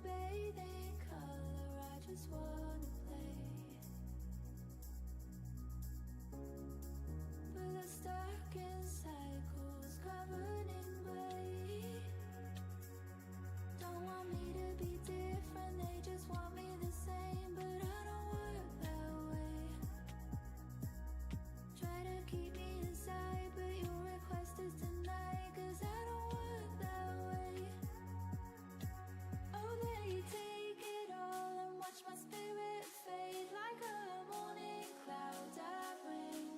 bathing color, I just wanna play. But the stuck in cycles covered in gray. Don't want me to be different, they just want me the same. But I don't work that way. Try to keep me inside, but your request is denied. Cause I don't work that way. Oh, they take it all and watch my spirit fade like a morning cloud that rain.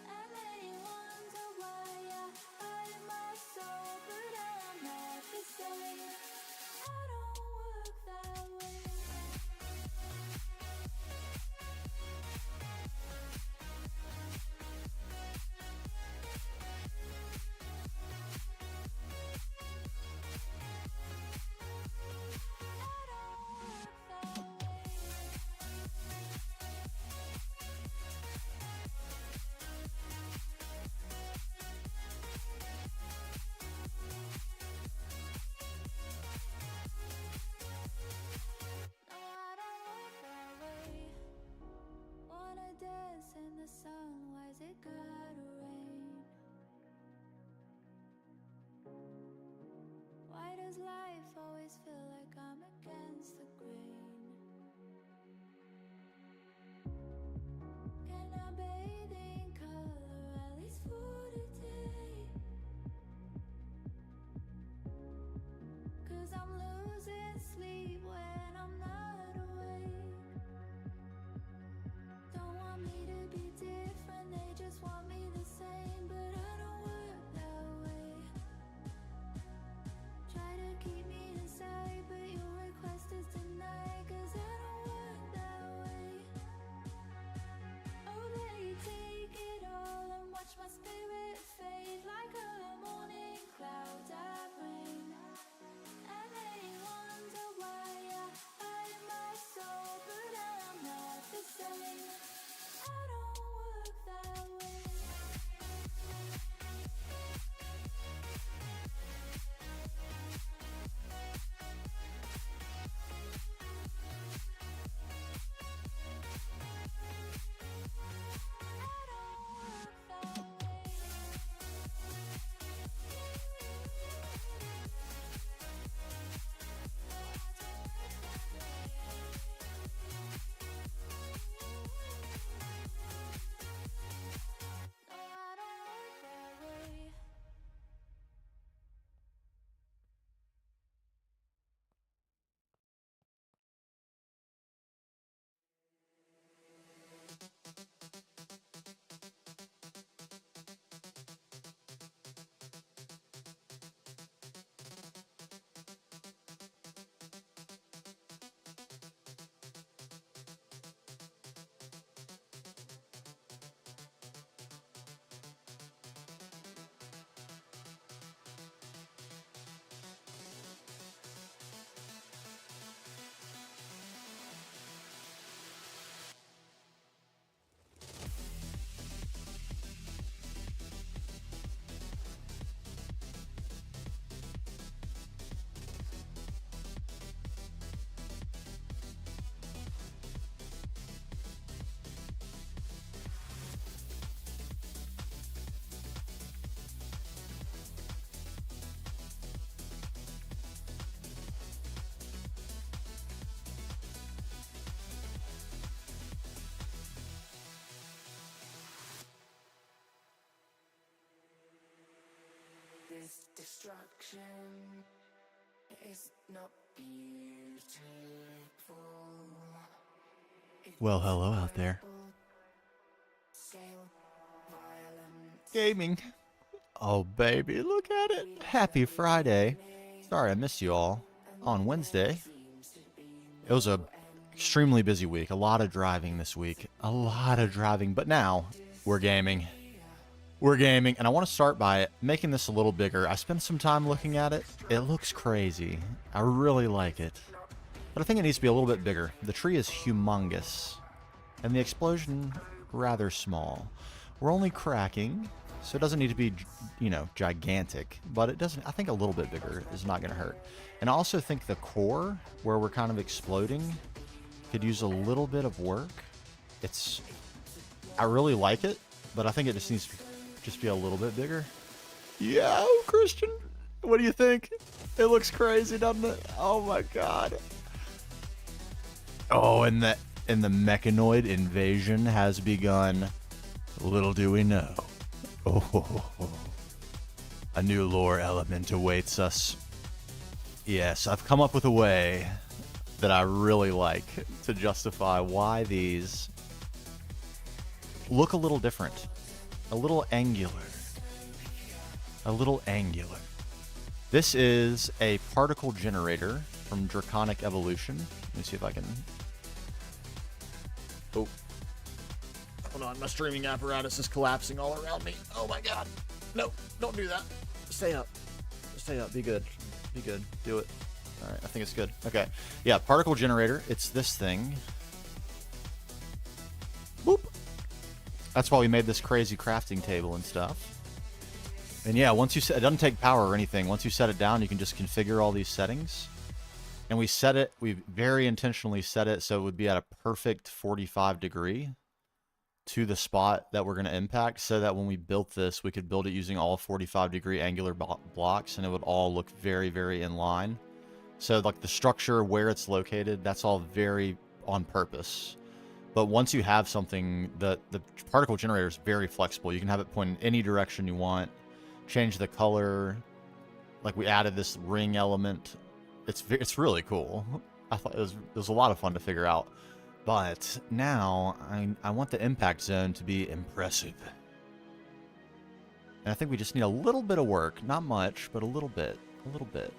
And they wonder why I hide my soul, but I'm not the same. I don't work that way. Wanna dance in the sun, why's it gotta rain? Why does life always feel like I'm against the grain? Can I bathe in color at least for today? Cause I'm losing sleep when I'm not awake. Don't want me to be different, they just want me the same. But I don't work that way. Try to keep me inside, but your request is denied. Cause I don't work that way. Oh, they take it all and watch my spirit fade like a morning cloud that rain. And they wonder why I hide my soul, but I'm not the same. I don't work that way. I don't work that way. No, I don't work that way. This destruction is not beautiful. Well, hello out there. Gaming. Oh, baby, look at it. Happy Friday. Sorry I missed you all on Wednesday. It was a extremely busy week. A lot of driving this week. A lot of driving. But now, we're gaming. We're gaming. And I want to start by making this a little bigger. I spent some time looking at it. It looks crazy. I really like it. But I think it needs to be a little bit bigger. The tree is humongous. And the explosion, rather small. We're only cracking So it doesn't need to be, you know, gigantic, but it doesn't, I think a little bit bigger is not going to hurt. And I also think the core, where we're kind of exploding, could use a little bit of work. I really like it, but I think it just needs to just be a little bit bigger. Yeah, Christian, what do you think? It looks crazy, doesn't it? Oh my God. Oh, and the mechanoid invasion has begun. Little do we know. Oh, a new lore element awaits us. Yes, I've come up with a way that I really like to justify why these look a little different. A little angular. A little angular. This is a particle generator from Draconic Evolution. Let me see if I can... Oh. Hold on, my streaming apparatus is collapsing all around me. Oh my God. No, don't do that. Stay up. Stay up. Be good. Be good. Do it. All right, I think it's good. Okay. Yeah, particle generator. It's this thing. Boop. That's why we made this crazy crafting table and stuff. And yeah, once you set, it doesn't take power or anything. Once you set it down, you can just configure all these settings. And we very intentionally set it so it would be at a perfect 45 degree to the spot that we're going to impact, so that when we built this, we could build it using all 45-degree angular blocks, and it would all look very, very in line. So like the structure, where it's located, that's all very on purpose. But once you have something, the particle generator is very flexible. You can have it point in any direction you want, change the color. Like we added this ring element. It's really cool. I thought it was a lot of fun to figure out. But now I want the impact zone to be impressive. And I think we just need a little bit of work. Not much, but a little bit. A little bit.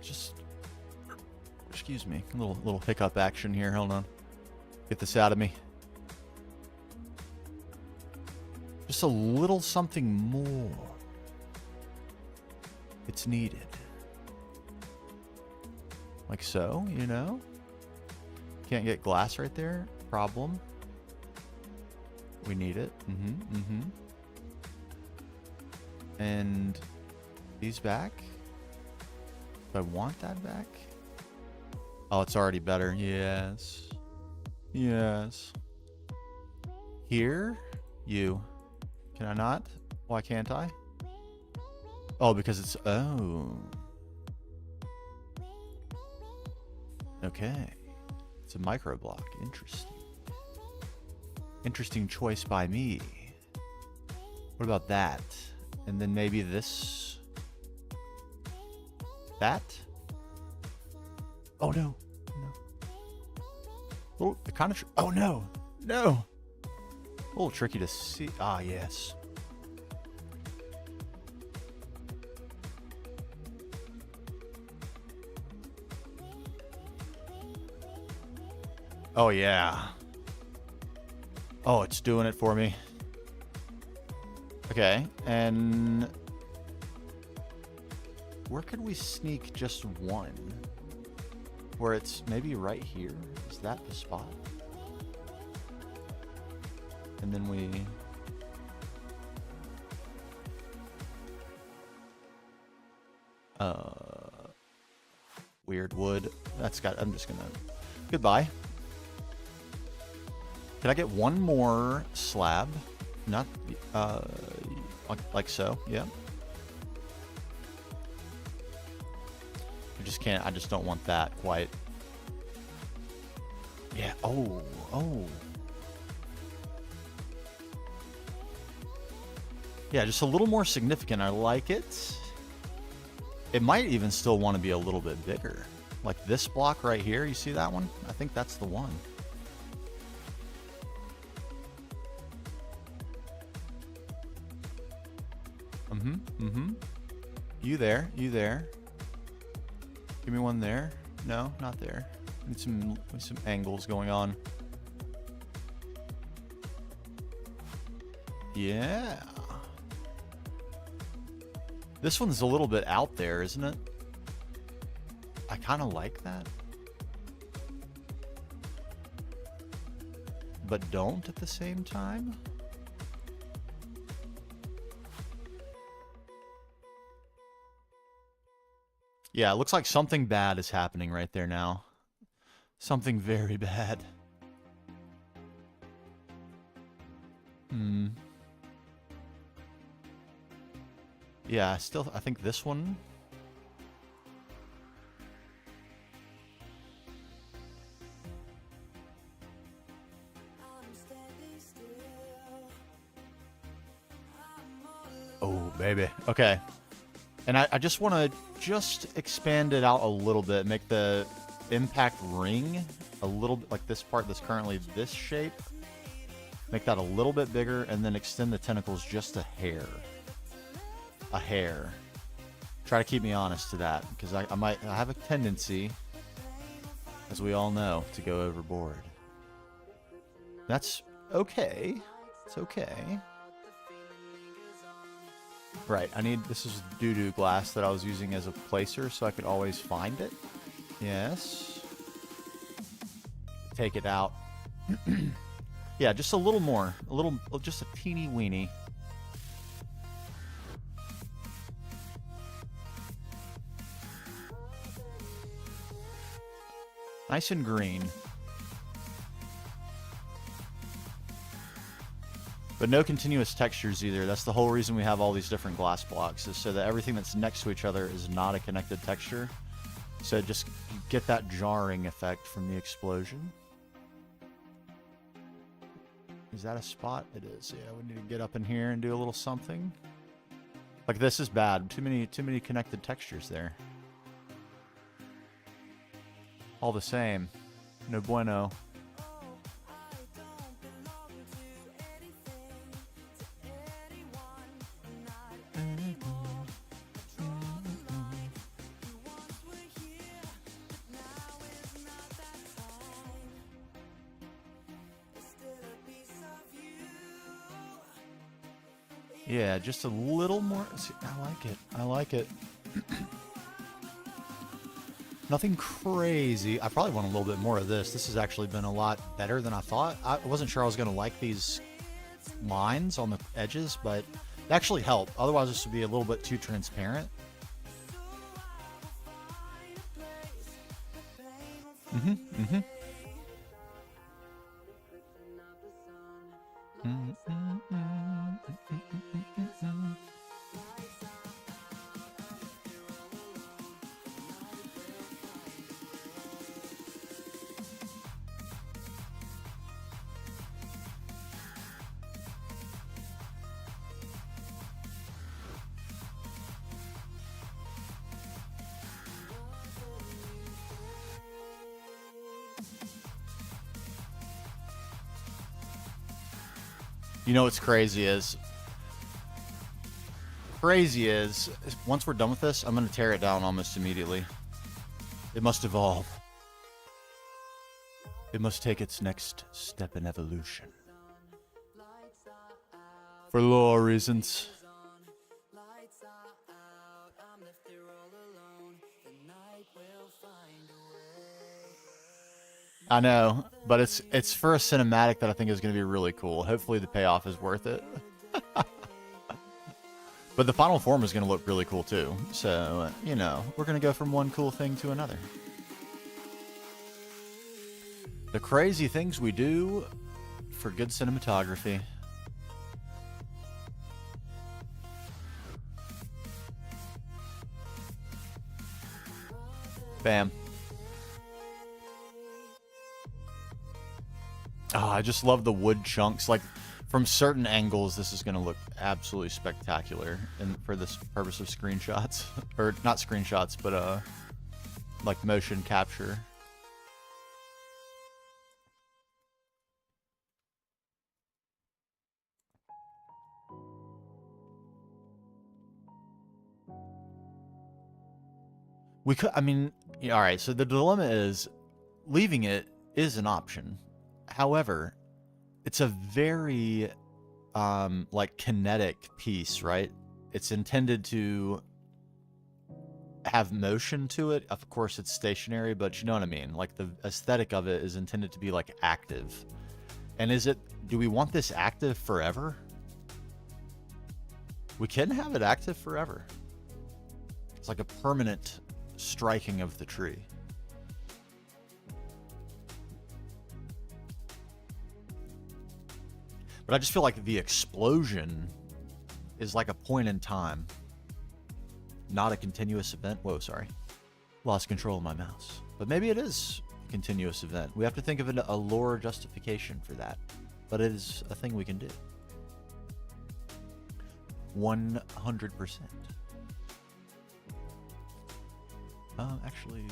Just... Excuse me. A little hiccup action here. Hold on. Get this out of me. Just a little something more. It's needed. Like so, you know? Can't get glass right there. Problem. We need it. And these back. Do I want that back? Oh, it's already better. Yes. Yes. Here? You. Can I not? Why can't I? Oh, because it's... Oh. Okay. It's a micro block. Interesting. Interesting choice by me. What about that? And then maybe this... That? Oh, no. No. Oh, it kind of... Oh, no. No. A little tricky to see. Ah, yes. Oh, yeah. Oh, it's doing it for me. Okay, and... Where could we sneak just one? Where it's maybe right here? Is that the spot? And then we... Weird wood. That's got... I'm just gonna... Goodbye. Can I get one more slab? Not... like so. Yeah. I just can't... I just don't want that quite. Yeah. Oh. Oh. Yeah, just a little more significant. I like it. It might even still want to be a little bit bigger. Like this block right here, you see that one? I think that's the one. You there, you there. Give me one there. No, not there. Need some angles going on. Yeah. This one's a little bit out there, isn't it? I kind of like that. but don't at the same time. Yeah, it looks like something bad is happening right there now. Something very bad. Yeah, I think this one. Oh, baby. Okay. And I just want to just expand it out a little bit, make the impact ring a little bit like this part that's currently this shape. Make that a little bit bigger, and then extend the tentacles just a hair. A hair. Try to keep me honest to that, because I have a tendency, as we all know, to go overboard. That's okay. It's okay. Right, this is doo-doo glass that I was using as a placer so I could always find it. Yes. Take it out. Yeah, just a little more. Just a teeny weeny. Nice and green. But no continuous textures either. That's the whole reason we have all these different glass blocks, is so that everything that's next to each other is not a connected texture. So just get that jarring effect from the explosion. Is that a spot? It is. Yeah, we need to get up in here and do a little something. Like, this is bad. Too many connected textures there. All the same. No bueno. Yeah, just a little more. See, I like it. I like it. Nothing crazy. I probably want a little bit more of this. This has actually been a lot better than I thought. I wasn't sure I was going to like these lines on the edges, but they actually help. Otherwise, this would be a little bit too transparent. You know what's crazy is once we're done with this, I'm going to tear it down almost immediately. It must evolve. It must take its next step in evolution. For lore reasons. I know, but it's for a cinematic that I think is going to be really cool. Hopefully the payoff is worth it. But the final form is going to look really cool too. So, you know, we're going to go from one cool thing to another. The crazy things we do for good cinematography. Bam. Oh, I just love the wood chunks. Like, from certain angles, this is going to look absolutely spectacular. And for this purpose of screenshots, or not screenshots, but like motion capture. We could, I mean, yeah, all right. So the dilemma is, leaving it is an option. However, it's a very like kinetic piece, right? It's intended to have motion to it. Of course, it's stationary, but you know what I mean. Like, the aesthetic of it is intended to be like active. And do we want this active forever? We can have it active forever. It's like a permanent striking of the tree. But I just feel like the explosion is like a point in time, not a continuous event. Whoa, sorry. Lost control of my mouse. But maybe it is a continuous event. We have to think of a lore justification for that. But it is a thing we can do. 100%. Actually,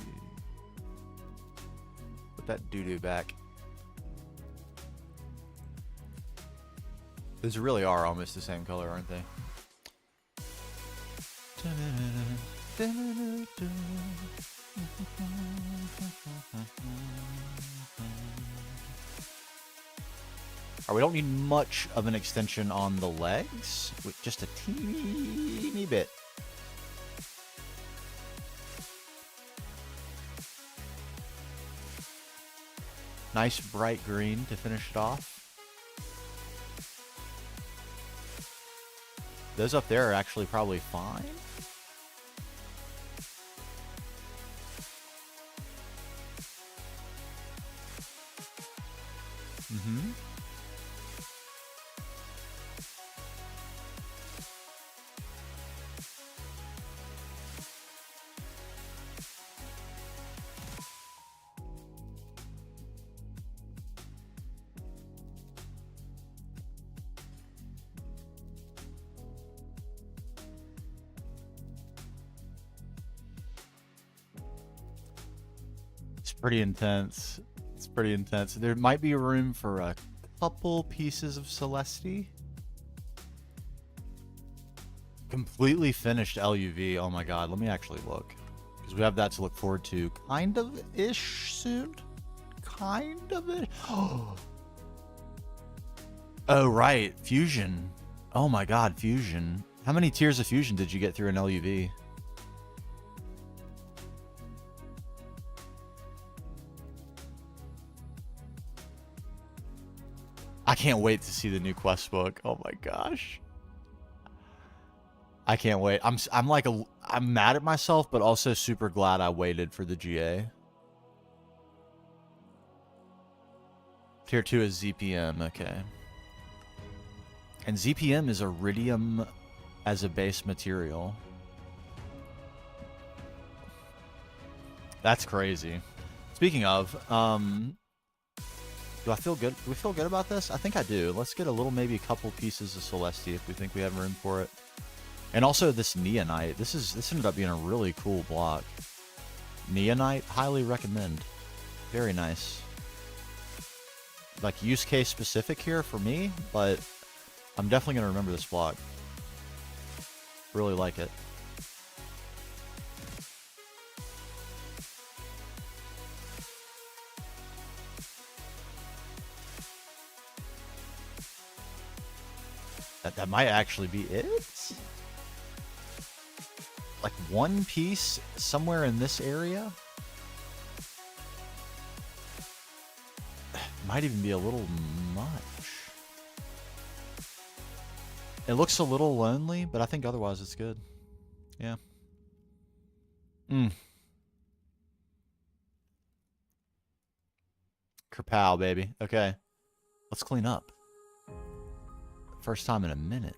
put that doo-doo back. These really are almost the same color, aren't they? We don't need much of an extension on the legs, with just a teeny bit. Nice bright green to finish it off. Those up there are actually probably fine. Mm-hmm. It's pretty intense. It's pretty intense. There might be room for a couple pieces of Celesti. Completely finished LUV. Oh my god, let me actually look. Because we have that to look forward to kind of-ish soon. Kind of it. Oh, right. Fusion. Oh my god, Fusion. How many tiers of Fusion did you get through an LUV? I can't wait to see the new quest book. Oh my gosh. I can't wait. I'm mad at myself, but also super glad I waited for the GA. Tier 2 is ZPM, okay. And ZPM is iridium as a base material. That's crazy. Speaking of, do I feel good? Do we feel good about this? I think I do. Let's get maybe a couple pieces of Celesti if we think we have room for it. And also this Neonite. This ended up being a really cool block. Neonite, highly recommend. Very nice. Like use case specific here for me, but I'm definitely gonna remember this block. Really like it. That might actually be it. Like one piece somewhere in this area. Might even be a little much. It looks a little lonely, but I think otherwise it's good. Yeah. Kerpow, baby. Okay. Let's clean up. First time in a minute.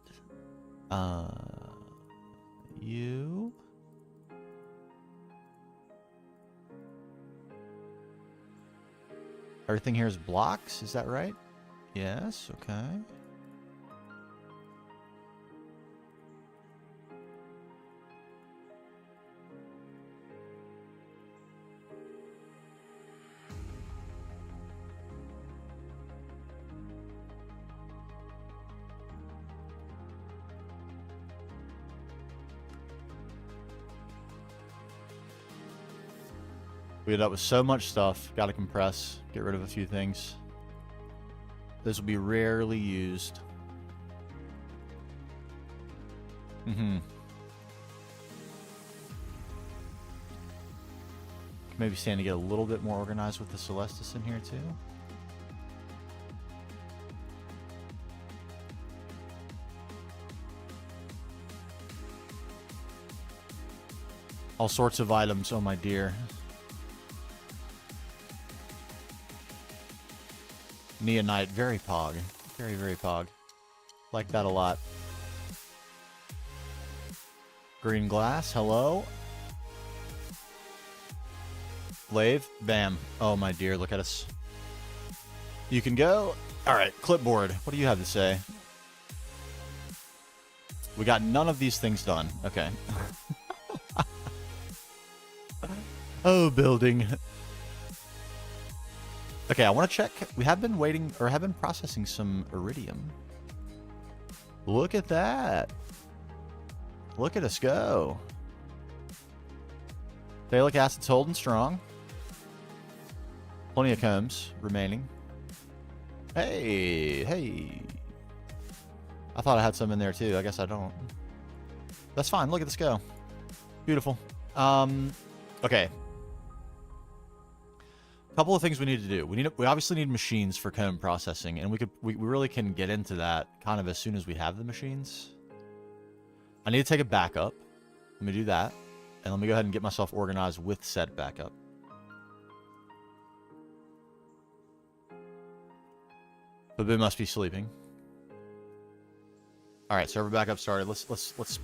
You. Everything here is blocks, is that right? Yes, okay. We ended up with so much stuff. Gotta compress. Get rid of a few things. This will be rarely used. Maybe stand to get a little bit more organized with the Celestis in here too. All sorts of items, oh my dear. Neonite, very pog. Very, very pog. Like that a lot. Green glass, hello. Lave, bam. Oh my dear, look at us. You can go. Alright, clipboard. What do you have to say? We got none of these things done. Okay. Oh, building. Okay, I want to check. We have been waiting, or have been processing some iridium. Look at that. Look at us go. Phthalic acid's holding strong. Plenty of combs remaining. Hey, hey. I thought I had some in there too. I guess I don't. That's fine. Look at this go. Beautiful. Okay. Couple of things we need to do. We obviously need machines for comb processing, and we really can get into that kind of as soon as we have the machines. I need to take a backup. Let me do that, and let me go ahead and get myself organized with said backup. But Boo must be sleeping. All right, server backup started. Let's let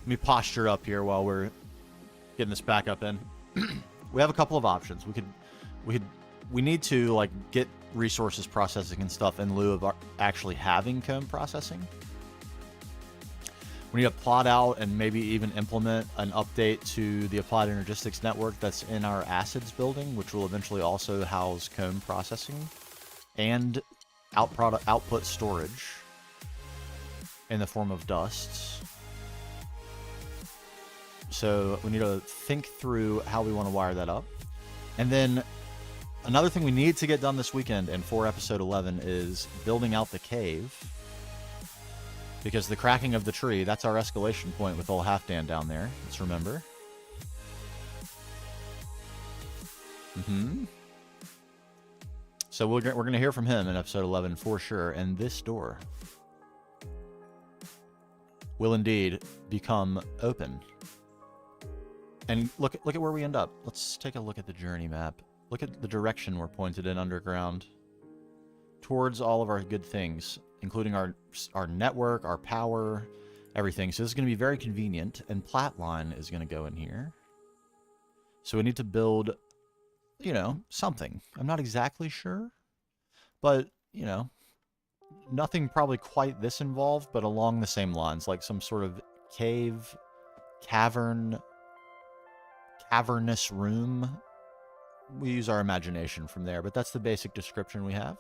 me posture up here while we're getting this backup in. We have a couple of options. We need to like get resources processing and stuff in lieu of actually having comb processing. We need to plot out and maybe even implement an update to the applied energistics network that's in our acids building, which will eventually also house comb processing and output storage in the form of dusts. So we need to think through how we want to wire that up. And then another thing we need to get done this weekend and for episode 11 is building out the cave. Because the cracking of the tree, that's our escalation point with old Halfdan down there. Let's remember. So we're going to hear from him in episode 11 for sure. And this door will indeed become open. And look at where we end up. Let's take a look at the journey map. Look at the direction we're pointed in underground. Towards all of our good things, including our network, our power, everything. So this is going to be very convenient. And Platline is going to go in here. So we need to build, you know, something. I'm not exactly sure. But, you know, nothing probably quite this involved, but along the same lines. Like some sort of cave, cavernous room. We use our imagination from there, but that's the basic description we have.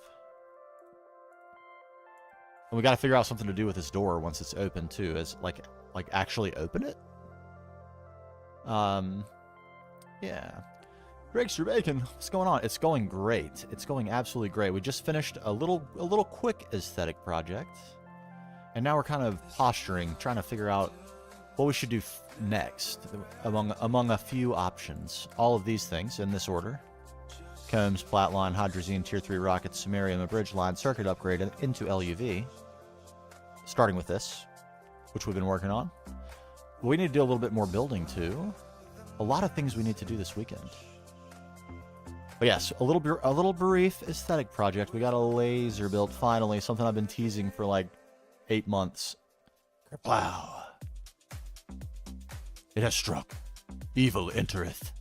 And we got to figure out something to do with this door once it's open too. Is like actually open it. Yeah. Gregster Bacon, what's going on? It's going great. It's going absolutely great. We just finished a little quick aesthetic project, and now we're kind of posturing, trying to figure out what we should do next among a few options. All of these things in this order: combs, Platline, hydrazine, tier 3 rockets, samarium, a bridge line, circuit upgrade into LUV. Starting with this, which we've been working on. We need to do a little bit more building too. A lot of things we need to do this weekend. But yes, a little brief aesthetic project. We got a laser built finally, something I've been teasing for like 8 months. Kerplow. It has struck. Evil entereth.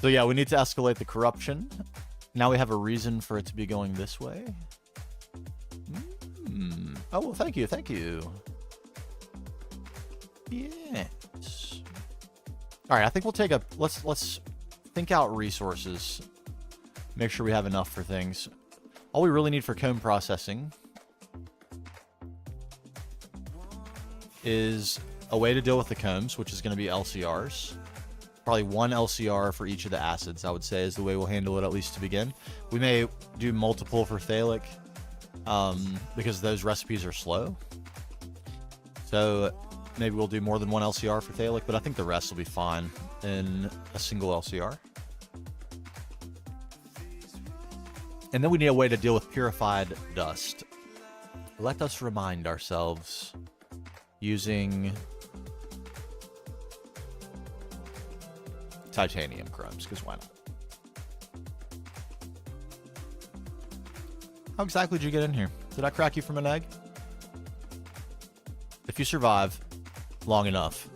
So yeah, we need to escalate the corruption. Now we have a reason for it to be going this way. Oh, well, thank you, thank you. Yes. All right, I think we'll take a... Let's think out resources. Make sure we have enough for things. All we really need for comb processing is a way to deal with the combs, which is going to be LCRs. Probably one LCR for each of the acids, I would say, is the way we'll handle it, at least to begin. We may do multiple for phthalic, because those recipes are slow. So maybe we'll do more than one LCR for phthalic, but I think the rest will be fine in a single LCR. And then we need a way to deal with purified dust. Let us remind ourselves using titanium chromes, because why not? How exactly did you get in here? Did I crack you from an egg? If you survive long enough.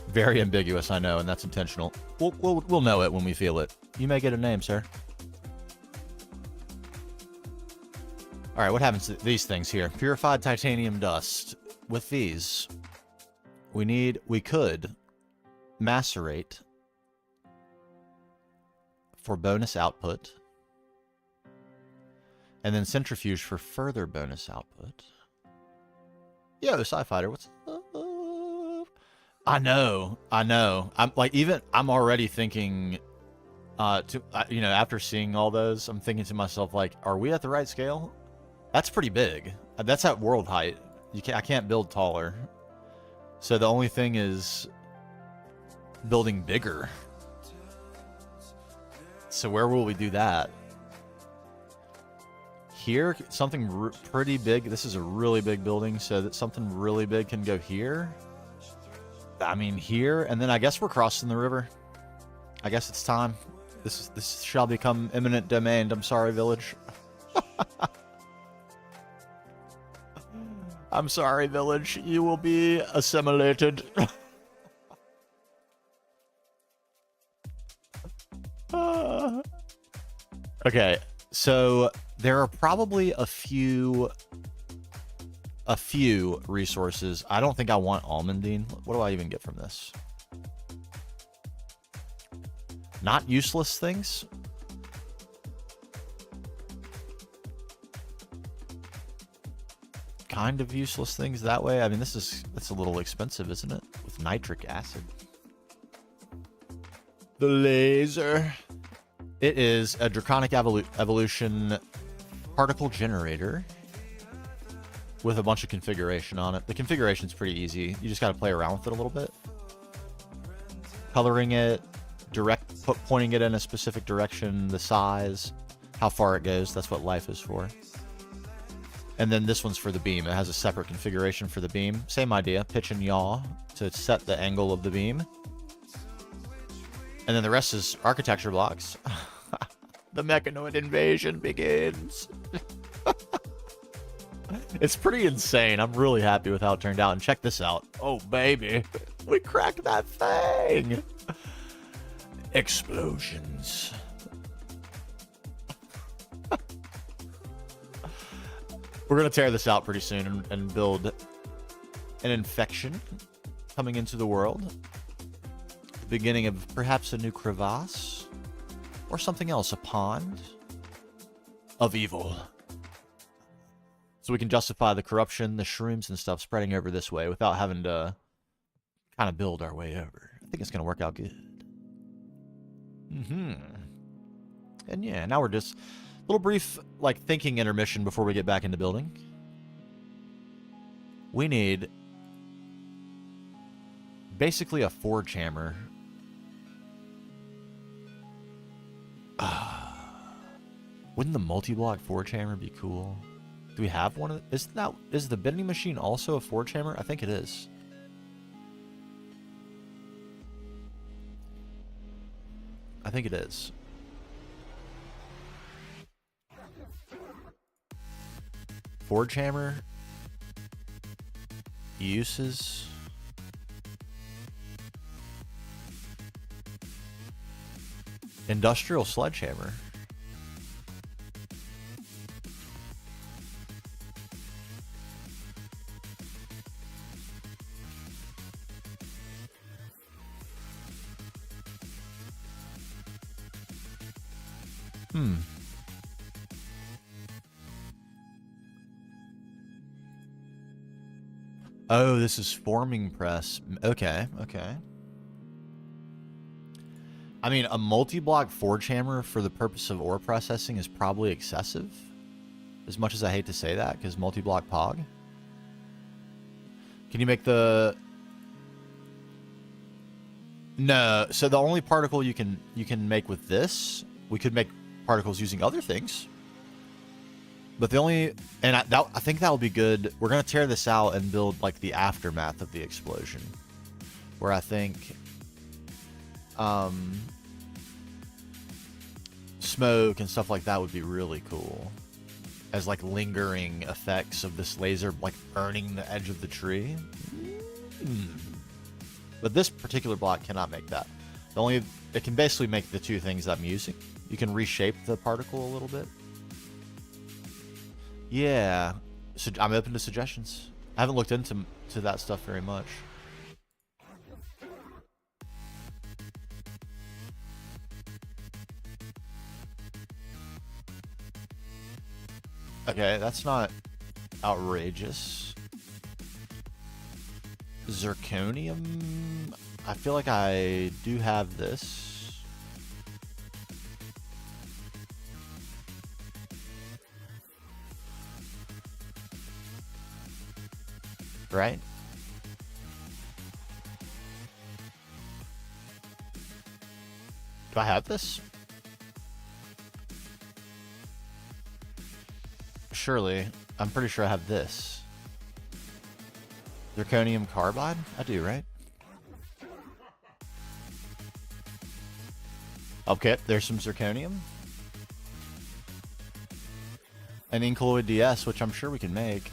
Very ambiguous, I know, and that's intentional. We'll know it when we feel it. You may get a name, sir. All right, what happens to these things here? Purified titanium dust. With these, we could macerate for bonus output, and then centrifuge for further bonus output. Yo, Sci-Fighter, what's up? I know. I'm already thinking, after seeing all those, I'm thinking to myself, like, are we at the right scale? That's pretty big. That's at world height. I can't build taller. So the only thing is building bigger. So where will we do that? Here, something pretty big. This is a really big building, so that something really big can go here. I mean, here, and then I guess we're crossing the river. I guess it's time. This shall become eminent domain. I'm sorry, village. I'm sorry, village. You will be assimilated. Okay, so there are probably a few resources. I don't think I want almandine. What do I even get from this? Not useless things. Kind of useless things that way. I mean, that's a little expensive, isn't it? With nitric acid. The laser. It is a draconic evolution particle generator with a bunch of configuration on it. The configuration's pretty easy. You just got to play around with it a little bit. Coloring it, pointing it in a specific direction, the size, how far it goes. That's what life is for. And then this one's for the beam. It has a separate configuration for the beam. Same idea, pitch and yaw to set the angle of the beam. And then the rest is architecture blocks. The mechanoid invasion begins. It's pretty insane. I'm really happy with how it turned out. And check this out. Oh, baby. We cracked that thing. Explosions. We're going to tear this out pretty soon and build an infection coming into the world. The beginning of perhaps a new crevasse. Or something else. A pond of evil. So we can justify the corruption, the shrooms and stuff spreading over this way without having to kind of build our way over. I think it's going to work out good. And yeah, now we're just a little brief, like, thinking intermission before we get back into building. We need basically a forge hammer. Wouldn't the multi-block forge hammer be cool? Do we have one of is the bending machine also a forge hammer? I think it is. I think it is. Forge hammer. Uses. Industrial sledgehammer. Oh, this is forming press. Okay, okay. I mean, a multi-block forge hammer for the purpose of ore processing is probably excessive. As much as I hate to say that, because multi-block pog. Can you make the... No, so the only particle you can make with this, we could make particles using other things. But the only, and I think that will be good. We're gonna tear this out and build like the aftermath of the explosion, where I think, smoke and stuff like that would be really cool, as like lingering effects of this laser like burning the edge of the tree. But this particular block cannot make that. It can basically make the two things I'm using. You can reshape the particle a little bit. Yeah, so I'm open to suggestions. I haven't looked into that stuff very much. Okay, that's not outrageous. Zirconium? I feel like I do have this. Right? Do I have this? Surely. I'm pretty sure I have this. Zirconium carbide? I do, right? Okay, there's some zirconium. An Incolloid DS, which I'm sure we can make.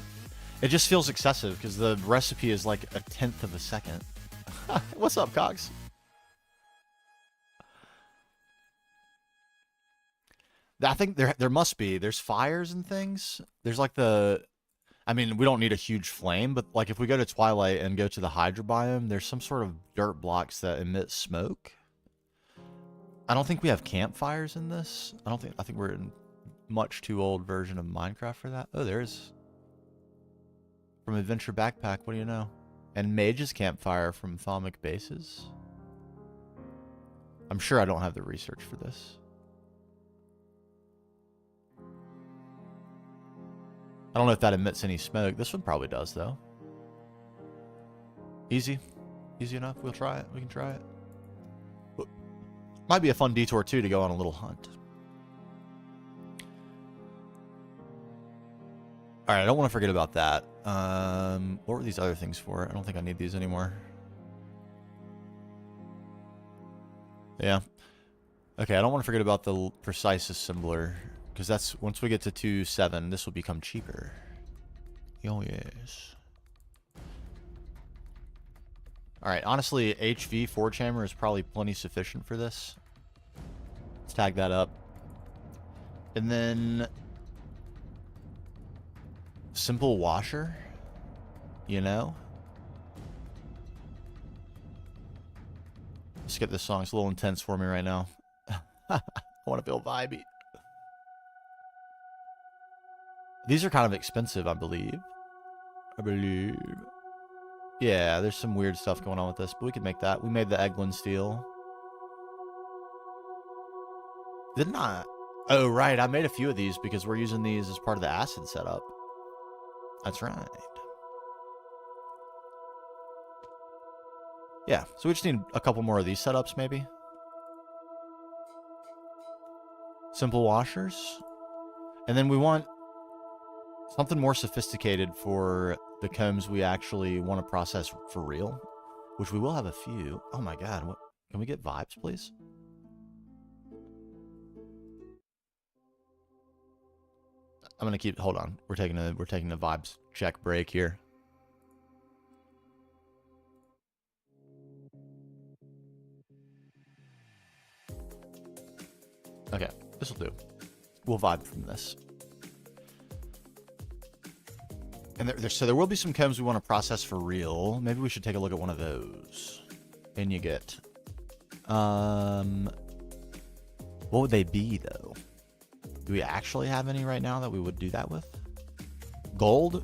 It just feels excessive because the recipe is like 1/10 of a second. What's up, Cox? I think there must be. There's fires and things. There's like I mean, we don't need a huge flame, but like if we go to Twilight and go to the Hydra biome, there's some sort of dirt blocks that emit smoke. I don't think we have campfires in this. I think we're in much too old version of Minecraft for that. Oh, there's from Adventure Backpack, what do you know? And Mage's Campfire from Thaumic Bases. I'm sure I don't have the research for this. I don't know if that emits any smoke. This one probably does, though. Easy. Easy enough. We'll try it. We can try it. Might be a fun detour, too, to go on a little hunt. Alright, I don't want to forget about that. What were these other things for? I don't think I need these anymore. Yeah. Okay, I don't want to forget about the precise assembler. Because that's, once we get to 2.7, this will become cheaper. Oh, yes. Alright, honestly, HV Forge Hammer is probably plenty sufficient for this. Let's tag that up. And then simple washer, you know? Let's skip this song. It's a little intense for me right now. I want to feel vibey. These are kind of expensive, I believe. Yeah, there's some weird stuff going on with this, but we could make that. We made the Eglin steel. Didn't I? Oh, right. I made a few of these because we're using these as part of the acid setup. That's right. Yeah, so we just need a couple more of these setups, maybe. Simple washers. And then we want something more sophisticated for the combs we actually want to process for real, which we will have a few. Oh my god, what? Can we get vibes, please? I'm gonna keep. Hold on, we're taking a vibes check break here. Okay, this will do. We'll vibe from this. And so there will be some combs we want to process for real. Maybe we should take a look at one of those. And you get... what would they be, though? Do we actually have any right now that we would do that with? Gold?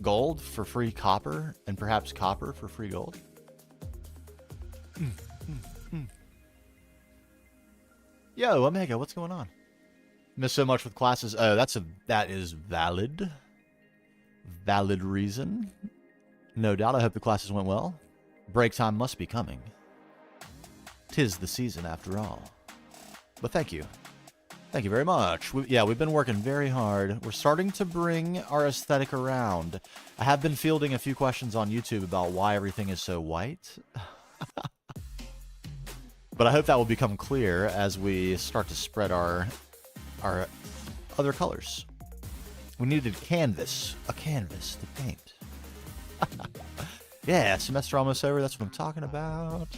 Gold for free copper? And perhaps copper for free gold? Yo, Omega, what's going on? Missed so much with classes. Oh, that is valid. Valid reason. No doubt. I hope the classes went well. Break time must be coming. 'Tis the season after all. But thank you. Thank you very much. Yeah, we've been working very hard. We're starting to bring our aesthetic around. I have been fielding a few questions on YouTube about why everything is so white. But I hope that will become clear as we start to spread our other colors. We needed a canvas to paint. Yeah, semester almost over. That's what I'm talking about.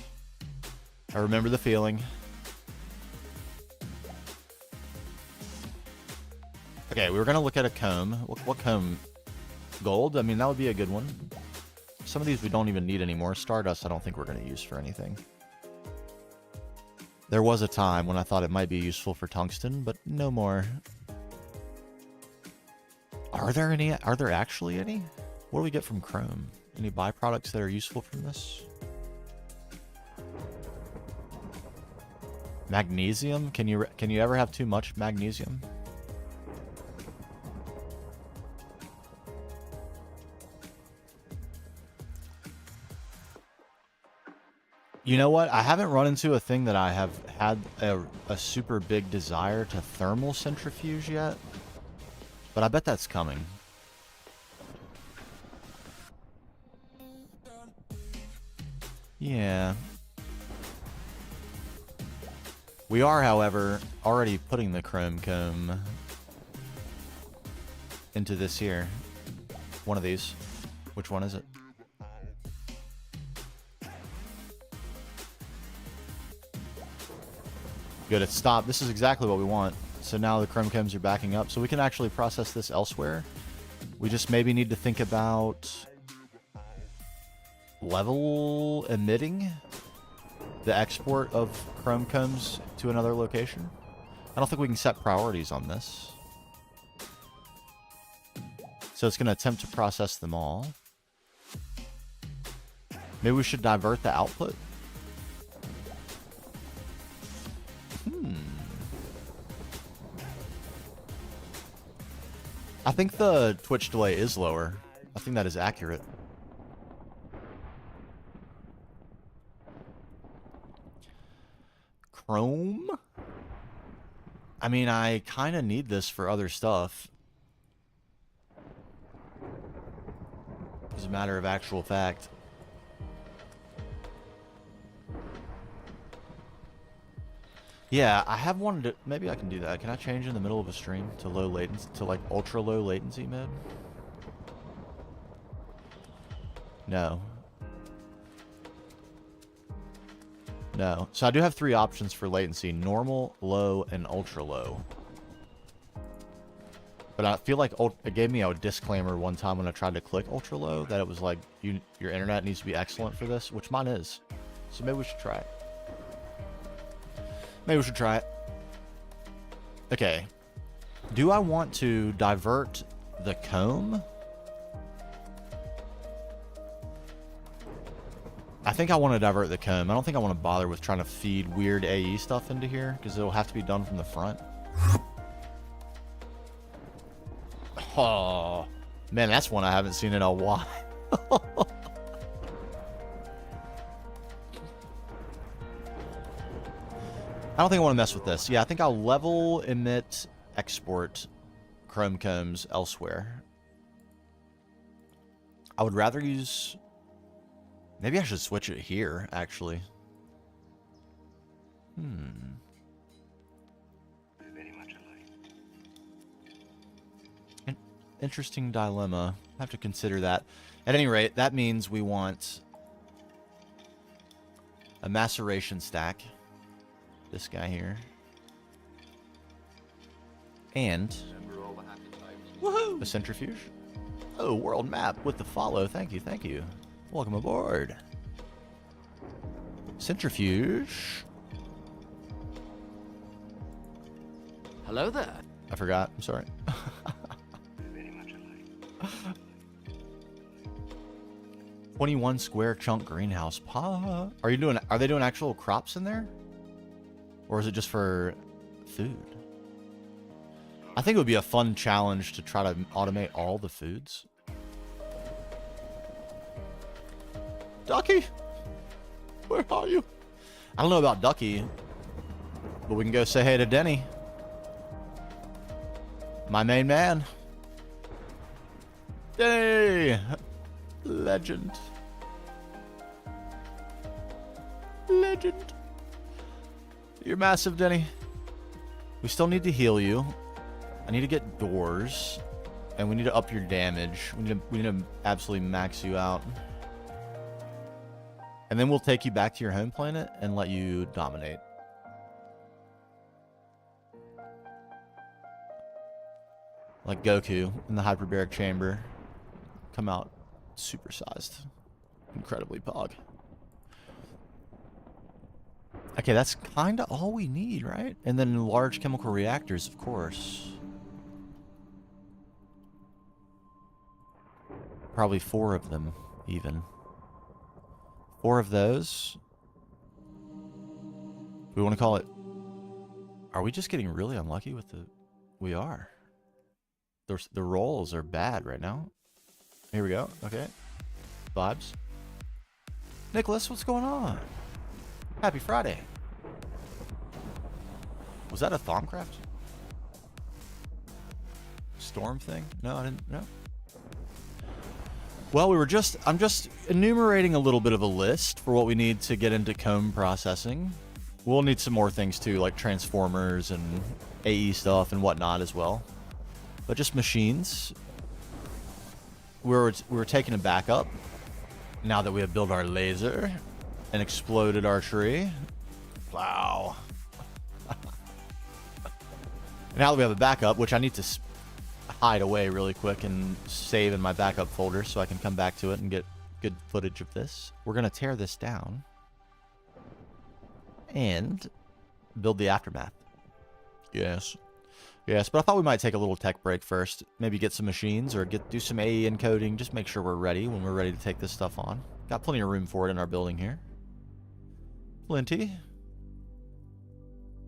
I remember the feeling. Okay, we were going to look at a comb. What comb? Gold? I mean, that would be a good one. Some of these we don't even need anymore. Stardust I don't think we're going to use for anything. There was a time when I thought it might be useful for tungsten, but no more. Are there any? Are there actually any? What do we get from chrome? Any byproducts that are useful from this? Magnesium? Can you ever have too much magnesium? You know what? I haven't run into a thing that I have had a super big desire to thermal centrifuge yet. But I bet that's coming. Yeah. We are, however, already putting the chrome comb into this here. One of these. Which one is it? Good, it stopped. This is exactly what we want. So now the chrome combs are backing up. So we can actually process this elsewhere. We just maybe need to think about level emitting the export of chrome combs to another location. I don't think we can set priorities on this. So it's going to attempt to process them all. Maybe we should divert the output. I think the Twitch delay is lower. I think that is accurate. Chrome? I mean, I kind of need this for other stuff. As a matter of actual fact. Yeah, I have wanted to... Maybe I can do that. Can I change in the middle of a stream to low latency, to like ultra low latency mode? No. No. So I do have 3 options for latency. Normal, low, and ultra low. But I feel like it gave me a disclaimer one time when I tried to click ultra low that it was like, your internet needs to be excellent for this, which mine is. So maybe we should try it. Maybe we should try it. Okay. Do I want to divert the comb? I think I want to divert the comb. I don't think I want to bother with trying to feed weird AE stuff into here, because it'll have to be done from the front. Oh, man, that's one I haven't seen in a while. I don't think I want to mess with this. Yeah, I think I'll level, emit, export chrome combs elsewhere. I would rather use... Maybe I should switch it here, actually. Interesting dilemma. I have to consider that. At any rate, that means we want a maceration stack. This guy here. And woohoo! A centrifuge. Oh, world map with the follow. Thank you, thank you. Welcome aboard. Centrifuge. Hello there. I forgot. I'm sorry. 21 square chunk greenhouse pot. Are they doing actual crops in there? Or is it just for food? I think it would be a fun challenge to try to automate all the foods. Ducky! Where are you? I don't know about Ducky, but we can go say hey to Denny. My main man. Yay! Legend. Legend. You're massive, Denny. We still need to heal you. I need to get doors. And we need to up your damage. We need to absolutely max you out. And then we'll take you back to your home planet and let you dominate. Like Goku in the hyperbaric chamber. Come out supersized. Incredibly pog. Okay, that's kind of all we need, right? And then large chemical reactors, of course. Probably 4 of them, even. 4 of those. We want to call it... Are we just getting really unlucky with the... We are. The rolls are bad right now. Here we go. Okay. Vibes. Nicholas, what's going on? Happy Friday. Was that a Thaumcraft storm thing? No, I didn't. No. Well, I'm just enumerating a little bit of a list for what we need to get into comb processing. We'll need some more things too, like transformers and AE stuff and whatnot as well. But just machines. We're taking a backup now that we have built our laser and exploded our tree. Wow. Now that we have a backup, which I need to hide away really quick and save in my backup folder so I can come back to it and get good footage of this. We're going to tear this down and build the aftermath. Yes. Yes, but I thought we might take a little tech break first. Maybe get some machines or do some AE encoding. Just make sure we're ready when we're ready to take this stuff on. Got plenty of room for it in our building here. Plenty.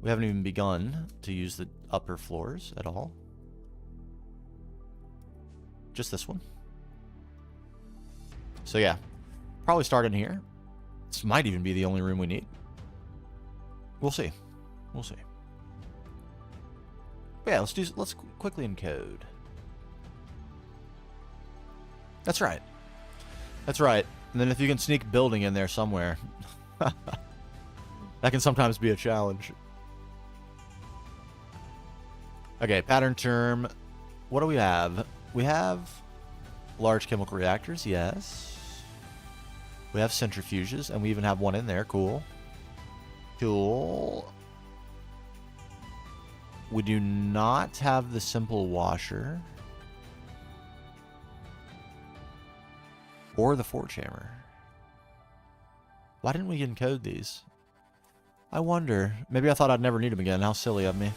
We haven't even begun to use the upper floors at all. Just this one. So yeah, probably start in here. This might even be the only room we need. We'll see. We'll see. But yeah, let's quickly encode. That's right. That's right. And then if you can sneak building in there somewhere, that can sometimes be a challenge. Okay, pattern term. What do we have? We have large chemical reactors, yes. We have centrifuges, and we even have one in there. Cool. Cool. We do not have the simple washer. Or the forge hammer. Why didn't we encode these? I wonder. Maybe I thought I'd never need them again. How silly of me.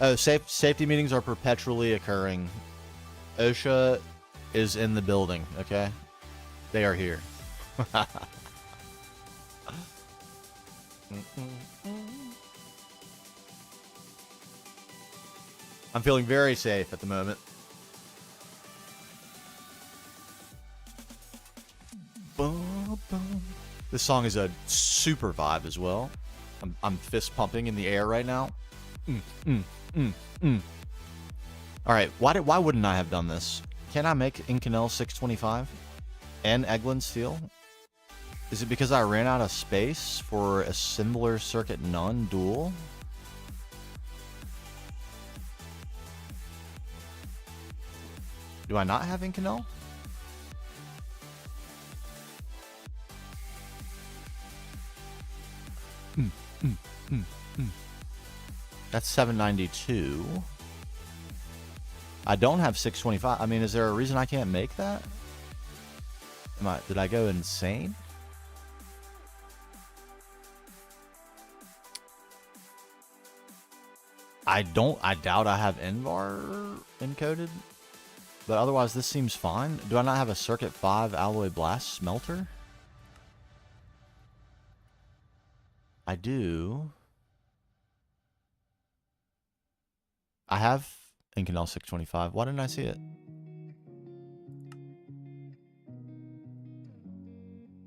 Oh, safety meetings are perpetually occurring. OSHA is in the building, okay? They are here. I'm feeling very safe at the moment. This song is a super vibe as well. I'm fist pumping in the air right now. All right, why wouldn't I have done this? Can I make Inconel 625 and Eglin Steel? Is it because I ran out of space for Assembler Circuit None dual? Do I not have Inconel? That's 792. I don't have 625. I mean, is there a reason I can't make that? Did I go insane? I doubt I have NVAR encoded. But otherwise, this seems fine. Do I not have a Circuit 5 Alloy Blast Smelter? I do. I have Inconel 625. Why didn't I see it?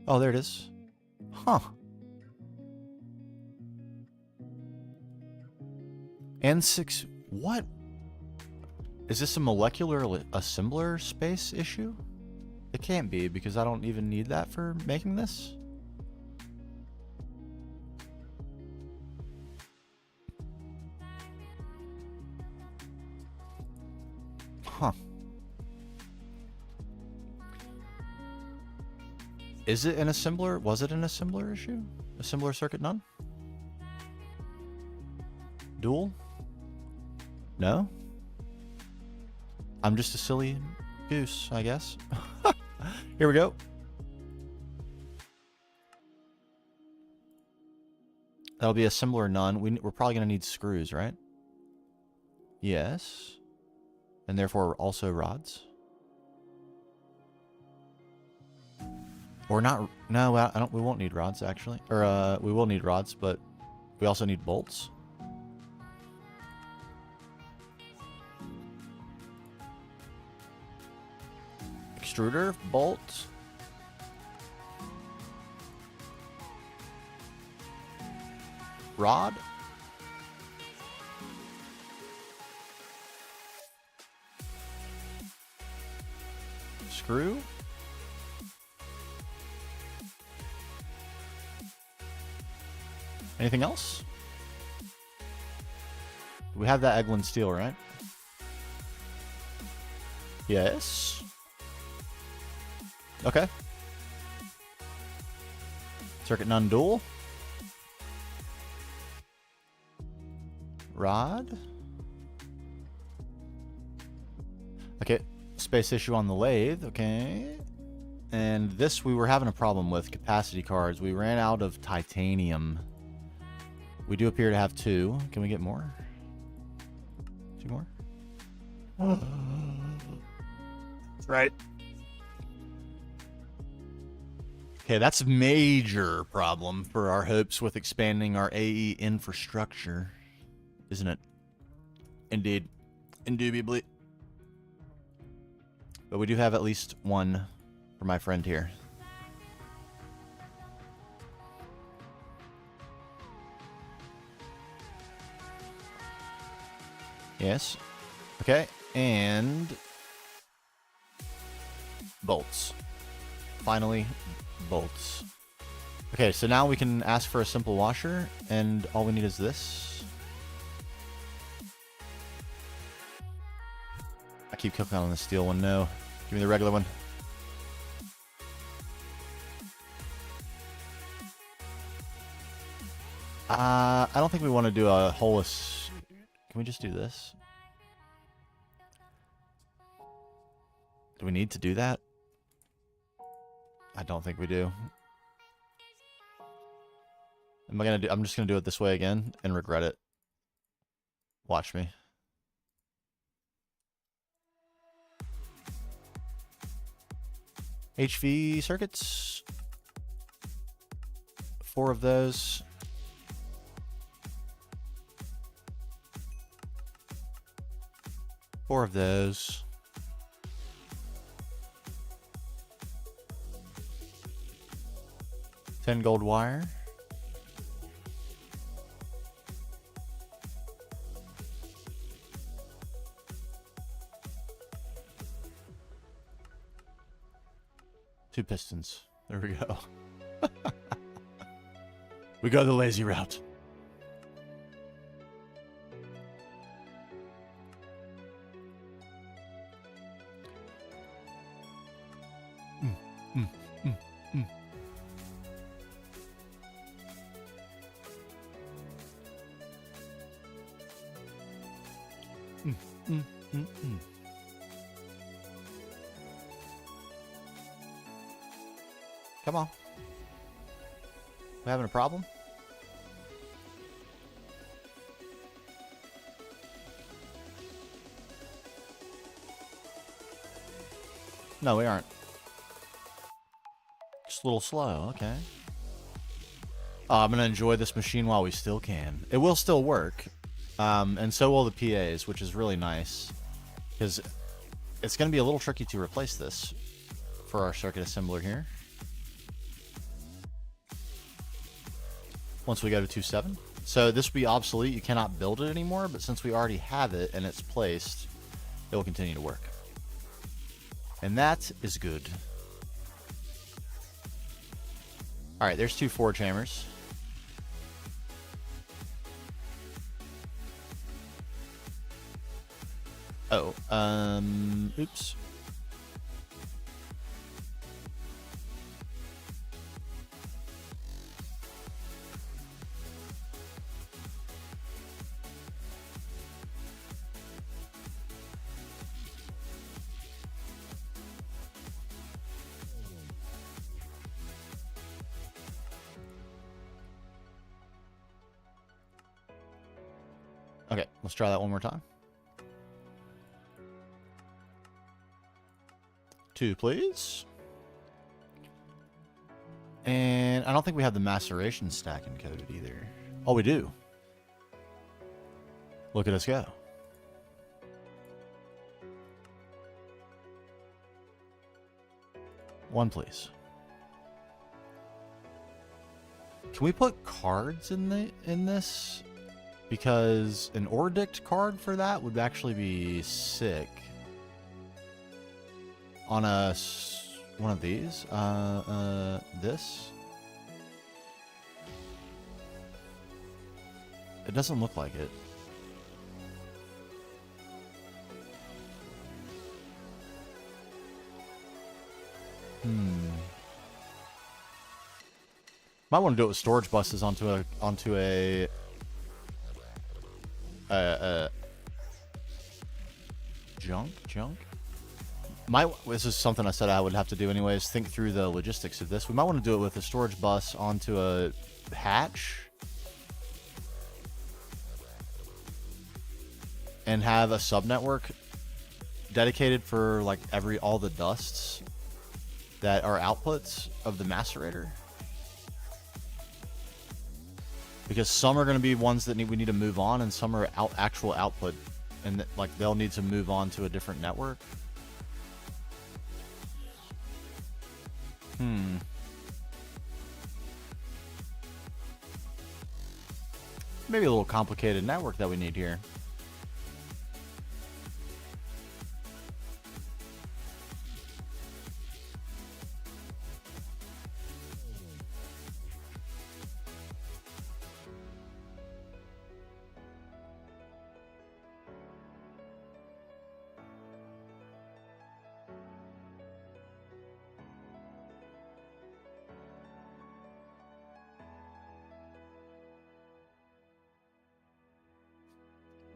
Oh, there it is. Huh. And 6... What? Is this a molecular assembler space issue? It can't be, because I don't even need that for making this. Huh. Is it an assembler? Was it an assembler issue? Assembler circuit none? Dual? No? I'm just a silly goose, I guess. Here we go. That'll be assembler none. We're probably going to need screws, right? Yes. And therefore also rods. Or not. No, I don't. We won't need rods, actually. Or we will need rods, but we also need bolts. Extruder, bolt. Rod. Screw. Anything else? We have that Eglin steel, right? Yes. Okay. Circuit none dual. Rod. Okay. Space issue on the lathe. Okay. And this we were having a problem with. Capacity cards. We ran out of titanium. We do appear to have 2. Can we get more? 2 more? That's right. Okay, that's a major problem for our hopes with expanding our AE infrastructure, isn't it? Indeed. Indubitably. But we do have at least 1 for my friend here. Yes. Okay, and bolts. Finally, bolts. Okay, so now we can ask for a simple washer, and all we need is this. I keep clicking on the steel one. No, give me the regular one. I don't think we want to do a whole... Can we just do this? Do we need to do that? I don't think we do. I'm just gonna do it this way again and regret it. Watch me. HV circuits. 4 of those. Four of those. $10 gold wire. Two pistons. There we go. We go the lazy route. Come on. We having a problem? No, we aren't. Just a little slow, okay. I'm going to enjoy this machine while we still can. It will still work. And so will the PAs, which is really nice. Because it's going to be a little tricky to replace this for our circuit assembler here. Once we go to 2.7. So this will be obsolete. You cannot build it anymore, but since we already have it and it's placed, it will continue to work. And that is good. Alright, there's 2 forge hammers. Oh, oops. Okay, let's try that one more time. 2, please. And I don't think we have the maceration stack encoded either. Oh, we do. Look at us go. One, please. Can we put cards in this? Because an Ordict card for that would actually be sick. On one of these, this. It doesn't look like it. Might want to do it with storage buses onto a junk. This is something I said I would have to do anyways. Think through the logistics of this. We might want to do it with a storage bus onto a hatch and have a subnetwork dedicated for like all the dusts that are outputs of the macerator. Because some are going to be ones that we need to move on, and some are actual output, and like they'll need to move on to a different network. Maybe a little complicated network that we need here.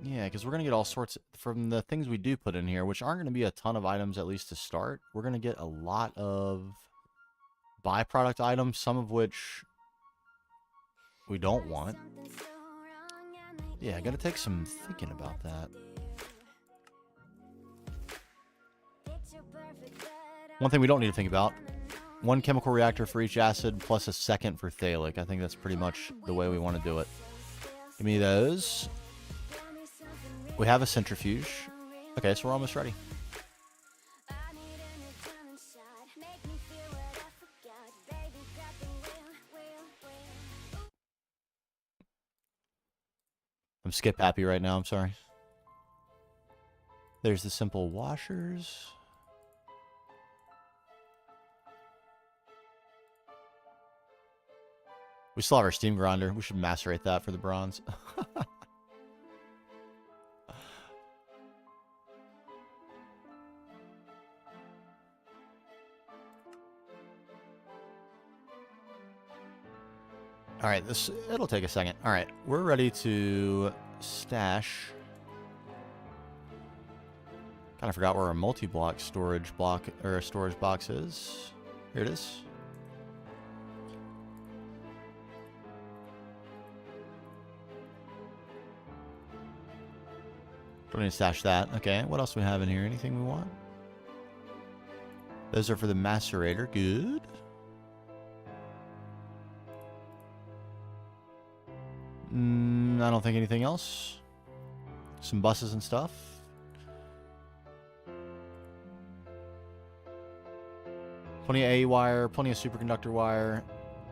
Yeah, because we're going to get all sorts from the things we do put in here, which aren't going to be a ton of items, at least to start. We're going to get a lot of byproduct items, some of which we don't want. Yeah, I got to take some thinking about that. One thing we don't need to think about, 1 chemical reactor for each acid plus a second for phthalic. I think that's pretty much the way we want to do it. Give me those. We have a centrifuge. Okay, so we're almost ready. I'm skip happy right now, I'm sorry. There's the simple washers. We still have our steam grinder. We should macerate that for the bronze. All right, it'll take a second. All right, we're ready to stash. Kind of forgot where our multi-block storage box is. Here it is. Don't need to stash that. Okay, what else do we have in here? Anything we want? Those are for the macerator. Good. I don't think anything else. Some buses and stuff. Plenty of A wire, plenty of superconductor wire.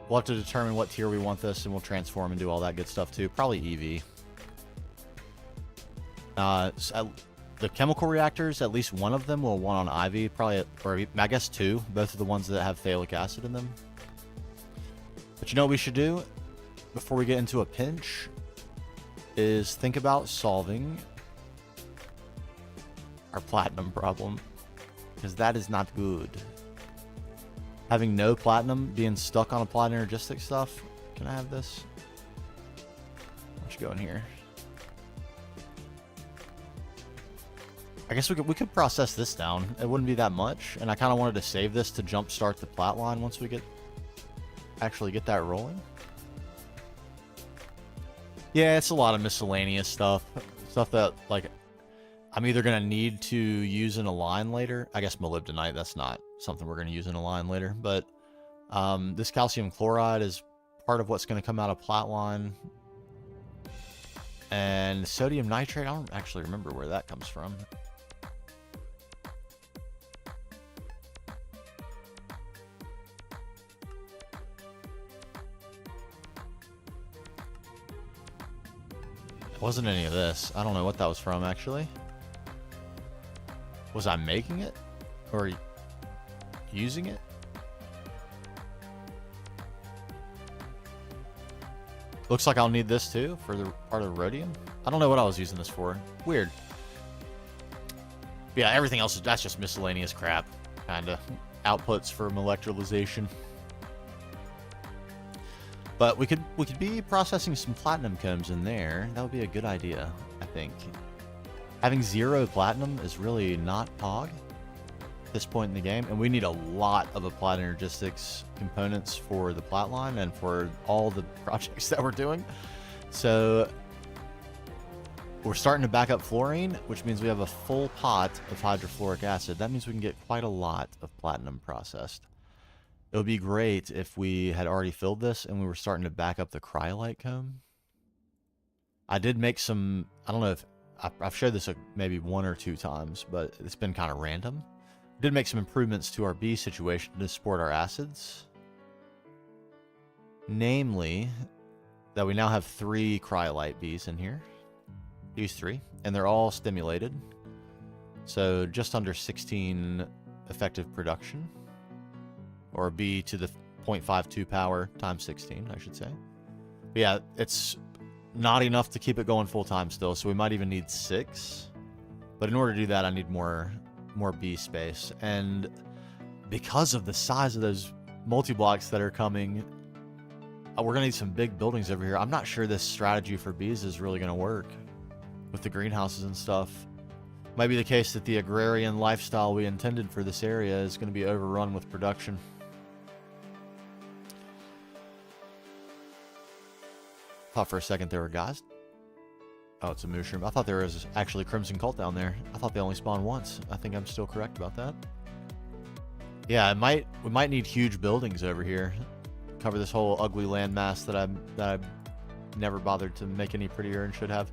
We'll have to determine what tier we want this, and we'll transform and do all that good stuff too. Probably EV. The chemical reactors, at least one of them will want on Ivy, probably, or I guess two. Both of the ones that have phthalic acid in them. But you know what we should do before we get into a pinch is think about solving our platinum problem, because that is not good. Having no platinum, being stuck on a platinum energistic stuff. Can I have this? Let's go in here. I guess we could process this down. It wouldn't be that much, and I kind of wanted to save this to jumpstart the plat line once we actually get that rolling. Yeah, it's a lot of miscellaneous stuff. Stuff that, like, I'm either going to need to use in a line later. I guess molybdenite, that's not something we're going to use in a line later. But this calcium chloride is part of what's going to come out of plat line. And sodium nitrate, I don't actually remember where that comes from. It wasn't any of this. I don't know what that was from, actually. Was I making it? Or using it? Looks like I'll need this too for the part of the rhodium. I don't know what I was using this for. Weird. Yeah, everything else, that's just miscellaneous crap. Kinda. Outputs for electrolyzation. But we could be processing some platinum combs in there. That would be a good idea, I think. Having 0 platinum is really not pog at this point in the game, and we need a lot of applied energistics components for the plat line and for all the projects that we're doing. So we're starting to back up fluorine, which means we have a full pot of hydrofluoric acid. That means we can get quite a lot of platinum processed. It would be great if we had already filled this and we were starting to back up the cryolite comb. I did make some, I don't know if, I've showed this maybe 1 or 2 times, but it's been kind of random. I did make some improvements to our B situation to support our acids. Namely, that we now have 3 cryolite Bs in here. These 3. And they're all stimulated. So just under 16 effective production. Or B to the 0.52 power times 16, I should say. But yeah, it's not enough to keep it going full time still, so we might even need 6. But in order to do that, I need more B space. And because of the size of those multi-blocks that are coming, we're going to need some big buildings over here. I'm not sure this strategy for bees is really going to work with the greenhouses and stuff. Might be the case that the agrarian lifestyle we intended for this area is going to be overrun with production. Thought for a second there were guys. Oh, it's a mushroom. I thought there was actually Crimson Cult down there. I thought they only spawned once. I think I'm still correct about that. Yeah, we might need huge buildings over here. Cover this whole ugly landmass that I never bothered to make any prettier and should have.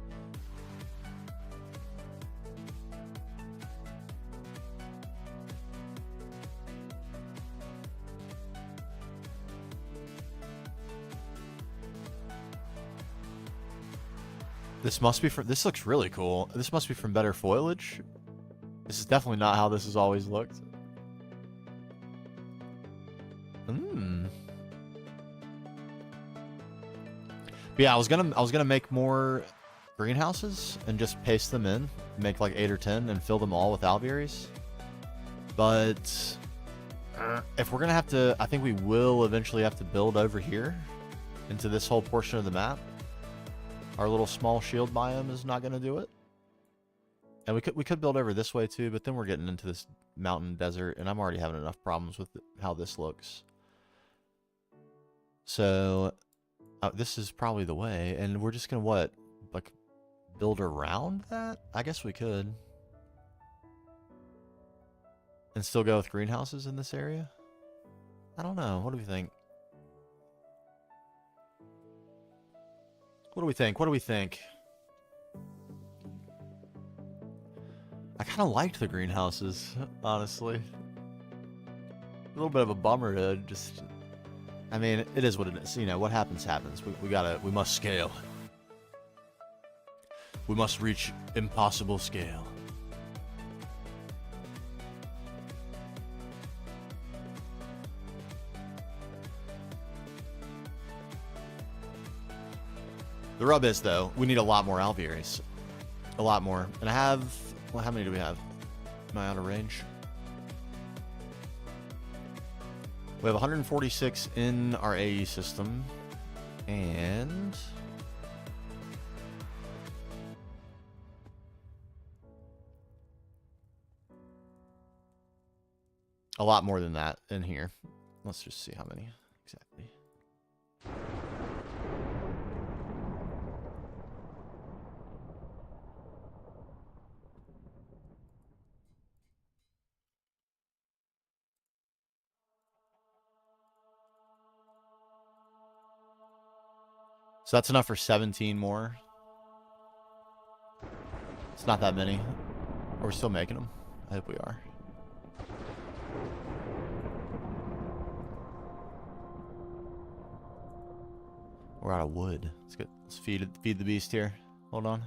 This must be from, this looks really cool. This must be from better foliage. This is definitely not how this has always looked. But yeah, I was gonna make more greenhouses and just paste them in, make like 8 or 10 and fill them all with alvearies. But if we're gonna have to, I think we will eventually have to build over here into this whole portion of the map. Our little small shield biome is not going to do it. And we could build over this way too, but then we're getting into this mountain desert, and I'm already having enough problems with how this looks. So this is probably the way, and we're just going to what? Like build around that? I guess we could. And still go with greenhouses in this area? I don't know. What do we think? What do we think? What do we think? I kind of liked the greenhouses, honestly. A little bit of a bummer to just I mean, it is what it is. You know, what happens, happens. We must scale. We must reach impossible scale. The rub is, though, we need a lot more alvearies. A lot more. And I have... Well, how many do we have? Am I out of range? We have 146 in our AE system. And... a lot more than that in here. Let's just see how many exactly. So that's enough for 17 more. It's not that many. Are we still making them? I hope we are. We're out of wood. Let's get. Let's feed the beast here. Hold on.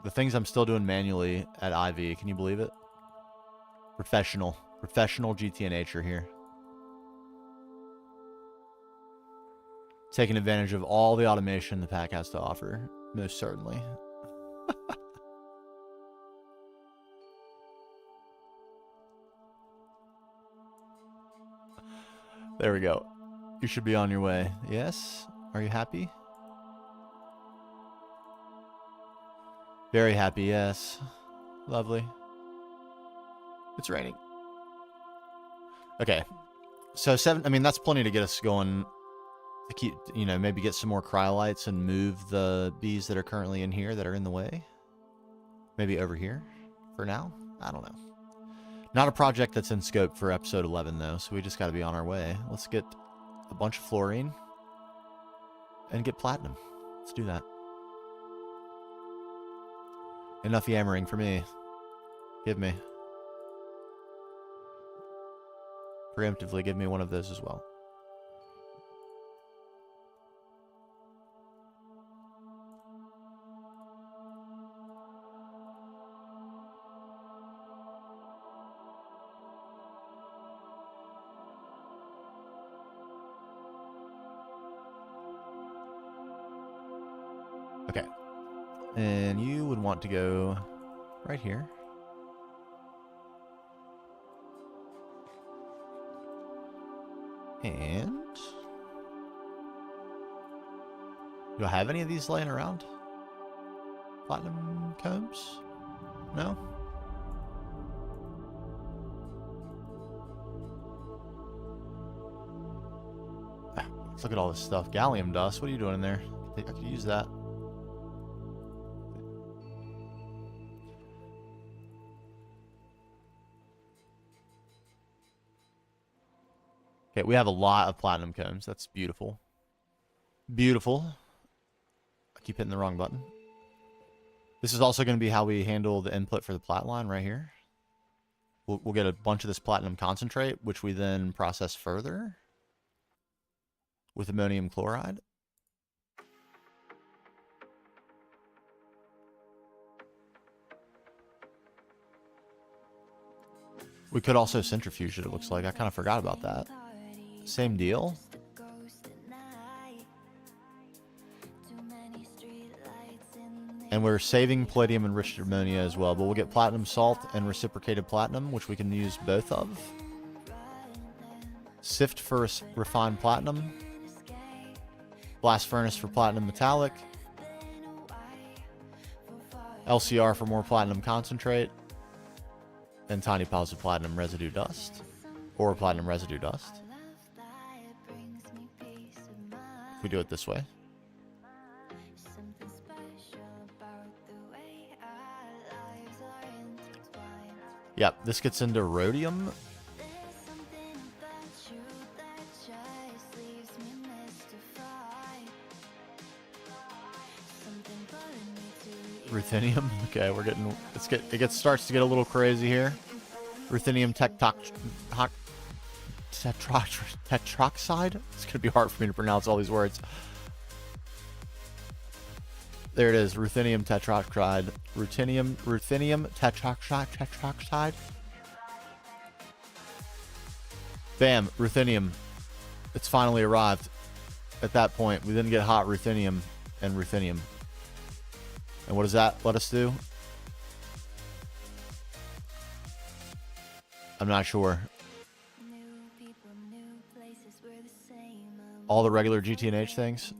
The things I'm still doing manually at IV. Can you believe it? Professional GTA nature here. Taking advantage of all the automation the pack has to offer. Most certainly. There we go. You should be on your way. Yes? Are you happy? Very happy, yes. Lovely. It's raining. Okay. So 7, I mean, that's plenty to get us going. To keep, you know, maybe get some more cryolites and move the bees that are currently in here that are in the way. Maybe over here for now. I don't know. Not a project that's in scope for episode 11, though, so we just got to be on our way. Let's get a bunch of fluorine and get platinum. Let's do that. Enough yammering for me. Give me. Preemptively, give me one of those as well. Okay. And you would want to go right here. And... do I have any of these laying around? Platinum combs? No? Let's look at all this stuff. Gallium dust. What are you doing in there? I think I could use that. Okay, we have a lot of platinum combs. That's beautiful. Beautiful. I keep hitting the wrong button. This is also going to be how we handle the input for the plat line right here. We'll get a bunch of this platinum concentrate, which we then process further with ammonium chloride. We could also centrifuge it, it looks like. I kind of forgot about that. Same deal. And we're saving palladium enriched ammonia as well, but we'll get platinum salt and reciprocated platinum, which we can use both of. Sift for refined platinum. Blast furnace for platinum metallic. LCR for more platinum concentrate. And tiny piles of platinum residue dust. Or platinum residue dust. If we do it this way. Yep, this gets into rhodium. Ruthenium. Okay, we're getting starts to get a little crazy here. Ruthenium tetroxide. It's gonna be hard for me to pronounce all these words. There it is. Ruthenium tetroxide. Ruthenium tetroxide. Bam, ruthenium. It's finally arrived. At that point, we then get hot ruthenium and ruthenium. And what does that let us do? I'm not sure. All the regular GT&H things.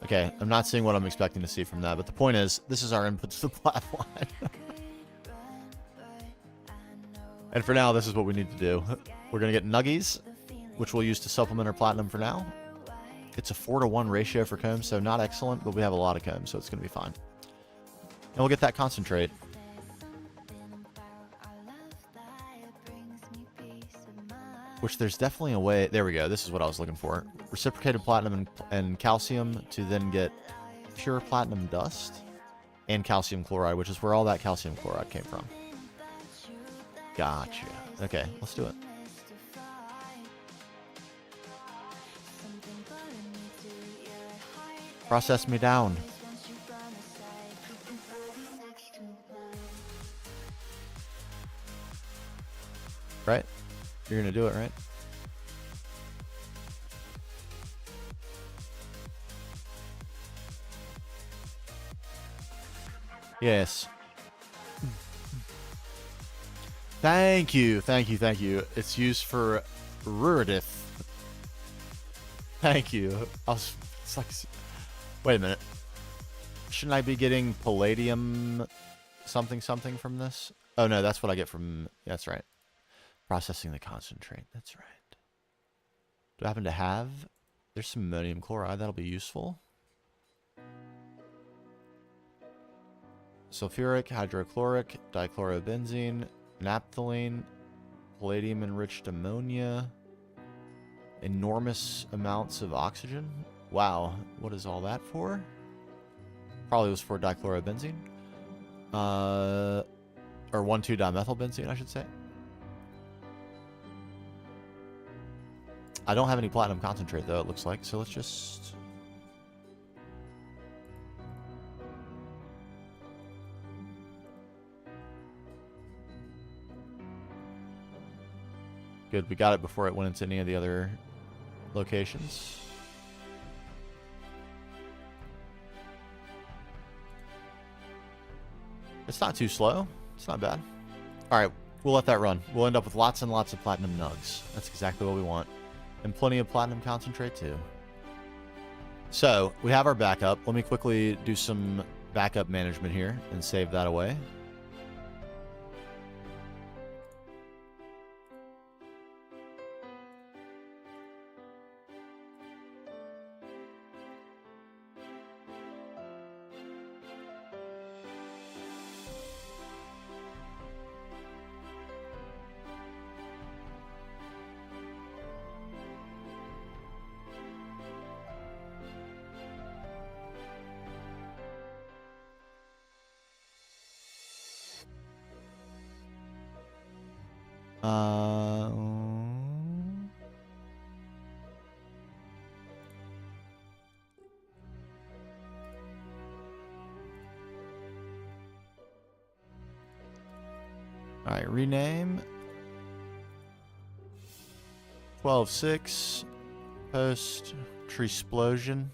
Okay, I'm not seeing what I'm expecting to see from that, but the point is, this is our input to the plat line. And for now, this is what we need to do. We're going to get nuggies, which we'll use to supplement our platinum for now. It's a 4-to-1 ratio for combs, so not excellent, but we have a lot of combs, so it's going to be fine. And we'll get that concentrate. Which there's definitely a way. There we go. This is what I was looking for. Reciprocated platinum and calcium to then get pure platinum dust and calcium chloride, which is where all that calcium chloride came from. Gotcha. Okay, let's do it. Process me down. Right? You're gonna do it, right? Yes. Thank you, thank you, thank you. It's used for Ruridith. Thank you. It's like, wait a minute. Shouldn't I be getting palladium something from this? Oh no, that's what I get from. That's right. Processing the concentrate. That's right. Do I happen to have? There's some ammonium chloride. That'll be useful. Sulfuric, hydrochloric, dichlorobenzene, naphthalene, palladium-enriched ammonia, enormous amounts of oxygen. Wow, what is all that for? Probably was for dichlorobenzene. Or 1,2-dimethylbenzene, I should say. I don't have any platinum concentrate, though, it looks like, so let's just... Good, we got it before it went into any of the other locations. It's not too slow. It's not bad. Alright, we'll let that run. We'll end up with lots and lots of platinum nugs. That's exactly what we want. And plenty of platinum concentrate, too. So, we have our backup. Let me quickly do some backup management here and save that away. Alright, rename. 12.6. Post. Tree explosion.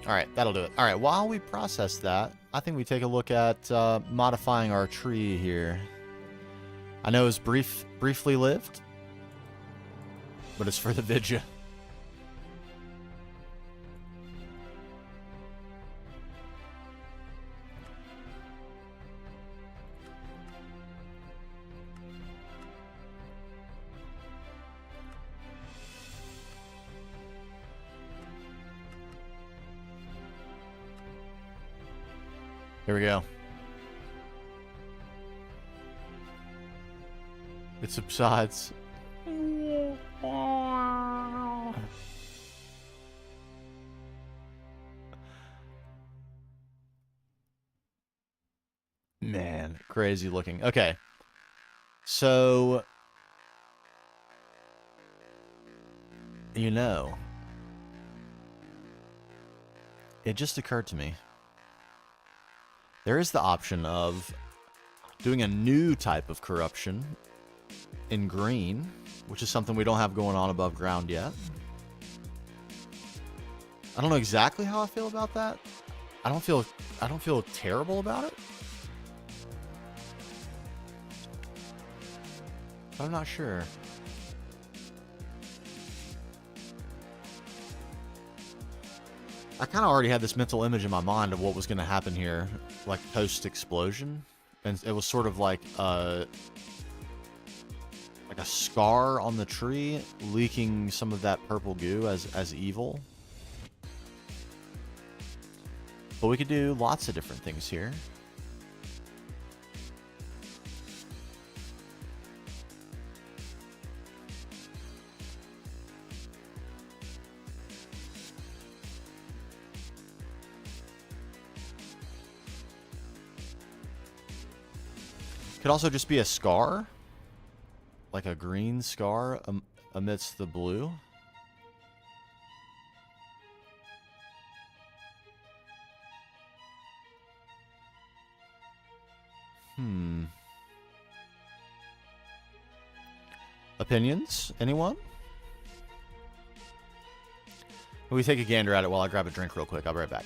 Alright, that'll do it. Alright, while we process that, I think we take a look at modifying our tree here. I know it's briefly lived, but it's for the vidya. Here we go. It subsides. Man, crazy looking. Okay. So, you know, it just occurred to me. There is the option of doing a new type of corruption in green, which is something we don't have going on above ground yet. I don't know exactly how I feel about that. I don't feel terrible about it. I'm not sure. I kind of already had this mental image in my mind of what was going to happen here, like post-explosion, and it was sort of like a scar on the tree, leaking some of that purple goo as evil. But we could do lots of different things here. Could also just be a scar, like a green scar amidst the blue. Opinions? Anyone? We take a gander at it while I grab a drink real quick. I'll be right back.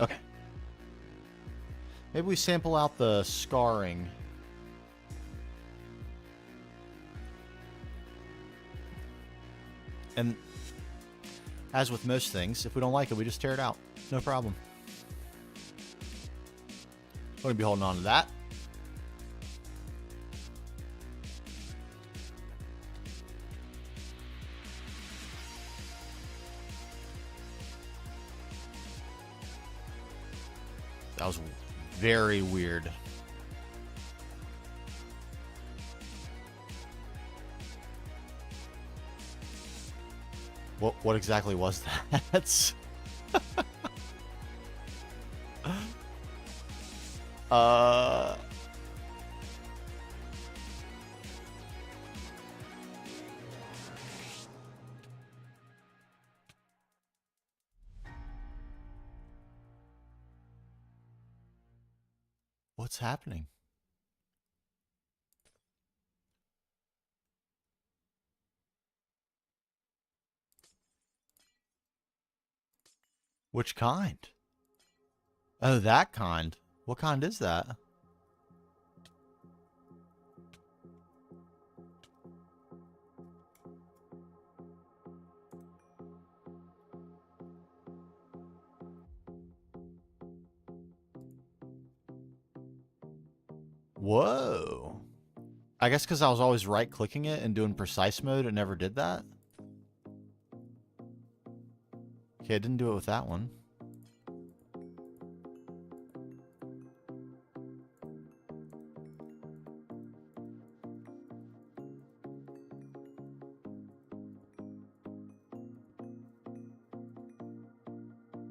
Okay. Maybe we sample out the scarring. And as with most things, if we don't like it, we just tear it out. No problem. I'm going to be holding on to that. That was very weird. What exactly was that? What's happening? Which kind? Oh, that kind. What kind is that? Whoa. I guess because I was always right-clicking it and doing precise mode, it never did that. Okay, I didn't do it with that one.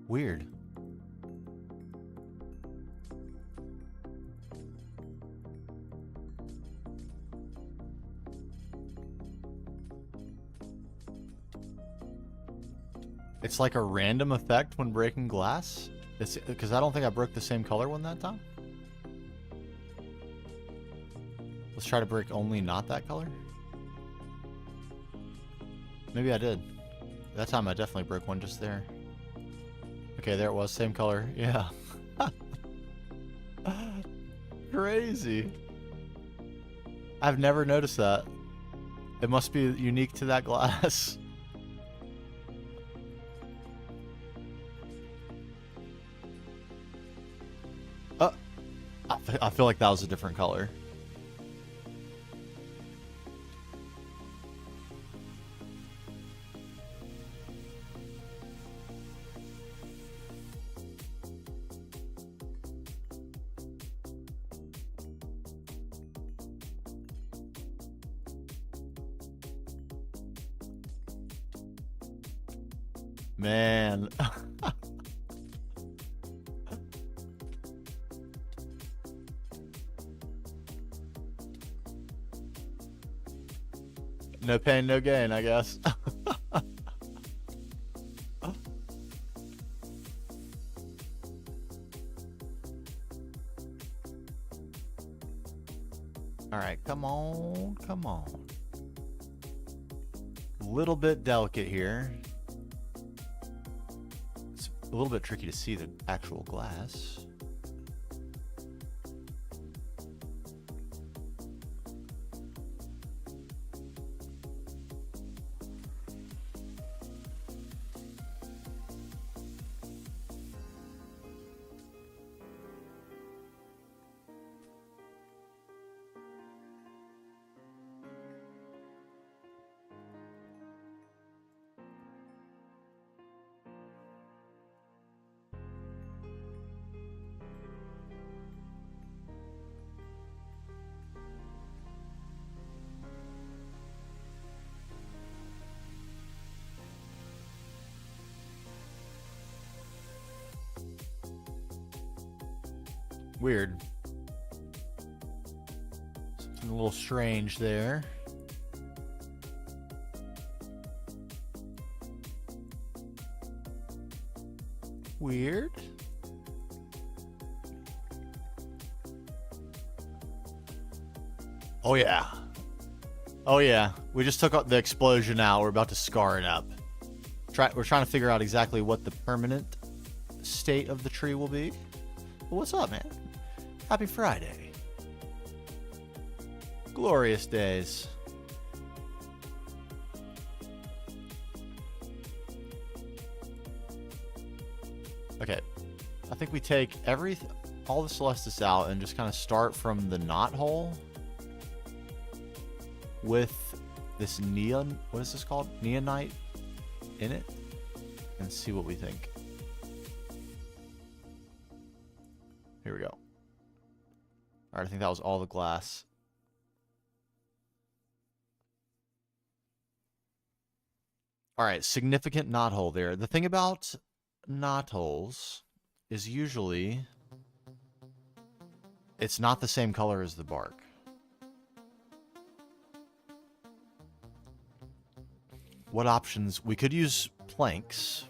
Weird. It's like a random effect when breaking glass? It's because I don't think I broke the same color one that time. Let's try to break only not that color. Maybe I did. That time I definitely broke one just there. Okay, there it was. Same color. Yeah. Crazy. I've never noticed that. It must be unique to that glass. I feel like that was a different color. Man. No pain, no gain, I guess. Alright, come on, come on. A little bit delicate here. It's a little bit tricky to see the actual glass. Weird. Something a little strange there. Weird. Oh yeah. Oh yeah. We just took out the explosion out. We're about to scar it up. We're trying to figure out exactly what the permanent state of the tree will be. Well, what's up, man? Happy Friday. Glorious days. Okay. I think we take all the Celestis out and just kind of start from the knot hole with this neon, what is this called? Neonite in it, and see what we think. Here we go. Alright, I think that was all the glass. Alright, significant knot hole there. The thing about knot holes is usually it's not the same color as the bark. What options? We could use planks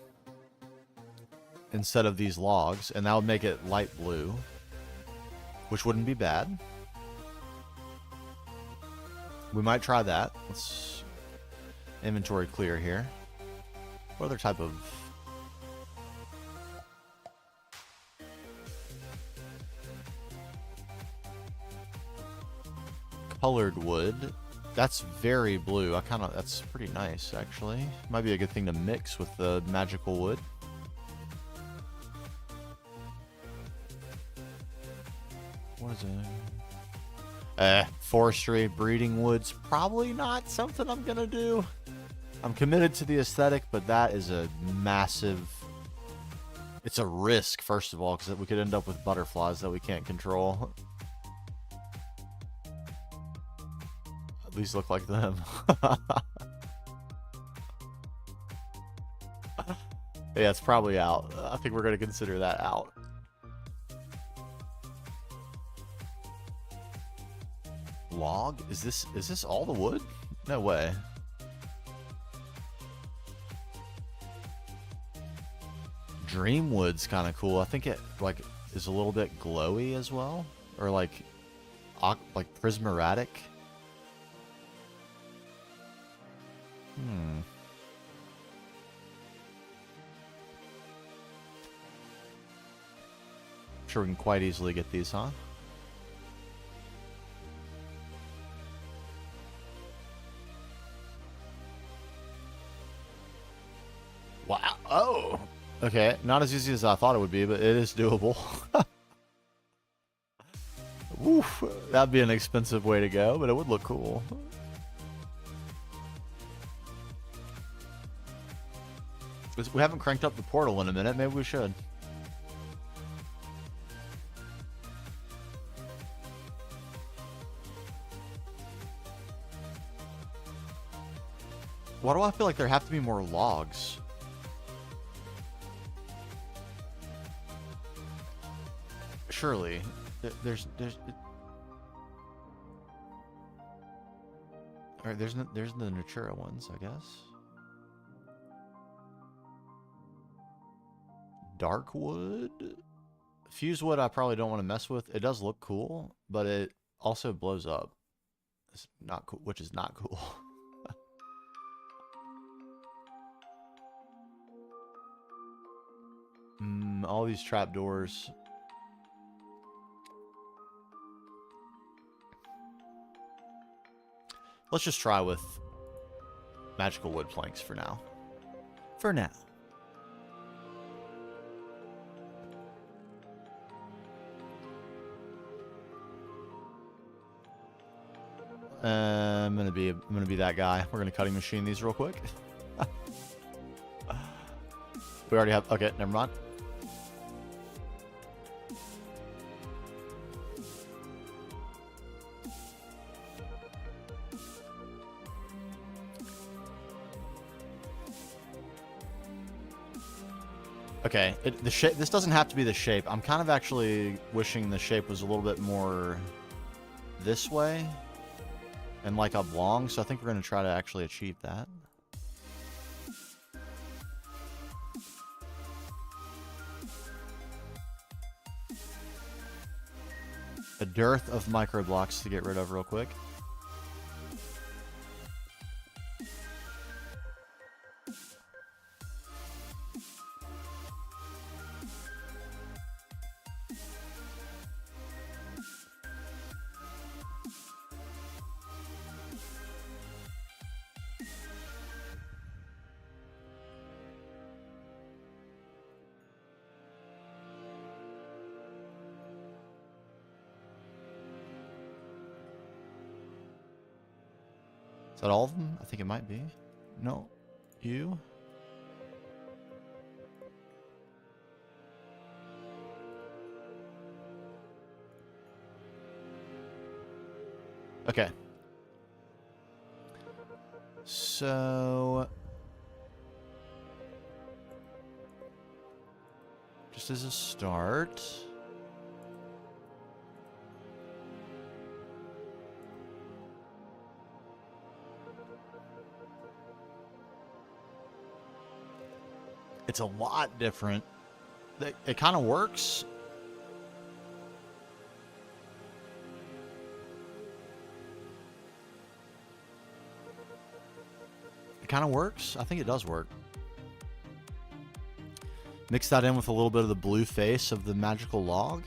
instead of these logs, and that would make it light blue, which wouldn't be bad. We might try that. Let's inventory clear here. What other type of colored wood? That's very blue. That's pretty nice, actually. Might be a good thing to mix with the magical wood. What is it? Forestry, breeding woods. Probably not something I'm gonna do. I'm committed to the aesthetic, but that is a massive... It's a risk, first of all, because we could end up with butterflies that we can't control. These look like them. Yeah, it's probably out. I think we're going to consider that out. Log? Is this all the wood? No way. Dreamwood's kind of cool. I think it like is a little bit glowy as well, or like like prismatic. Sure, we can quite easily get these, huh? Wow. Oh. Okay. Not as easy as I thought it would be, but it is doable. Woof. That'd be an expensive way to go, but it would look cool. We haven't cranked up the portal in a minute. Maybe we should. Why do I feel like there have to be more logs? Surely. There's Alright, there's the Natura ones, I guess. Dark wood? Fused wood I probably don't want to mess with. It does look cool, but it also blows up. It's not cool, which is not cool. All these trapdoors. Let's just try with magical wood planks for now. For now. I'm gonna be that guy. We're gonna cutting machine these real quick. We already have. Okay, never mind. Okay, the shape. This doesn't have to be the shape. I'm kind of actually wishing the shape was a little bit more this way and like oblong. So I think we're going to try to actually achieve that. A dearth of micro blocks to get rid of real quick. Is that all of them? I think it might be. No. You? Okay. So... just as a start... it's a lot different. It kind of works. It kind of works. I think it does work. Mix that in with a little bit of the blue face of the magical log.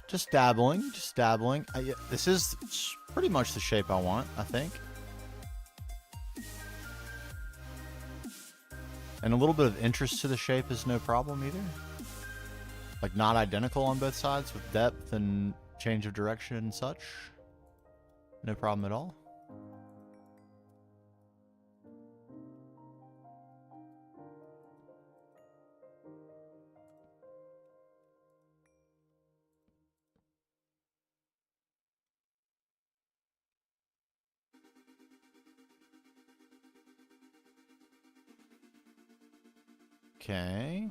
Just dabbling, just dabbling. This is pretty much the shape I want, I think. And a little bit of interest to the shape is no problem either. Like not identical on both sides with depth and change of direction and such. No problem at all. Okay.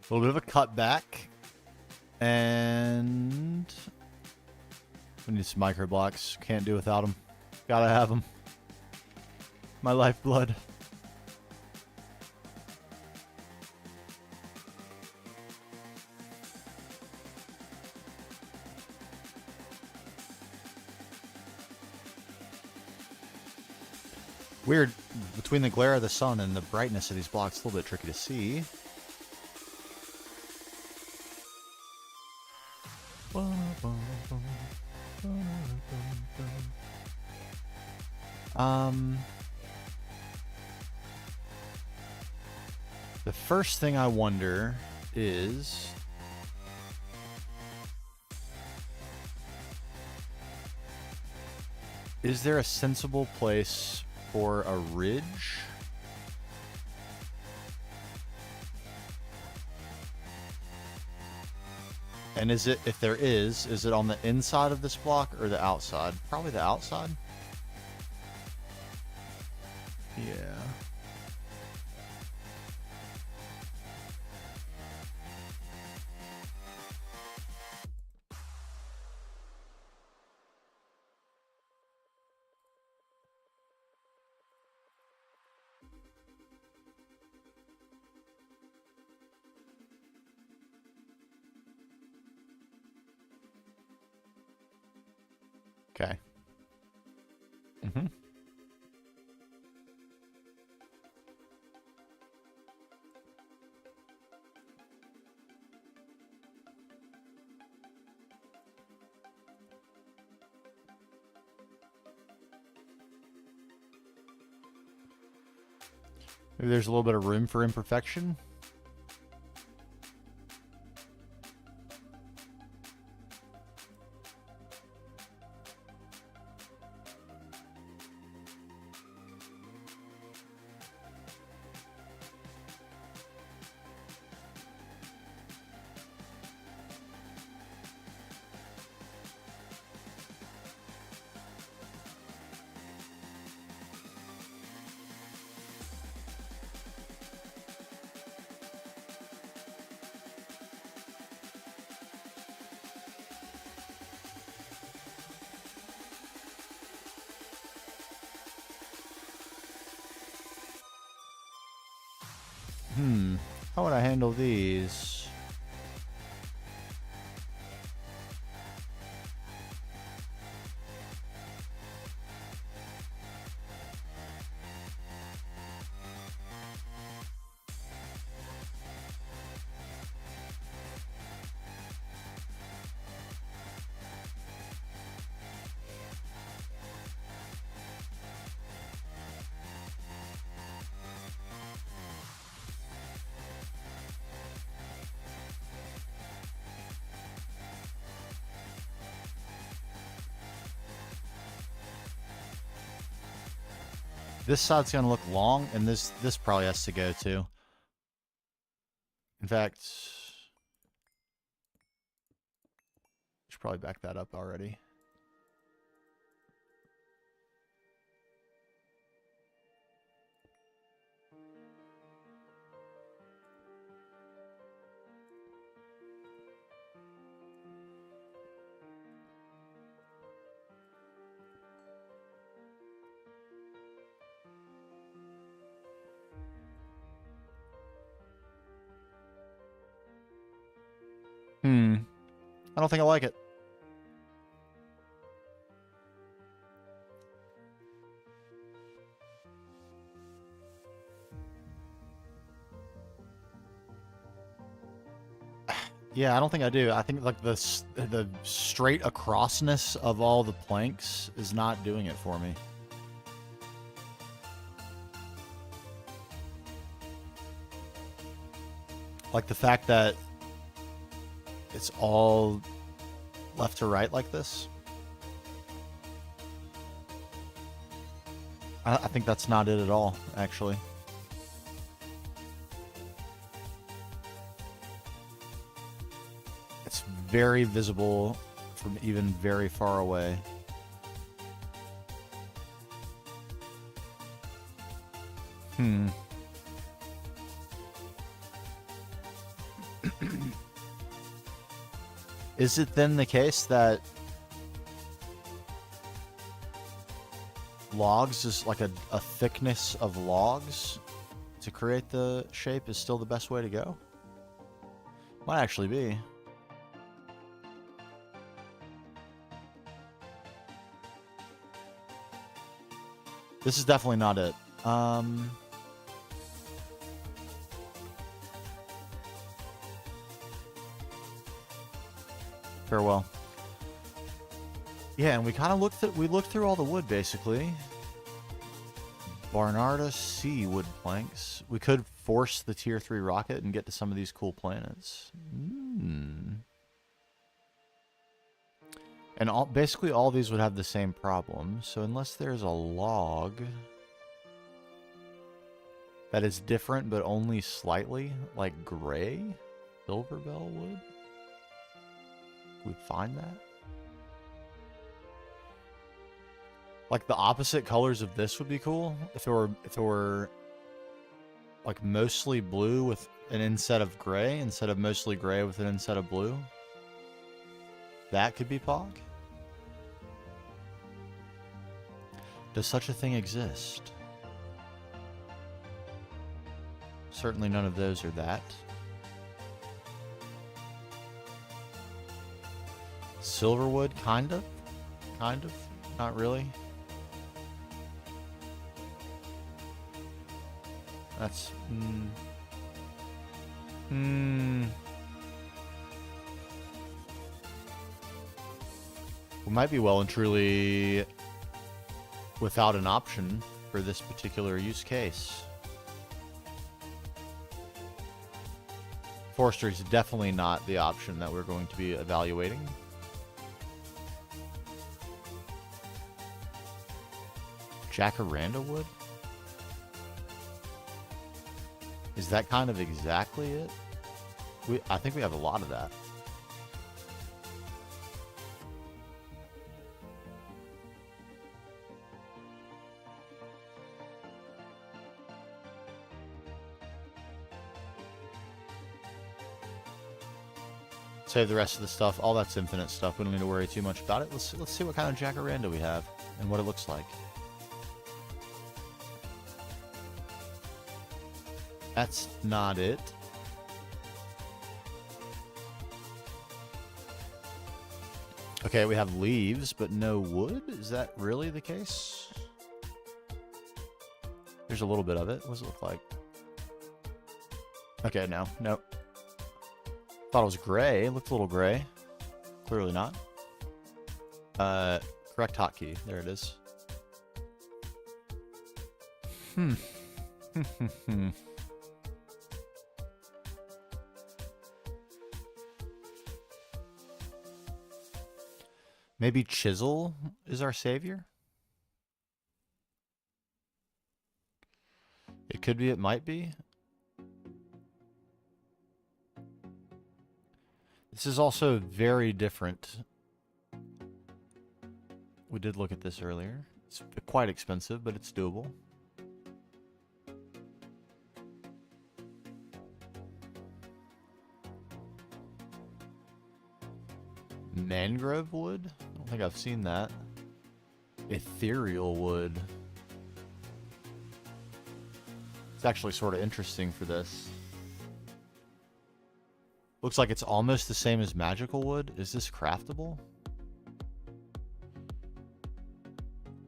A little bit of a cutback. And we need some micro blocks. Can't do without them. Gotta have them. My lifeblood. Weird, between the glare of the sun and the brightness of these blocks, a little bit tricky to see. The first thing I wonder is... is there a sensible place for a ridge? And is it, if there is it on the inside of this block or the outside? Probably the outside. Yeah. Okay. Mm-hmm. Maybe there's a little bit of room for imperfection. How would I handle these? This side's gonna look long, and this probably has to go too. In fact, should probably back that up already. I don't think I like it. Yeah, I don't think I do. I think like the straight acrossness of all the planks is not doing it for me. Like the fact that it's all left to right like this. I think that's not it at all, actually. It's very visible from even very far away. Is it then the case that logs is like a thickness of logs to create the shape is still the best way to go? Might actually be. This is definitely not it. Farewell. Yeah, and we kind of looked through all the wood basically. Barnarda C wood planks. We could force the tier 3 rocket and get to some of these cool planets. And basically all these would have the same problem. So unless there's a log that is different but only slightly, like gray, Silverbell wood. Can we find that? Like the opposite colors of this would be cool. If it were like mostly blue with an inset of gray instead of mostly gray with an inset of blue. That could be Pog. Does such a thing exist? Certainly none of those are that. Silverwood, kind of, not really. That's we might be well and truly without an option for this particular use case. Forestry is definitely not the option that we're going to be evaluating. Jacaranda wood? Is that kind of exactly it? I think we have a lot of that. Save the rest of the stuff. All that's infinite stuff. We don't need to worry too much about it. Let's see what kind of Jacaranda we have and what it looks like. That's not it. Okay, we have leaves, but no wood? Is that really the case? There's a little bit of it. What does it look like? Okay, no. Nope. Thought it was gray. It looked a little gray. Clearly not. Correct hotkey. There it is. Maybe chisel is our savior? It could be, it might be. This is also very different. We did look at this earlier. It's quite expensive, but it's doable. Mangrove wood? I don't think I've seen that. Ethereal wood. It's actually sort of interesting for this. Looks like it's almost the same as magical wood. Is this craftable?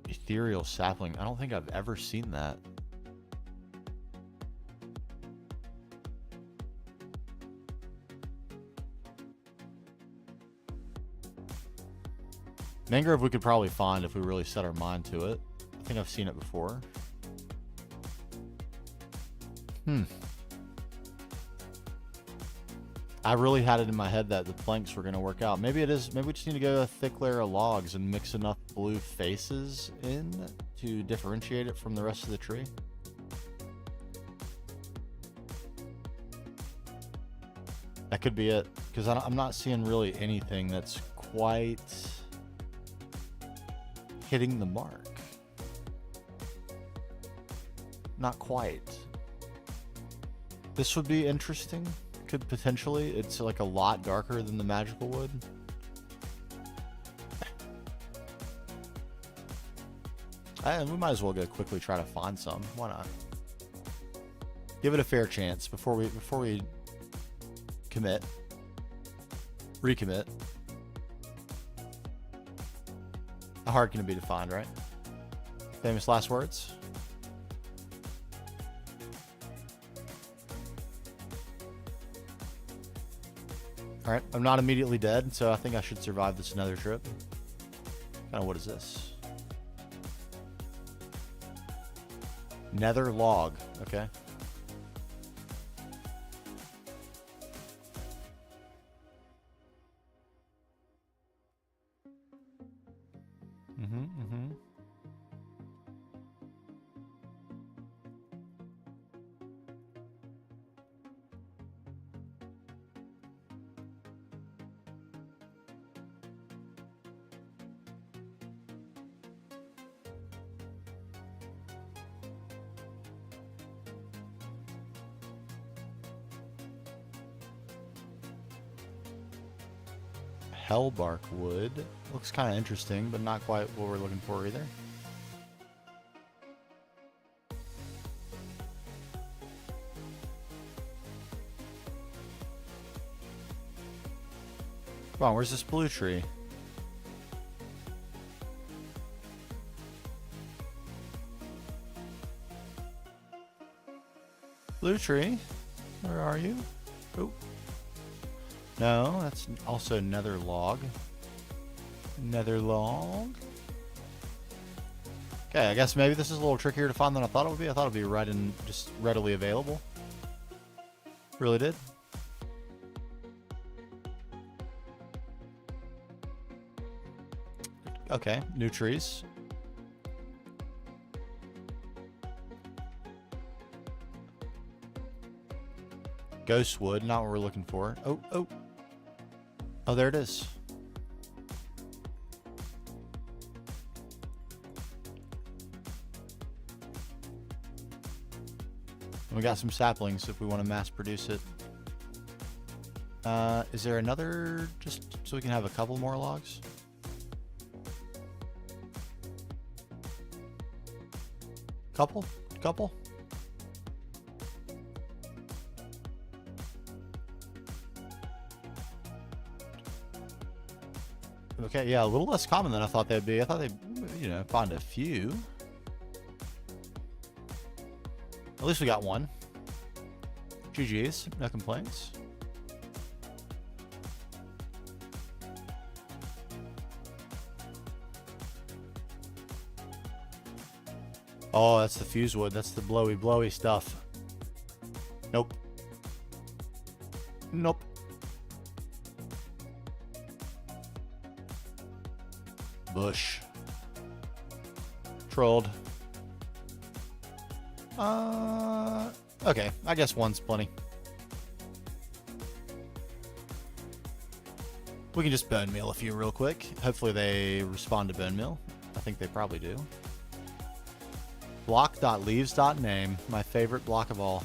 Ethereal sapling. I don't think I've ever seen that. Mangrove we could probably find if we really set our mind to it. I think I've seen it before. I really had it in my head that the planks were going to work out. Maybe it is. Maybe we just need to go a thick layer of logs and mix enough blue faces in to differentiate it from the rest of the tree. That could be it. Because I'm not seeing really anything that's quite hitting the mark. Not quite. This would be interesting. Could potentially. It's like a lot darker than the magical wood. We might as well go quickly try to find some. Why not? Give it a fair chance before we commit. Recommit. How hard can it be to find, right? Famous last words. Alright, I'm not immediately dead, so I think I should survive this nether trip. Kind of what is this? Nether log, okay. Hellbark wood. Looks kind of interesting, but not quite what we're looking for either. Come on, where's this blue tree? Blue tree, where are you? Oh. No, that's also nether log. Nether log. Okay, I guess maybe this is a little trickier to find than I thought it would be. I thought it would be right in, just readily available. Really did. Okay, new trees. Ghost wood, not what we're looking for. Oh, there it is. We got some saplings if we want to mass produce it. Is there another, just so we can have a couple more logs? Couple? Okay, yeah, a little less common than I thought they'd be. I thought they'd, find a few. At least we got one. GG's, no complaints. Oh, that's the fuse wood. That's the blowy stuff. Nope. Bush. Trolled. Okay, I guess one's plenty. We can just bone meal a few real quick. Hopefully they respond to bone meal. I think they probably do. Block.leaves.name, my favorite block of all.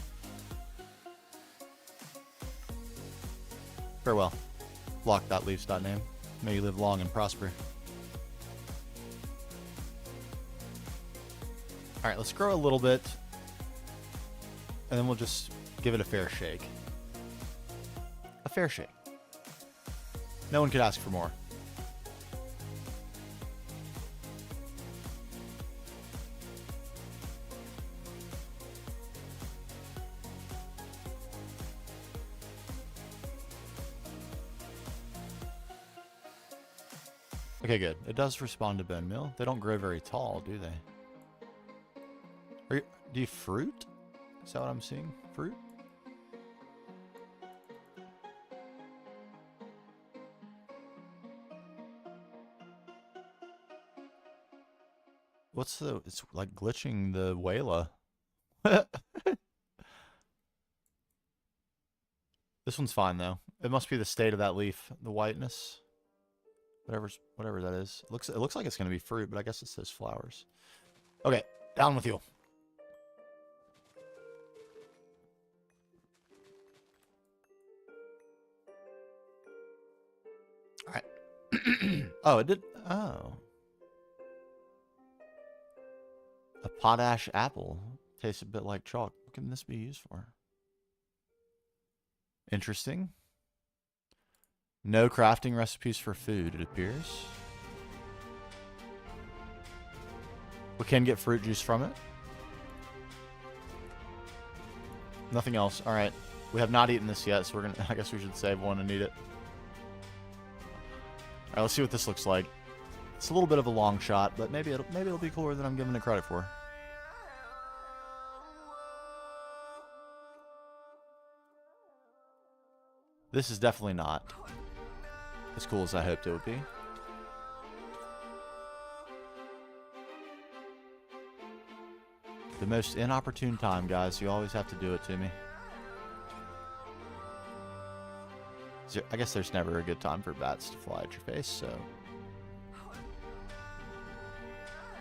Farewell. Block.leaves.name. May you live long and prosper. Alright, let's grow a little bit. And then we'll just give it a fair shake. A fair shake. No one could ask for more. Okay, good. It does respond to bone meal. They don't grow very tall, do they? Do you fruit? Is that what I'm seeing? Fruit? What's the... It's like glitching the Wayla. This one's fine, though. It must be the state of that leaf. The whiteness. Whatever that is. It looks like it's going to be fruit, but I guess it's those flowers. Okay, down with you. All right. Oh, it did. Oh. A potash apple. Tastes a bit like chalk. What can this be used for? Interesting. No crafting recipes for food, it appears. We can get fruit juice from it. Nothing else. All right. We have not eaten this yet, so we're gonna. I guess we should save one and eat it. All right. Let's see what this looks like. It's a little bit of a long shot, but maybe it'll be cooler than I'm giving it credit for. This is definitely not as cool as I hoped it would be. The most inopportune time, guys. You always have to do it to me. I guess there's never a good time for bats to fly at your face, so...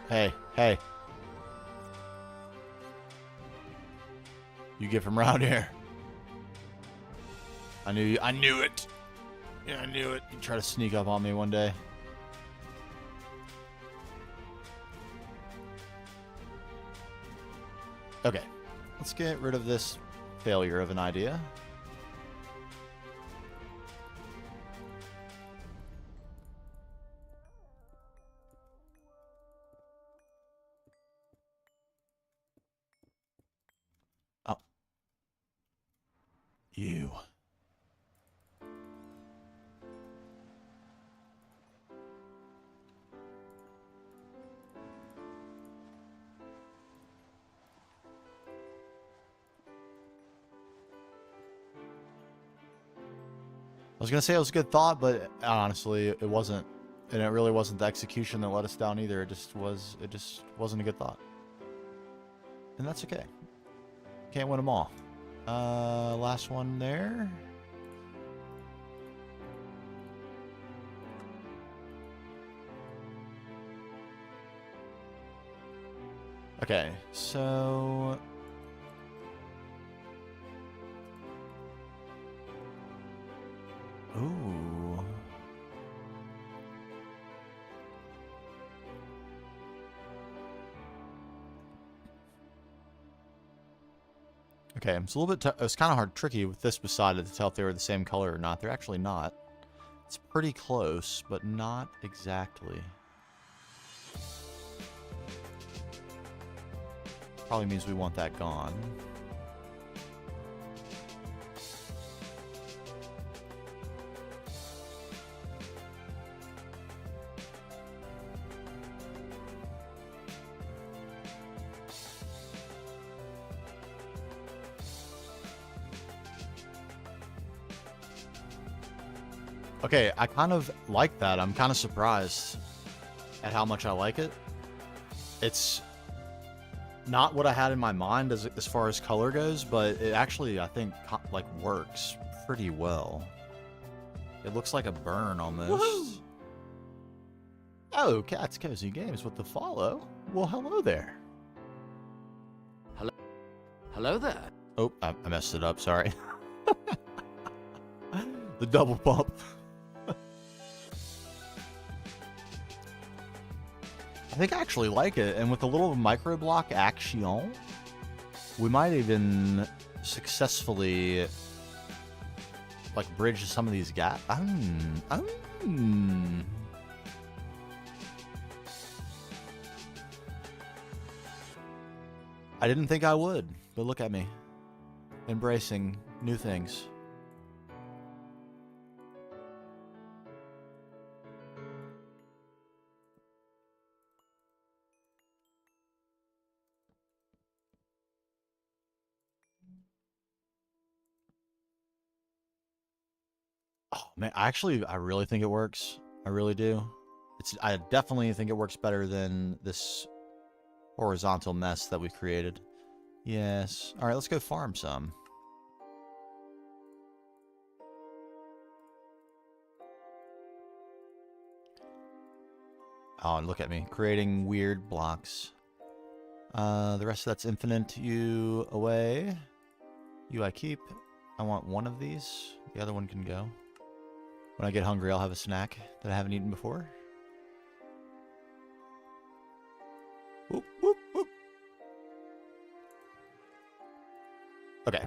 Hey, hey. You get from around here. I knew it. Yeah, I knew it. You try to sneak up on me one day. Okay, let's get rid of this failure of an idea. Oh. You. I was gonna say it was a good thought, but honestly, it wasn't, and it really wasn't the execution that let us down either. It just wasn't a good thought, and that's okay. Can't win them all. Last one there. Okay, so. Ooh. Okay, it's a little bit. It's kind of hard, tricky with this beside it to tell if they were the same color or not. They're actually not. It's pretty close, but not exactly. Probably means we want that gone. Okay, I kind of like that. I'm kind of surprised at how much I like it. It's not what I had in my mind as far as color goes, but it actually, I think, like works pretty well. It looks like a burn almost. Woohoo! Oh, Cat's Cozy Games with the follow. Well, hello there. Hello there. Oh, I messed it up. Sorry. The double bump. I think I actually like it, and with a little micro block action, we might even successfully like bridge some of these gaps. I didn't think I would, but look at me, embracing new things. Oh man, I really think it works. I really do. I definitely think it works better than this horizontal mess that we created. Yes. All right, let's go farm some. Oh, and look at me, creating weird blocks. The rest of that's infinite. You away. You I keep. I want one of these. The other one can go. When I get hungry, I'll have a snack that I haven't eaten before. Whoop, whoop, whoop. Okay,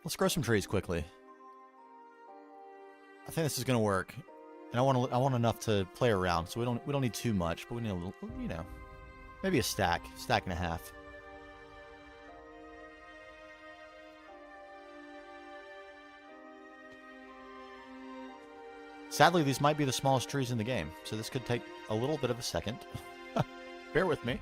let's grow some trees quickly. I think this is gonna work, and I want enough to play around. So we don't need too much, but we need a little, you know, maybe a stack and a half. Sadly, these might be the smallest trees in the game, so this could take a little bit of a second. Bear with me.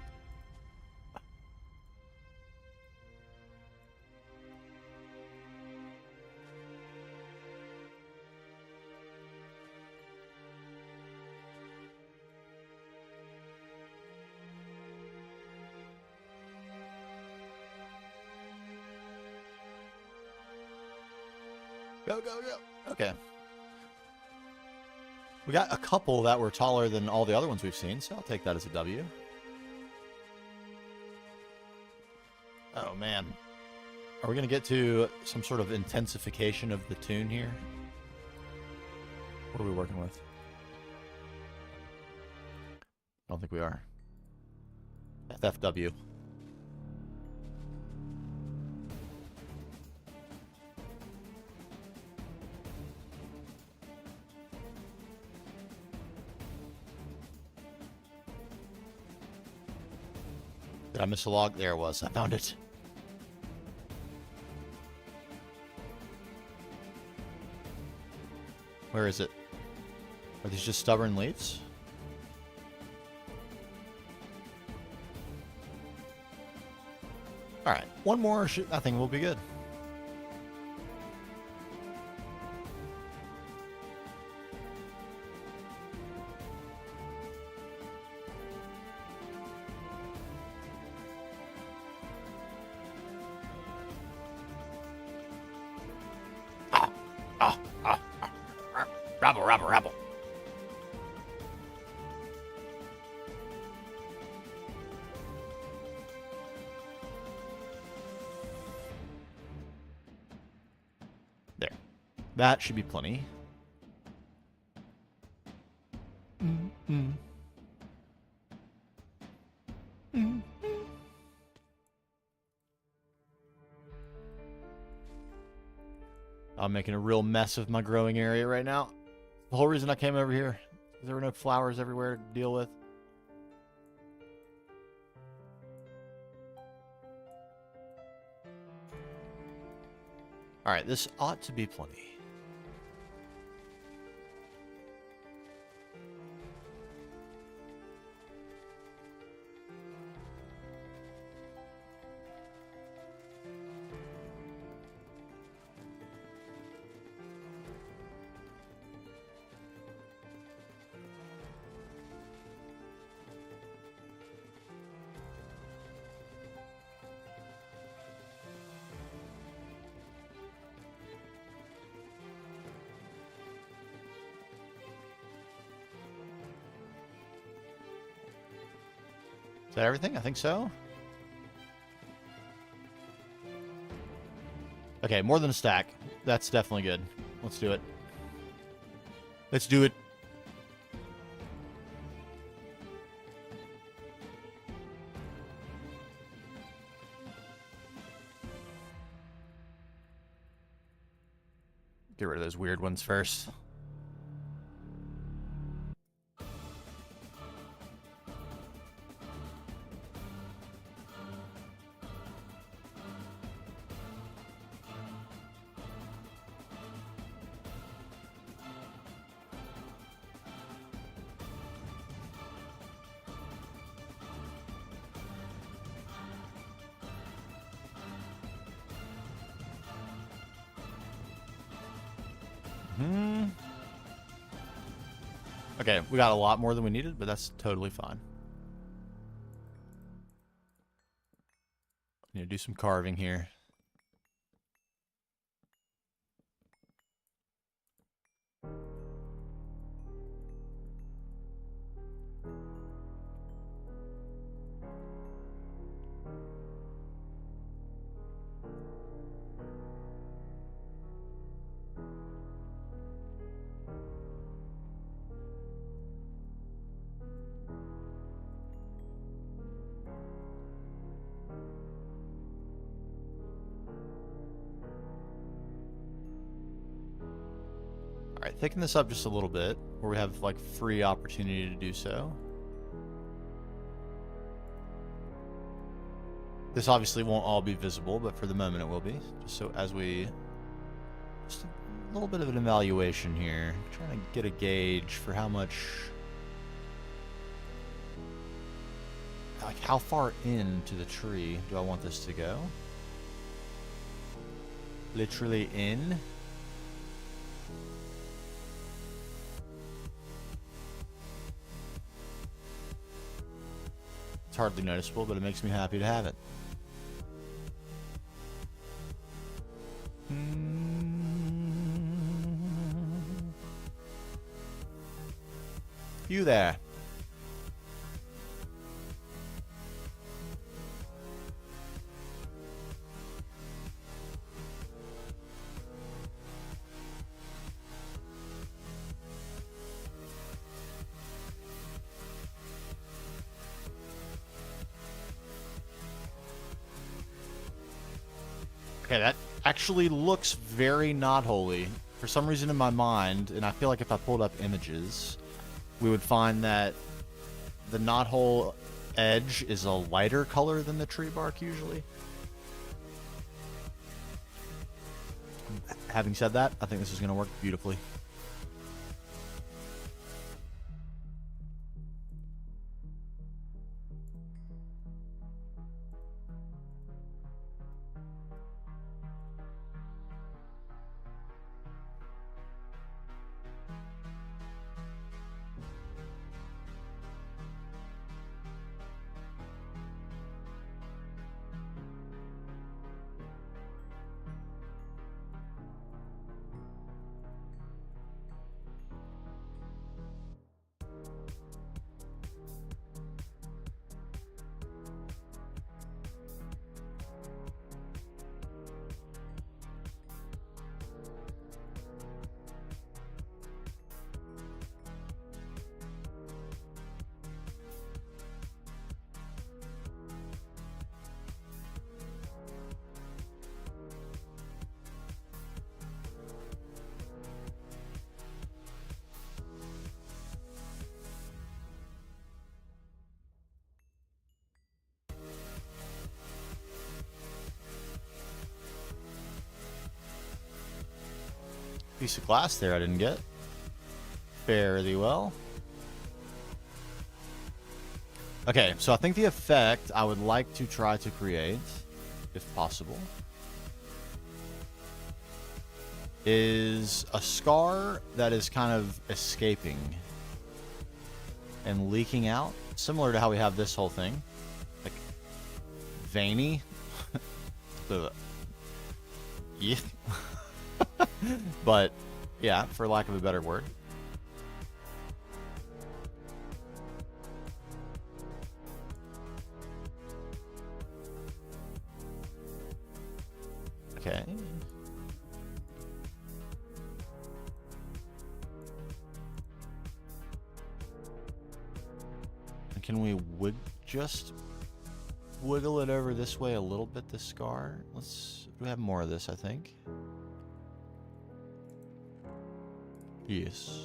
Go, go, go. Okay. We got a couple that were taller than all the other ones we've seen, so I'll take that as a W. Oh, man. Are we going to get to some sort of intensification of the tune here? What are we working with? I don't think we are. FFW. Did I miss a log? There it was. I found it. Where is it? Are these just stubborn leaves? Alright, one more, I think we'll be good. Rabble. There. That should be plenty. I'm making a real mess of my growing area right now. The whole reason I came over here is there were no flowers everywhere to deal with. Alright, this ought to be plenty. Is that everything? I think so. Okay, more than a stack. That's definitely good. Let's do it. Let's do it. Get rid of those weird ones first. Okay, we got a lot more than we needed, but that's totally fine. Need to do some carving here. Alright, thicken this up just a little bit, where we have, like, free opportunity to do so. This obviously won't all be visible, but for the moment it will be. Just so as we... Just a little bit of an evaluation here. Trying to get a gauge for how much... Like, how far into the tree do I want this to go? Literally in? It's hardly noticeable, but it makes me happy to have it. You there. Okay, that actually looks very not holy. For some reason in my mind, and I feel like if I pulled up images, we would find that the knothole edge is a lighter color than the tree bark usually. Having said that, I think this is going to work beautifully. Piece of glass there I didn't get. Fairly well. Okay, so I think the effect I would like to try to create, if possible, is a scar that is kind of escaping and leaking out, similar to how we have this whole thing. Like, veiny. Yeah. But, yeah, for lack of a better word. Okay. Can we just wiggle it over this way a little bit, this scar? We have more of this, I think. Yes.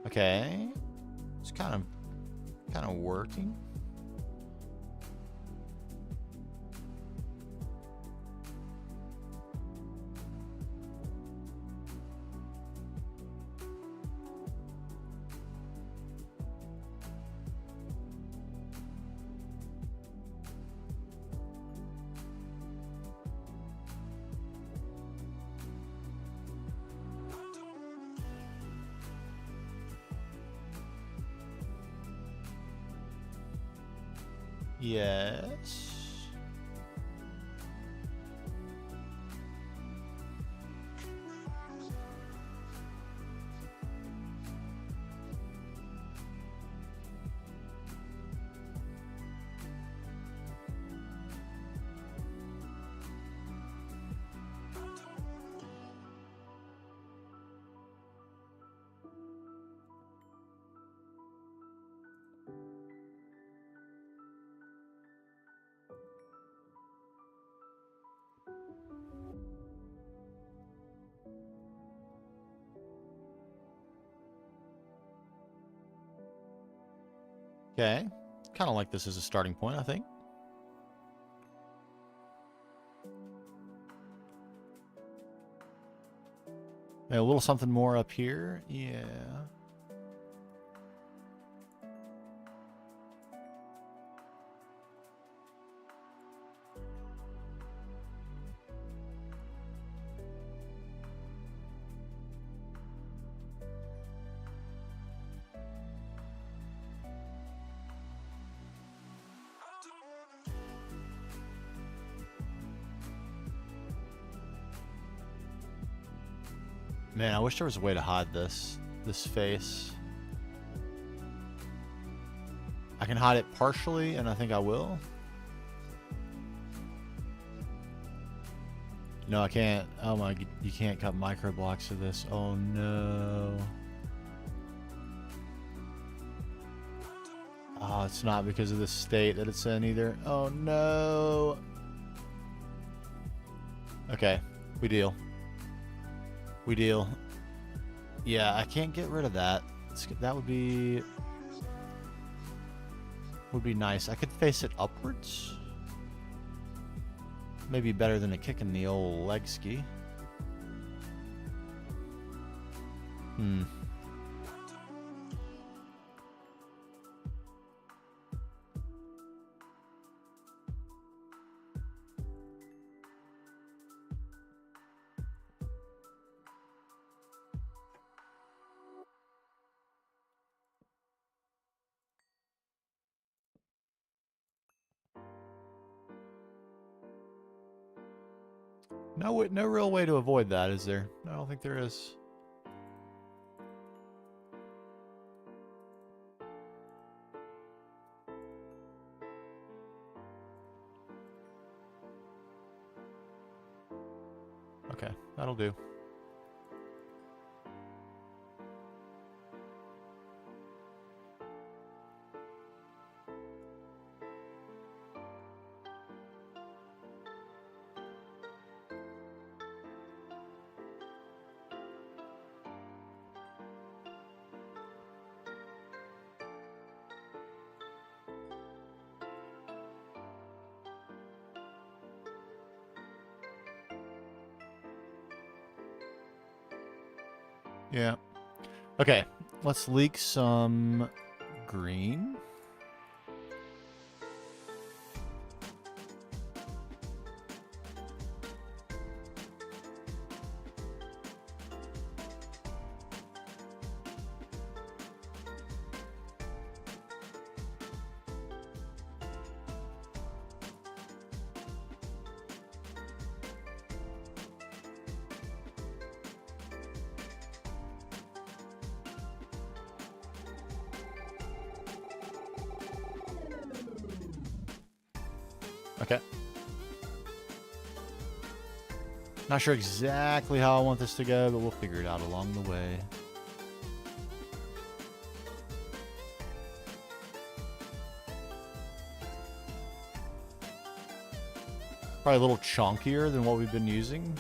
Okay. It's kind of working. Yes. Okay. Kind of like this as a starting point, I think. Maybe a little something more up here. Yeah. Man, I wish there was a way to hide this face. I can hide it partially, and I think I will. No, I can't. Oh my, you can't cut micro blocks of this. Oh no. Oh, it's not because of the state that it's in either. Oh no. Okay, we deal. We deal. Yeah, I can't get rid of that. That would be nice. I could face it upwards. Maybe better than a kick in the old leg ski. No real way to avoid that, is there? I don't think there is. Okay, that'll do. Yeah. Okay, let's leak some green. Okay. Not sure exactly how I want this to go, but we'll figure it out along the way. Probably a little chunkier than what we've been using.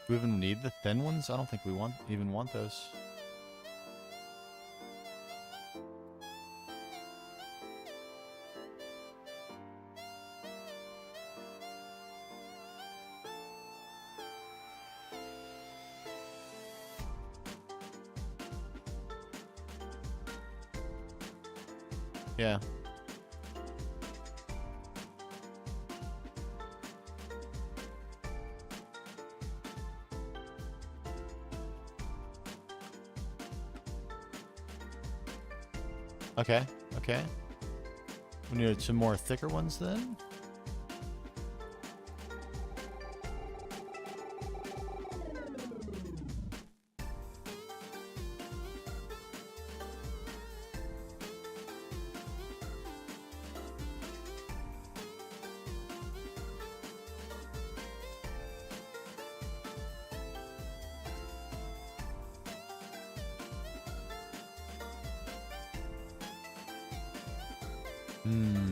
Do we even need the thin ones? I don't think we even want those. Yeah. Okay, okay. We need some more thicker ones then. Hmm.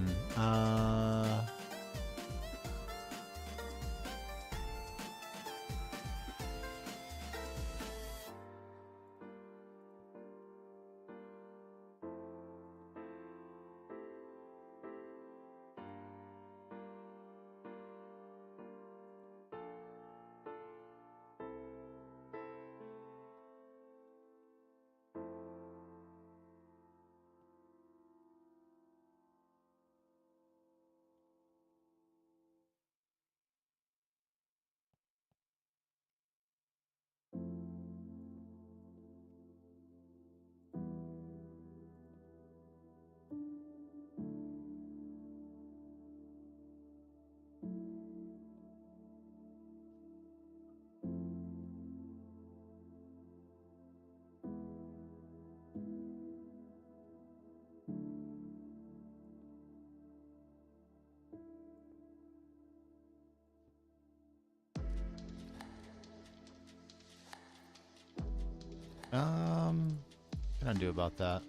What can I do about that?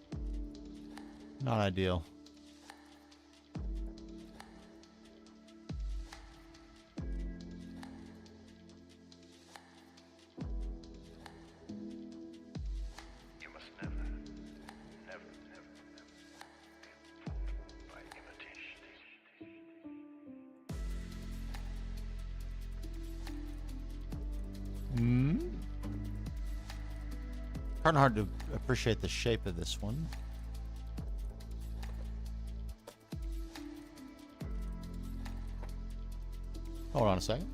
Not ideal. You must never, never, never, never be fooled by imitation. Hmm. Kind of hard to appreciate the shape of this one. Hold on a second.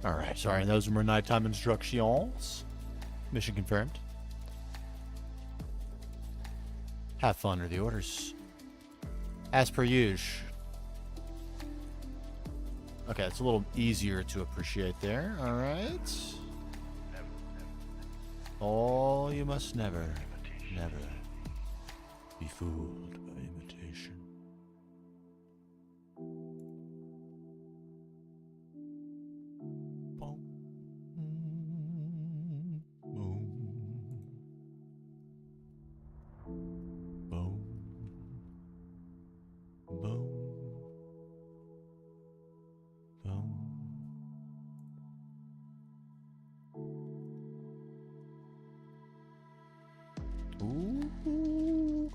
All right, sorry, those were nighttime instructions. Mission confirmed. Have fun are the orders. As per usual. Okay, it's a little easier to appreciate there. All right. Oh, you must never, never be fooled by imitation. Boom. Boom. Boom. Boom. Boom. Ooh.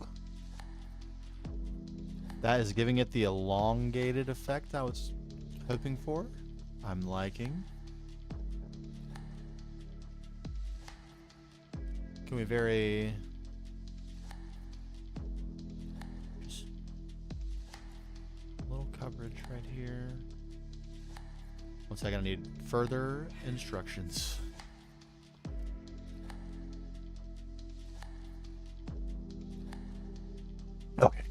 That is giving it the elongated effect I was hoping for. I'm liking. Can we vary? Just a little coverage right here. One second, I need further instructions. Okay.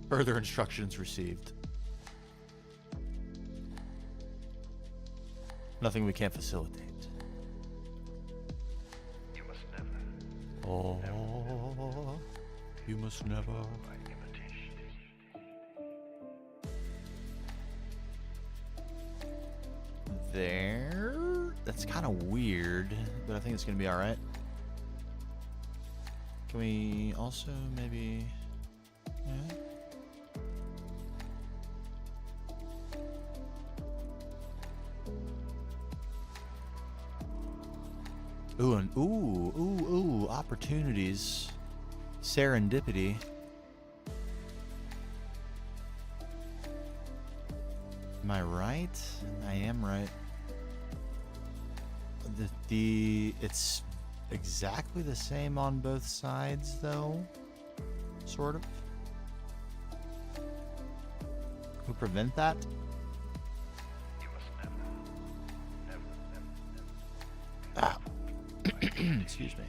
Further instructions received. Nothing we can't facilitate. You must never, Oh, you must never. by imitation. There. That's kind of weird, but I think it's gonna be all right. Can we also maybe? Yeah. Ooh, and ooh, opportunities. Serendipity. Am I right? I am right. It's exactly the same on both sides though. Sort of. Can we prevent that? You must never, Ah. Excuse me.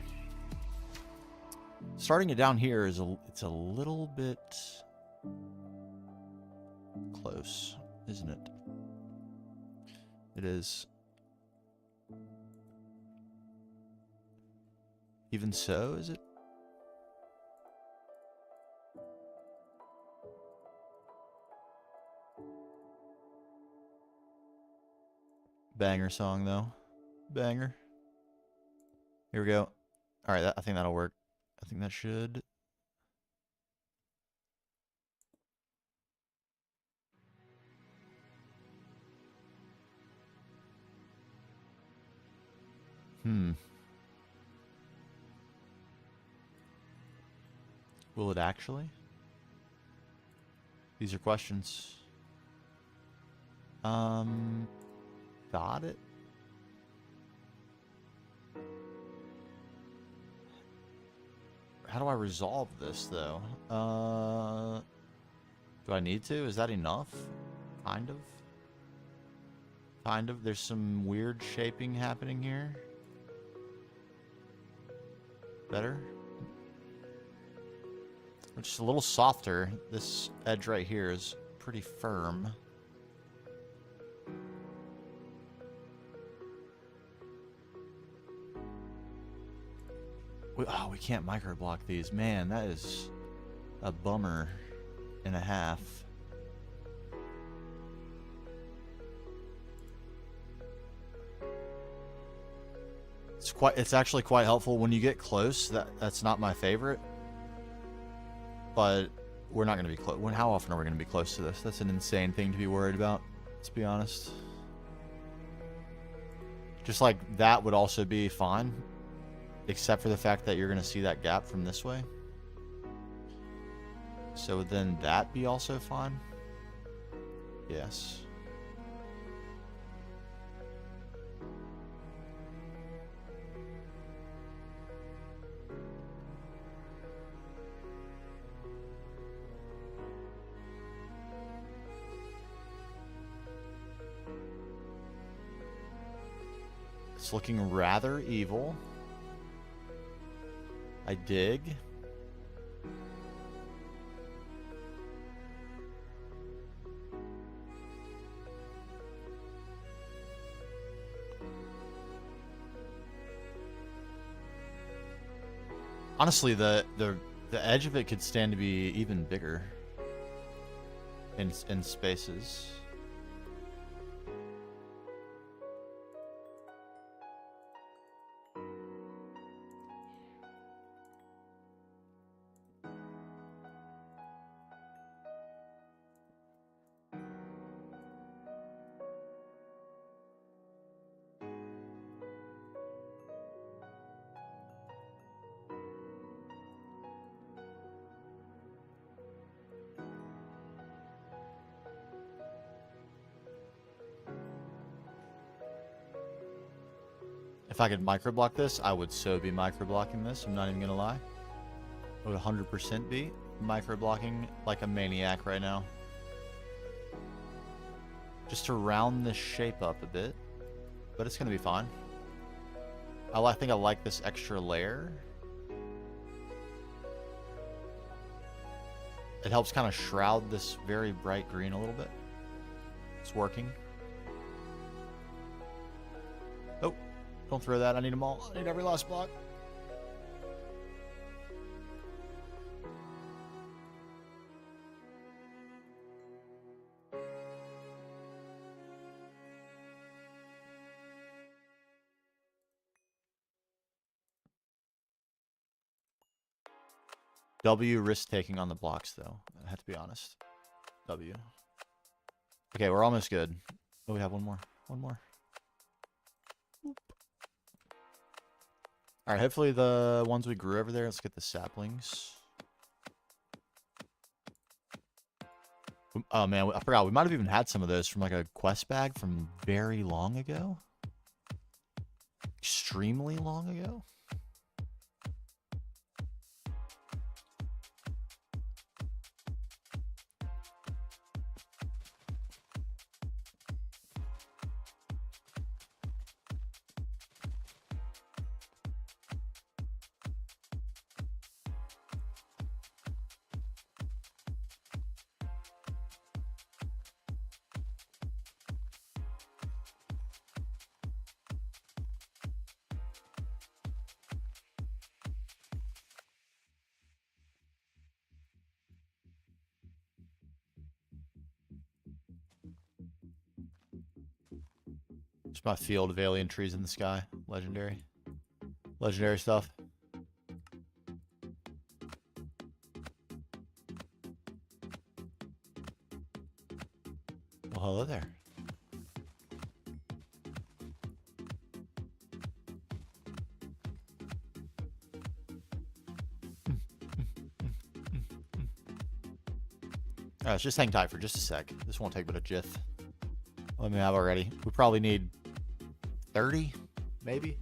Starting it down here is it's a little bit close, isn't it? It is. Even so, is it? Banger song though. Banger. Here we go. All right, I think that'll work. I think that should. Will it actually? These are questions. Got it. How do I resolve this though? Do I need to? Is that enough? Kind of. Kind of. There's some weird shaping happening here. Better. Just a little softer. This edge right here is pretty firm. We can't microblock these. Man, that is a bummer and a half. It's actually quite helpful when you get close. That's not my favorite. But we're not going to be close. How often are we going to be close to this? That's an insane thing to be worried about, let's be honest. Just like that would also be fine. Except for the fact that you're going to see that gap from this way. So would then that be also fine? Yes. It's looking rather evil. I dig. Honestly, the edge of it could stand to be even bigger in spaces. If I could microblock this, I would so be microblocking this. I'm not even gonna lie. I would 100% be microblocking like a maniac right now. Just to round this shape up a bit. But it's gonna be fine. I think I like this extra layer. It helps kind of shroud this very bright green a little bit. It's working. Oh, don't throw that. I need them all. I need every last block. W risk taking on the blocks though. I have to be honest. W. Okay, we're almost good. Oh, we have one more. One more. Alright, hopefully the ones we grew over there, let's get the saplings. Oh man, I forgot. We might have even had some of those from like a quest bag from very long ago. Extremely long ago. It's my field of alien trees in the sky. Legendary. Legendary stuff. Well, hello there. Alright, just hang tight for just a sec. This won't take but a jiff. Let me have already. We probably need 30, maybe.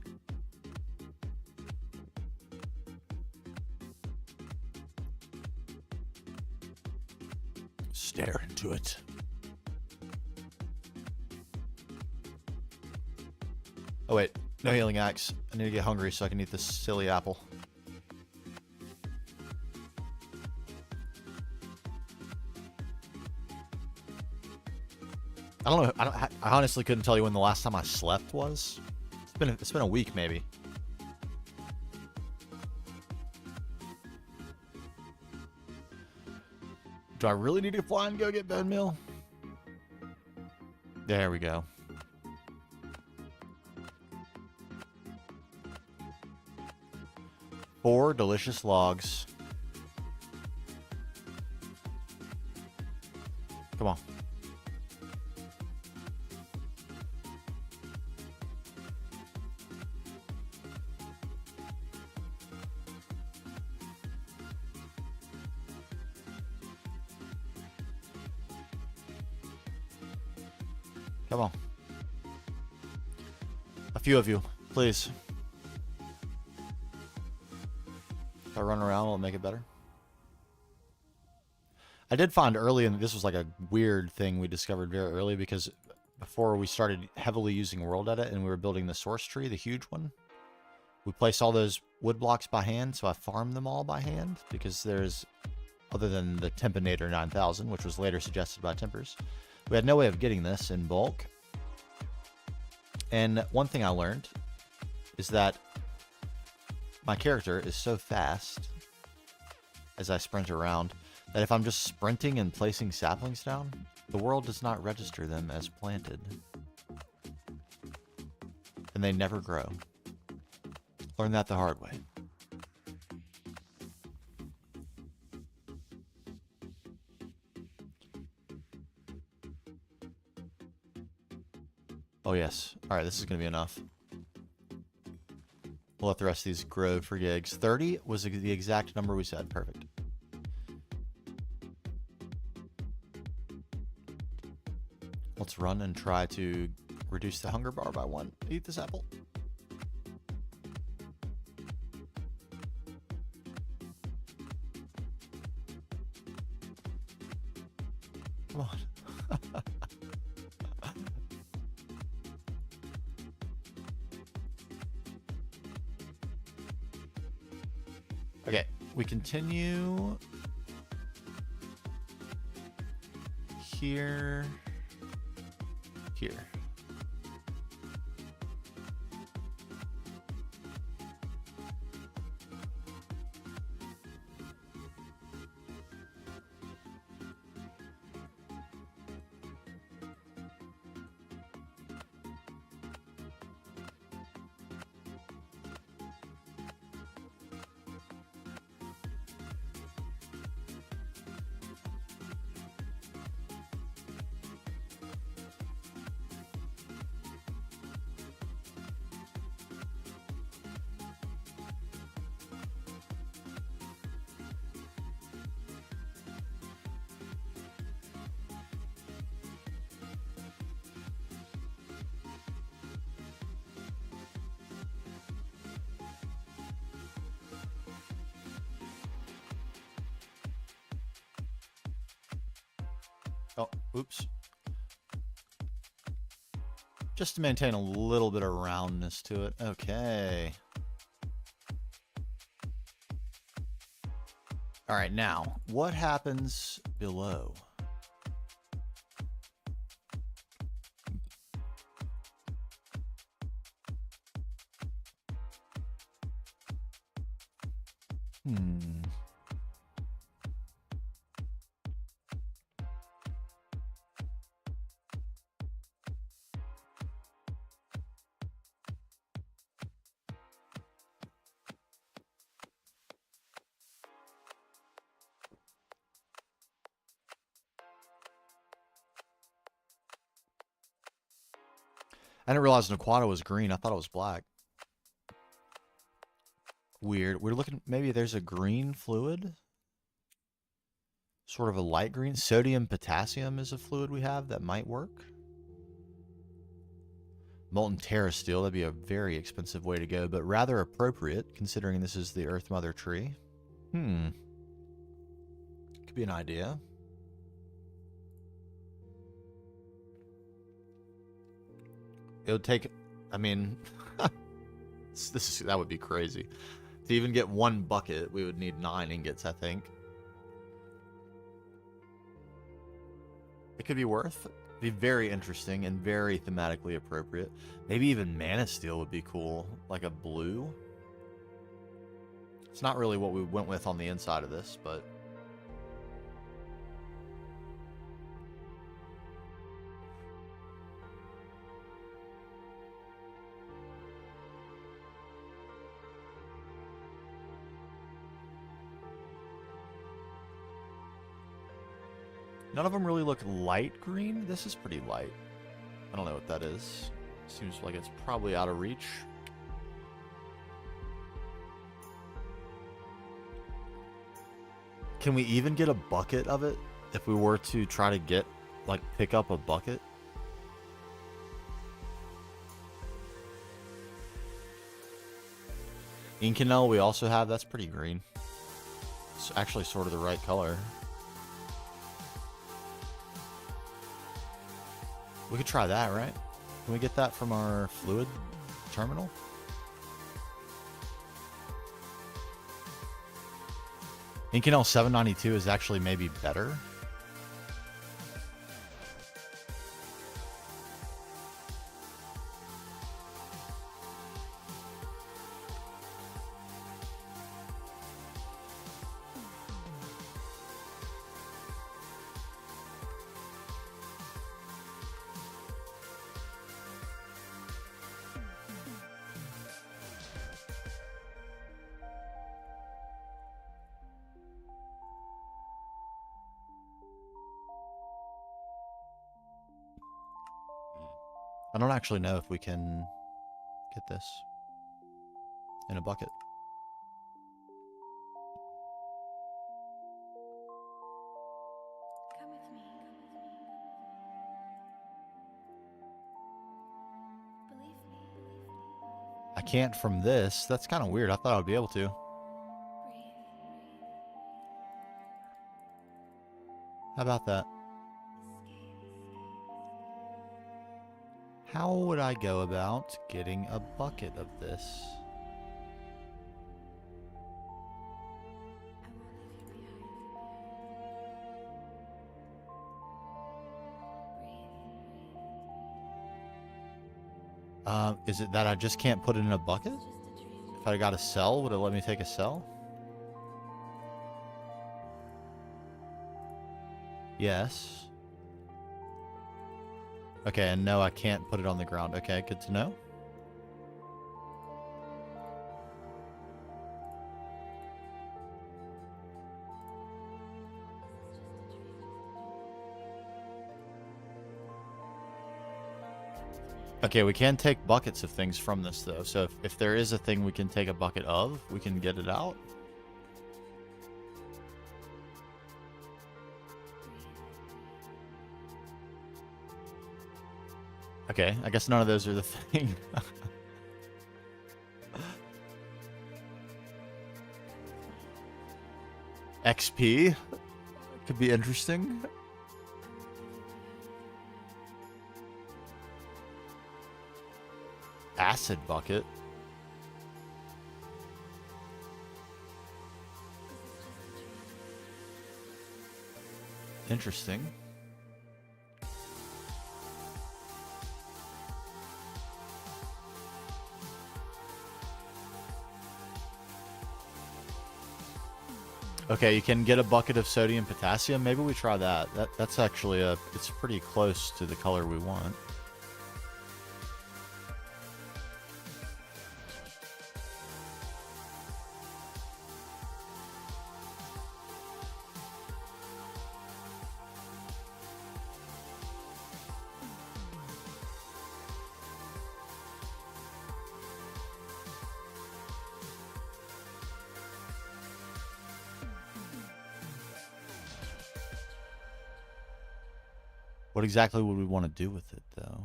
Stare into it. Oh wait, no healing axe. I need to get hungry so I can eat this silly apple. I don't know. I honestly couldn't tell you when the last time I slept was. It's been a week maybe. Do I really need to fly and go get bone meal? There we go. Four delicious logs. Come on. Come on. A few of you, please. If I run around, will it make it better? I did find early, and this was like a weird thing we discovered very early, because before we started heavily using World Edit and we were building the source tree, the huge one, we placed all those wood blocks by hand, so I farmed them all by hand, because there's, other than the Tempinator 9000, which was later suggested by Tempers, we had no way of getting this in bulk. And one thing I learned is that my character is so fast as I sprint around that if I'm just sprinting and placing saplings down, the world does not register them as planted. And they never grow. Learned that the hard way. Oh yes. Alright, this is going to be enough. We'll let the rest of these grow for gigs. 30 was the exact number we said. Perfect. Let's run and try to reduce the hunger bar by 1. Eat this apple. Come on. Okay, we continue here, here. Oh, oops. Just to maintain a little bit of roundness to it. Okay. All right, now, what happens below? I didn't realize Naquata was green. I thought it was black. Weird. We're looking, maybe there's a green fluid. Sort of a light green. Sodium potassium is a fluid we have that might work. Molten Terra Steel, that'd be a very expensive way to go, but rather appropriate considering this is the Earth Mother tree. Could be an idea. It would take, I mean, that would be crazy. To even get one bucket, we would need 9 ingots, I think. It could be worth. Be very interesting and very thematically appropriate. Maybe even Mana Steel would be cool, like a blue. It's not really what we went with on the inside of this, but none of them really look light green. This is pretty light. I don't know what that is. Seems like it's probably out of reach. Can we even get a bucket of it if we were to try to get, like, pick up a bucket? Inconel we also have. That's pretty green. It's actually sort of the right color. We could try that, right? Can we get that from our fluid terminal? Inconel 792 is actually maybe better. I don't actually know if we can get this in a bucket. Come with me. Believe me. I can't from this. That's kind of weird. I thought I would be able to. Breathe. How about that? How would I go about getting a bucket of this? Is it that I just can't put it in a bucket? If I got a cell, would it let me take a cell? Yes. Okay, and no, I can't put it on the ground. Okay, good to know. Okay, we can take buckets of things from this, though. So if there is a thing we can take a bucket of, we can get it out. Okay, I guess none of those are the thing. XP could be interesting. Acid bucket. Interesting. Okay, you can get a bucket of sodium potassium. Maybe we try that. That's actually it's pretty close to the color we want. What exactly would we want to do with it, though?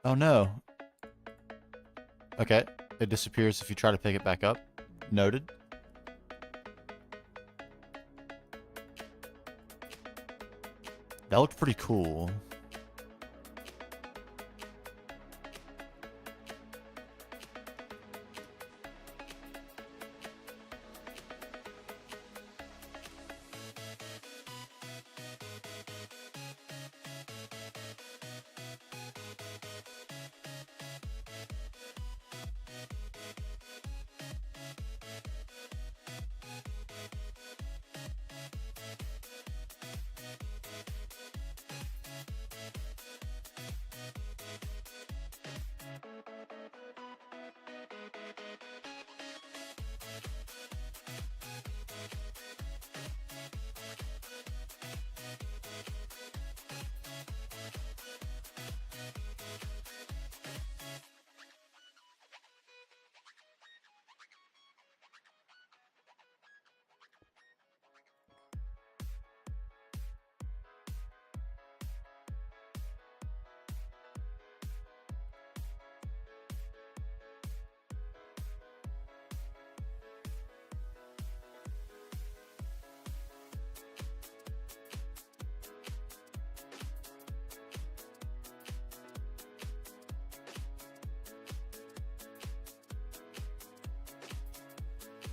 Oh no. Okay, it disappears if you try to pick it back up. Noted. That looked pretty cool.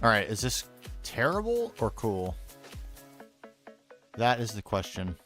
Alright, is this terrible or cool? That is the question.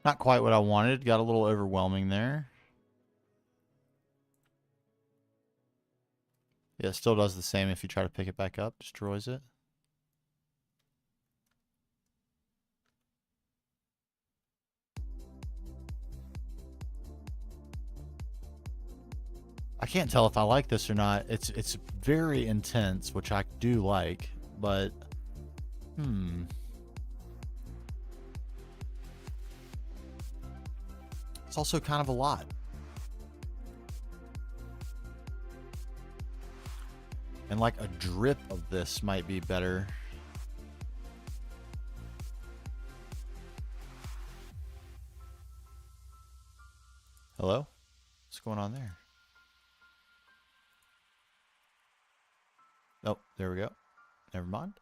Not quite what I wanted. Got a little overwhelming there. Yeah, it still does the same if you try to pick it back up. Destroys it. I can't tell if I like this or not. It's very intense, which I do like, but it's also kind of a lot. And like a drip of this might be better. Hello? What's going on there? Oh, there we go. Never mind.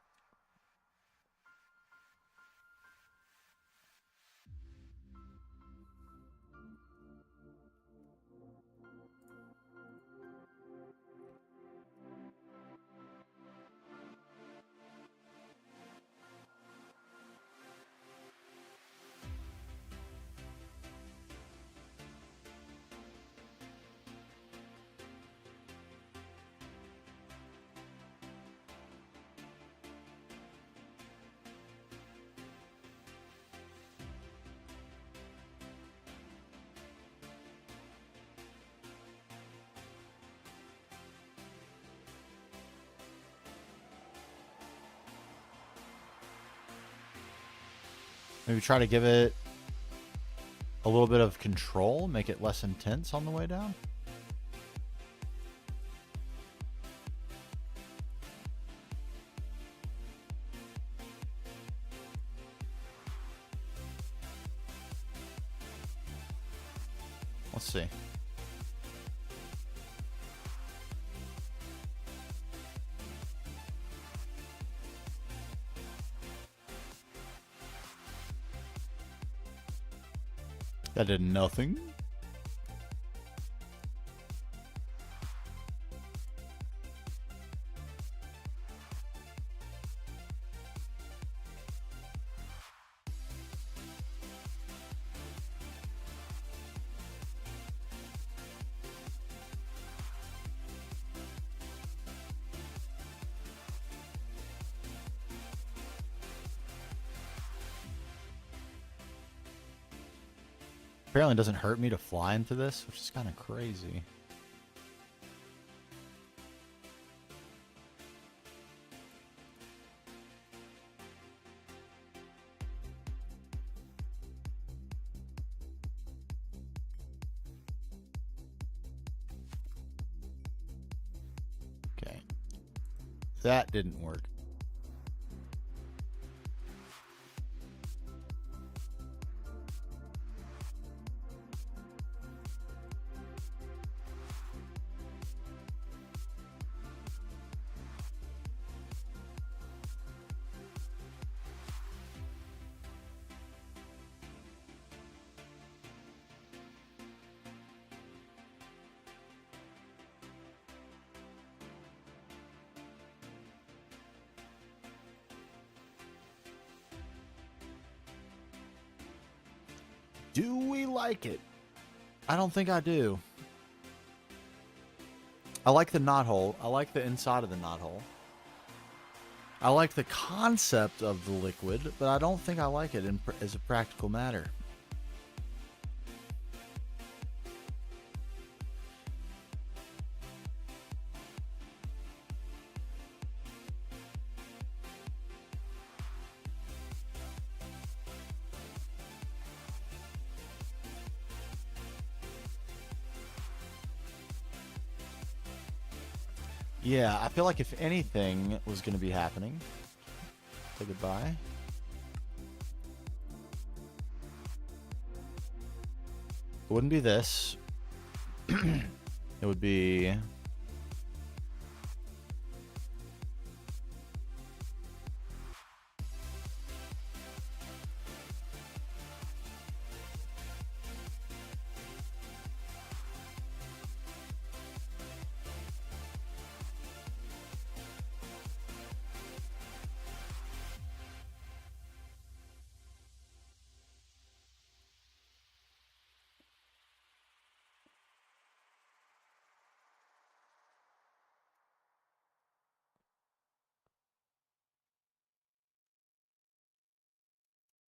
Maybe try to give it a little bit of control, make it less intense on the way down. Let's see. That did nothing. Apparently it doesn't hurt me to fly into this, which is kind of crazy. Okay. That didn't work. Do we like it? I don't think I do. I like the knothole. I like the inside of the knothole. I like the concept of the liquid, but I don't think I like it as a practical matter. Yeah, I feel like if anything was going to be happening, say goodbye. It wouldn't be this. It would be...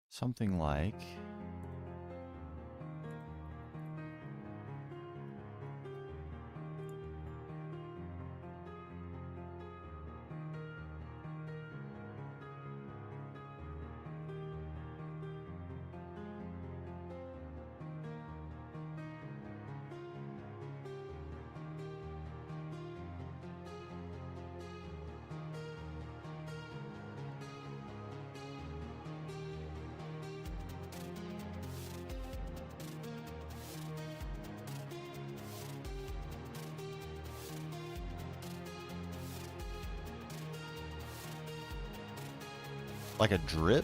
something like... like a drip?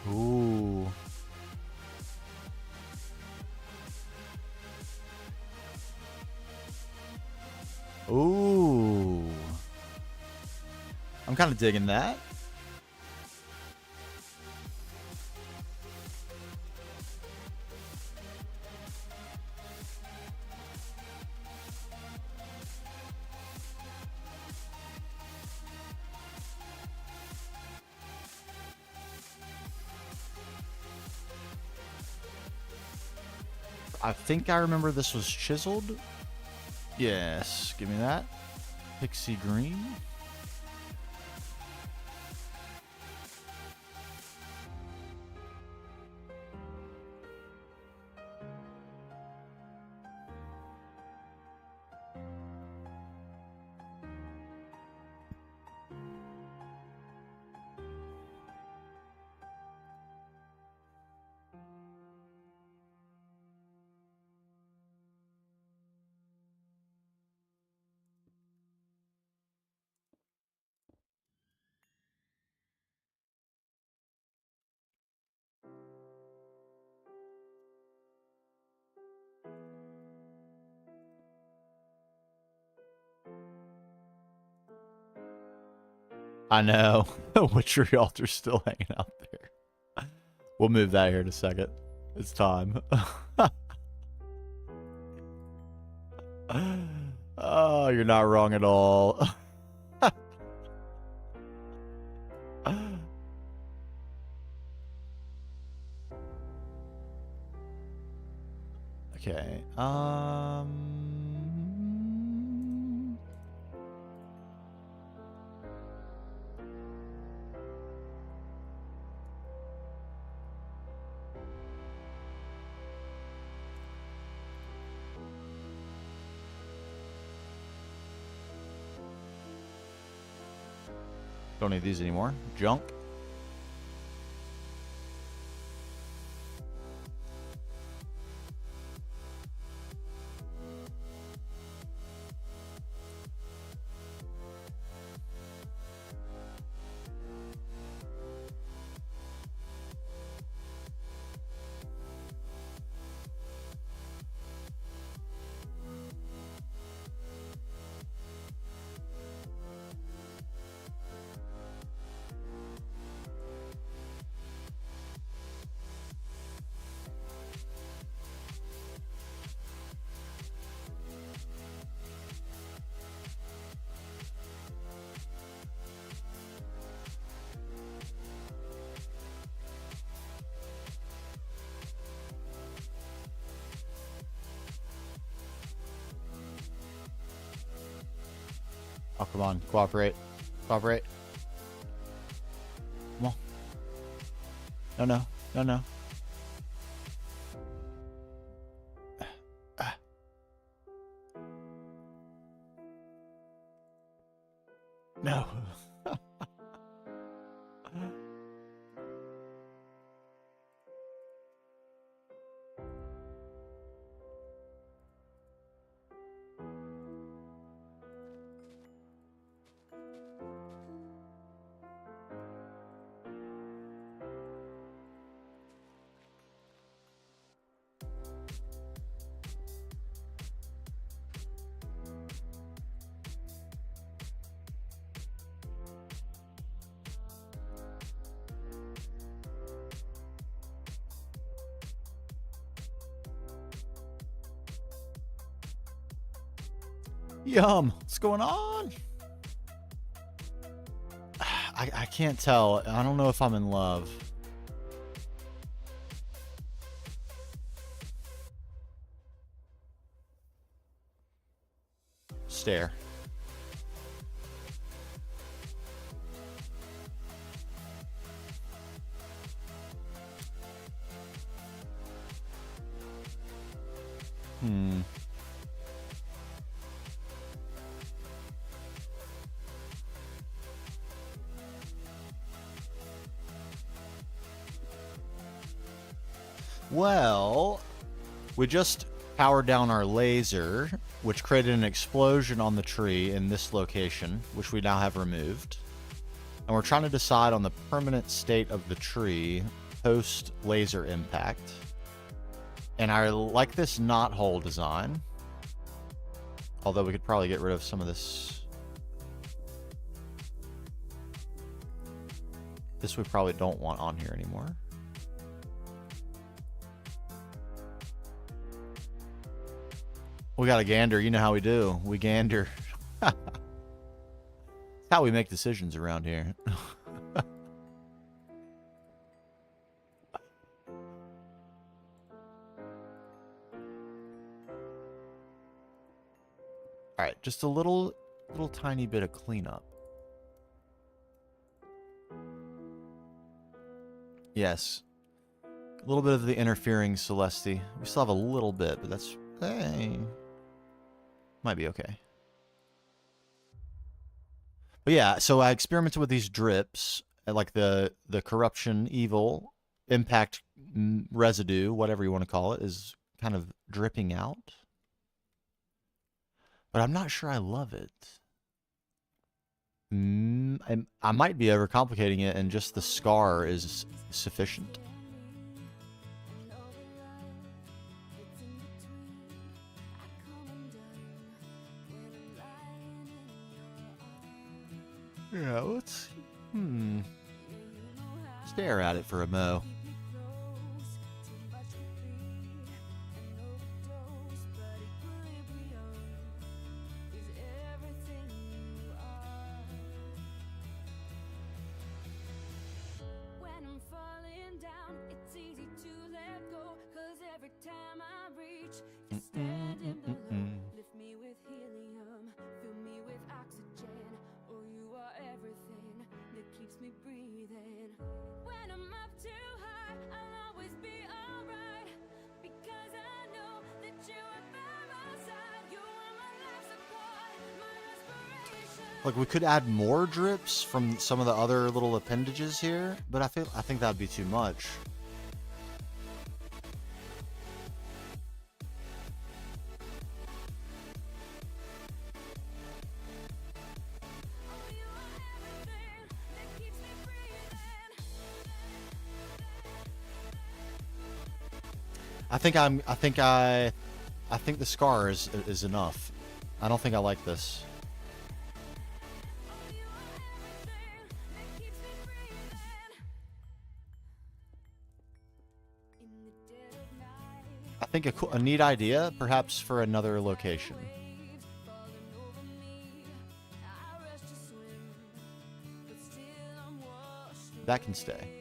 Ooh. Ooh. I'm kind of digging that. I think I remember this was chiseled. Yes, give me that. Pixie green. I know. Witchery altar's still hanging out there. We'll move that here in a second. It's time. Oh, you're not wrong at all. Okay. Don't need these anymore. Junk. Oh, come on. Cooperate. Cooperate. Come on. No, no. No, no. No. Yum. What's going on? I can't tell. I don't know if I'm in love. Stare. Hmm. Well, we just powered down our laser, which created an explosion on the tree in this location, which we now have removed. And we're trying to decide on the permanent state of the tree post laser impact. And I like this knot hole design. Although we could probably get rid of some of this. This we probably don't want on here anymore. We got a gander. You know how we do. We gander. That's how we make decisions around here. All right, just a little tiny bit of cleanup. Yes. A little bit of the interfering Celesti. We still have a little bit, but that's... Hey. Might be okay. But yeah, so I experimented with these drips, like the corruption, evil, impact residue, whatever you want to call it, is kind of dripping out. But I'm not sure I love it. I might be overcomplicating it, and just the scar is sufficient. Yeah, let's stare at it for a mo. Like, we could add more drips from some of the other little appendages here, but I think that'd be too much. I think the scar is enough. I don't think I like this. I think a neat idea, perhaps for another location. That can stay.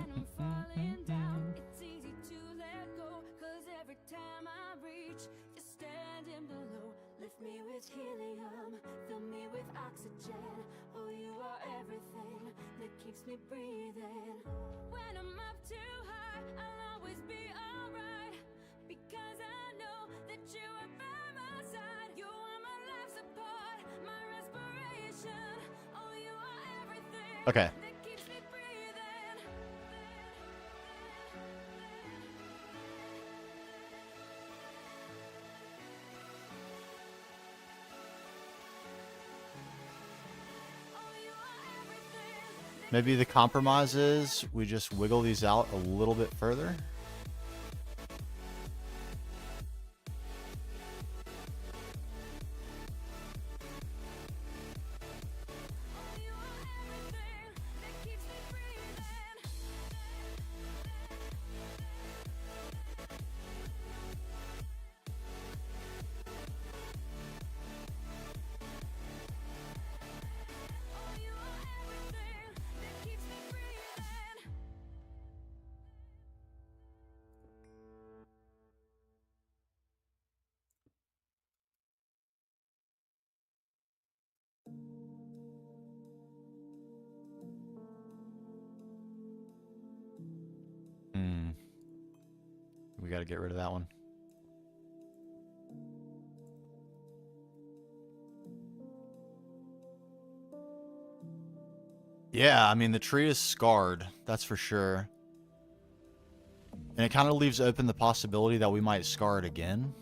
when I'm falling down. It's easy to let go, 'cause every time I reach, you're standing below. Lift me with helium, fill me with oxygen. Oh, you are everything that keeps me breathing. When I'm up too high, I'll always be alright, because I know that you are by my side. You are my life support, my respiration. Oh, you are everything Okay. that keeps me breathing. Oh, you are everything. Maybe the compromise is we just wiggle these out a little bit further. Oh, you are everything that keeps me breathing. Oh, you are everything that keeps me breathing. We got to get rid of that one. Yeah, I mean, the tree is scarred, that's for sure. And it kind of leaves open the possibility that we might scar it again.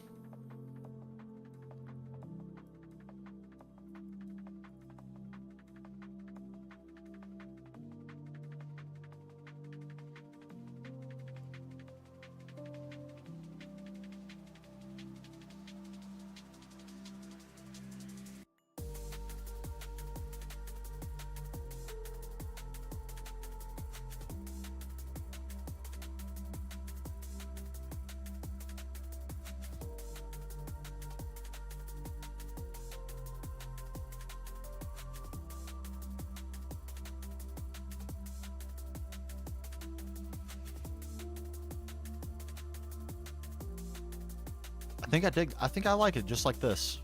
I think I like it just like this.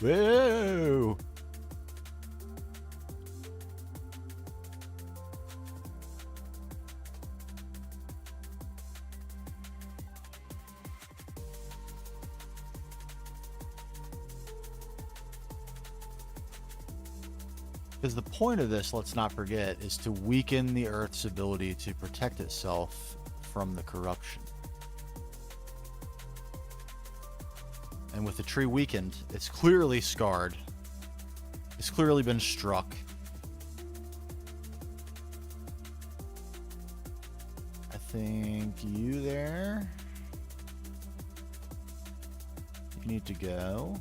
Whoa! Because the point of this, let's not forget, is to weaken the Earth's ability to protect itself from the corruption. And with the tree weakened, it's clearly scarred. It's clearly been struck. I think you there. You need to go.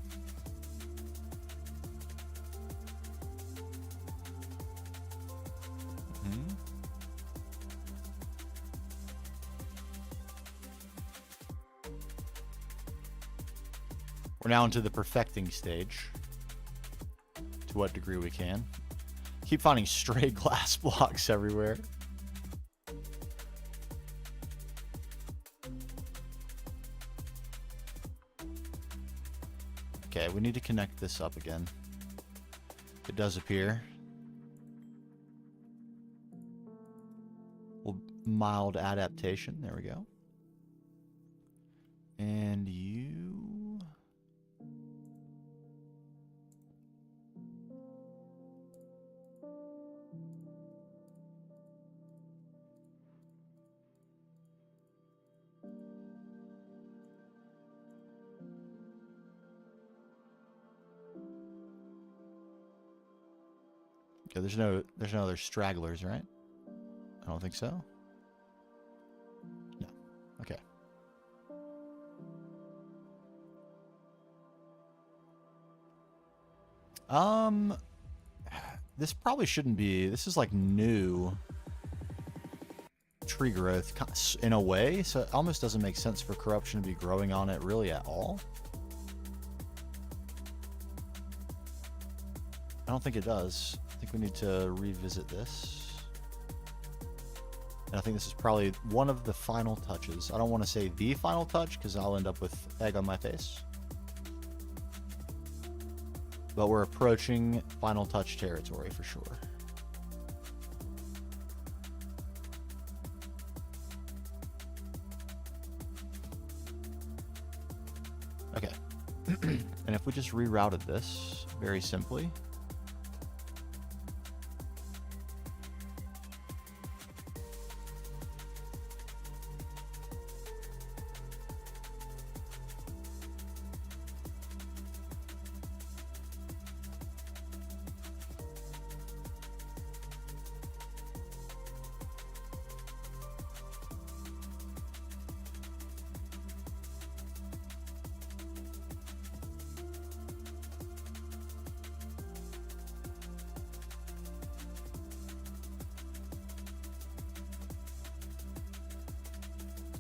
We're now into the perfecting stage. To what degree we can. Keep finding stray glass blocks everywhere. Okay, we need to connect this up again. It does appear. Well, mild adaptation. There we go. And you... Okay, there's no other stragglers, right? I don't think so. No. Okay. This probably shouldn't be. This is like new tree growth in a way, so it almost doesn't make sense for corruption to be growing on it really at all. I don't think it does. I think we need to revisit this. And I think this is probably one of the final touches. I don't want to say the final touch because I'll end up with egg on my face. But we're approaching final touch territory for sure. Okay. And if we just rerouted this very simply.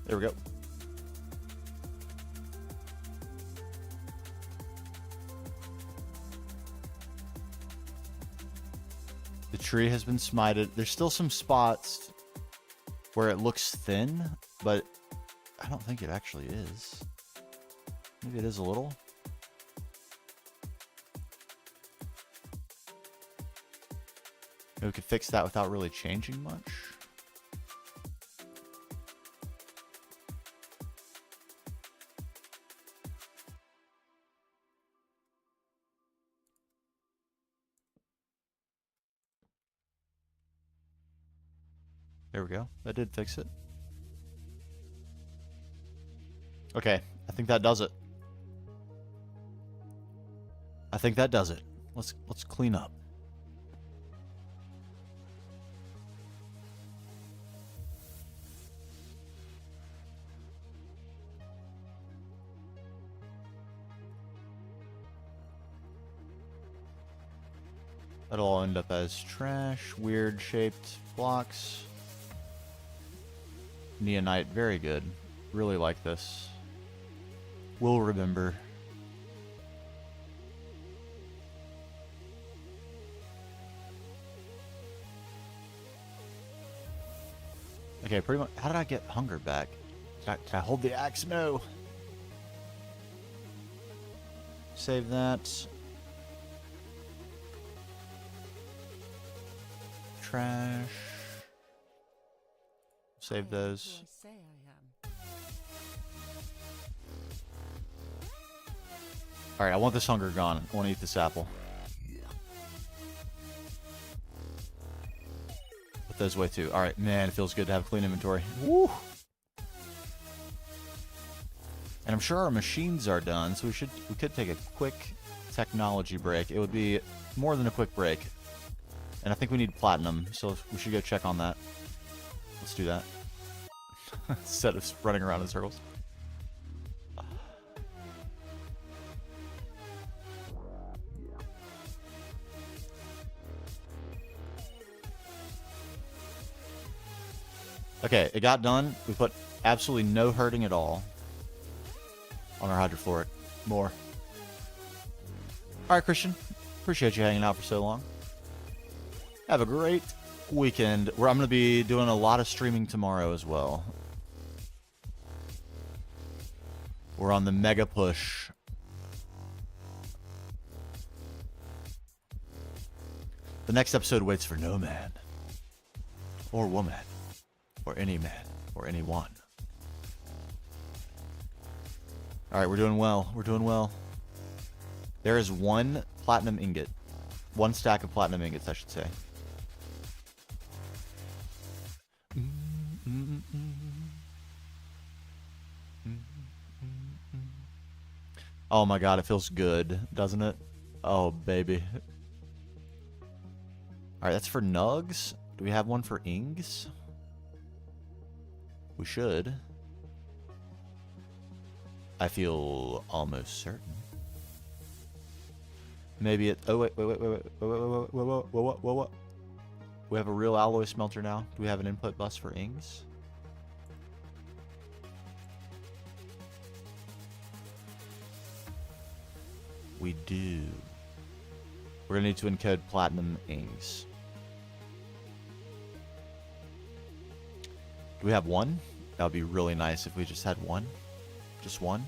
There we go. The tree has been smited. There's still some spots where it looks thin, but I don't think it actually is. Maybe it is a little. Maybe we could fix that without really changing much. There we go. That did fix it. Okay, I think that does it. I think that does it. Let's clean up. That'll all end up as trash, weird shaped blocks. Neonite, very good. Really like this. We'll remember. Okay, pretty much. How did I get hunger back? Did I hold the axe? No. Save that. Trash. Save those. Alright, I want this hunger gone. I want to eat this apple. Put those away too. Alright, man, it feels good to have clean inventory. Woo! And I'm sure our machines are done, so we could take a quick technology break. It would be more than a quick break. And I think we need platinum, so we should go check on that. Let's do that. Instead of running around in circles. Okay, it got done. We put absolutely no hurting at all on our hydrofluoric. More. Alright, Christian. Appreciate you hanging out for so long. Have a great weekend. Where I'm going to be doing a lot of streaming tomorrow as well. We're on the mega push. The next episode waits for no man. Or woman. Or any man. Or anyone. Alright, we're doing well. We're doing well. There is one platinum ingot. One stack of platinum ingots, I should say. Oh my god, it feels good, doesn't it? Oh, baby. Alright, that's for nugs. Do we have one for ings? We should. I feel almost certain. Maybe it... Oh, wait. What? We have a real alloy smelter now. Do we have an input bus for ings? We do. We're gonna need to encode platinum ings. Do we have one? That would be really nice if we just had one. Just one.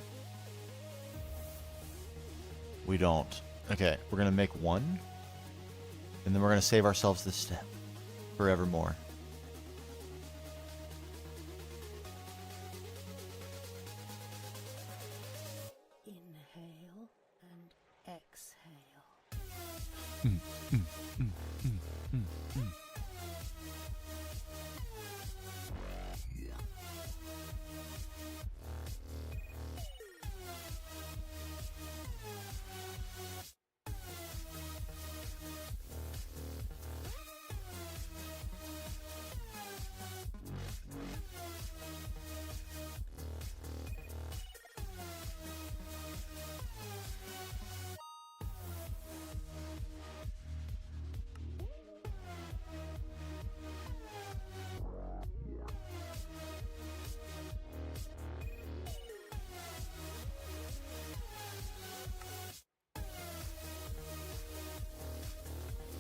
We don't. Okay, we're gonna make one. And then we're gonna save ourselves this step. Forevermore. Inhale and exhale.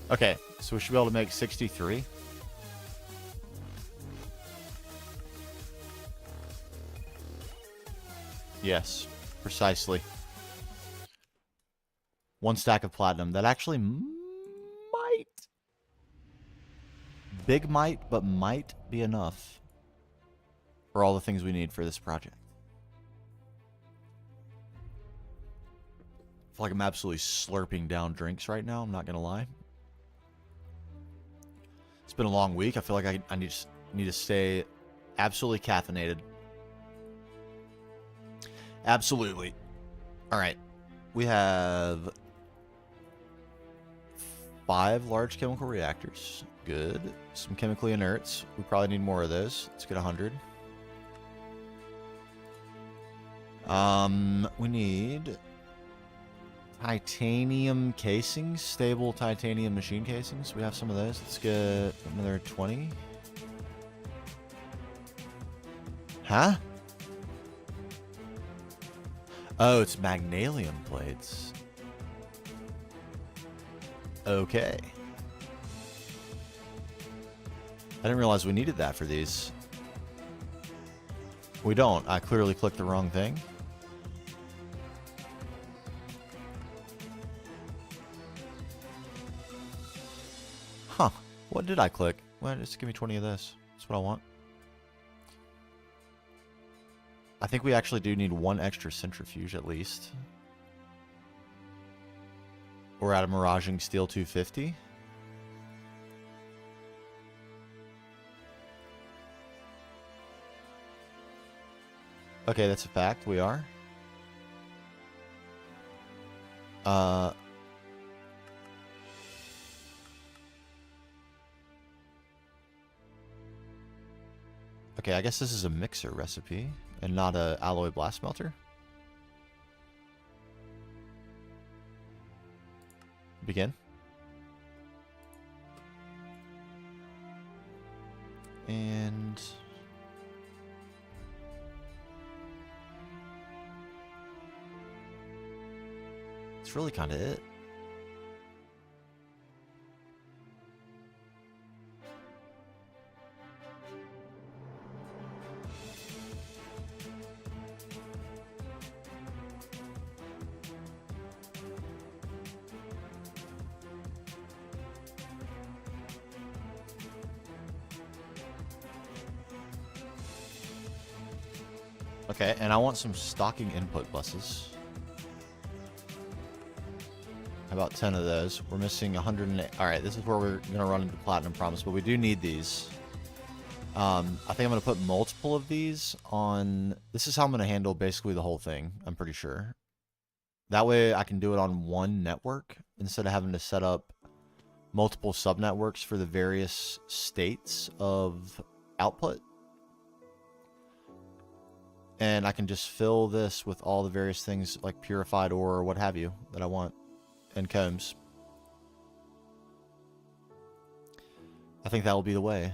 Okay, so we should be able to make 63. Yes, precisely. One stack of platinum. That actually might... Big might, but might be enough for all the things we need for this project. I feel like I'm absolutely slurping down drinks right now, I'm not going to lie. It's been a long week. I feel like I need to stay absolutely caffeinated. Absolutely. All right. We have 5 large chemical reactors. Good. Some chemically inerts. We probably need more of those. Let's get 100. We need titanium casings, stable titanium machine casings. We have some of those. Let's get another 20. Huh? Oh, it's magnesium plates. Okay. I didn't realize we needed that for these. We don't. I clearly clicked the wrong thing. Huh. What did I click? Well, just give me 20 of this. That's what I want. I think we actually do need one extra centrifuge at least. We're at a Miraging Steel 250. Okay, that's a fact. We are. Okay, I guess this is a mixer recipe and not a alloy blast melter. Begin. And it's really kind of it. Okay, and I want some stocking input buses. How about 10 of those? We're missing 108. Alright, this is where we're going to run into platinum problems, but we do need these. I think I'm going to put multiple of these on... This is how I'm going to handle basically the whole thing, I'm pretty sure. That way I can do it on one network instead of having to set up multiple subnetworks for the various states of output. And I can just fill this with all the various things like purified ore or what have you that I want. And combs. I think that will be the way.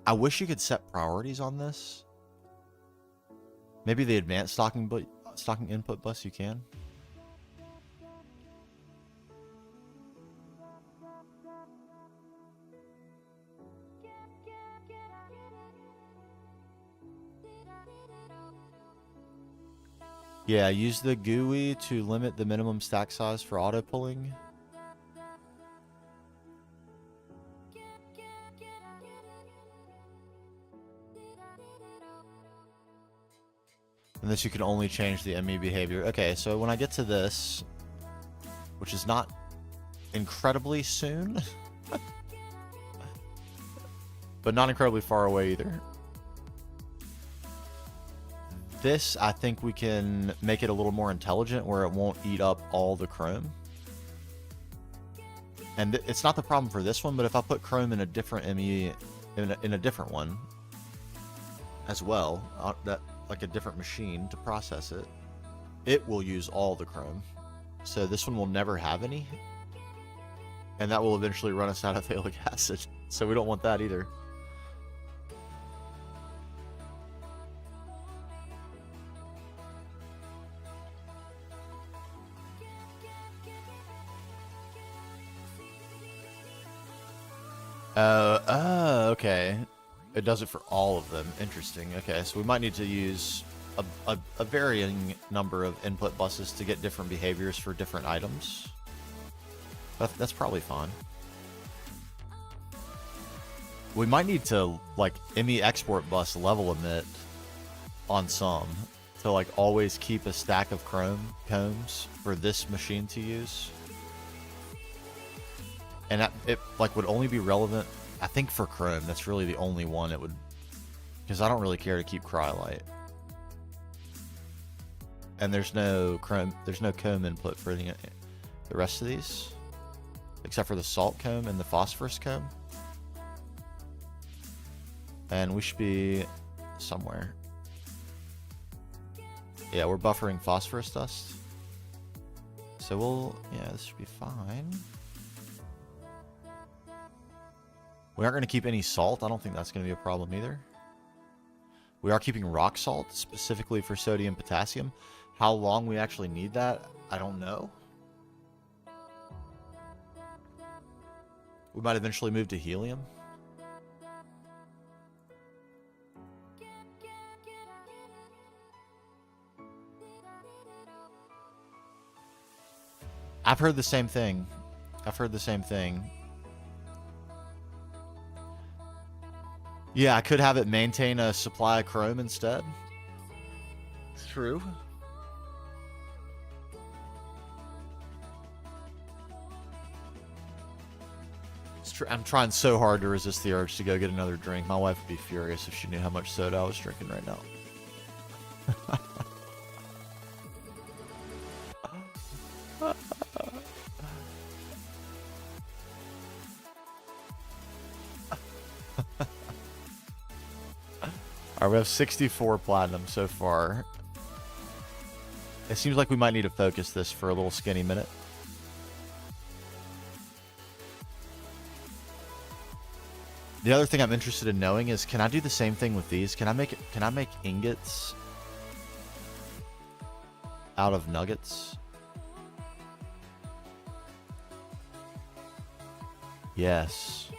I wish you could set priorities on this. Maybe the advanced stocking input bus you can. Yeah, use the GUI to limit the minimum stack size for auto pulling. And this you can only change the ME behavior. Okay, so when I get to this, which is not incredibly soon, but not incredibly far away either. This, I think we can make it a little more intelligent where it won't eat up all the chrome. And it's not the problem for this one, but if I put chrome in a different ME, in a different one as well, that like a different machine to process it, it will use all the chrome. So this one will never have any. And that will eventually run us out of phthalic acid. So we don't want that either. Okay. It does it for all of them. Interesting. Okay, so we might need to use a varying number of input buses to get different behaviors for different items. That's probably fine. We might need to, like, ME export bus level emit on some to, like, always keep a stack of chrome combs for this machine to use. And it, like, would only be relevant, I think, for chrome. That's really the only one it would, because I don't really care to keep cryolite. And there's no chrome, there's no comb input for the rest of these, except for the salt comb and the phosphorus comb. And we should be somewhere. Yeah, we're buffering phosphorus dust. So we'll, yeah, this should be fine. We aren't going to keep any salt. I don't think that's going to be a problem either. We are keeping rock salt specifically for sodium, potassium. How long we actually need that, I don't know. We might eventually move to helium. I've heard the same thing. I've heard the same thing. Yeah, I could have it maintain a supply of chrome instead. It's true. It's true. I'm trying so hard to resist the urge to go get another drink. My wife would be furious if she knew how much soda I was drinking right now. Alright, we have 64 platinum so far. It seems like we might need to focus this for a little skinny minute. The other thing I'm interested in knowing is, can I do the same thing with these? Can I make ingots out of nuggets? Yes.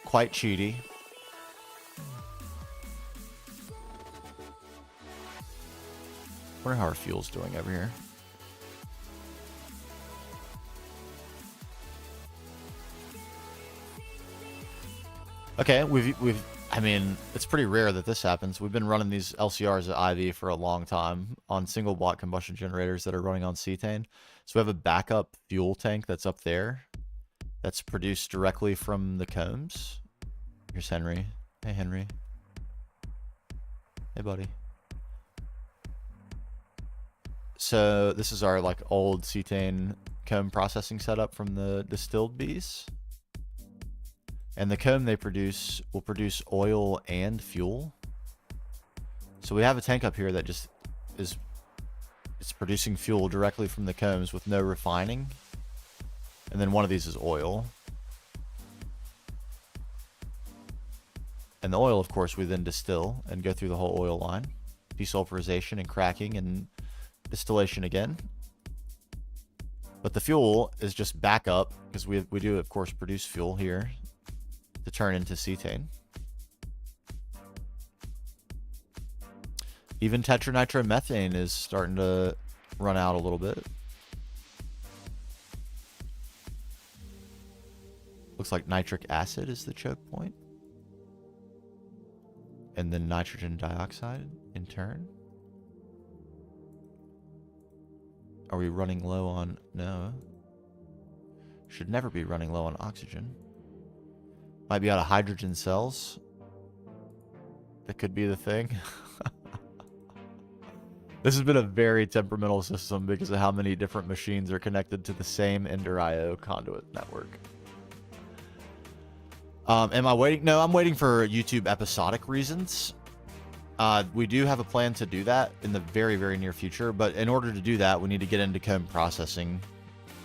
Quite cheaty. Wonder how our fuel's doing over here. Okay, I mean, it's pretty rare that this happens. We've been running these LCRs at IV for a long time on single block combustion generators that are running on cetane. So we have a backup fuel tank that's up there that's produced directly from the combs. Here's Henry. Hey, Henry. Hey, buddy. So this is our, like, old cetane comb processing setup from the distilled bees. And the comb they produce will produce oil and fuel. So we have a tank up here that just is, it's producing fuel directly from the combs with no refining. And then one of these is oil. And the oil, of course, we then distill and go through the whole oil line. Desulfurization and cracking and distillation again. But the fuel is just backup, because we do, of course, produce fuel here to turn into cetane. Even tetranitromethane is starting to run out a little bit. Looks like nitric acid is the choke point. And then nitrogen dioxide in turn. Are we running low on... No. Should never be running low on oxygen. Might be out of hydrogen cells. That could be the thing. This has been a very temperamental system because of how many different machines are connected to the same Ender IO conduit network. Am I waiting? No, I'm waiting for YouTube episodic reasons. We do have a plan to do that in the very, very near future, but in order to do that, we need to get into comb processing.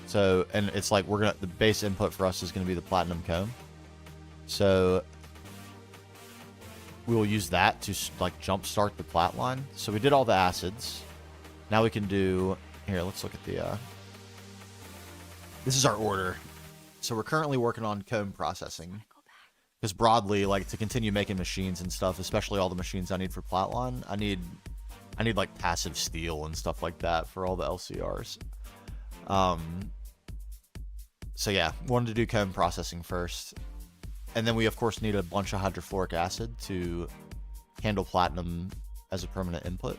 So, and it's like the base input for us is going to be the platinum comb. So we will use that to like jumpstart the plat line. So we did all the acids. Now we can do, here, let's look at the, this is our order. So we're currently working on comb processing. Because broadly, like, to continue making machines and stuff, especially all the machines I need for Platline, I need like passive steel and stuff like that for all the LCRs. So yeah, wanted to do comb processing first. And then we of course need a bunch of hydrofluoric acid to handle platinum as a permanent input.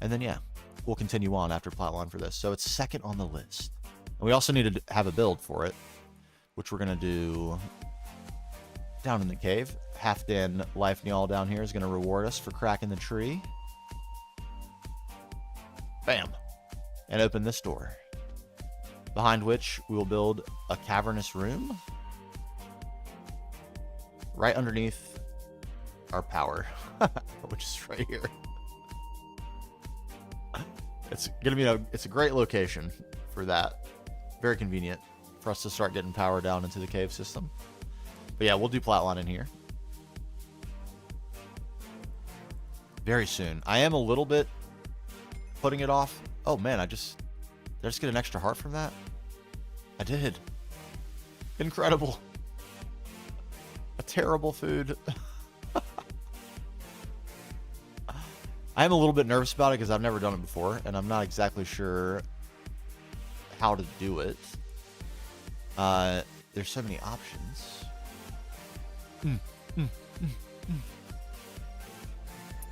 And then yeah, we'll continue on after Platline for this. So it's second on the list. And we also need to have a build for it, which we're going to do down in the cave. Halfdan Life Nyal down here is going to reward us for cracking the tree. Bam. And open this door. Behind which we will build a cavernous room. Right underneath our power. Which is right here. It's going to be it's a great location for that. Very convenient for us to start getting power down into the cave system. But yeah, we'll do Platline in here very soon. I am a little bit putting it off. Oh man, did I just get an extra heart from that? I did. Incredible. A terrible food. I am a little bit nervous about it because I've never done it before and I'm not exactly sure how to do it. There's so many options. But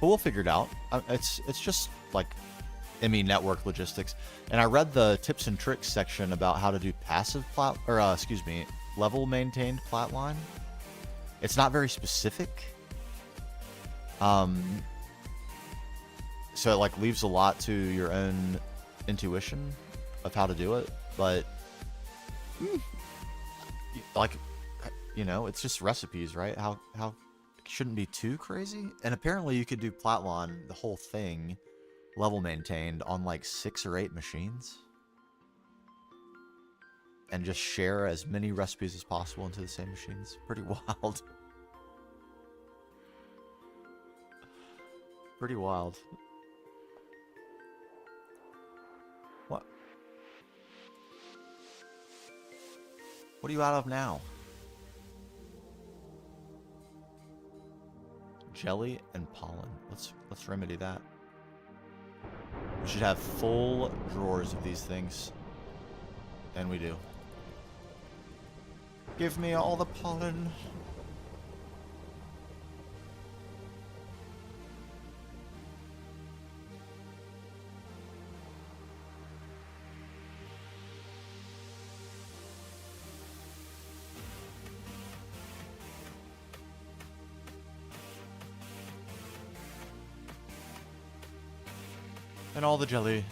we'll figure it out. It's just like ME network logistics. And I read the tips and tricks section about how to do passive level maintained platline. It's not very specific. So it like leaves a lot to your own intuition of how to do it, but like, you know, it's just recipes, right? How it shouldn't be too crazy. And apparently you could do Platline, the whole thing, level maintained on like 6 or 8 machines and just share as many recipes as possible into the same machines. Pretty wild. Pretty wild. What are you out of now? Jelly and pollen. Let's remedy that. We should have full drawers of these things. And we do. Give me all the pollen. And all the jelly.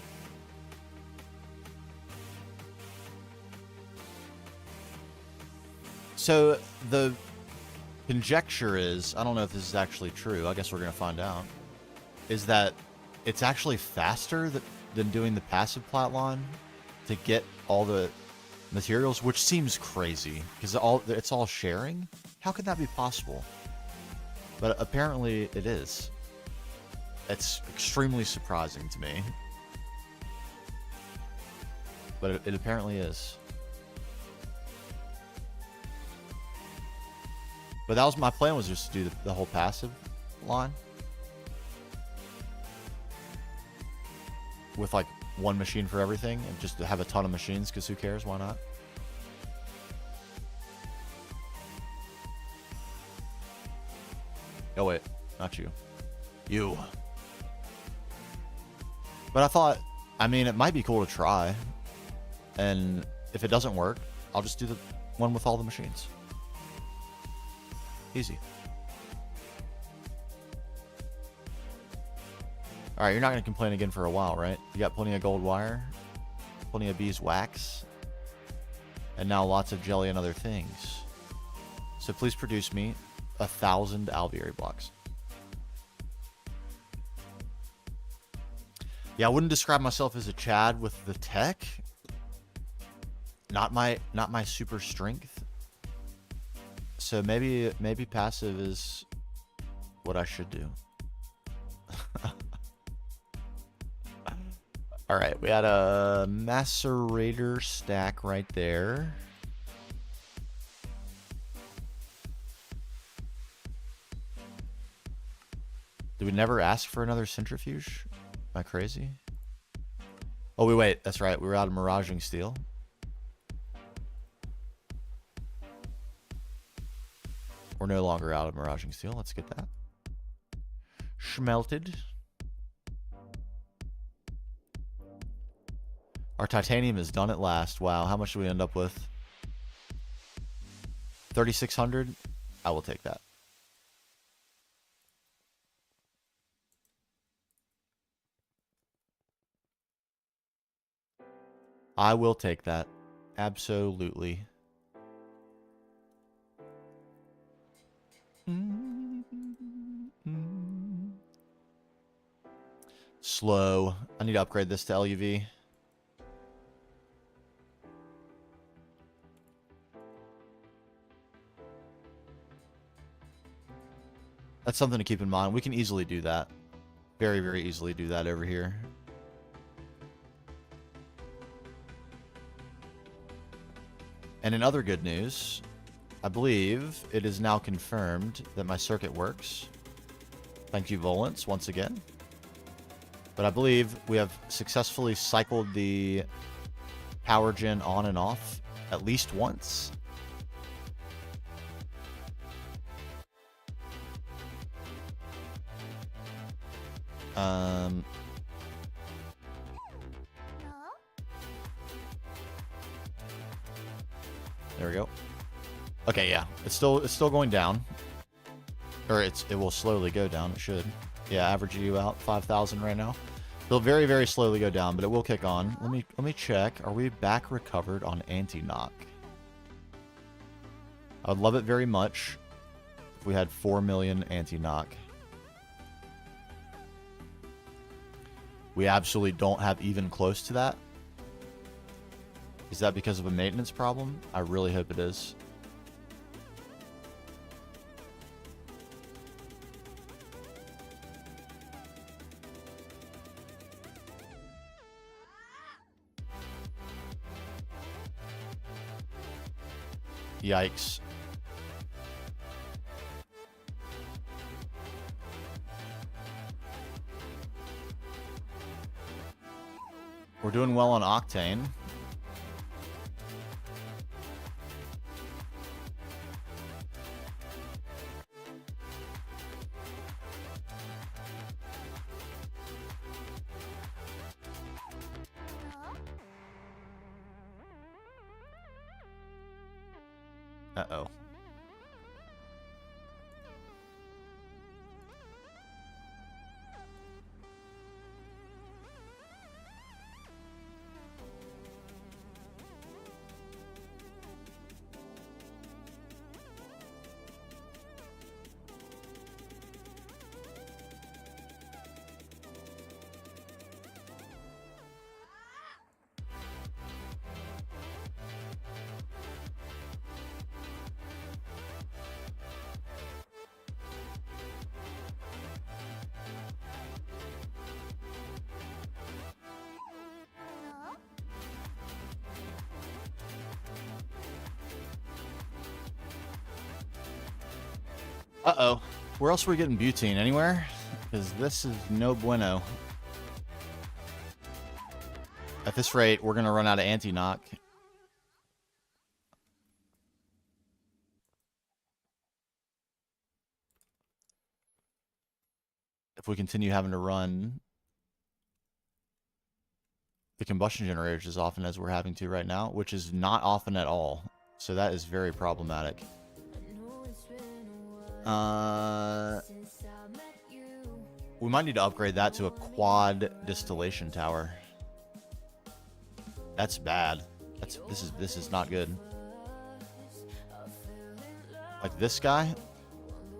So the conjecture is, I don't know if this is actually true, I guess we're going to find out, is that it's actually faster than doing the passive platline to get all the materials, which seems crazy because it's all sharing. How could that be possible? But apparently it is. It's extremely surprising to me. But it apparently is. But my plan was just to do the whole passive line. With like one machine for everything and just to have a ton of machines because who cares? Why not? Oh wait, not you. You. But I thought, I mean, it might be cool to try. And if it doesn't work, I'll just do the one with all the machines. Easy. Alright, you're not going to complain again for a while, right? You got plenty of gold wire, plenty of beeswax, and now lots of jelly and other things. So please produce me 1,000 alveary blocks. Yeah, I wouldn't describe myself as a Chad with the tech. Not my super strength. So maybe passive is what I should do. All right, we had a macerator stack right there. Did we never ask for another centrifuge? Am I crazy? Oh, wait, that's right. We were out of miraging steel. We're no longer out of miraging steel. Let's get that. Schmelted. Our titanium is done at last. Wow, how much do we end up with? 3,600? I will take that. I will take that. Absolutely. Slow. I need to upgrade this to LUV. That's something to keep in mind. We can easily do that. Very, very easily do that over here. And in other good news, I believe it is now confirmed that my circuit works. Thank you, Volants, once again. But I believe we have successfully cycled the power gen on and off at least once. There we go. Okay, yeah. It's still going down. Or it will slowly go down, it should. Yeah, averaging you out 5,000 right now. It'll very, very slowly go down, but it will kick on. Let me check. Are we back recovered on anti-knock? I would love it very much if we had 4 million anti-knock. We absolutely don't have even close to that. Is that because of a maintenance problem? I really hope it is. Yikes. We're doing well on Octane. Uh-oh. Uh-oh. Where else are we getting butane? Anywhere? Because this is no bueno. At this rate, we're going to run out of anti-knock. If we continue having to run the combustion generators as often as we're having to right now, which is not often at all. So that is very problematic. We might need to upgrade that to a quad distillation tower. That's bad. This is not good. Like this guy,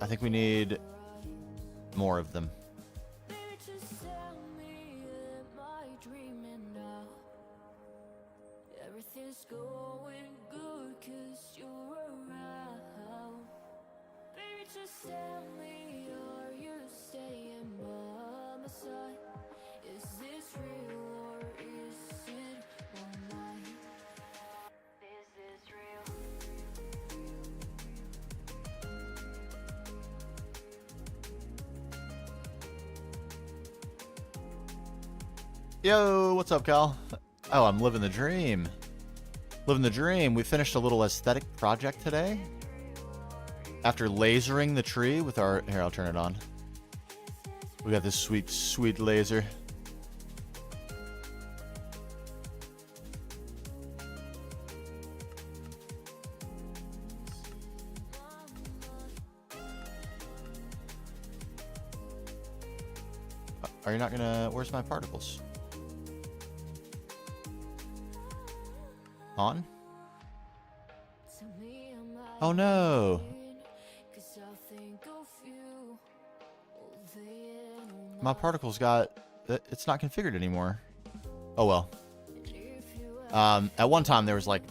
I think we need more of them. Everything's going good 'cause you're around. Baby, just tell me, are you staying by my side? Is this real or is it all mine? Is this real? Yo, what's up, Cal? Oh, I'm living the dream. Living the dream. We finished a little aesthetic project today. After lasering the tree with our... Here, I'll turn it on. We got this sweet, sweet laser. Are you not gonna... Where's my particles? On? Oh no! My particles got... It's not configured anymore. Oh well. At one time there was like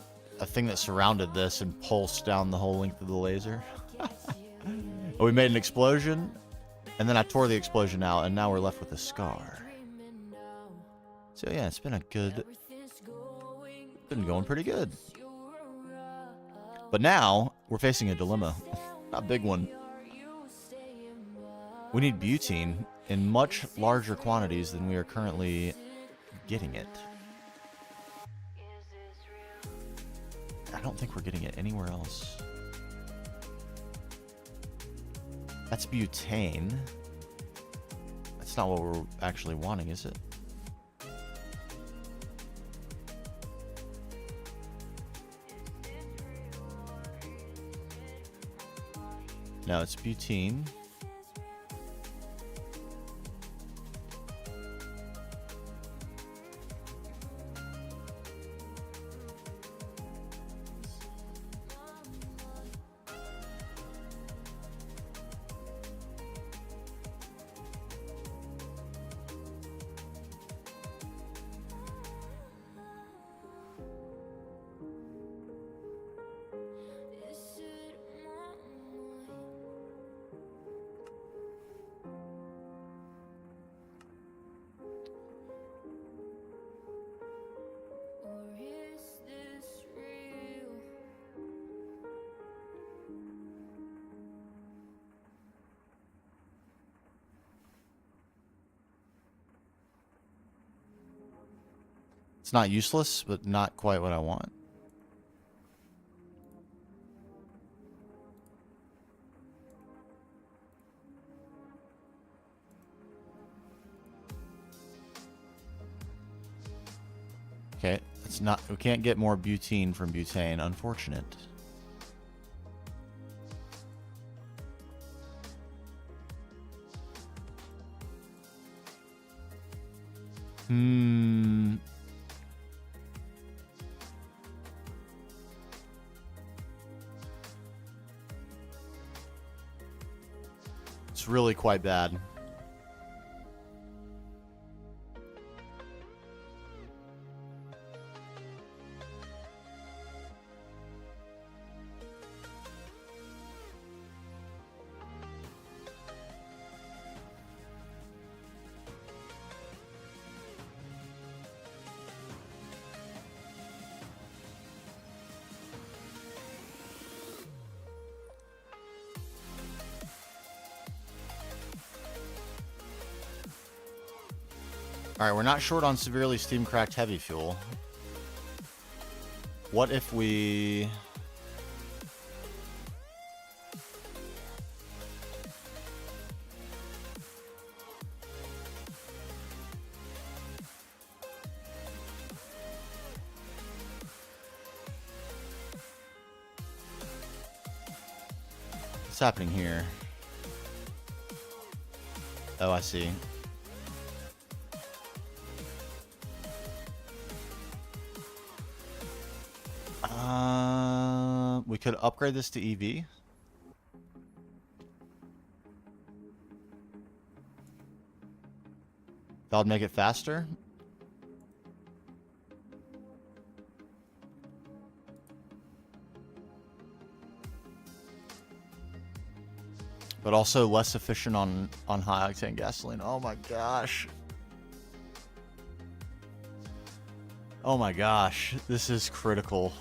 a thing that surrounded this and pulsed down the whole length of the laser. We made an explosion, and then I tore the explosion out, and now we're left with a scar. So yeah, it's been a good... Been going pretty good. But now, we're facing a dilemma. A big one. We need butane in much larger quantities than we are currently getting it. I don't think we're getting it anywhere else. That's butane. That's not what we're actually wanting, is it? No, it's butene. It's not useless, but not quite what I want. Okay, it's not... We can't get more butane from butane. Unfortunate. It's really quite bad. Alright, we're not short on severely steam-cracked heavy fuel. What if we... What's happening here? Oh, I see. We could upgrade this to EV. That would make it faster. But also less efficient on high octane gasoline. Oh my gosh. Oh my gosh. This is critical.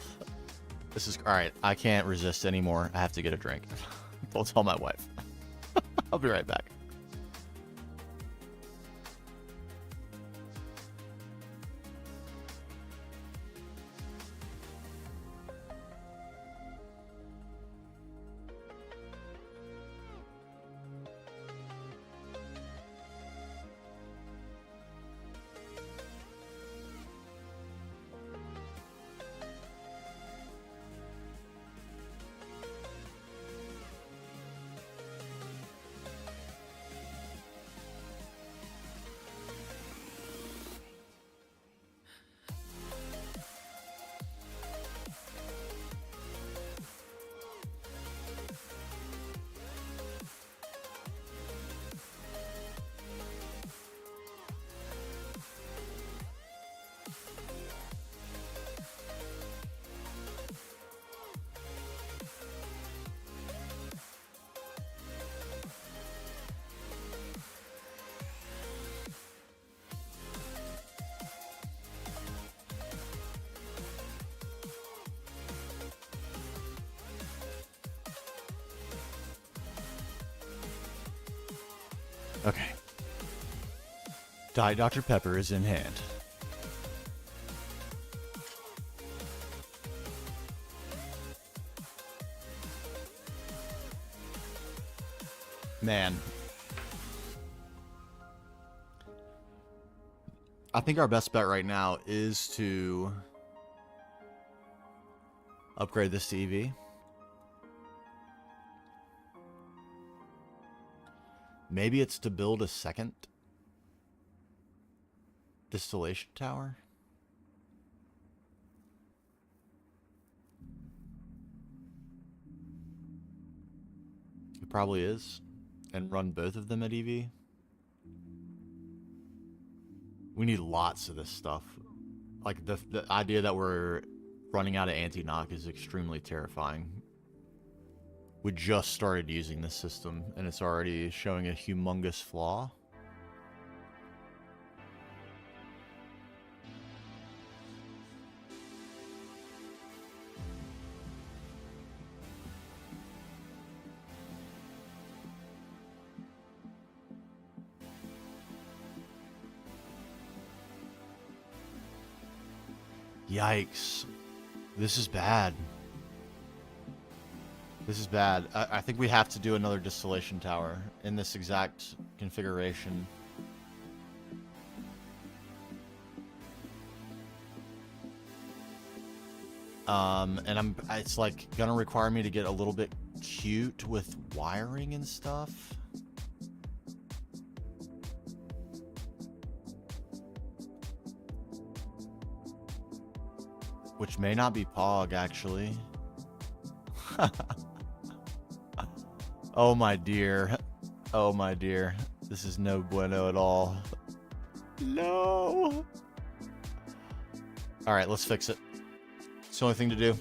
This is alright. I can't resist anymore. I have to get a drink. Don't tell my wife. I'll be right back. Okay. Diet Dr. Pepper is in hand. Man. I think our best bet right now is to upgrade this to EV. Maybe it's to build a second distillation tower. It probably is. And run both of them at EV. We need lots of this stuff. Like the idea that we're running out of anti-knock is extremely terrifying. We just started using this system, and it's already showing a humongous flaw. Yikes. This is bad. This is bad. I think we have to do another distillation tower in this exact configuration. And it's like gonna require me to get a little bit cute with wiring and stuff. Which may not be POG, actually. Oh my dear. Oh my dear. This is no bueno at all. No. Alright, let's fix it. It's the only thing to do.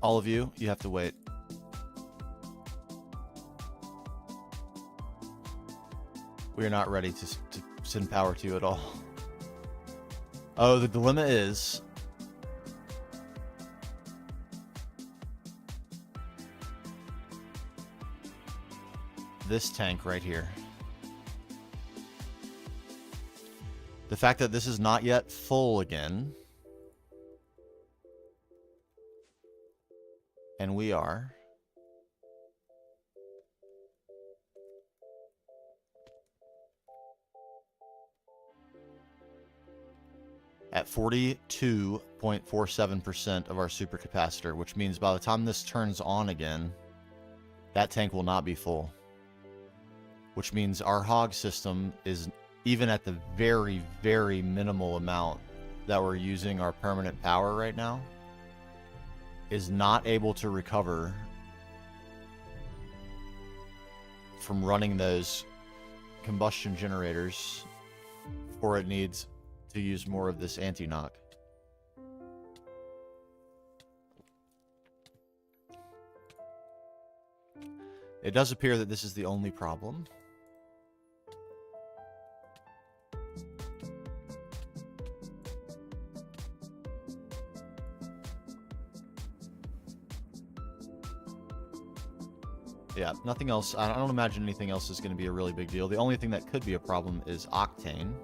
All of you, you have to wait. We are not ready to send power to you at all. Oh, the dilemma is... this tank right here. The fact that this is not yet full again, and we are. At 42.47% of our supercapacitor, which means by the time this turns on again, that tank will not be full. Which means our hog system is, even at the very, very minimal amount that we're using our permanent power right now, is not able to recover from running those combustion generators, or it needs to use more of this anti-knock. It does appear that this is the only problem. Yeah, nothing else. I don't imagine anything else is going to be a really big deal. The only thing that could be a problem is octane.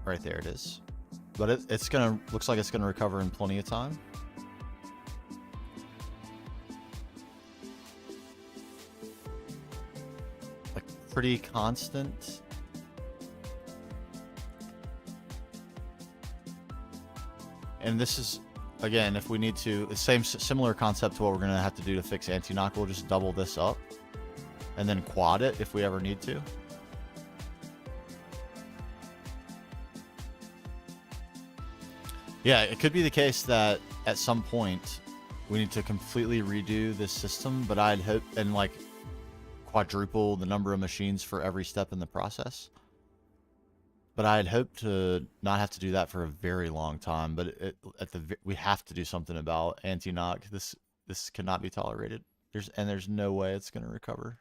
Right there it is. But it's gonna, looks like it's gonna recover in plenty of time. Like pretty constant. And this is, again, if we need to, the similar concept to what we're gonna have to do to fix anti-knock. We'll just double this up and then quad it if we ever need to. Yeah, it could be the case that at some point we need to completely redo this system, but I'd hope, and like quadruple the number of machines for every step in the process. But I'd hope to not have to do that for a very long time. But we have to do something about anti-knock. This cannot be tolerated. There's no way it's going to recover.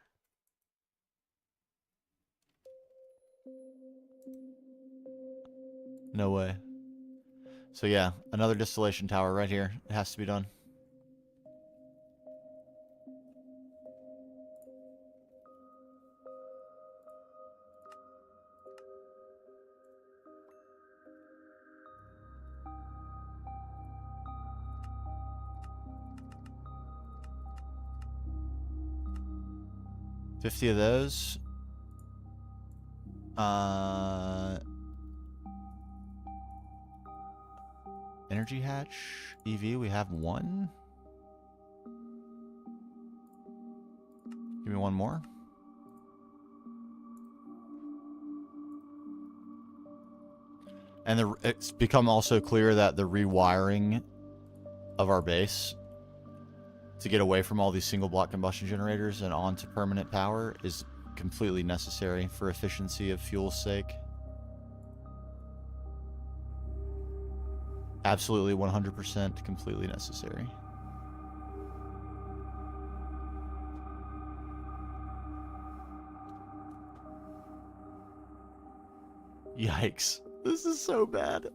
No way. So yeah, another distillation tower right here. It has to be done. $50 of those. Energy hatch EV, we have one. Give me one more. And it's become also clear that the rewiring of our base to get away from all these single block combustion generators and onto permanent power is completely necessary for efficiency of fuel's sake. Absolutely 100% completely necessary. Yikes. This is so bad.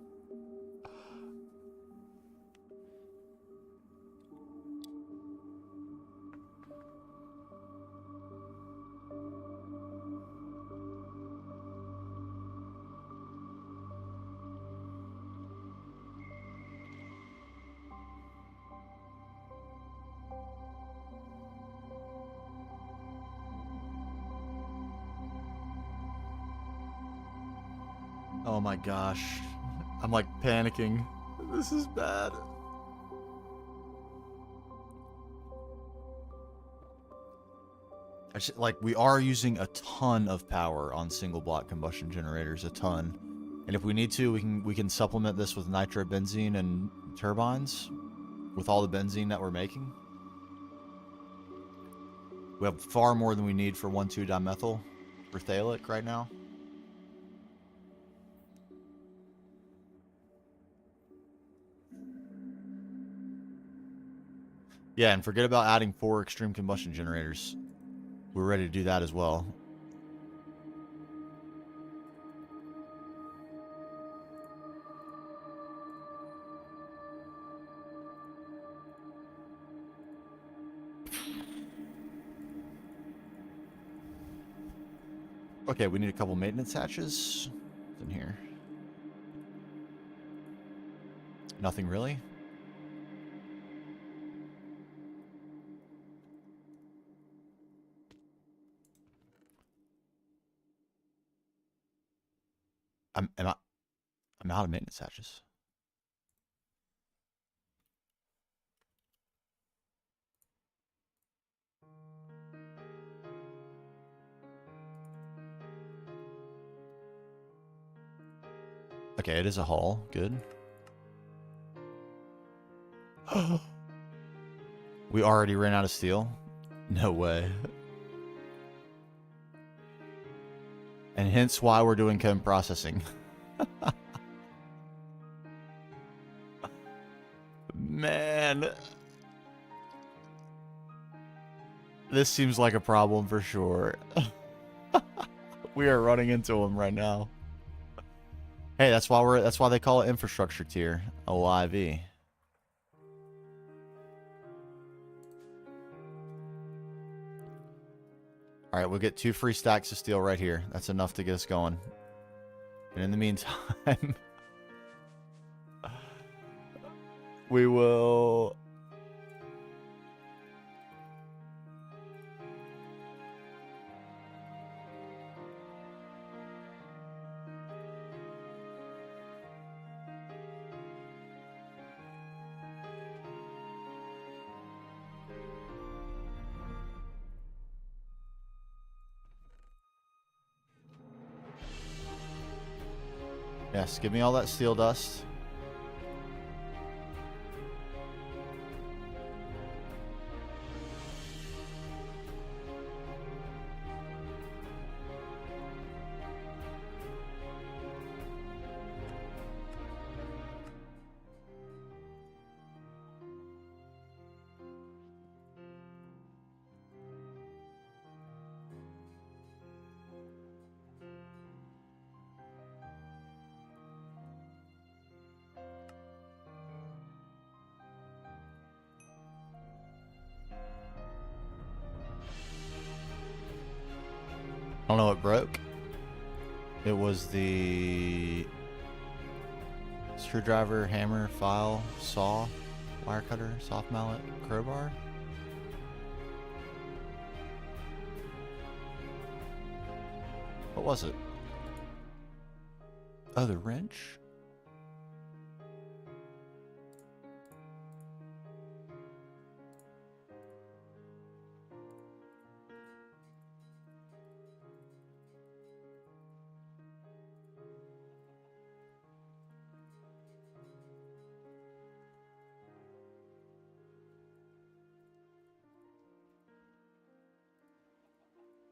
Oh my gosh. I'm like panicking. This is bad. Like, we are using a ton of power on single block combustion generators, a ton. And if we need to, we can supplement this with nitrobenzene and turbines with all the benzene that we're making. We have far more than we need for 1,2-dimethyl phthalic right now. Yeah, and forget about adding 4 extreme combustion generators. We're ready to do that as well. Okay, we need a couple maintenance hatches. What's in here? Nothing really? I'm out of maintenance hatches. Okay, it is a hull. Good. We already ran out of steel? No way. And hence why we're doing chem processing. Man. This seems like a problem for sure. We are running into them right now. Hey, that's why they call it infrastructure tier, OIV. All right, we'll get 2 free stacks of steel right here. That's enough to get us going. And in the meantime, we will... Yes, give me all that steel dust. I don't know what broke. It was the screwdriver, hammer, file, saw, wire cutter, soft mallet, crowbar. What was it? Oh, the wrench?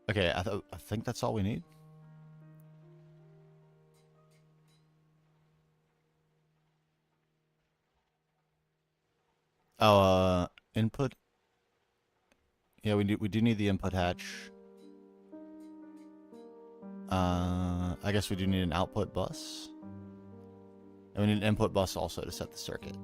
Okay, I think that's all we need. Oh, input. Yeah, we do need the input hatch. I guess we do need an output bus. And we need an input bus also to set the circuit.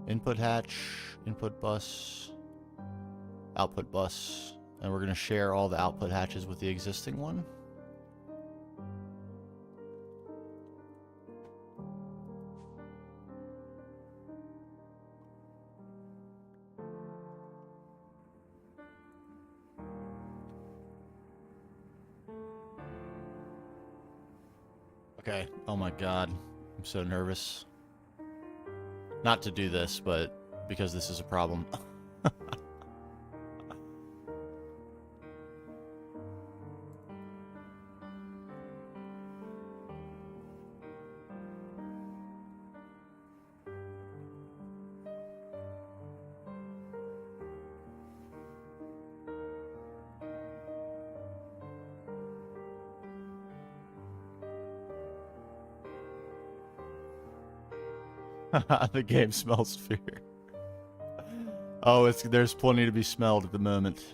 Input hatch, input bus, output bus. And we're going to share all the output hatches with the existing one. Okay. Oh my god. I'm so nervous. Not to do this, but because this is a problem. The game smells fear. Oh, there's plenty to be smelled at the moment.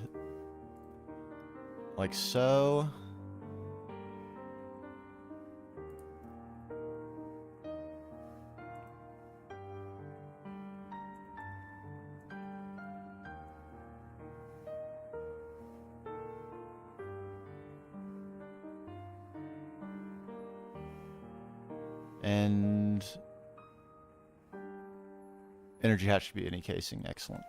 Like so. And energy hatch should be any casing. Excellent.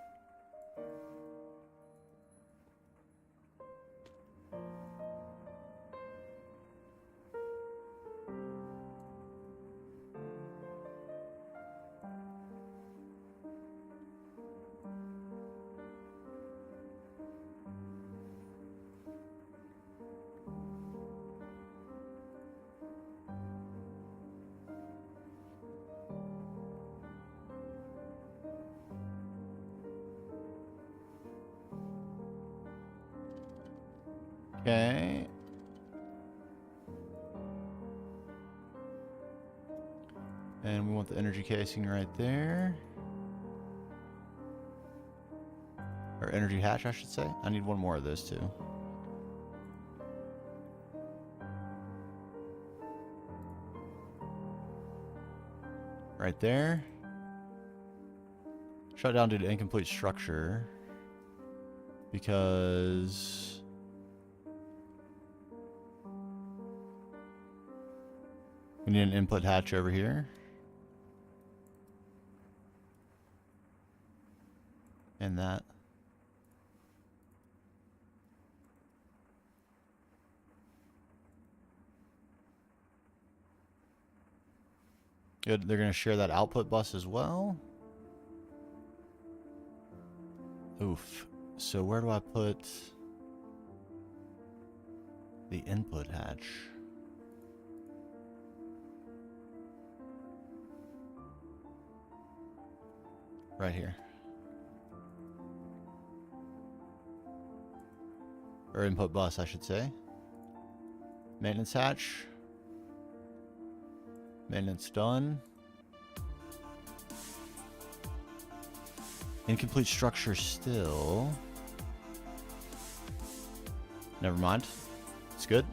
Okay. And we want the energy casing right there. Or energy hatch, I should say. I need one more of those too. Right there. Shut down due to incomplete structure. Because we need an input hatch over here. And that. Good, they're going to share that output bus as well. Oof. So where do I put the input hatch? Right here. Or input bus, I should say. Maintenance hatch. Maintenance done. Incomplete structure still. Never mind. It's good.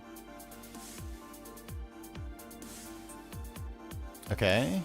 Okay.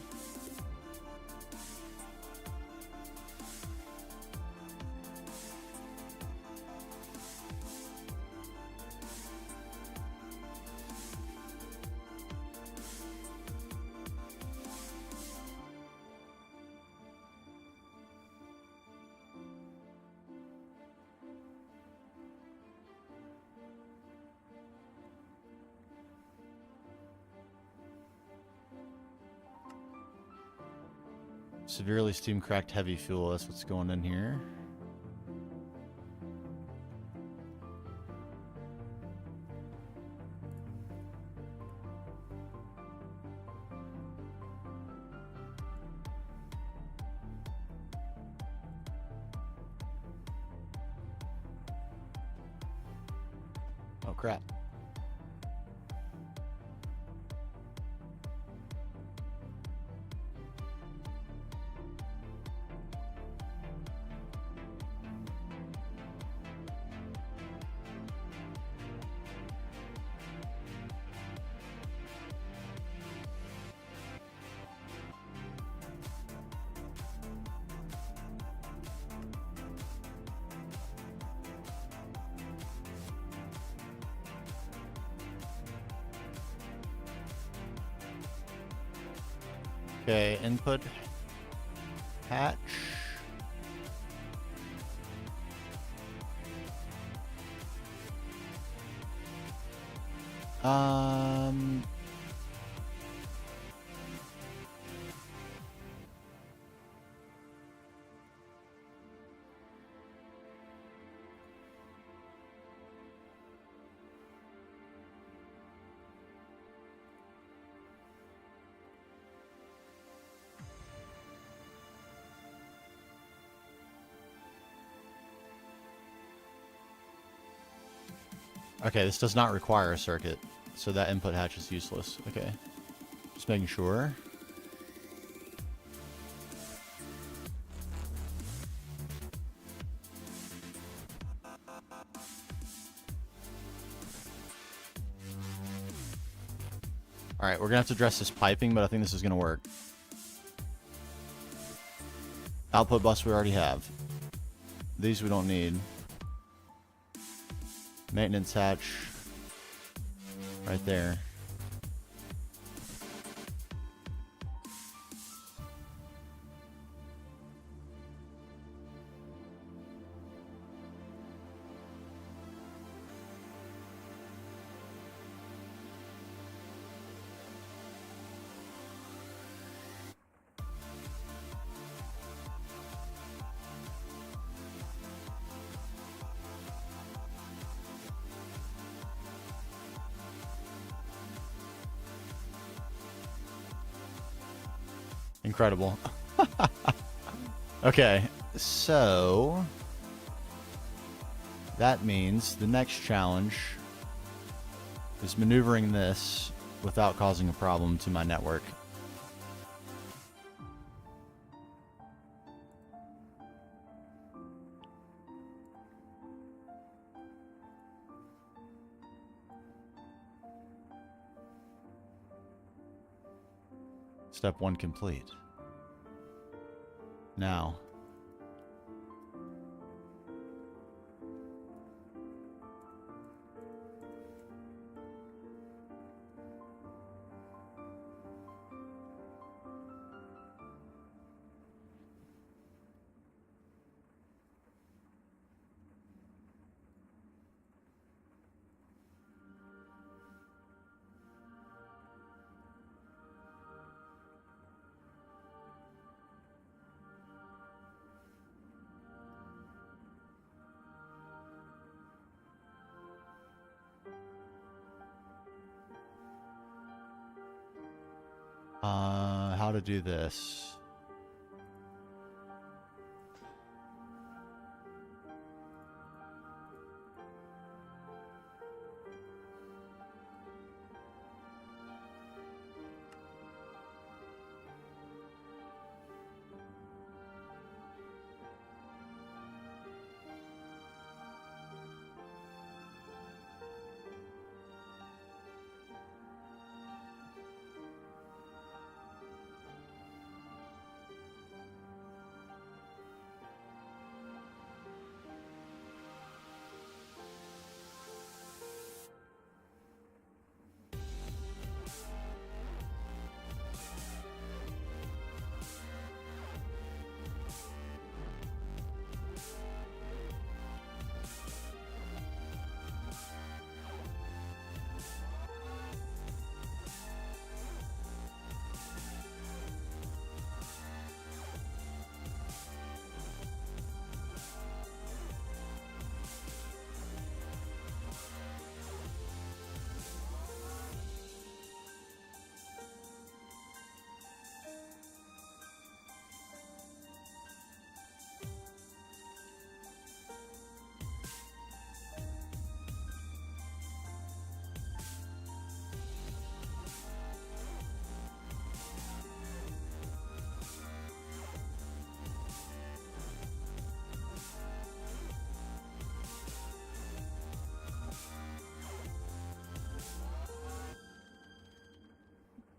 Severely steam cracked heavy fuel. That's what's going in here. Oh crap. Okay, input hatch. Okay, this does not require a circuit, so that input hatch is useless. Okay, just making sure. Alright, we're gonna have to address this piping, but I think this is gonna work. Output bus we already have. These we don't need. Maintenance hatch right there. Incredible. Okay, so that means the next challenge is maneuvering this without causing a problem to my network. Step 1 complete. Now, how to do this?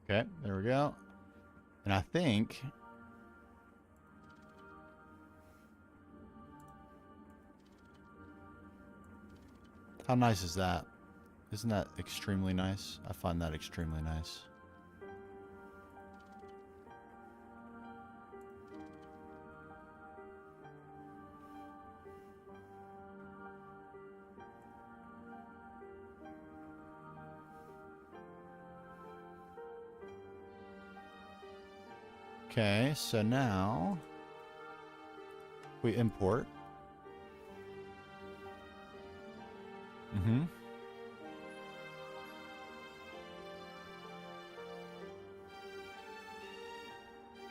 Okay, there we go. And I think how nice is that? Isn't that extremely nice? I find that extremely nice. Okay, so now we import. Mm-hmm.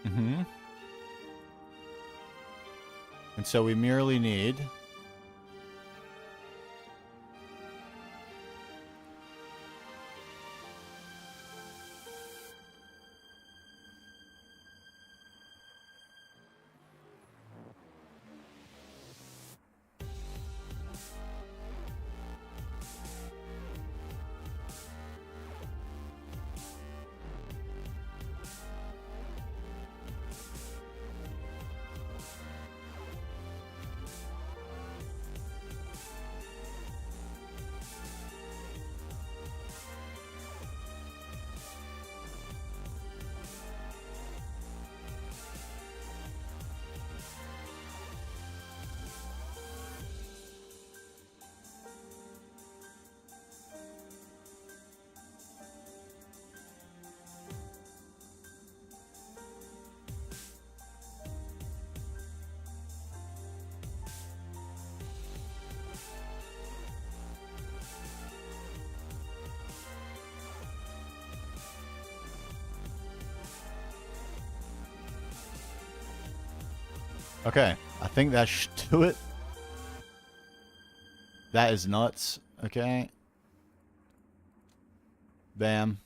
Mm-hmm. And so we merely need Okay, I think that should do it. That is nuts. Okay. Bam.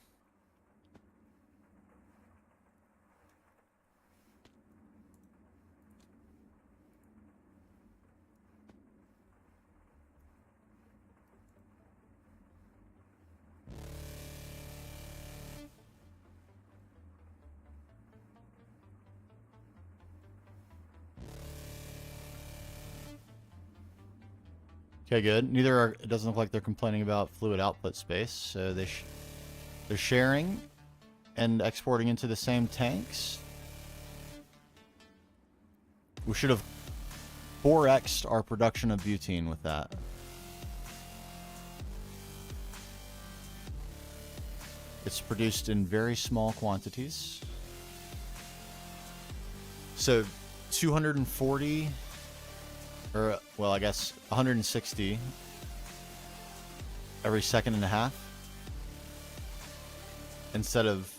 Okay, good. Neither are, it doesn't look like they're complaining about fluid output space, so they're sharing and exporting into the same tanks. We should have 4x'd our production of butane with that. It's produced in very small quantities. So 240, or well, I guess 160 every second and a half, instead of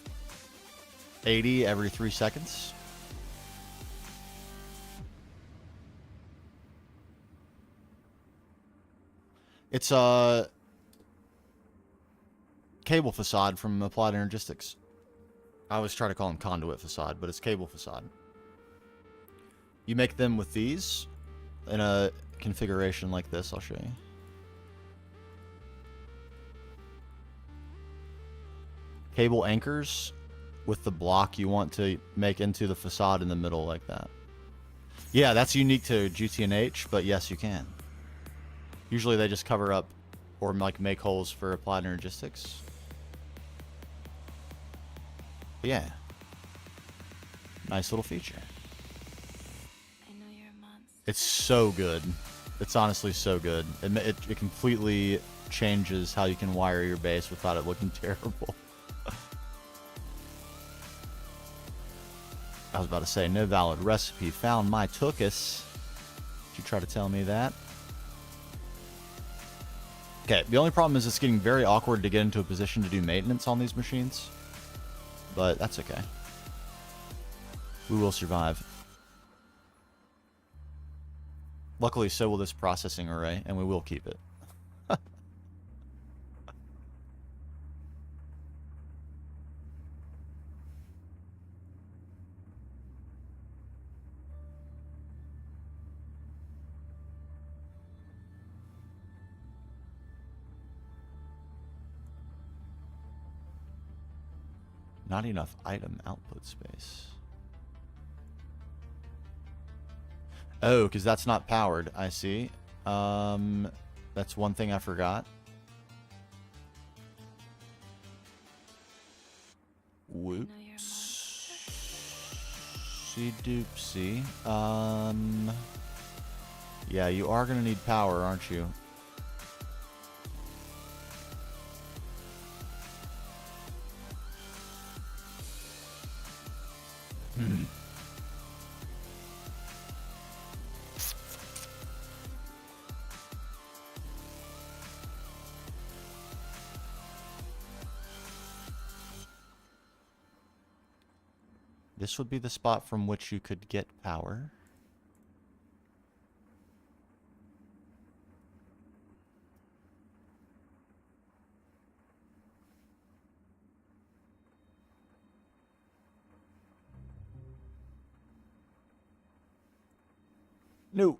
80 every 3 seconds. It's a cable facade from Applied Energistics. I always try to call them conduit facade, but it's cable facade. You make them with these in a configuration like this. I'll show you. Cable anchors with the block you want to make into the facade in the middle like that. Yeah, that's unique to GTNH, but yes, you can. Usually they just cover up or like make holes for Applied Energistics. But yeah. Nice little feature. I know you're a monster. It's so good. It's honestly so good. It completely changes how you can wire your base without it looking terrible. I was about to say, no valid recipe found. My tookus. Did you try to tell me that? Okay, the only problem is it's getting very awkward to get into a position to do maintenance on these machines. But that's okay. We will survive. Luckily, so will this processing array, and we will keep it. Not enough item output space. Oh, because that's not powered. I see. That's one thing I forgot. Whoops. Doopsie. Yeah, you are gonna need power, aren't you? This would be the spot from which you could get power. No.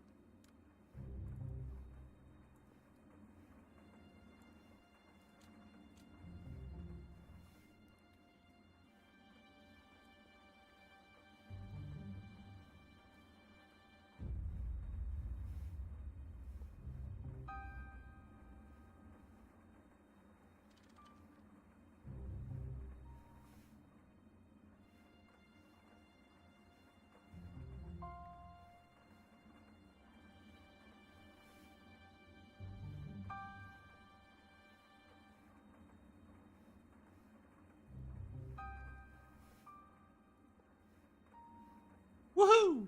Woohoo!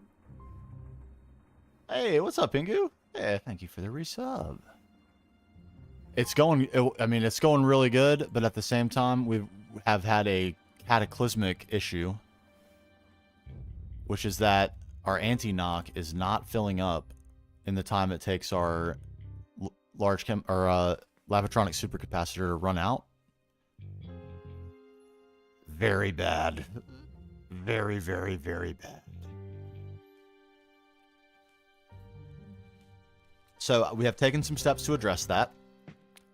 Hey, what's up, Pingu? Hey, thank you for the resub. It's going, I mean, it's going really good, but at the same time, we have had a cataclysmic issue, which is that our anti-knock is not filling up in the time it takes our Lavatronic supercapacitor to run out. Very bad. Very, very, very bad. So we have taken some steps to address that,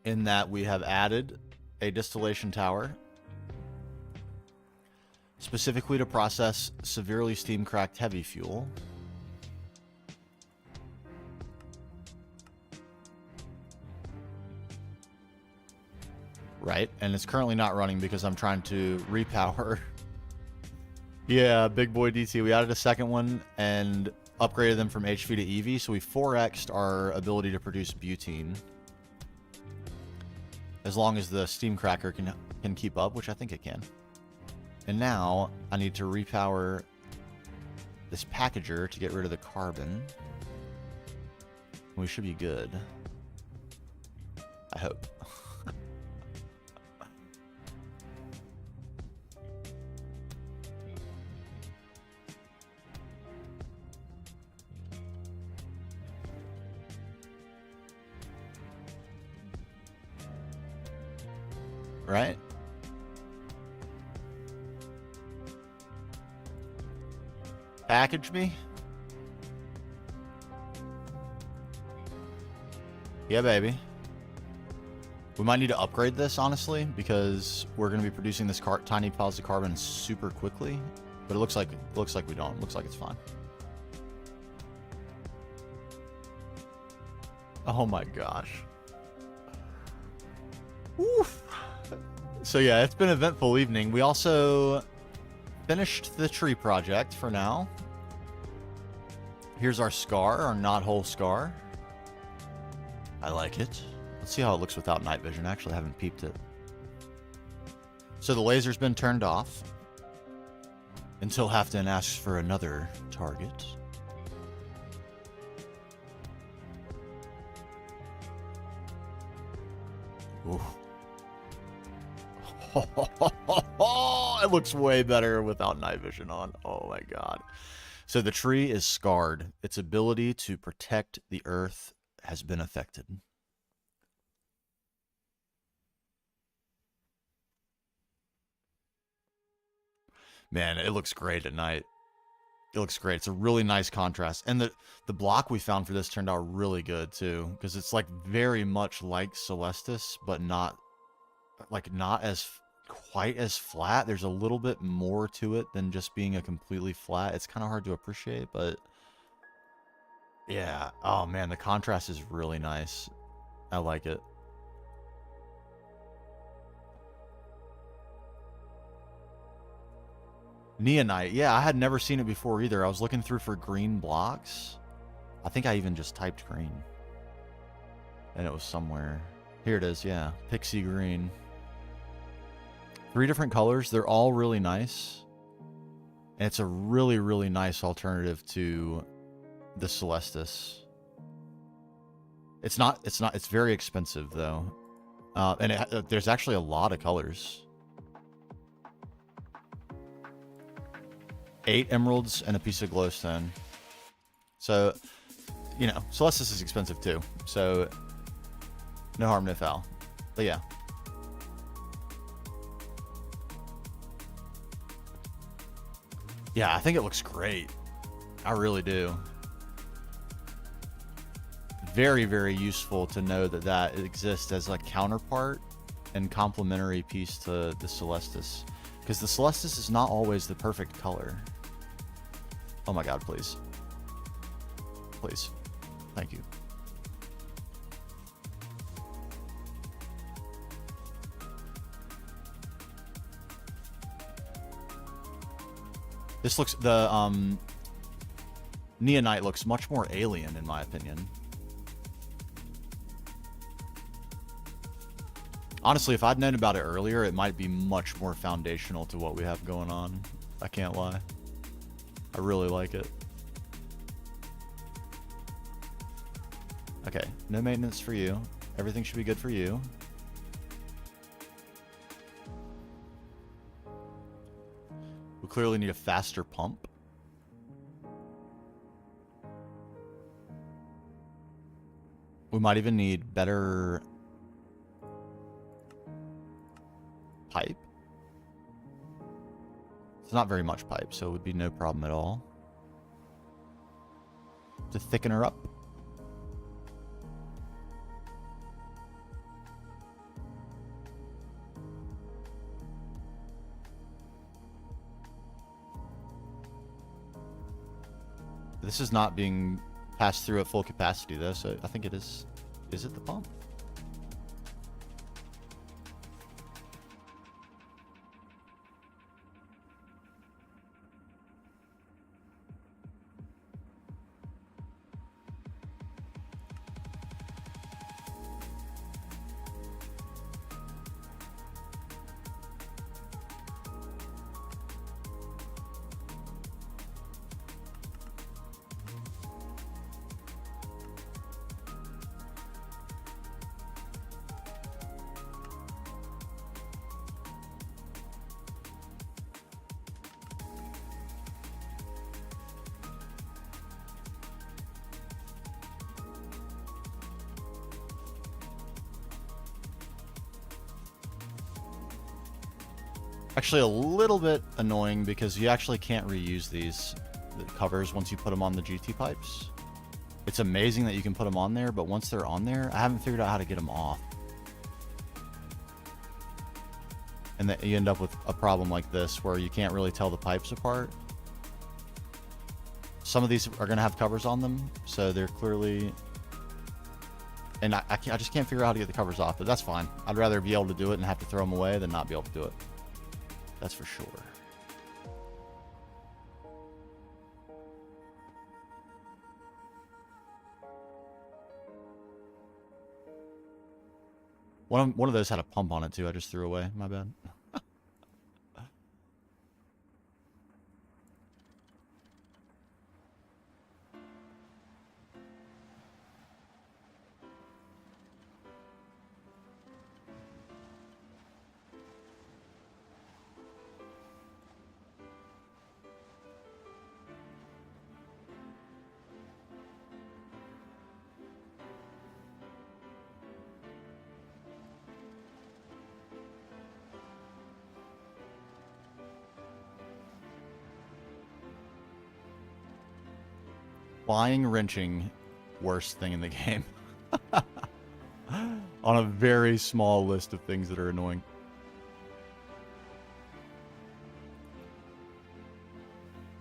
in that we have added a distillation tower specifically to process severely steam-cracked heavy fuel. Right, and it's currently not running because I'm trying to repower. Yeah, big boy DT. We added a second one and upgraded them from HV to EV, so we 4x'd our ability to produce butane. As long as the steam cracker can keep up, which I think it can. And now I need to repower this packager to get rid of the carbon. We should be good. I hope. Right? Package me? Yeah, baby. We might need to upgrade this, honestly, because we're going to be producing this tiny piles of carbon super quickly. But it looks like we don't. It looks like it's fine. Oh my gosh. Oof. So yeah, it's been an eventful evening. We also finished the tree project for now. Here's our scar, our knothole scar. I like it. Let's see how it looks without night vision. I actually haven't peeped it. So the laser's been turned off until Halfdan asks for another target. Ooh. It looks way better without night vision on. Oh my god. So the tree is scarred. Its ability to protect the earth has been affected. Man, it looks great at night. It looks great. It's a really nice contrast. And the block we found for this turned out really good too, because it's like very much like Celestis, but not as quite as flat. There's a little bit more to it than just being a completely flat. It's kind of hard to appreciate, but yeah. Oh man, the contrast is really nice. I like it. Neonite. Yeah, I had never seen it before either. I was looking through for green blocks. I think I even just typed green. And it was somewhere. Here it is, yeah. Pixie green. 3 different colors. They're all really nice. And it's a really, really nice alternative to the Celestis. It's very expensive though. And there's actually a lot of colors. 8 emeralds and a piece of glowstone. So, you know, Celestis is expensive too. So, no harm, no foul. But yeah. Yeah, I think it looks great. I really do. Very, very useful to know that that exists as a counterpart and complementary piece to the Celestis. Because the Celestis is not always the perfect color. Oh my god, please. Please. Thank you. This looks, the Neonite looks much more alien in my opinion. Honestly, if I'd known about it earlier, it might be much more foundational to what we have going on. I can't lie. I really like it. Okay, no maintenance for you. Everything should be good for you. We clearly need a faster pump. We might even need better pipe. It's not very much pipe, so it would be no problem at all to thicken her up. This is not being passed through at full capacity though, so I think it is. Is it the pump? Actually a little bit annoying because you actually can't reuse these covers once you put them on the GT pipes. It's amazing that you can put them on there, but once they're on there, I haven't figured out how to get them off. And that you end up with a problem like this where you can't really tell the pipes apart. Some of these are going to have covers on them, so they're clearly... And I just can't figure out how to get the covers off, but that's fine. I'd rather be able to do it and have to throw them away than not be able to do it. That's for sure. One of those had a pump on it too. I just threw away. My bad. Flying wrenching, worst thing in the game. On a very small list of things that are annoying.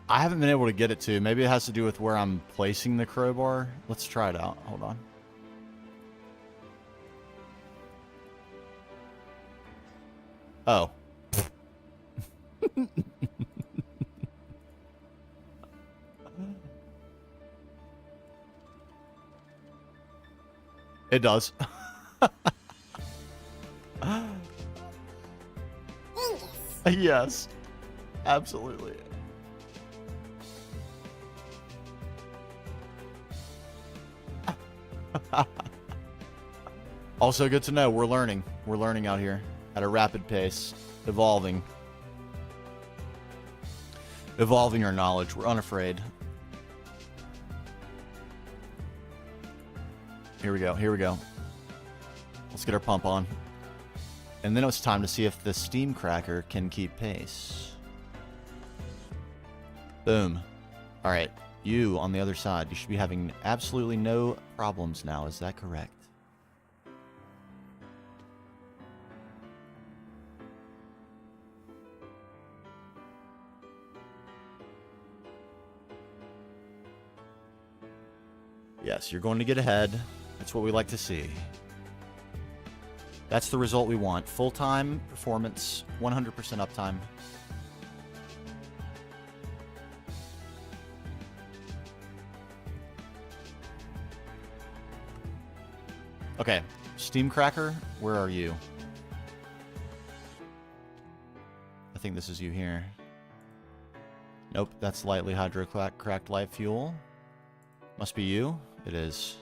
I haven't been able to get it to. Maybe it has to do with where I'm placing the crowbar. Let's try it out. Hold on. Oh. It does. Yes. Absolutely. Also good to know we're learning. We're learning out here at a rapid pace, evolving. Evolving our knowledge. We're unafraid. Here we go. Here we go. Let's get our pump on. And then it's time to see if the steam cracker can keep pace. Boom. All right. You on the other side. You should be having absolutely no problems now. Is that correct? Yes, you're going to get ahead. That's what we like to see. That's the result we want. Full-time performance, 100% uptime. Okay, Steam Cracker, where are you? I think this is you here. Nope, that's lightly hydro-cracked light fuel. Must be you. It is.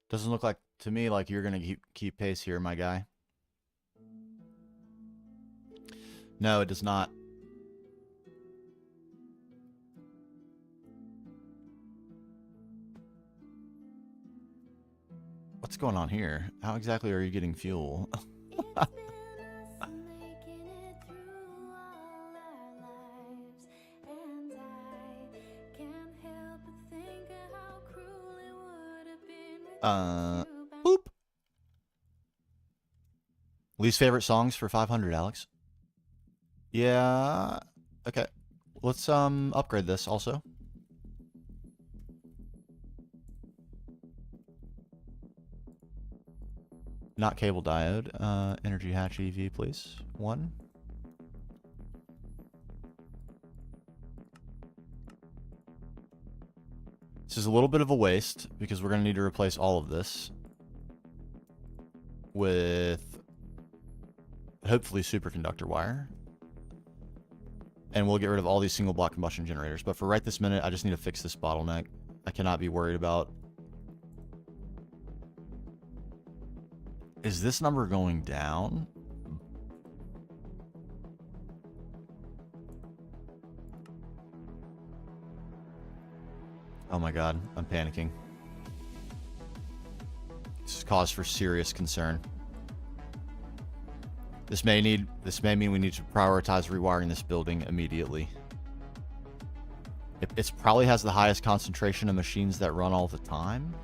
Doesn't look like to me like you're gonna keep pace here, my guy. No, it does not. What's going on here? How exactly are you getting fuel? It's been us making it through all our lives, and I can't help but think of how cruel it would have been with you back. Boop. Least favorite songs for 500, Alex? Yeah. Okay. Let's upgrade this also. Not cable diode. Energy hatch EV, please. 1. This is a little bit of a waste because we're going to need to replace all of this with hopefully superconductor wire. And we'll get rid of all these single block combustion generators. But for right this minute, I just need to fix this bottleneck. I cannot be worried about. Is this number going down? Oh my god, I'm panicking. This is cause for serious concern. This may mean we need to prioritize rewiring this building immediately. It probably has the highest concentration of machines that run all the time.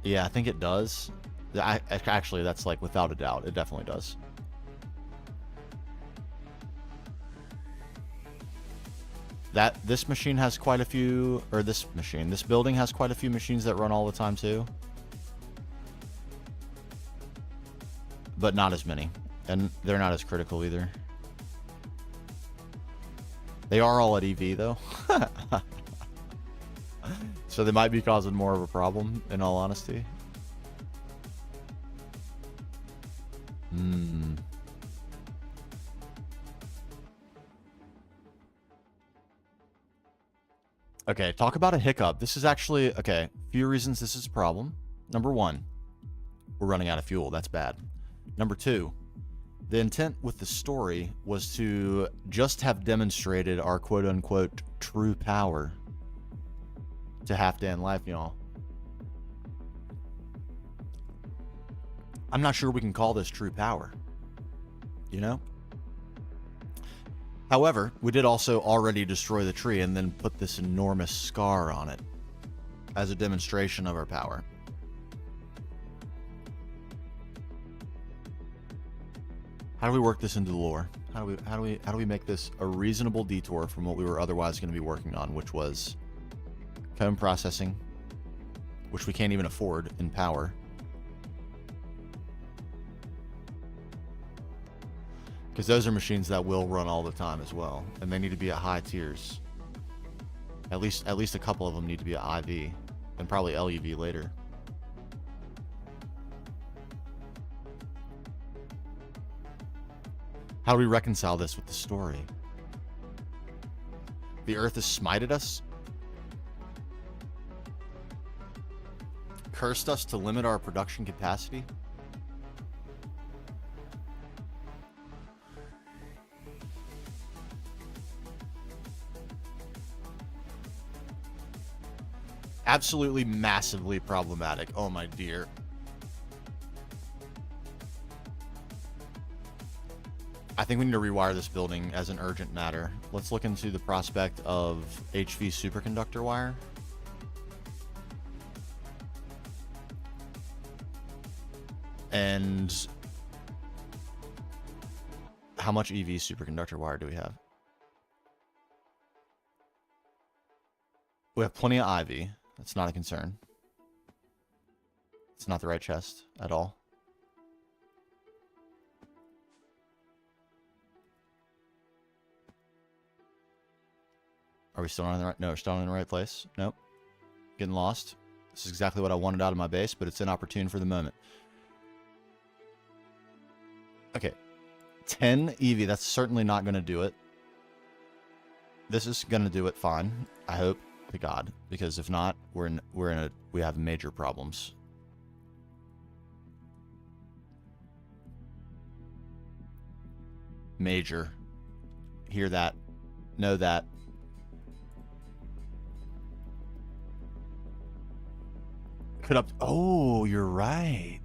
Yeah, I think it does. Actually, that's like without a doubt. It definitely does. This machine has quite a few, or this building has quite a few machines that run all the time too. But not as many. And they're not as critical either. They are all at EV though. So they might be causing more of a problem, in all honesty. Okay, talk about a hiccup. This is actually, okay, a few reasons this is a problem. Number 1, we're running out of fuel. That's bad. Number 2, the intent with the story was to just have demonstrated our quote-unquote true power to half day in life, y'all. I'm not sure we can call this true power, you know? However, we did also already destroy the tree and then put this enormous scar on it as a demonstration of our power. How do we work this into the lore? How do we make this a reasonable detour from what we were otherwise going to be working on, which was code processing, which we can't even afford in power. Because those are machines that will run all the time as well, and they need to be at high tiers. At least a couple of them need to be at IV, and probably LEV later. How do we reconcile this with the story? The Earth has smited us, cursed us to limit our production capacity. Absolutely massively problematic. Oh my dear. I think we need to rewire this building as an urgent matter. Let's look into the prospect of HV superconductor wire. And how much EV superconductor wire do we have? We have plenty of IV. That's not a concern. It's not the right chest at all. Are we still not in the right? No, we're still not in the right place. Nope. Getting lost. This is exactly what I wanted out of my base, but it's inopportune for the moment. Okay. 10 EV. That's certainly not going to do it. This is going to do it fine. I hope to God, because if not, we have major problems. Major. Hear that. Know that. Could up. Oh, you're right.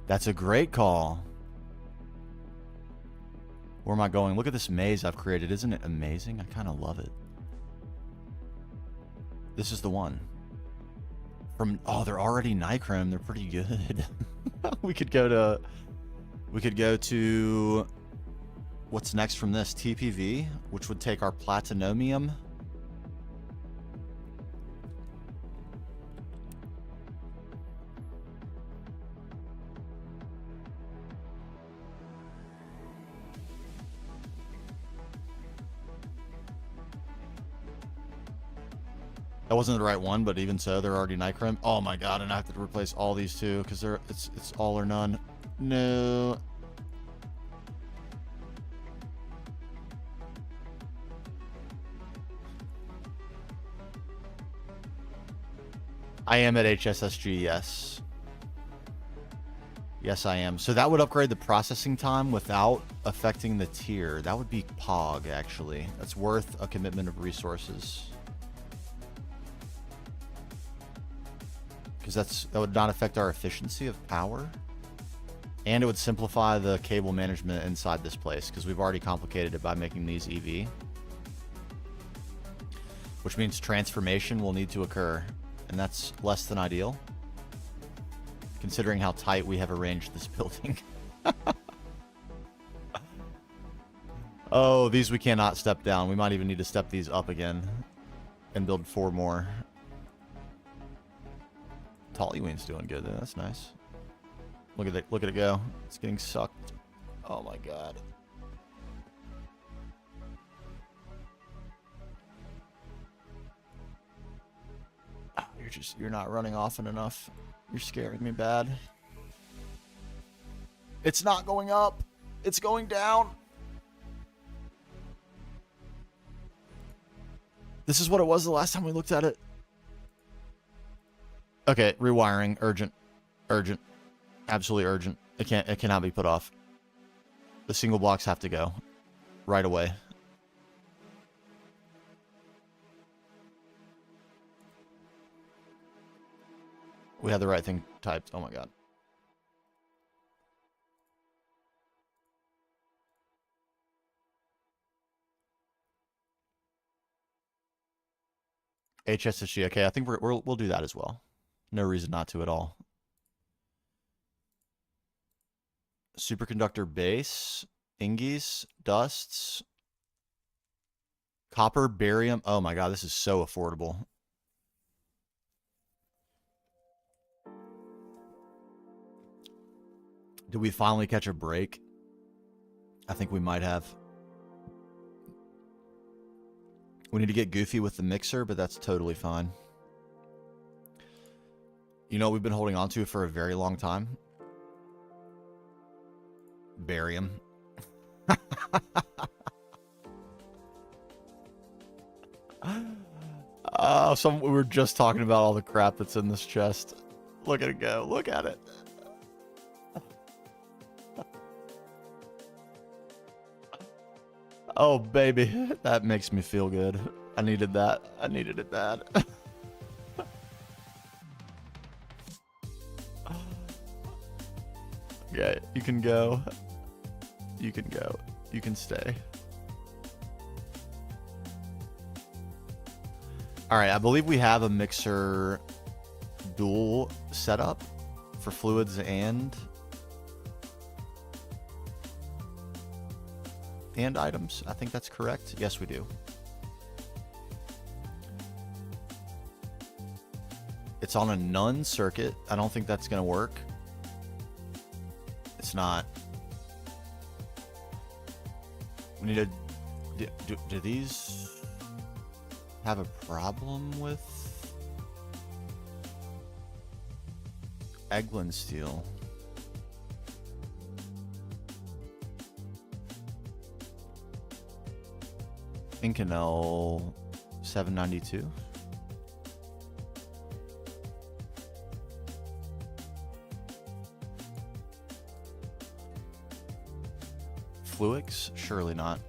That's a great call. Where am I going? Look at this maze I've created. Isn't it amazing? I kind of love it. This is the one. From, oh, they're already Nichrome. They're pretty good. We could go to what's next from this? TPV, which would take our Platinomium. That wasn't the right one, but even so, they're already Nichrome. Oh my god, and I have to replace all these two because they're it's all or none. No. I am at HSSG, yes. Yes, I am. So that would upgrade the processing time without affecting the tier. That would be POG, actually. That's worth a commitment of resources. Because that would not affect our efficiency of power. And it would simplify the cable management inside this place, because we've already complicated it by making these EV. Which means transformation will need to occur. And that's less than ideal, considering how tight we have arranged this building. Oh, these we cannot step down. We might even need to step these up again and build 4 more. Tollywean's doing good, though. That's nice. Look at it. Look at it go. It's getting sucked. Oh my god. You're not running often enough. You're scaring me bad. It's not going up. It's going down. This is what it was the last time we looked at it. Okay, rewiring. Urgent. Urgent. Absolutely urgent. It cannot be put off. The single blocks have to go. Right away. We had the right thing typed. Oh my god. HSSG. Okay, I think we'll do that as well. No reason not to at all. Superconductor base, ingies, dusts, copper, barium. Oh my god, this is so affordable. Did we finally catch a break? I think we might have. We need to get goofy with the mixer, but that's totally fine. You know what we've been holding on to for a very long time? Barium. We were just talking about all the crap that's in this chest. Look at it go. Look at it. Oh, baby. That makes me feel good. I needed that. I needed it bad. Okay, you can go. You can go. You can stay. Alright, I believe we have a mixer dual setup for fluids and items. I think that's correct. Yes, we do. It's on a none circuit. I don't think that's going to work. It's not. We need to... Do these have a problem with Eglin steel? Inconel 792. Fluix? Surely not.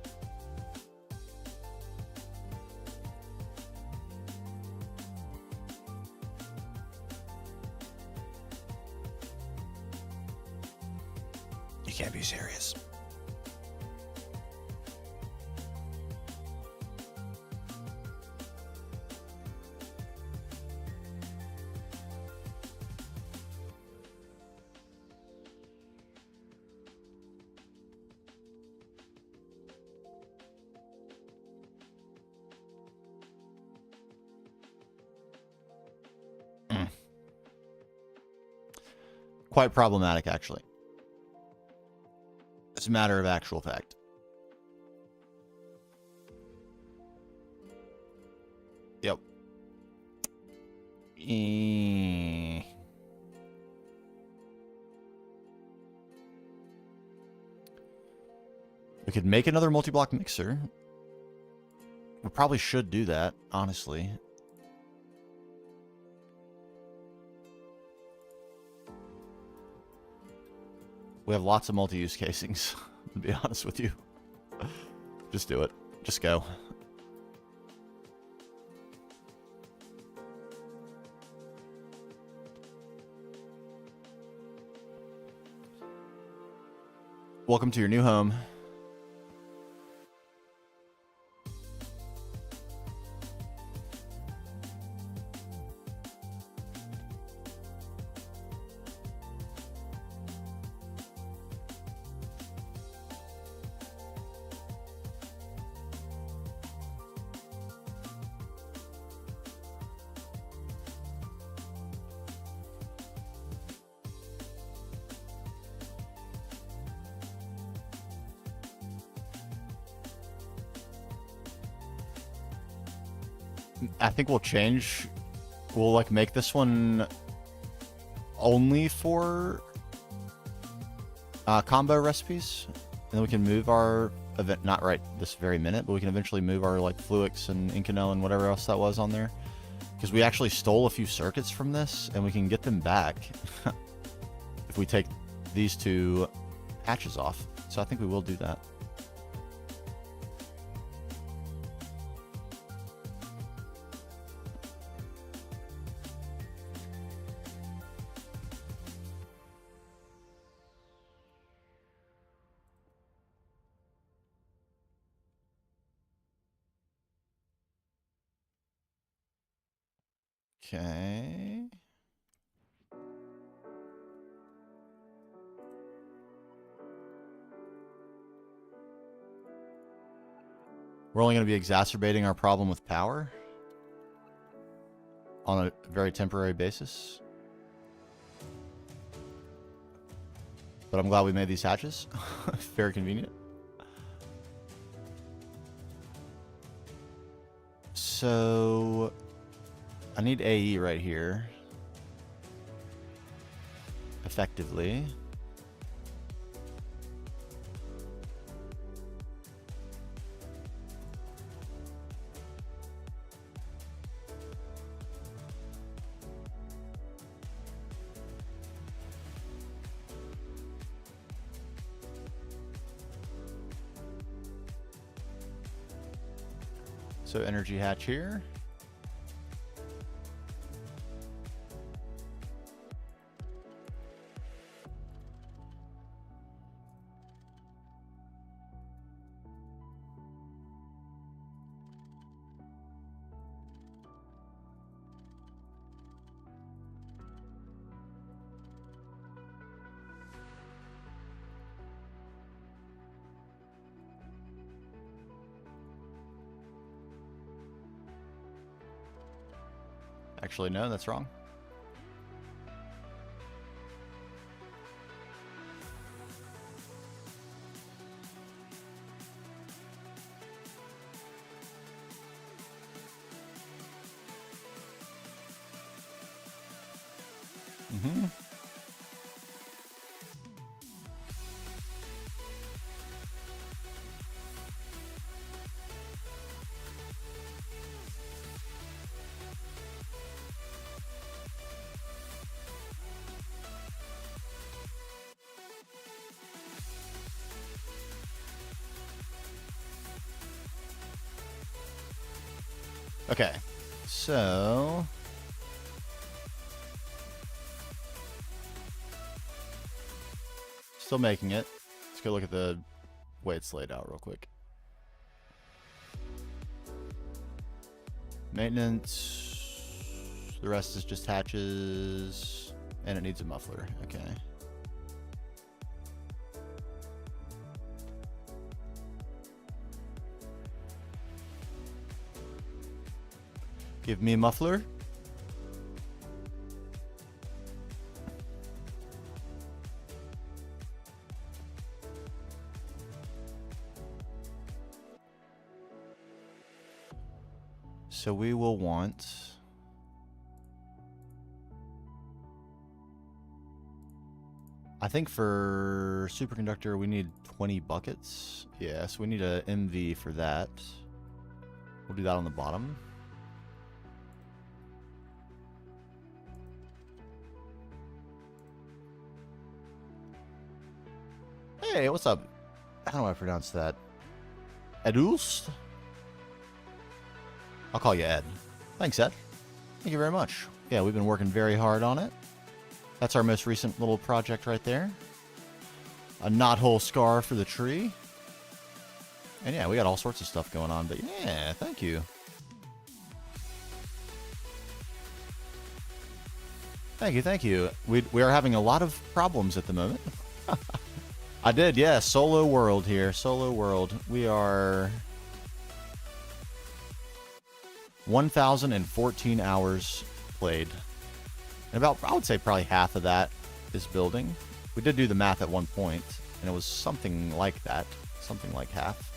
You can't be serious. Quite problematic, actually. It's a matter of actual fact. Yep. We could make another multi-block mixer. We probably should do that, honestly. We have lots of multi-use casings, to be honest with you. Just do it. Just go. Welcome to your new home. I think we'll change. We'll like make this one only for combo recipes, and then we can move our event. Not right this very minute, but we can eventually move our like Fluix and Inconel and whatever else that was on there, because we actually stole a few circuits from this, and we can get them back if we take these two patches off. So I think we will do that. Okay. We're only going to be exacerbating our problem with power on a very temporary basis. But I'm glad we made these hatches. Very convenient. So I need AE right here. Effectively. So energy hatch here. Actually, no, that's wrong. Mm-hmm. Okay, so still making it. Let's go look at the way it's laid out real quick. Maintenance. The rest is just hatches, and it needs a muffler. Okay. Give me a muffler. So we will want I think for superconductor we need 20 buckets. Yeah, so we need a MV for that. We'll do that on the bottom. Hey, what's up? How do I pronounce that? Edulst? I'll call you Ed. Thanks, Ed. Thank you very much. Yeah, we've been working very hard on it. That's our most recent little project right there. A knothole scar for the tree. And yeah, we got all sorts of stuff going on, but yeah, thank you. Thank you, thank you. We are having a lot of problems at the moment. I did, yeah, solo world here, solo world. We are 1,014 hours played. And about, I would say probably half of that is building. We did do the math at one point, and it was something like that. Something like half.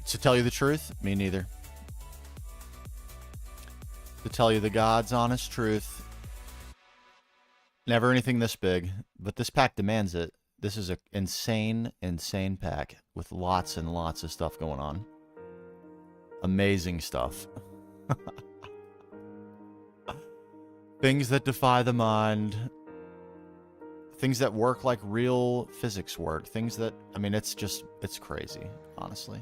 To tell you the truth, me neither. To tell you the God's honest truth, never anything this big, but this pack demands it. This is an insane, insane pack with lots and lots of stuff going on. Amazing stuff. Things that defy the mind. Things that work like real physics work. Things that, I mean, it's just, it's crazy, honestly.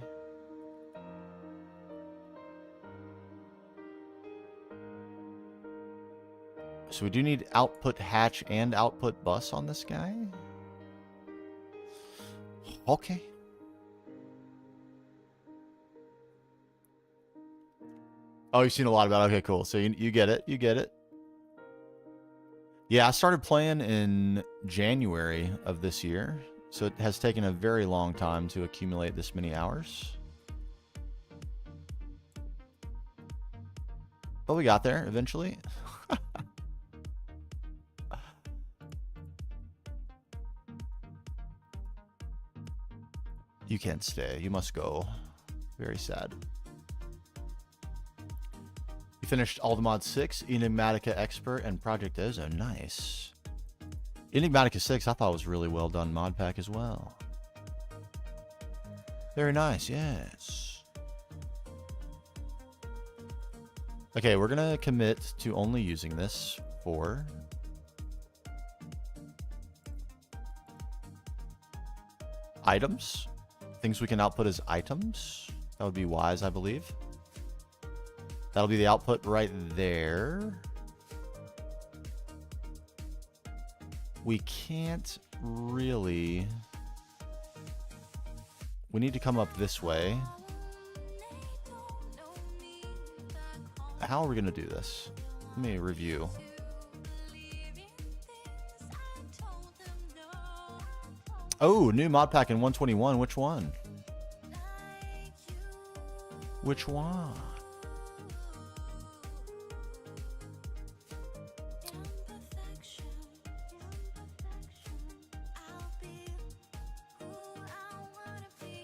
So we do need output hatch and output bus on this guy. Okay. Oh, you've seen a lot about it. Okay, cool. So you get it. You get it. Yeah, I started playing in January of this year. So it has taken a very long time to accumulate this many hours. But we got there eventually. You can't stay. You must go. Very sad. You finished all the mods 6, Enigmatica Expert, and Project Ozo. Nice. Enigmatica 6 I thought was really well done mod pack as well. Very nice, yes. Okay, we're going to commit to only using this for items. Things we can output as items. That would be wise, I believe. That'll be the output right there. We can't really... We need to come up this way. How are we going to do this? Let me review. Oh, new mod pack in 121. Which one? Which one?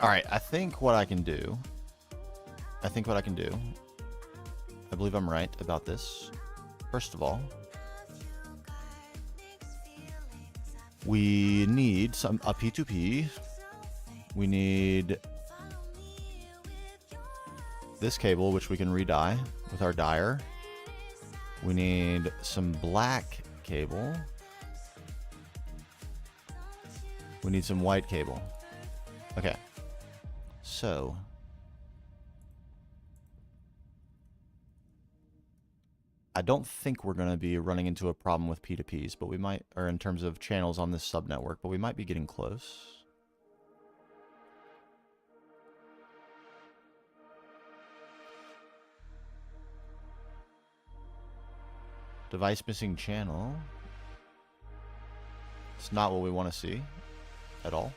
All right, I think what I can do. I believe I'm right about this. First of all, we need a P2P. We need this cable, which we can re-dye with our dyer. We need some black cable. We need some white cable. Okay. So. I don't think we're going to be running into a problem with P2Ps, but we might, or in terms of channels on this subnetwork, but we might be getting close. Device missing channel. It's not what we want to see at all.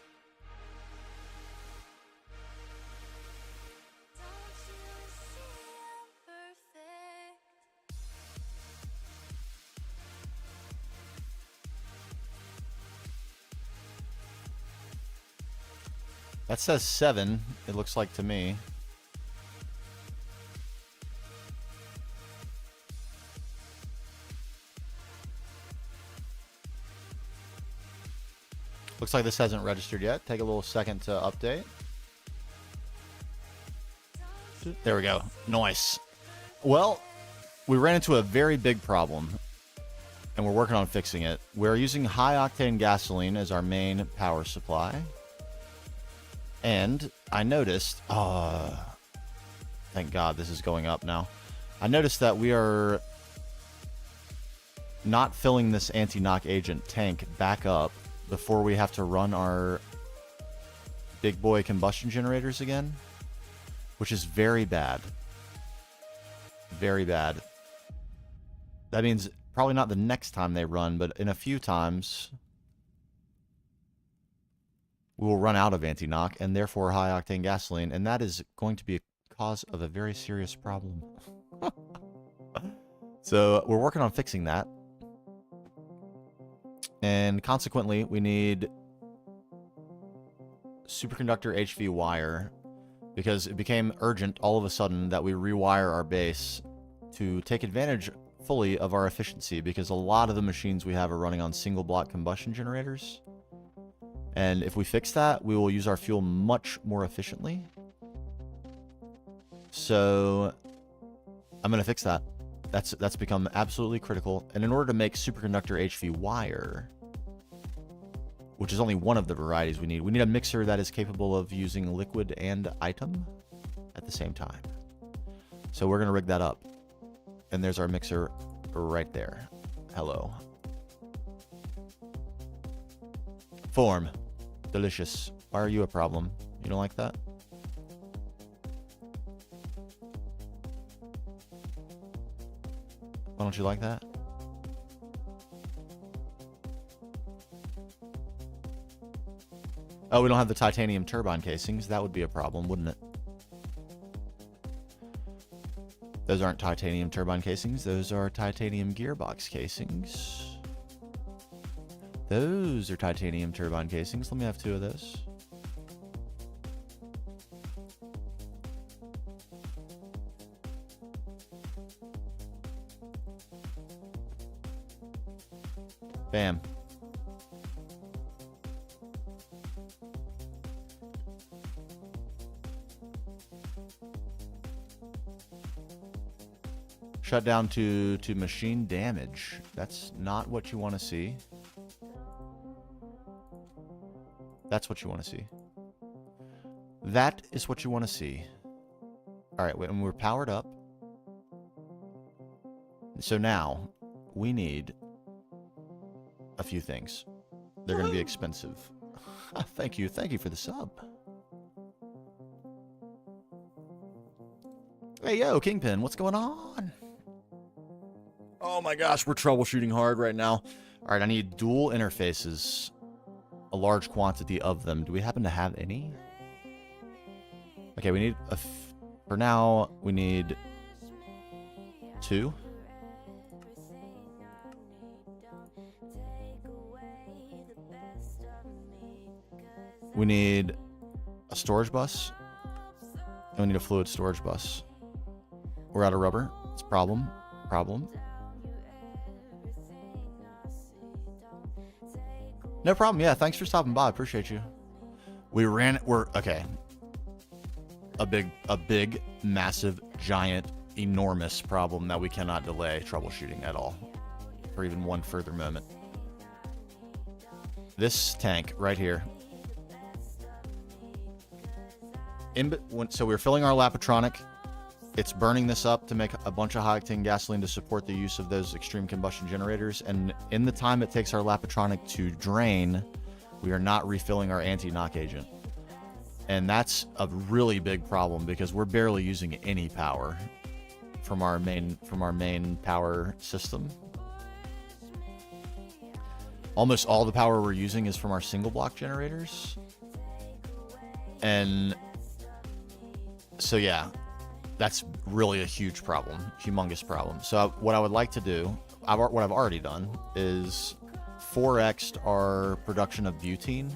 That says 7, it looks like to me. Looks like this hasn't registered yet. Take a little second to update. There we go. Nice. Well, we ran into a very big problem, and we're working on fixing it. We're using high-octane gasoline as our main power supply. And I noticed... thank God this is going up now. I noticed that we are not filling this anti-knock agent tank back up before we have to run our big boy combustion generators again, which is very bad. Very bad. That means probably not the next time they run, but in a few times we will run out of anti-knock and therefore high-octane gasoline, and that is going to be a cause of a very serious problem. So we're working on fixing that. And consequently, we need superconductor HV wire, because it became urgent all of a sudden that we rewire our base to take advantage fully of our efficiency, because a lot of the machines we have are running on single block combustion generators. And if we fix that, we will use our fuel much more efficiently. So I'm going to fix that. That's become absolutely critical. And in order to make superconductor HV wire, which is only one of the varieties we need a mixer that is capable of using liquid and item at the same time. So we're going to rig that up. And there's our mixer right there. Hello. Form. Delicious. Why are you a problem? You don't like that? Why don't you like that? Oh, we don't have the titanium turbine casings. That would be a problem, wouldn't it? Those aren't titanium turbine casings. Those are titanium gearbox casings. Those are titanium turbine casings. Let me have 2 of those. Bam. Shut down to machine damage. That's not what you want to see. That's what you want to see. That is what you want to see. Alright, when we're powered up. So now, we need a few things. They're going to be expensive. Thank you for the sub. Hey, yo, Kingpin, what's going on? Oh my gosh, we're troubleshooting hard right now. Alright, I need dual interfaces. A large quantity of them. Do we happen to have any? Okay, we need for now, we need 2. We need a storage bus. And we need a fluid storage bus. We're out of rubber. It's a problem. No problem. Yeah, thanks for stopping by. Appreciate you. Okay. A big, massive, giant, enormous problem that we cannot delay troubleshooting at all. for even one further moment. This tank right here. So we're filling our Lapatronic. It's burning this up to make a bunch of high-octane gasoline to support the use of those extreme combustion generators. And in the time it takes our Lapatronic to drain, we are not refilling our anti-knock agent. And that's a really big problem because we're barely using any power from our main power system. Almost all the power we're using is from our single block generators. And so yeah, that's really a huge problem, humongous problem. So what I would like to do, what I've already done, is 4x'd our production of butene,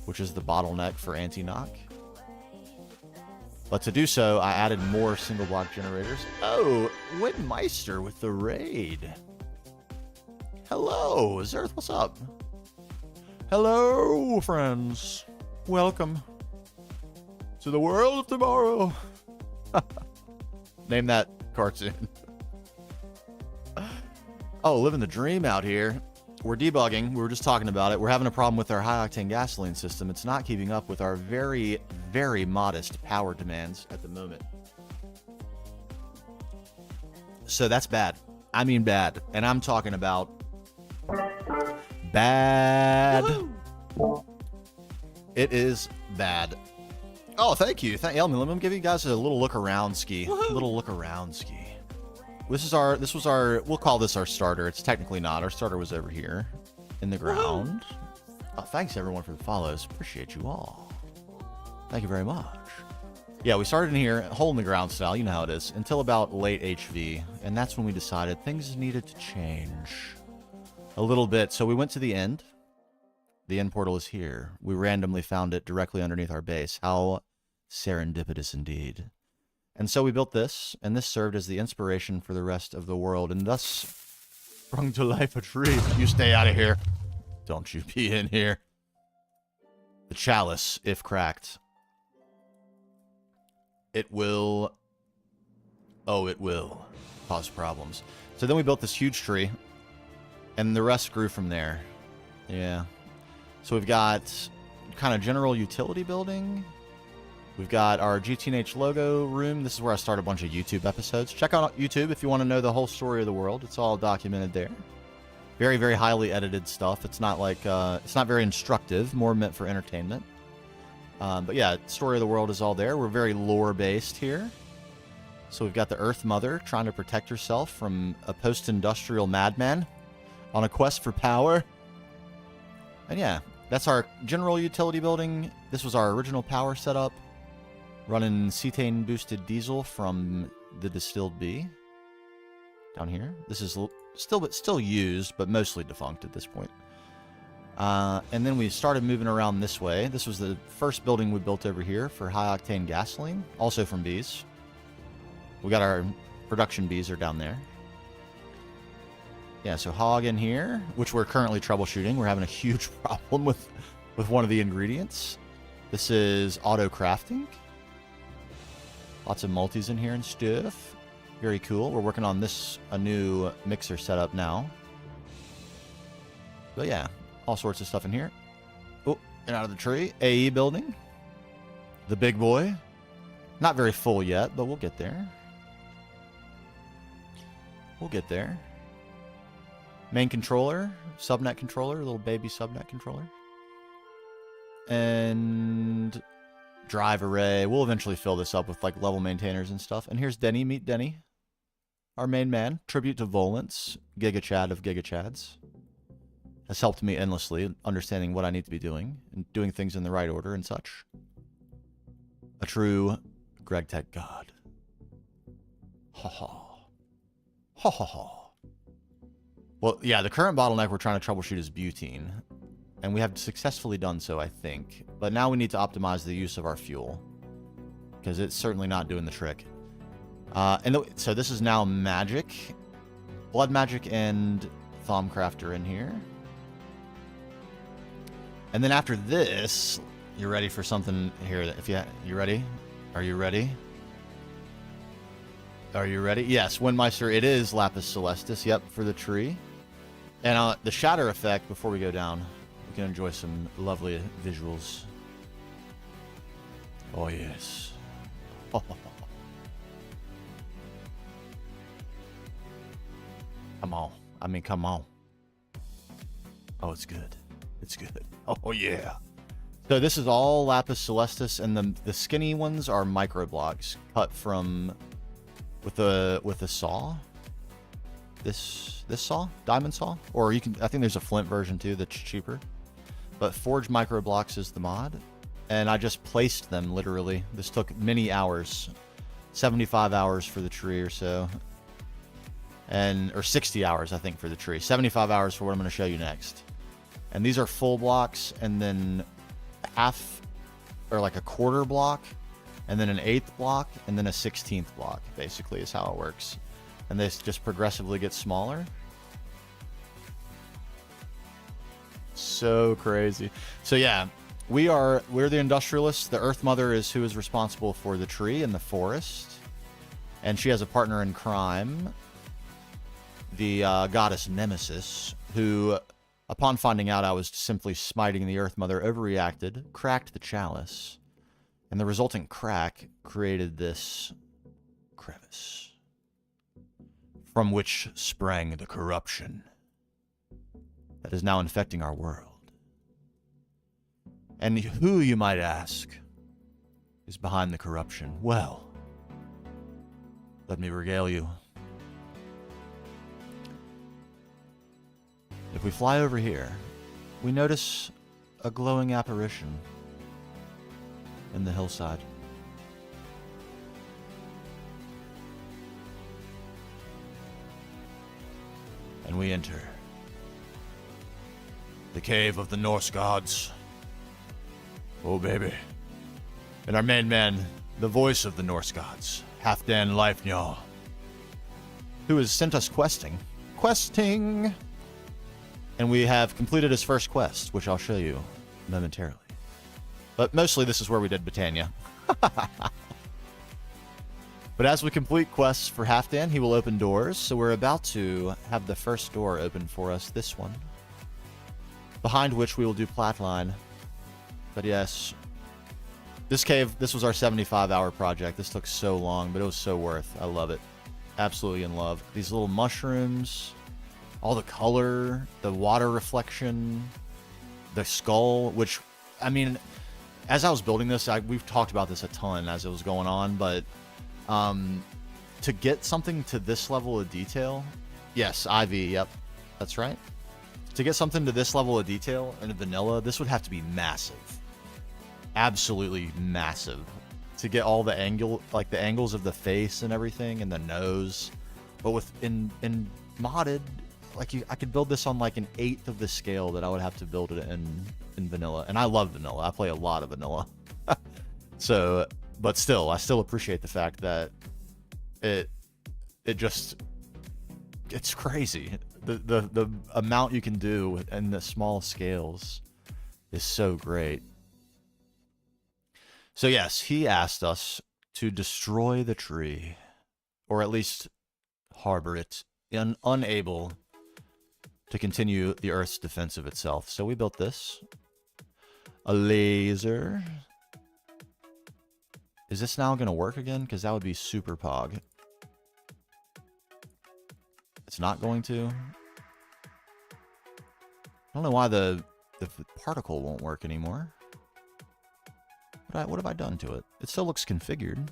which is the bottleneck for anti-knock. But to do so, I added more single block generators. Oh, Whitmeister with the raid. Hello, Zerth, what's up? Hello, friends. Welcome to the world of tomorrow. Name that cartoon. Oh, living the dream out here. We're debugging. We were just talking about it. We're having a problem with our high-octane gasoline system. It's not keeping up with our very, very modest power demands at the moment. So that's bad. I mean bad. And I'm talking about bad. It is bad. Oh, thank you. Let me give you guys a little look around ski. Little look around ski. This was our, we'll call this our starter. It's technically not. Our starter was over here in the ground. Oh, thanks everyone for the follows. Appreciate you all. Thank you very much. Yeah, we started in here, hole in the ground style, you know how it is, until about late HV. And that's when we decided things needed to change a little bit. So we went to the end. The end portal is here. We randomly found it directly underneath our base. How serendipitous indeed. And so we built this, and this served as the inspiration for the rest of the world, and thus sprung to life a tree. You stay out of here. Don't you be in here. The chalice, if cracked, it will... Oh, it will cause problems. So then we built this huge tree, and the rest grew from there. Yeah. So we've got kind of general utility building. We've got our GTNH logo room. This is where I start a bunch of YouTube episodes. Check out YouTube if you want to know the whole story of the world. It's all documented there. Very, very highly edited stuff. It's not like, it's not very instructive, more meant for entertainment. But yeah, story of the world is all there. We're very lore-based here. So we've got the Earth Mother trying to protect herself from a post-industrial madman on a quest for power. And yeah, that's our general utility building. This was our original power setup. Running cetane-boosted diesel from the distilled bee. Down here. This is still used, but mostly defunct at this point. And then we started moving around this way. This was the first building we built over here for high-octane gasoline, also from bees. We got our production bees are down there. Yeah, so hog in here, which we're currently troubleshooting. We're having a huge problem with one of the ingredients. This is auto crafting. Lots of multis in here and stuff. Very cool. We're working on a new mixer setup now. But yeah, all sorts of stuff in here. Oh, and out of the tree. AE building. The big boy. Not very full yet, but we'll get there. We'll get there. Main controller. Subnet controller. Little baby subnet controller. And... drive array. We'll eventually fill this up with like level maintainers and stuff. And here's Denny. Meet Denny. Our main man. Tribute to Volance. Giga Chad of Giga Chads. Has helped me endlessly understanding what I need to be doing. And doing things in the right order and such. A true GregTech god. Ha ha. Ha ha ha. Well, yeah, the current bottleneck we're trying to troubleshoot is butene. And we have successfully done so, I think. But now we need to optimize the use of our fuel. Because it's certainly not doing the trick. So this is now magic. Blood magic and Thaumcraft are in here. And then after this, you're ready for something here. You ready? Are you ready? Are you ready? Yes, Windmeister, it is Lapis Celestis. Yep, for the tree. And the shatter effect, before we go down, we can enjoy some lovely visuals. Oh, yes. Come on. I mean, come on. Oh, it's good. It's good. Oh, yeah. So this is all lapis celestis, and the skinny ones are micro blocks cut from with a saw. This saw, diamond saw, or you can. I think there's a flint version too that's cheaper. But forged micro blocks is the mod, and I just placed them literally. This took many hours, 75 hours for the tree or so, or 60 hours I think for the tree. 75 hours for what I'm going to show you next. And these are full blocks, and then half or like a quarter block, and then an eighth block, and then a 16th block, basically is how it works. And this just progressively gets smaller. So crazy. So yeah, we're the industrialists. The Earth Mother is who is responsible for the tree and the forest, and she has a partner in crime, the goddess Nemesis, who, upon finding out I was simply smiting the Earth Mother, overreacted, cracked the chalice, and the resulting crack created this crevice, from which sprang the corruption that is now infecting our world. And who, you might ask, is behind the corruption? Well, let me regale you. If we fly over here, we notice a glowing apparition in the hillside. And we enter the cave of the Norse gods. Oh, baby. And our main man, the voice of the Norse gods, Halfdan Leifnjall, who has sent us questing. And we have completed his first quest, which I'll show you momentarily. But mostly this is where we did Britannia. But as we complete quests for Halfdan, he will open doors. So we're about to have the first door open for us, this one, behind which we will do Platline. But yes, this cave, this was our 75-hour project. This took so long, but it was so worth. I love it. Absolutely in love. These little mushrooms, all the color, the water reflection, the skull, which, I mean, as I was building this, we've talked about this a ton as it was going on, but to get something to this level of detail, yes, IV, yep, that's right. To get something to this level of detail in vanilla, this would have to be massive. Absolutely massive. To get all the angles of the face and everything, and the nose. But in modded, I could build this on like an eighth of the scale that I would have to build it in vanilla. And I love vanilla. I play a lot of vanilla. So, but still, I still appreciate the fact that it's crazy. The amount you can do in the small scales is so great. So yes, he asked us to destroy the tree, or at least harbor it, unable to continue the Earth's defense of itself. So we built this. A laser. Is this now going to work again? Because that would be super pog. It's not going to. I don't know why the particle won't work anymore. What have I done to it? It still looks configured.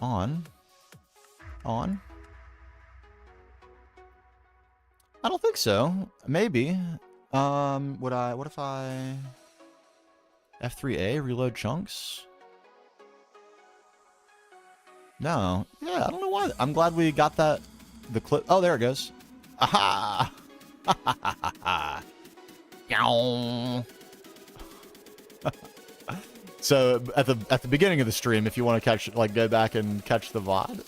On. I don't think so. Maybe. What if I F3A reload chunks? No. Yeah, I don't know why. I'm glad we got the clip. Oh, there it goes. Aha! So at the beginning of the stream, if you want to go back and catch the VOD,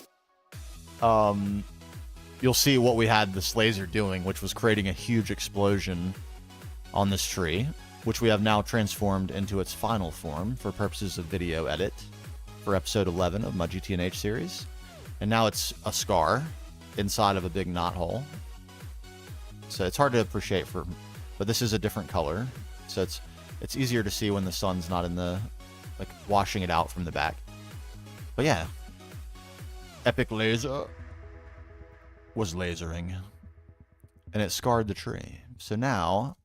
you'll see what we had this laser doing, which was creating a huge explosion on this tree, which we have now transformed into its final form for purposes of video edit for episode 11 of my GTNH series. And now it's a scar, inside of a big knothole. So it's hard to appreciate but this is a different color. So it's easier to see when the sun's not in the, like, washing it out from the back. But yeah, epic laser was lasering, and it scarred the tree. So now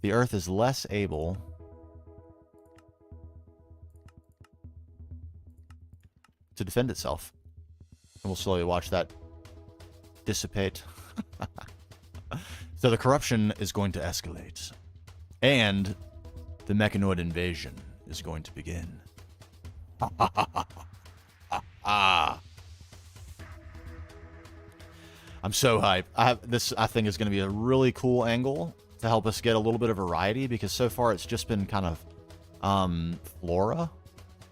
the Earth is less able to defend itself. And we'll slowly watch that dissipate. So the corruption is going to escalate. And the mechanoid invasion is going to begin. I'm so hyped. I think is going to be a really cool angle to help us get a little bit of variety, because so far it's just been kind of flora,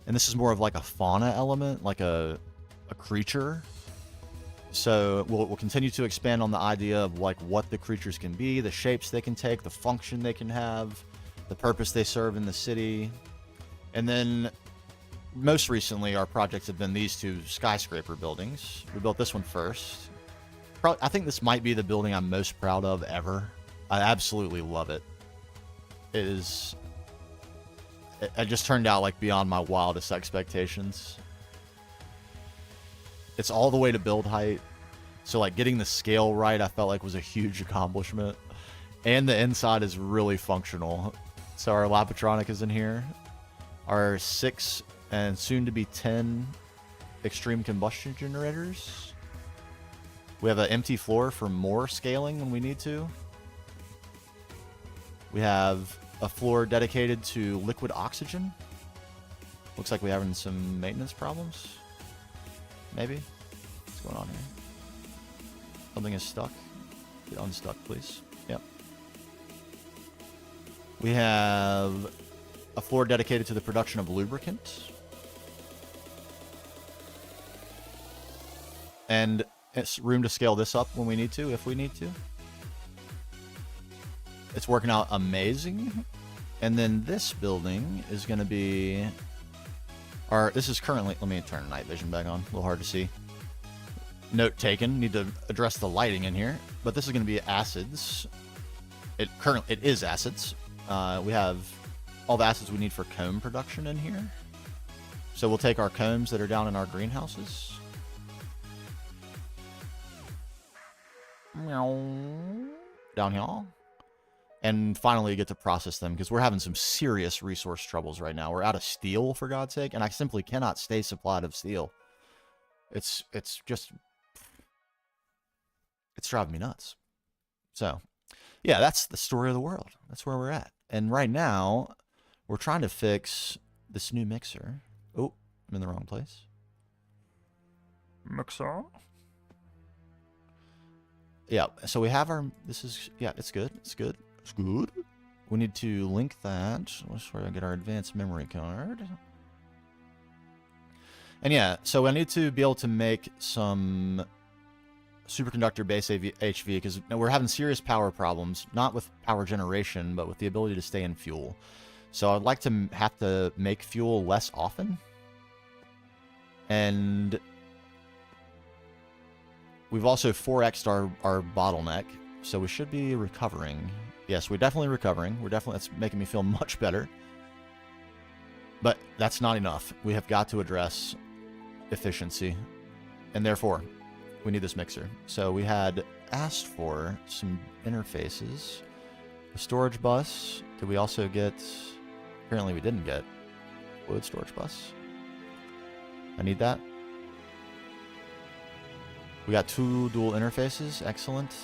and this is more of like a fauna element, like a creature. So we'll continue to expand on the idea of like what the creatures can be, the shapes they can take, the function they can have, the purpose they serve in the city. And then most recently our projects have been these two skyscraper buildings. We built this one first. I think this might be the building I'm most proud of ever. I absolutely love it. It just turned out like beyond my wildest expectations. It's all the way to build height. So like getting the scale right, I felt like was a huge accomplishment. And the inside is really functional. So our Lapatronic is in here. Our 6 and soon to be 10 extreme combustion generators. We have an empty floor for more scaling when we need to. We have a floor dedicated to liquid oxygen. Looks like we're having some maintenance problems. Maybe. What's going on here? Something is stuck. Get unstuck, please. Yep. We have a floor dedicated to the production of lubricant. And it's room to scale this up when we need to, if we need to. It's working out amazing. And then this building is going to be this is currently, let me turn night vision back on, a little hard to see. Note taken, need to address the lighting in here, but this is going to be acids. It is acids. We have all the acids we need for comb production in here. So we'll take our combs that are down in our greenhouses. Down here. And finally get to process them, because we're having some serious resource troubles right now. We're out of steel, for God's sake, and I simply cannot stay supplied of steel. It's driving me nuts. So, yeah, that's the story of the world. That's where we're at. And right now, we're trying to fix this new mixer. Oh, I'm in the wrong place. Mixer? Yeah, so we have our, it's good. It's good. It's good. We need to link that. That's where I get our advanced memory card. And yeah, so I need to be able to make some superconductor base HV, because we're having serious power problems, not with power generation, but with the ability to stay in fuel. So I'd like to have to make fuel less often. And we've also 4x'd our bottleneck, so we should be recovering. Yes, we're definitely recovering. That's making me feel much better. But that's not enough. We have got to address efficiency. And therefore, we need this mixer. So we had asked for some interfaces. A storage bus. Did we also get... Apparently we didn't get fluid storage bus. I need that. We got 2 dual interfaces. Excellent.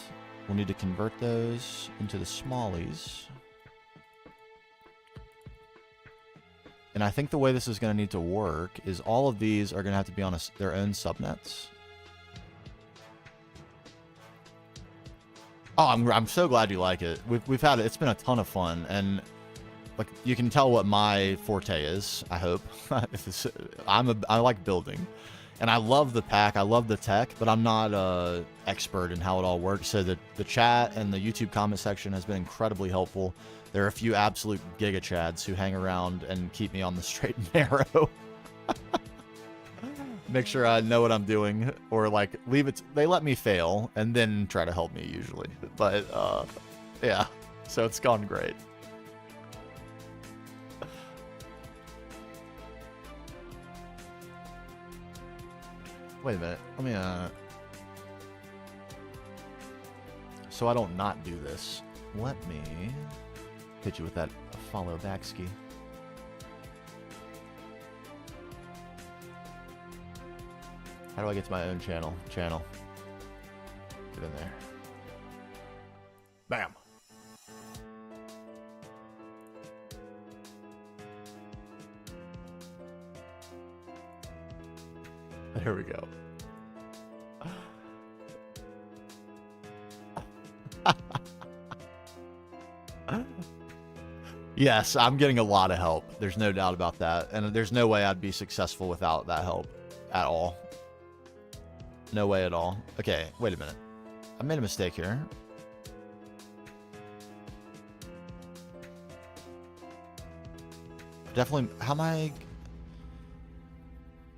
We'll need to convert those into the smallies. And I think the way this is going to need to work is all of these are going to have to be on their own subnets. Oh, I'm so glad you like it. We've had it. It's been a ton of fun, and like you can tell what my forte is. I hope. I like building. And I love the pack, I love the tech, but I'm not an expert in how it all works. So the chat and the YouTube comment section has been incredibly helpful. There are a few absolute giga chads who hang around and keep me on the straight and narrow. make sure I know what I'm doing, or like leave it. They let me fail and then try to help me usually. But yeah, so it's gone great. Wait a minute. Let me so I don't not do this. Let me hit you with that follow back ski. How do I get to my own channel? Get in there. Bam. There we go. Yes, I'm getting a lot of help. There's no doubt about that. And there's no way I'd be successful without that help at all. No way at all. Okay, wait a minute. I made a mistake here. Definitely, how am I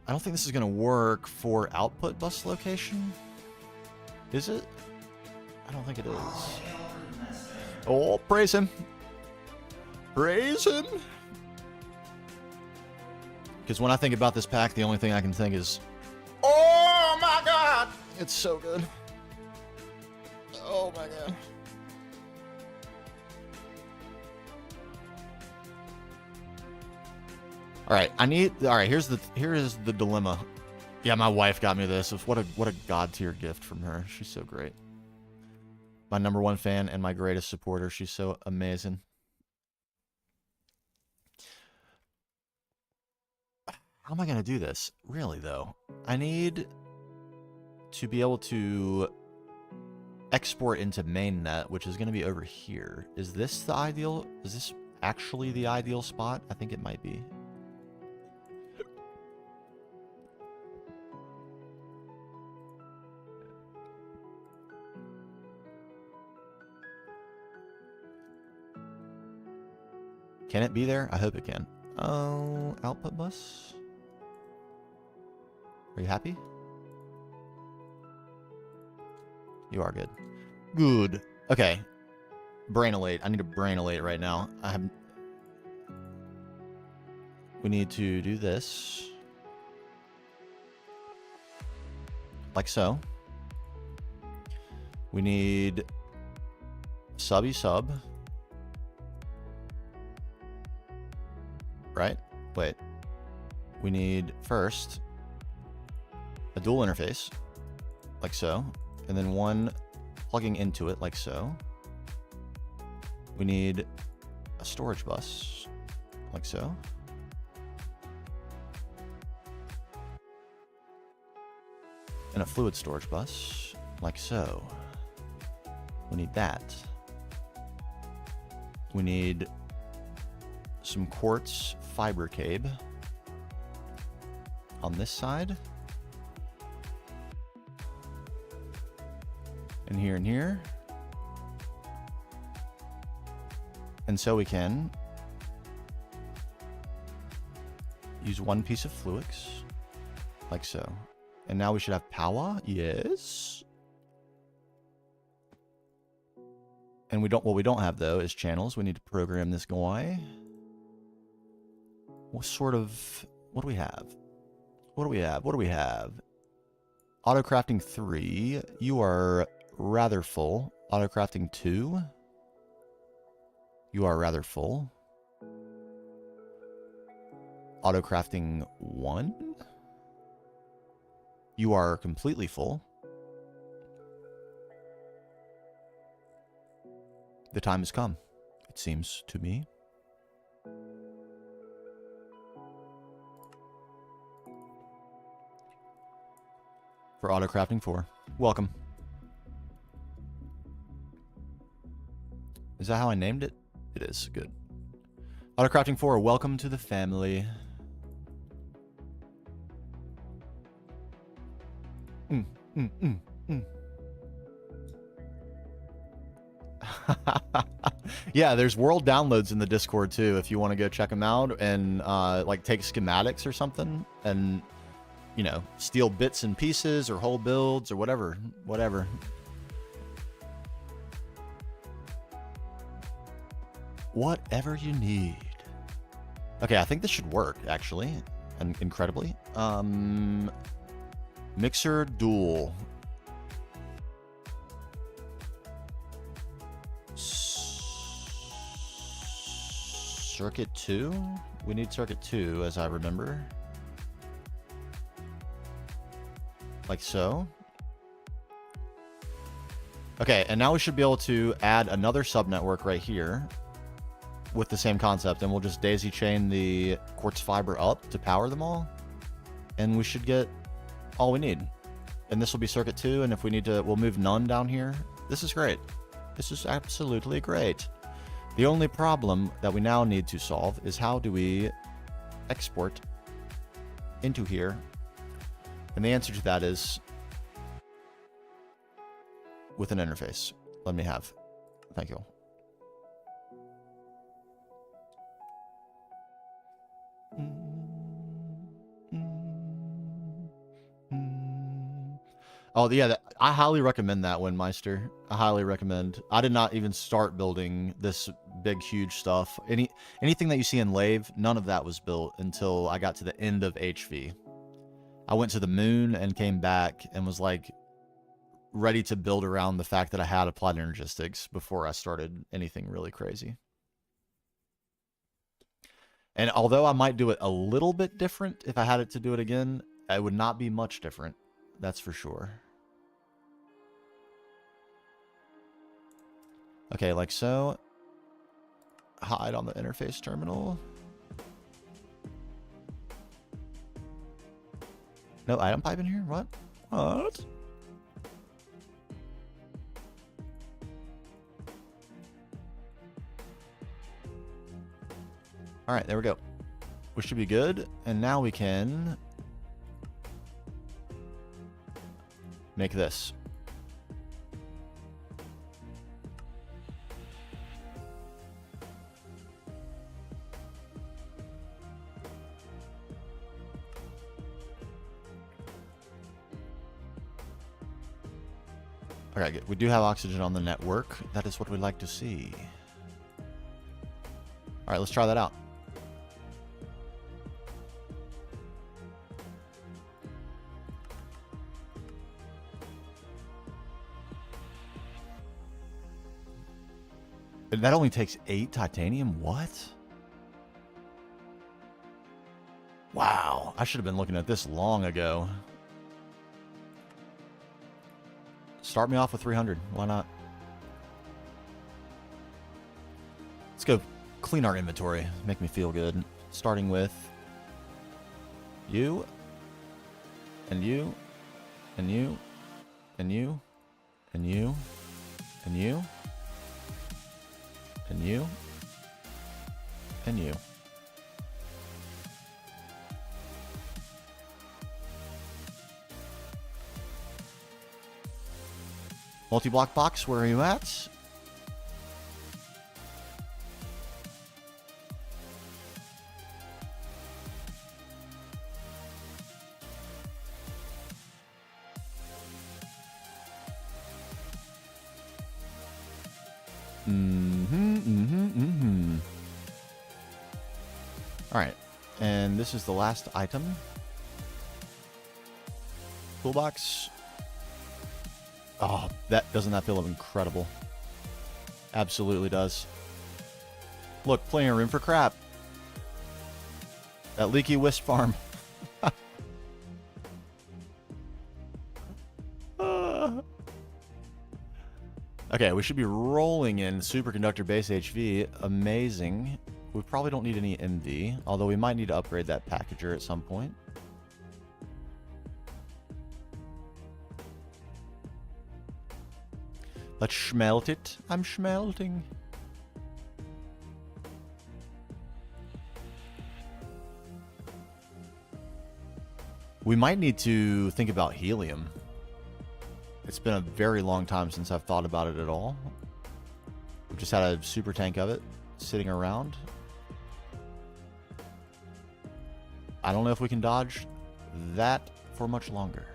don't think this is going to work for output bus location. Is it? I don't think it is. Oh, praise him. Praise him. Because when I think about this pack, the only thing I can think is, oh my god, it's so good. Oh my god. All right, here is the dilemma. Yeah, my wife got me this. What a god tier gift from her. She's so great. My #1 fan and my greatest supporter. She's so amazing. How am I going to do this? Really, though? I need to be able to export into mainnet, which is going to be over here. Is this the ideal? Is this actually the ideal spot? I think it might be. Can it be there? I hope it can. Oh, output bus? Are you happy? You are good. Good. Okay. Brainolate. I need to brainolate right now. We need to do this. Like so. We need subby sub. Right? Wait. We need first a dual interface, like so, and then one plugging into it, like so. We need a storage bus, like so. And a fluid storage bus, like so. We need that. We need some quartz fiber cable on this side. And here and here. And so we can use one piece of Fluix, like so. And now we should have power. Yes. And what we don't have though is channels. We need to program this guy. What do we have? What do we have? Auto crafting 3. You are rather full. Auto crafting 2. You are rather full. Auto crafting 1. You are completely full. The time has come, it seems to me. For auto crafting 4. Welcome. Is that how I named it? It is. Good. Auto crafting 4, welcome to the family. Yeah, there's world downloads in the Discord too if you want to go check them out and like take schematics or something and you know, steal bits and pieces or whole builds or whatever. Whatever. Whatever you need. Okay, I think this should work, actually. And incredibly. Mixer dual. Circuit 2? We need circuit 2, as I remember. Like so. Okay, and now we should be able to add another subnetwork right here with the same concept, and we'll just daisy chain the quartz fiber up to power them all, and we should get all we need. And this will be circuit 2, and if we need to, we'll move none down here. This is great. This is absolutely great. The only problem that we now need to solve is how do we export into here? And the answer to that is with an interface. Let me have. Thank you. Oh, yeah, I highly recommend that one, Meister. I highly recommend. I did not even start building this big, huge stuff. Anything that you see in Lave, none of that was built until I got to the end of HV. I went to the moon and came back and was like ready to build around the fact that I had applied energistics before I started anything really crazy. And although I might do it a little bit different if I had it to do it again, it would not be much different. That's for sure. Okay, like so. Hide on the interface terminal. No item pipe in here? What? What? Alright, there we go. We should be good. And now we can make this. Okay, good. We do have oxygen on the network. That is what we'd like to see. Alright, let's try that out. That only takes 8 titanium? What? Wow. I should have been looking at this long ago. Start me off with 300. Why not? Let's go clean our inventory. Make me feel good. Starting with you, and you, and you, and you, and you, and you, and you, and you. Multi-block box, where are you at? Alright, and this is the last item. Toolbox. Oh, doesn't that feel incredible? Absolutely does. Look, plenty of room for crap. That leaky wisp farm. Okay, we should be rolling in superconductor base HV. Amazing. We probably don't need any MD, although we might need to upgrade that packager at some point. Let's smelt it. I'm smelting. We might need to think about helium. It's been a very long time since I've thought about it at all. We've just had a super tank of it sitting around. I don't know if we can dodge that for much longer.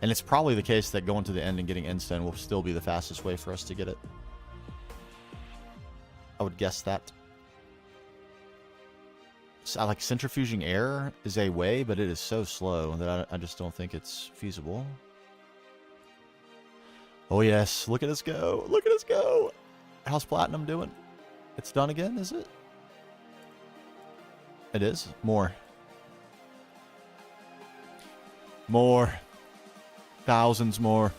And it's probably the case that going to the end and getting Endstone will still be the fastest way for us to get it. I would guess that. So, like, centrifuging air is a way, but it is so slow that I just don't think it's feasible. Oh, yes. Look at us go. Look at us go. How's Platinum doing? It's done again, is it? It is? More. More. Thousands more.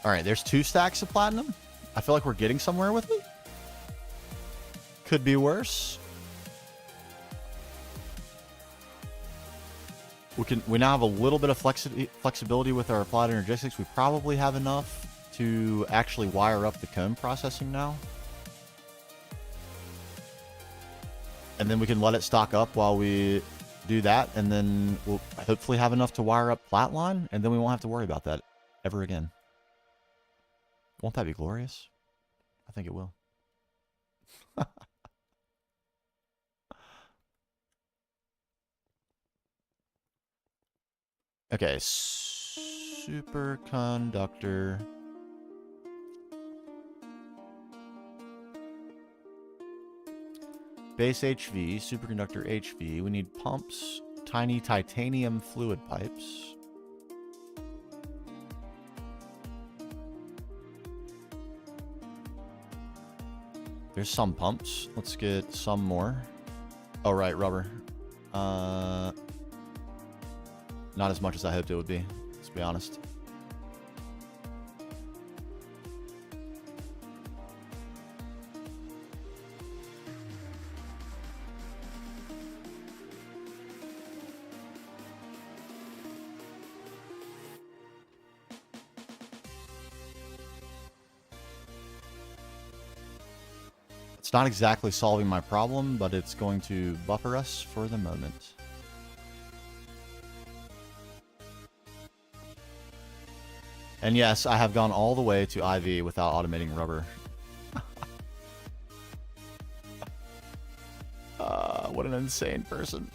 All right, there's 2 stacks of platinum. I feel like we're getting somewhere with it. Could be worse. We now have a little bit of flexibility with our applied energistics. We probably have enough to actually wire up the cone processing now. And then we can let it stock up while we do that, and then we'll hopefully have enough to wire up Flatline, and then we won't have to worry about that ever again. Won't that be glorious? I think it will. Okay, superconductor. Base HV, superconductor HV. We need pumps, tiny titanium fluid pipes. There's some pumps. Let's get some more. Oh, right, rubber. Not as much as I hoped it would be, let's be honest. It's not exactly solving my problem, but it's going to buffer us for the moment. And yes, I have gone all the way to IV without automating rubber. What an insane person.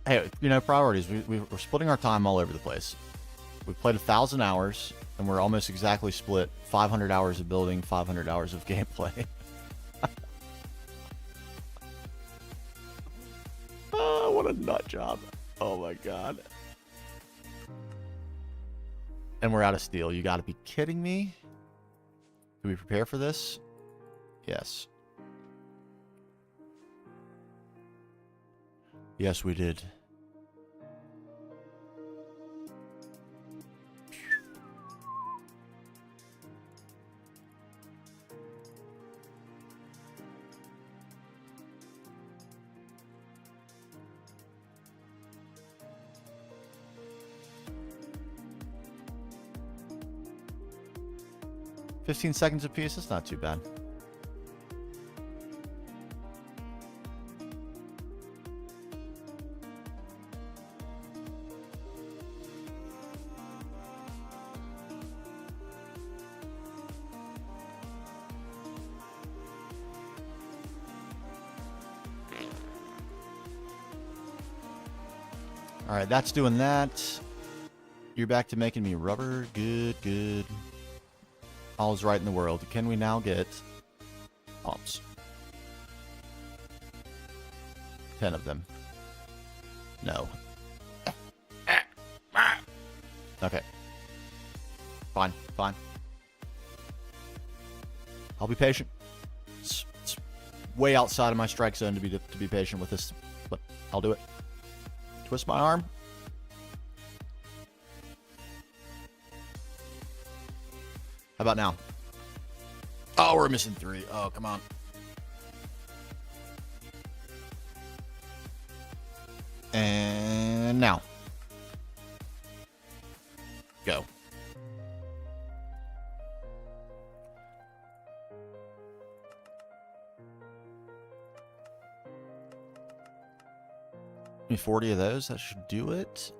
Hey, you know, priorities. We're splitting our time all over the place. We've played 1,000 hours, and we're almost exactly split 500 hours of building, 500 hours of gameplay. Oh, what a nut job. Oh my god. And we're out of steel. You gotta be kidding me. Did we prepare for this? Yes. Yes, we did. $15 seconds apiece, that's not too bad. Alright, that's doing that. You're back to making me rubber. Good, good. All is right in the world. Can we now get pumps? 10 of them. No. Okay. Fine, fine. I'll be patient. It's way outside of my strike zone to be patient with this, but I'll do it. Twist my arm. How about now? Oh, we're missing 3. Oh, come on. And now. Go. Give me 40 of those. That should do it.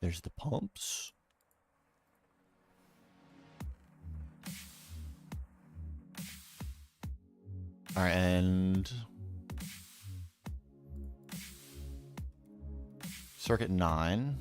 There's the pumps. All right, and circuit 9.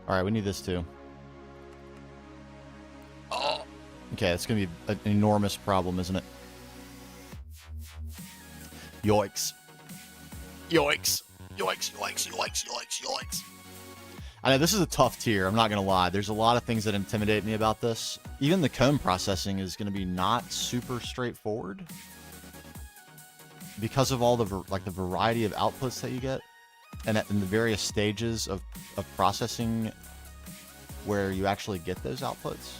All right, we need this too. Oh. Okay, it's going to be an enormous problem, isn't it? Yoicks. Yoicks. Yoicks, yoicks, yoicks, yoicks, yoicks. I know this is a tough tier, I'm not going to lie. There's a lot of things that intimidate me about this. Even the cone processing is going to be not super straightforward because of all the the variety of outputs that you get, and in the various stages of processing where you actually get those outputs.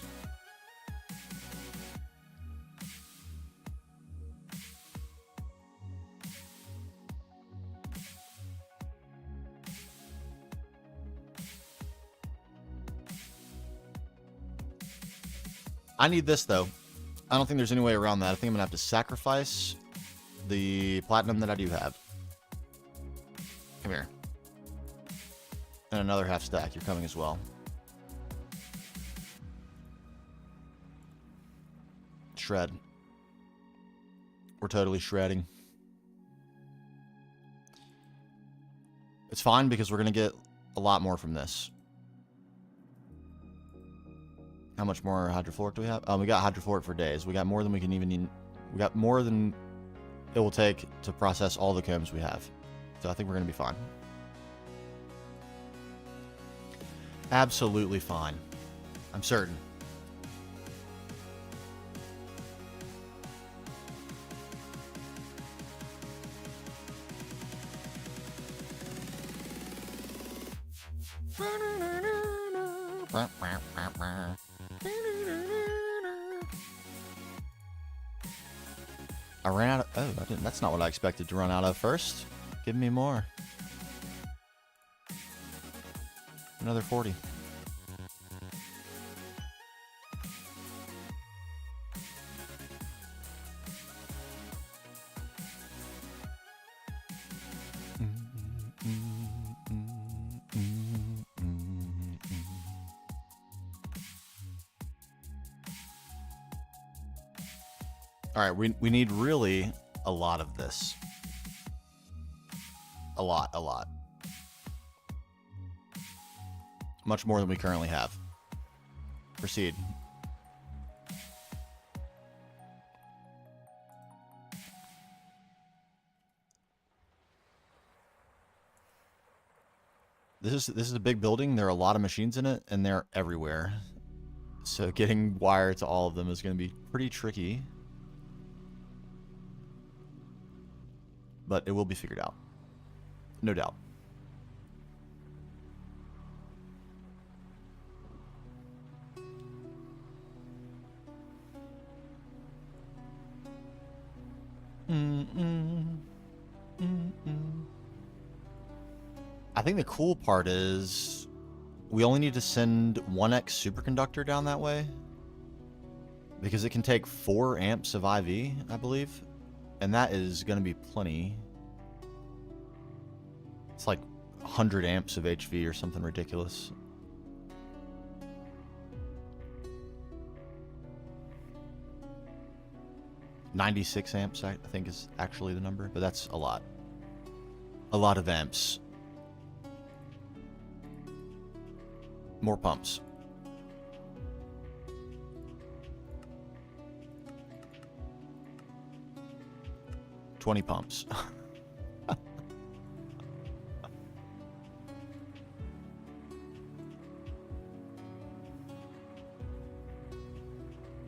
I need this, though. I don't think there's any way around that. I think I'm going to have to sacrifice the platinum that I do have. Come here. And another half stack. You're coming as well. Shred. We're totally shredding. It's fine because we're going to get a lot more from this. How much more hydrofluoric do we have? We got hydrofluoric for days. We got more than we can even need. We got more than it will take to process all the combs we have. So I think we're going to be fine. Absolutely fine. I'm certain. I ran out of... Oh, I didn't, that's not what I expected to run out of first. Give me more. Another 40. All right, we need really a lot of this. A lot. Much more than we currently have. Proceed. This is a big building. There are a lot of machines in it, and they're everywhere. So getting wire to all of them is going to be pretty tricky. But it will be figured out. No doubt. I think the cool part is we only need to send 1x superconductor down that way because it can take 4 amps of IV, I believe. And that is going to be plenty. It's like 100 amps of HV or something ridiculous. 96 amps, I think is actually the number, but that's a lot. A lot of amps. More pumps. $20 pumps.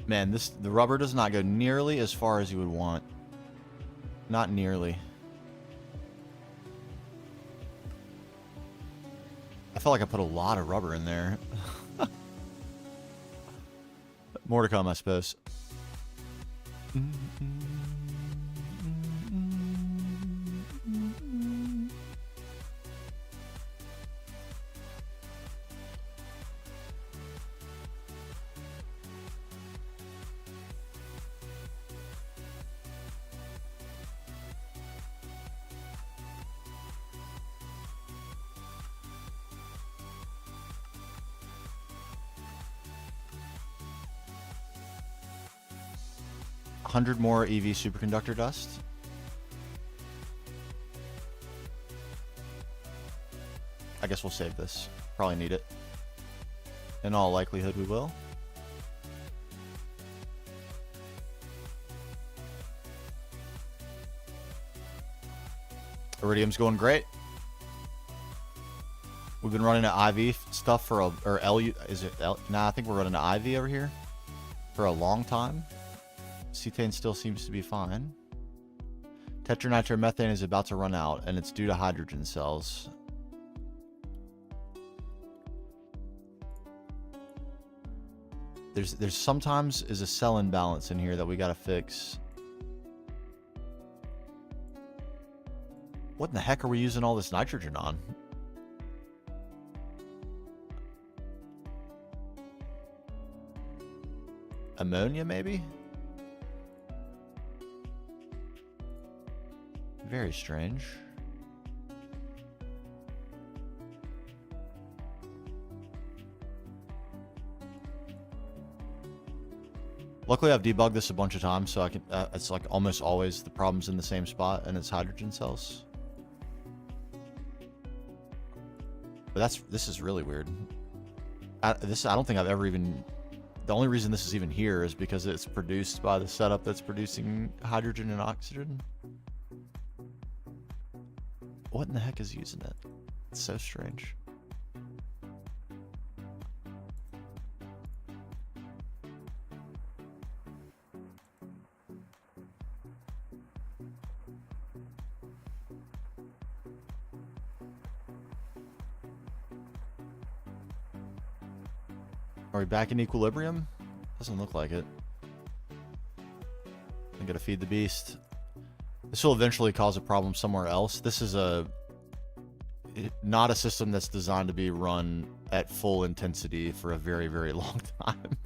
Man, the rubber does not go nearly as far as you would want. Not nearly. I felt like I put a lot of rubber in there. More to come, I suppose. 100 more EV superconductor dust. I guess we'll save this. Probably need it. In all likelihood, we will. Iridium's going great. We've been running an IV stuff for a, or LU, is it L? Nah, I think we're running an IV over here for a long time. Cetane still seems to be fine. Tetranitromethane is about to run out, and it's due to hydrogen cells. There's sometimes is a cell imbalance in here that we gotta fix. What in the heck are we using all this nitrogen on? Ammonia, maybe? Very strange. Luckily, I've debugged this a bunch of times, so I can. It's like almost always the problem's in the same spot, and it's hydrogen cells. But this is really weird. I don't think I've ever even. The only reason this is even here is because it's produced by the setup that's producing hydrogen and oxygen. What in the heck is using it? It's so strange. Are we back in equilibrium? Doesn't look like it. I gotta feed the beast. This will eventually cause a problem somewhere else. This is not a system that's designed to be run at full intensity for a very, very long time.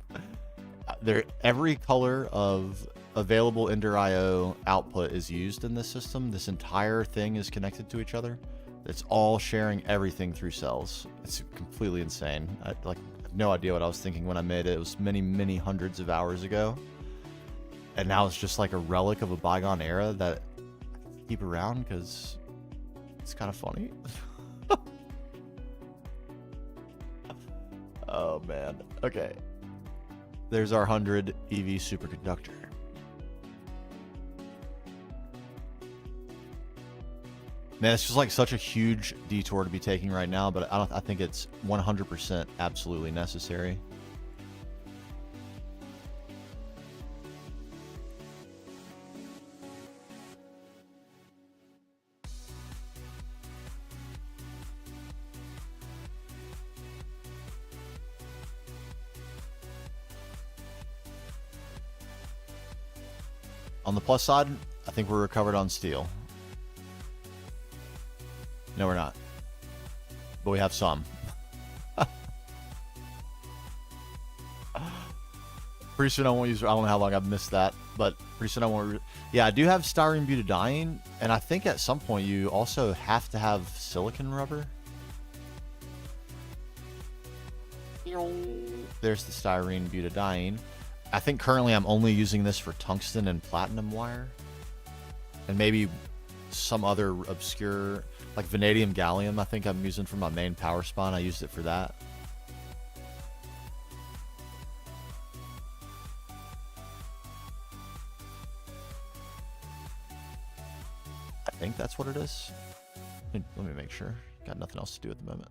Every color of available Ender IO output is used in this system. This entire thing is connected to each other. It's all sharing everything through cells. It's completely insane. I have no idea what I was thinking when I made it. It was many, many hundreds of hours ago. And now it's just like a relic of a bygone era that I keep around because it's kind of funny. Oh man. Okay. There's our 100 EV superconductor. Man, it's just like such a huge detour to be taking right now, but I think it's 100% absolutely necessary. On the plus side, I think we're recovered on steel. No, we're not. But we have some. Pretty soon I won't use... I don't know how long I've missed that, but pretty soon I won't... Yeah, I do have styrene butadiene, and I think at some point you also have to have silicon rubber. There's the styrene butadiene. I think currently I'm only using this for tungsten and platinum wire. And maybe some other obscure, like vanadium gallium, I think I'm using for my main power spawn. I used it for that. I think that's what it is. Let me make sure. Got nothing else to do at the moment.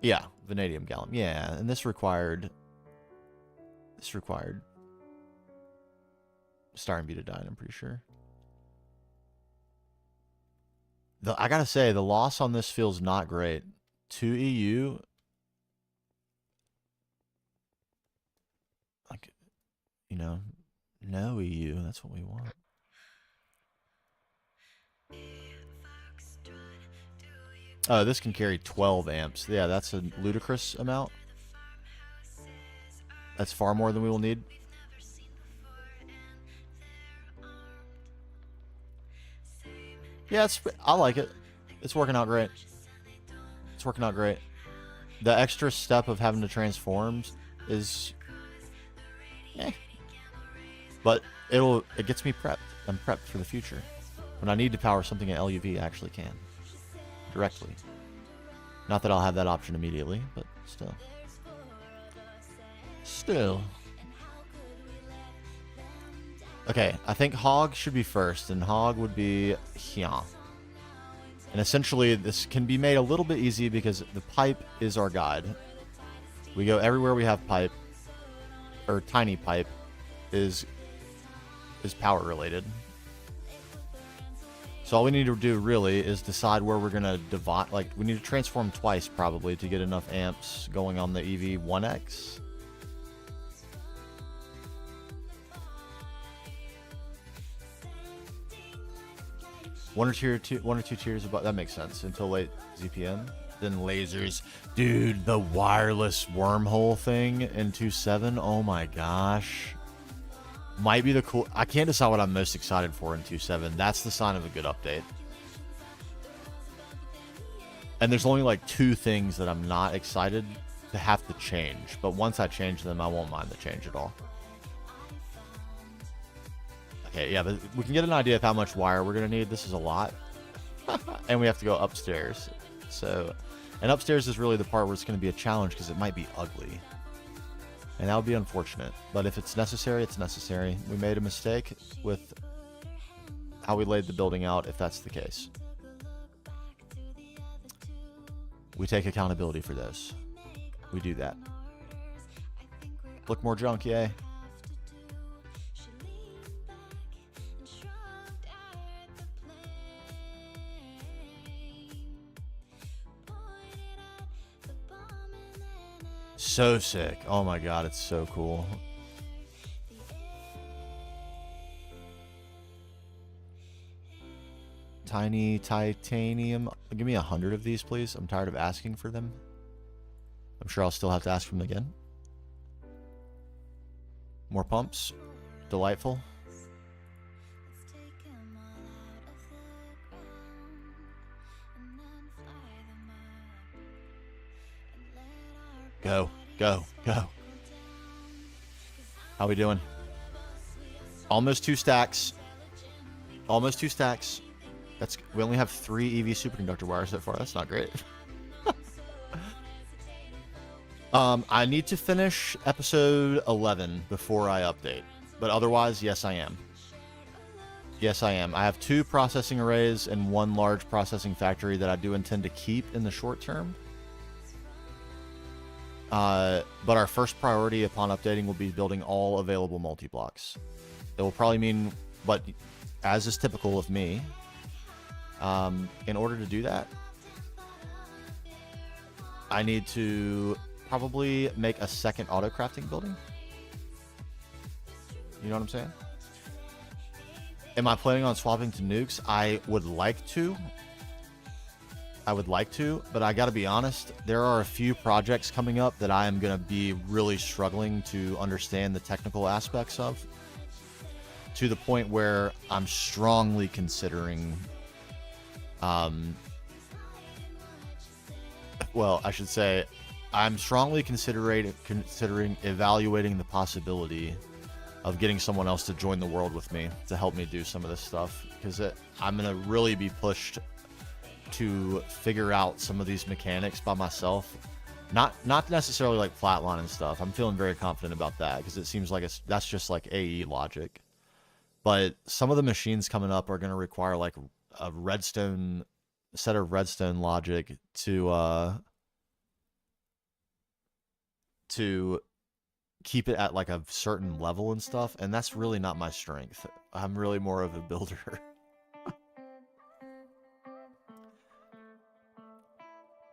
Yeah, vanadium gallium. Yeah, and this required styrene butadiene, I'm pretty sure. I gotta say, the loss on this feels not great. 2 EU. Like, you know, no EU. That's what we want. Oh, this can carry 12 amps. Yeah, that's a ludicrous amount. That's far more than we will need. Yeah, I like it. It's working out great. It's working out great. The extra step of having to transform is... But it gets me prepped. I'm prepped for the future. When I need to power something at LUV, I actually can. Directly. Not that I'll have that option immediately, but still. Still. Okay, I think Hog should be first, and Hog would be here. And essentially, this can be made a little bit easy because the pipe is our guide. We go everywhere we have pipe, or tiny pipe, is power related. So all we need to do really is decide where we're gonna divide. Like, we need to transform twice probably to get enough amps going on the EV1X. One or two tiers above. That makes sense until late ZPM. Then lasers, dude. The wireless wormhole thing in 2.7. Oh my gosh. Might be the cool. I can't decide what I'm most excited for in 2.7. That's the sign of a good update. And there's only like 2 things that I'm not excited to have to change. But once I change them, I won't mind the change at all. Okay, yeah, but we can get an idea of how much wire we're going to need. This is a lot. And we have to go upstairs. So, and upstairs is really the part where it's going to be a challenge because it might be ugly. And that would be unfortunate. But if it's necessary, it's necessary. We made a mistake with how we laid the building out, if that's the case. We take accountability for those. We do that. Look more junk, yay. So sick. Oh my god, it's so cool. Tiny titanium. Give me 100 of these, please. I'm tired of asking for them. I'm sure I'll still have to ask for them again. More pumps. Delightful. Go, go, go. How we doing? Almost 2 stacks. Almost 2 stacks. We only have 3 EV superconductor wires so far. That's not great. I need to finish episode 11 before I update. But otherwise, yes, I am. Yes, I am. I have 2 processing arrays and 1 large processing factory that I do intend to keep in the short term. But our first priority upon updating will be building all available multi-blocks. It will probably mean, but as is typical of me, in order to do that, I need to probably make a second auto-crafting building. You know what I'm saying? Am I planning on swapping to nukes? I would like to. But I gotta be honest, there are a few projects coming up that I am gonna be really struggling to understand the technical aspects of, to the point where I'm strongly considering well, I should say, I'm strongly considering evaluating the possibility of getting someone else to join the world with me to help me do some of this stuff, because I'm gonna really be pushed to figure out some of these mechanics by myself. Not necessarily like flatline and stuff. I'm feeling very confident about that because it seems like that's just like AE logic. But some of the machines coming up are going to require like a set of redstone logic to keep it at like a certain level and stuff, and that's really not my strength. I'm really more of a builder.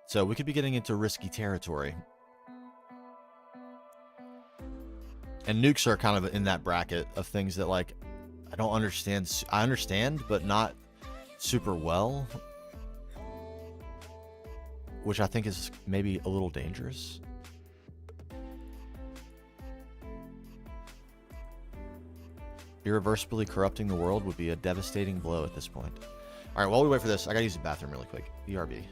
So we could be getting into risky territory. And nukes are kind of in that bracket of things that like I don't understand. I understand, but not super well, which I think is maybe a little dangerous. Irreversibly corrupting the world would be a devastating blow at this point. All right, while we wait for this, I gotta use the bathroom really quick. BRB.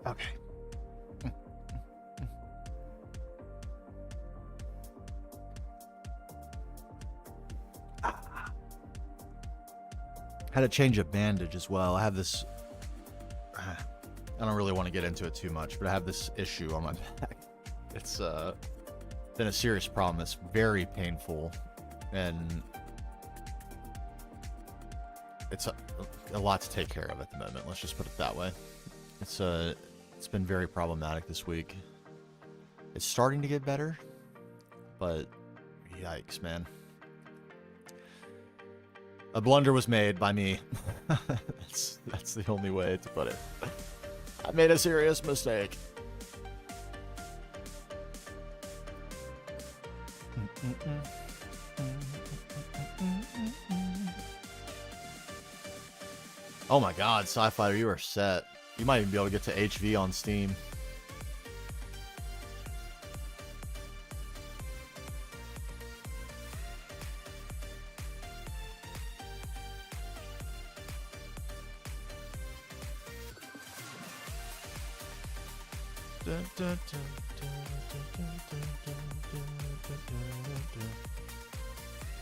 Okay. Had to change a bandage as well. I have this. I don't really want to get into it too much, but I have this issue on my back. It's been a serious problem. It's very painful, and it's a lot to take care of at the moment. Let's just put it that way. It's been very problematic this week. It's starting to get better, but yikes, man. A blunder was made by me. That's the only way to put it. I made a serious mistake. Oh my god, Sci-Fighter, you are set. You might even be able to get to HV on Steam.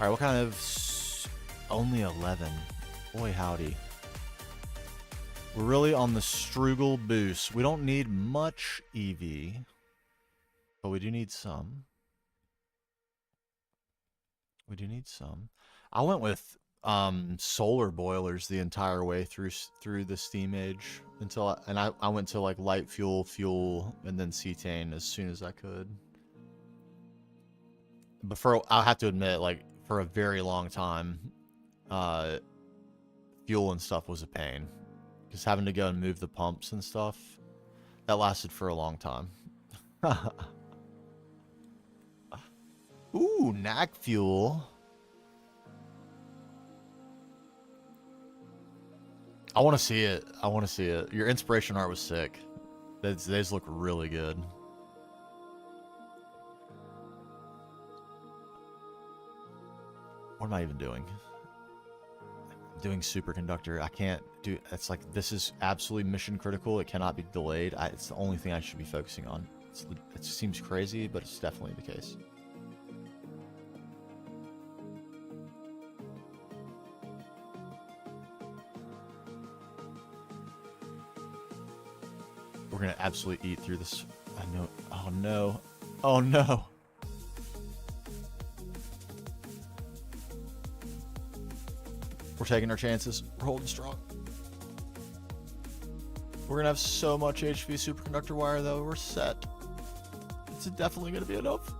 Alright, what kind of... Only 11. Boy, howdy. We're really on the Struggle boost. We don't need much EV, but we do need some. We do need some. I went with solar boilers the entire way through the Steam Age until I went to like light fuel, and then cetane as soon as I could. But I'll have to admit, like for a very long time, fuel and stuff was a pain. Just having to go and move the pumps and stuff, that lasted for a long time. Ooh, knack fuel. I want to see it. I want to see it. Your inspiration art was sick. These look really good. What am I even doing? I'm doing superconductor. I can't do. It's like this is absolutely mission critical. It cannot be delayed. It's the only thing I should be focusing on. It seems crazy, but it's definitely the case. We're gonna absolutely eat through this. I know. Oh no. Oh no. We're taking our chances. We're holding strong. We're gonna have so much HV superconductor wire though. We're set. It's definitely gonna be enough.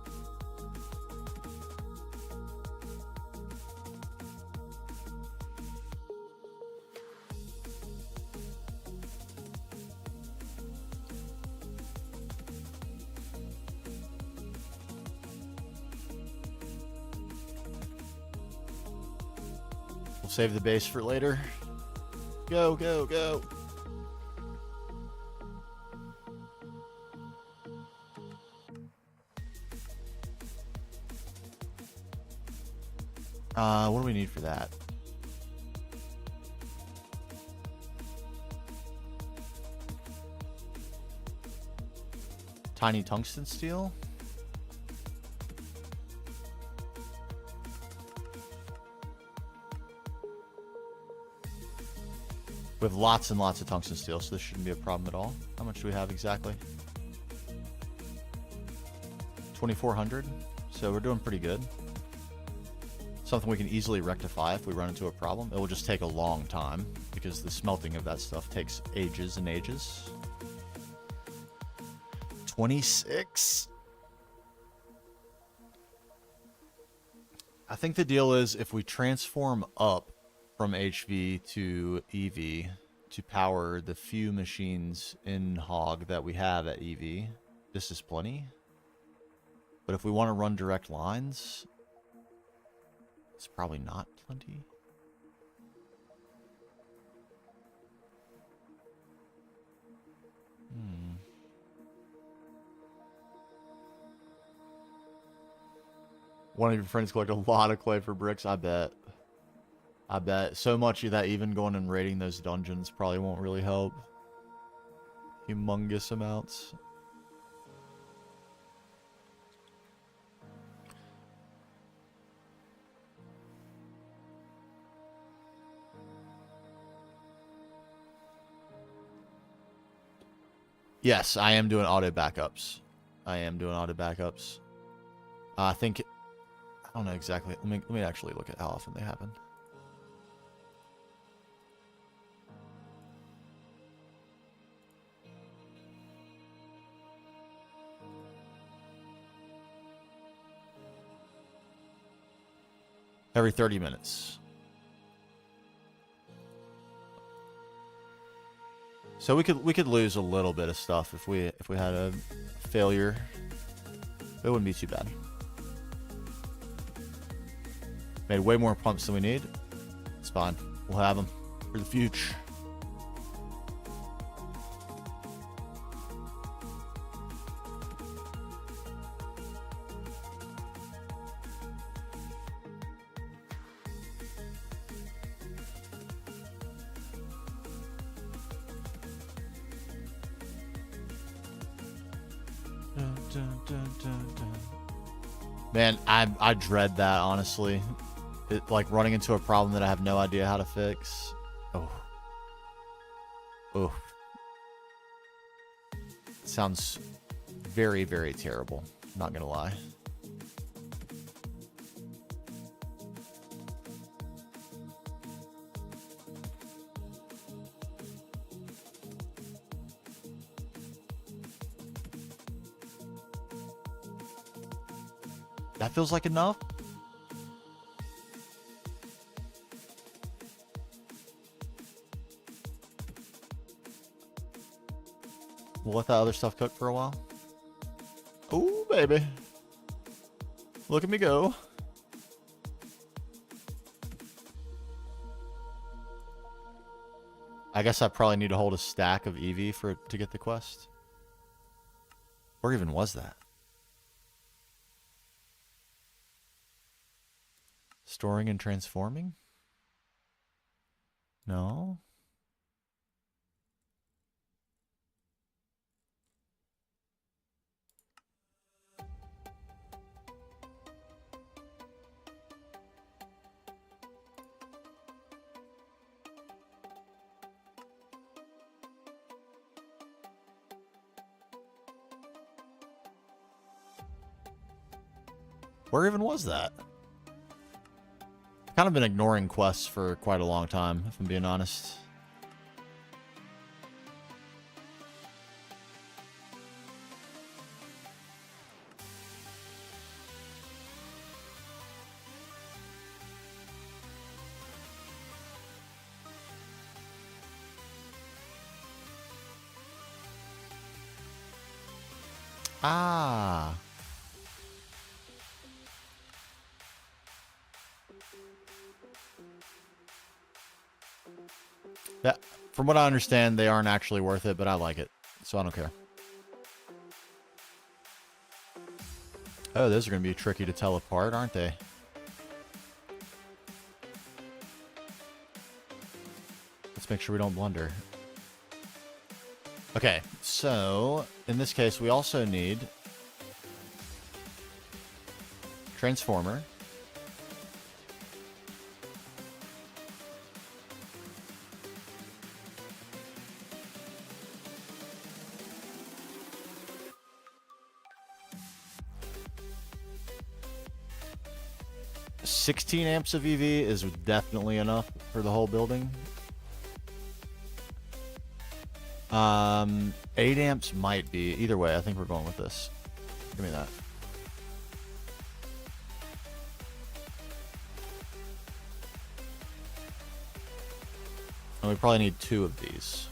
Save the base for later. Go, go, go. What do we need for that? Tiny tungsten steel? We have lots and lots of tungsten steel, so this shouldn't be a problem at all. How much do we have exactly? 2,400. So we're doing pretty good. Something we can easily rectify if we run into a problem. It will just take a long time because the smelting of that stuff takes ages and ages. 26. I think the deal is if we transform up from HV to EV to power the few machines in Hog that we have at EV, this is plenty. But if we want to run direct lines, it's probably not plenty. One of your friends collect a lot of clay for bricks, I bet. I bet. So much that even going and raiding those dungeons probably won't really help. Humongous amounts. Yes, I am doing auto backups. I think, I don't know exactly. Let me actually look at how often they happen. Every 30 minutes. So we could lose a little bit of stuff if we had a failure. It wouldn't be too bad. Made way more pumps than we need. It's fine. We'll have them for the future. Man, I dread that, honestly. Like running into a problem that I have no idea how to fix. Oh. Oh. Sounds very, very terrible. Not gonna lie. That feels like enough. We'll let that other stuff cook for a while. Oh, baby. Look at me go. I guess I probably need to hold a stack of EV to get the quest. Where even was that? Storing and transforming? No. Where even was that? Kind of been ignoring quests for quite a long time, if I'm being honest. Ah. Yeah, from what I understand, they aren't actually worth it, but I like it, so I don't care. Oh, those are going to be tricky to tell apart, aren't they? Let's make sure we don't blunder. Okay, so in this case, we also need transformer. $16 amps of EV is definitely enough for the whole building. 8 amps might be. Either way, I think we're going with this. Give me that. And we probably need 2 of these.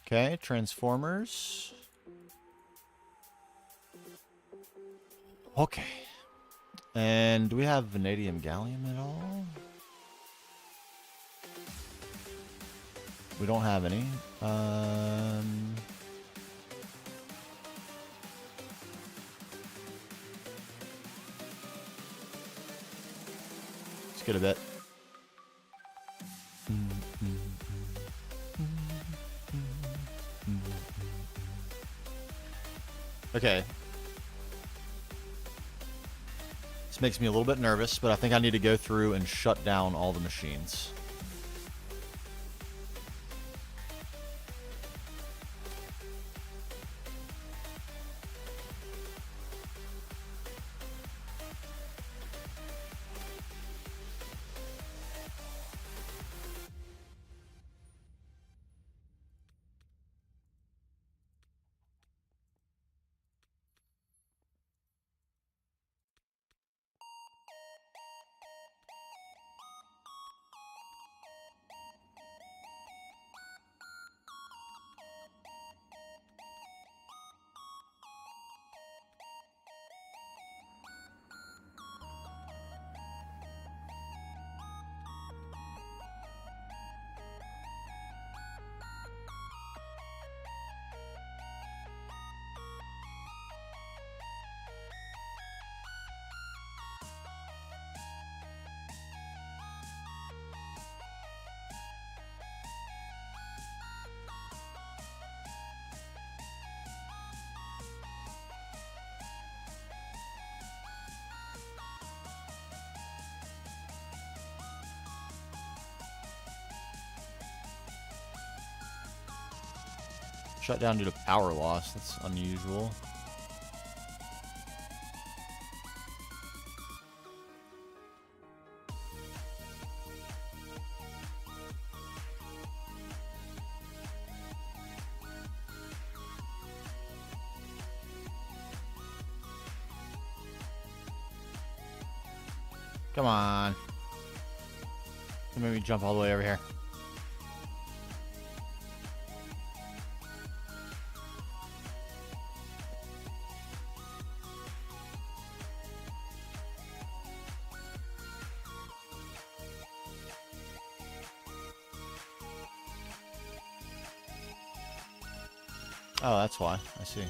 Okay, transformers. Okay. And do we have vanadium gallium at all? We don't have any. Let's get a bit. Okay. This makes me a little bit nervous, but I think I need to go through and shut down all the machines. Shut down due to power loss. That's unusual. Come on. Don't make me jump all the way over here. Oh, that's why. I see.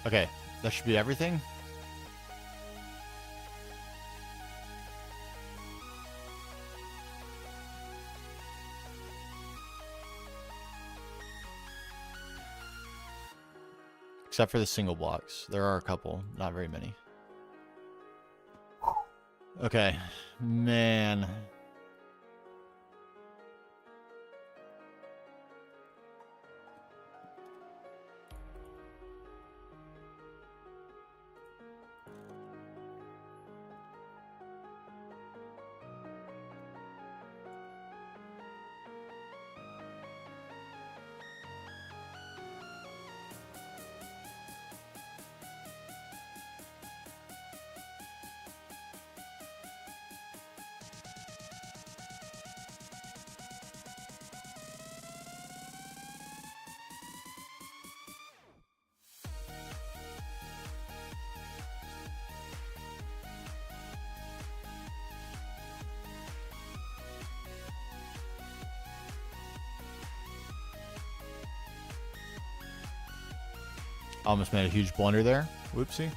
Okay, that should be everything. Except for the single blocks. There are a couple, not very many. Okay, man. Almost made a huge blunder there. Whoopsie.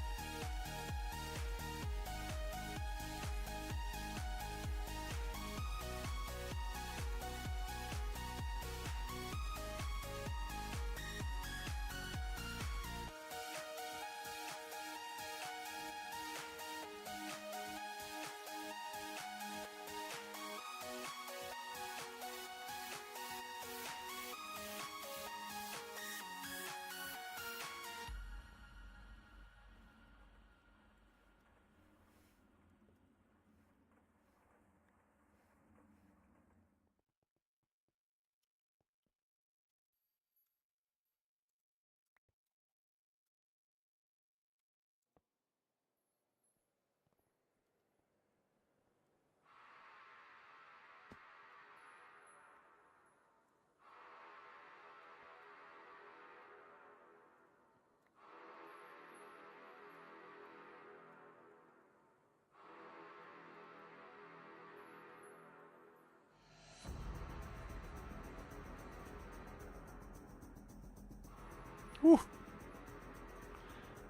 Whew.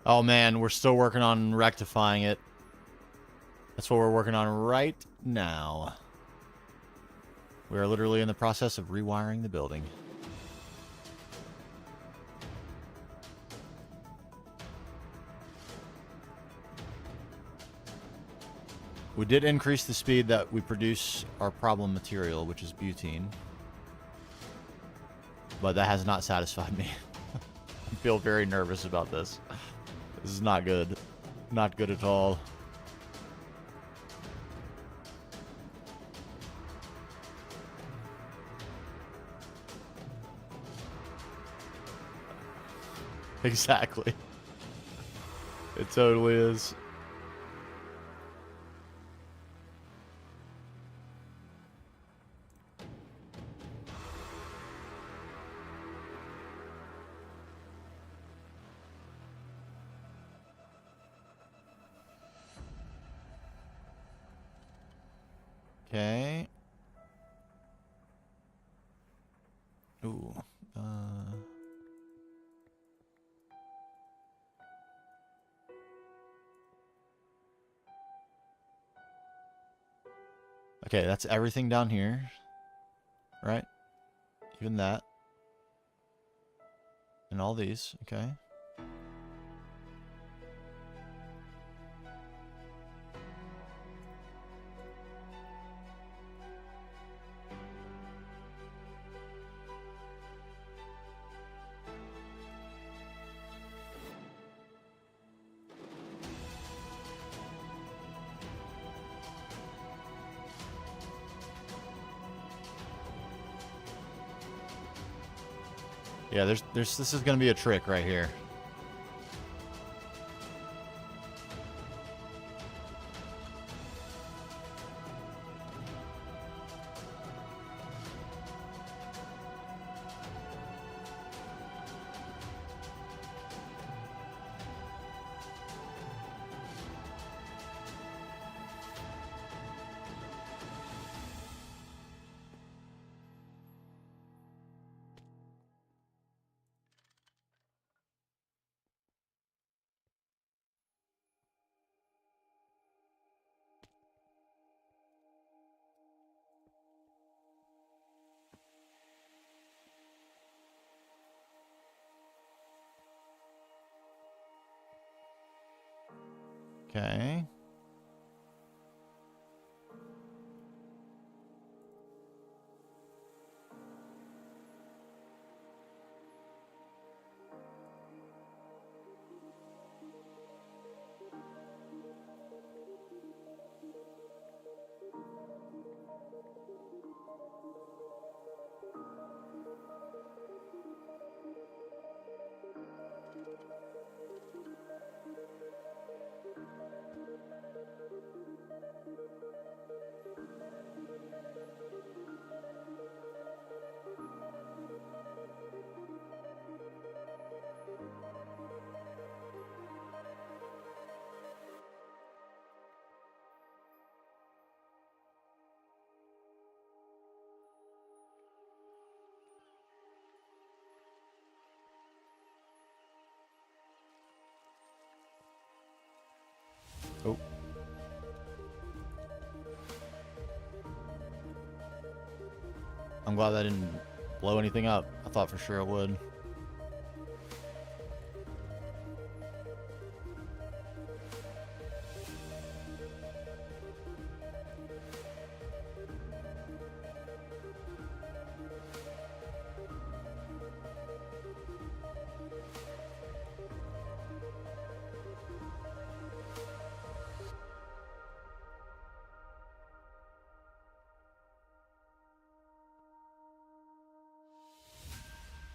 Oh man, we're still working on rectifying it. That's what we're working on right now. We are literally in the process of rewiring the building. We did increase the speed that we produce our problem material, which is butene. But that has not satisfied me. I feel very nervous about this. This is not good. Not good at all. Exactly. It totally is. Okay. Ooh. Okay, that's everything down here. Right? Even that. And all these. Okay. Yeah, this is gonna be a trick right here. Okay. Oh. I'm glad that didn't blow anything up. I thought for sure it would.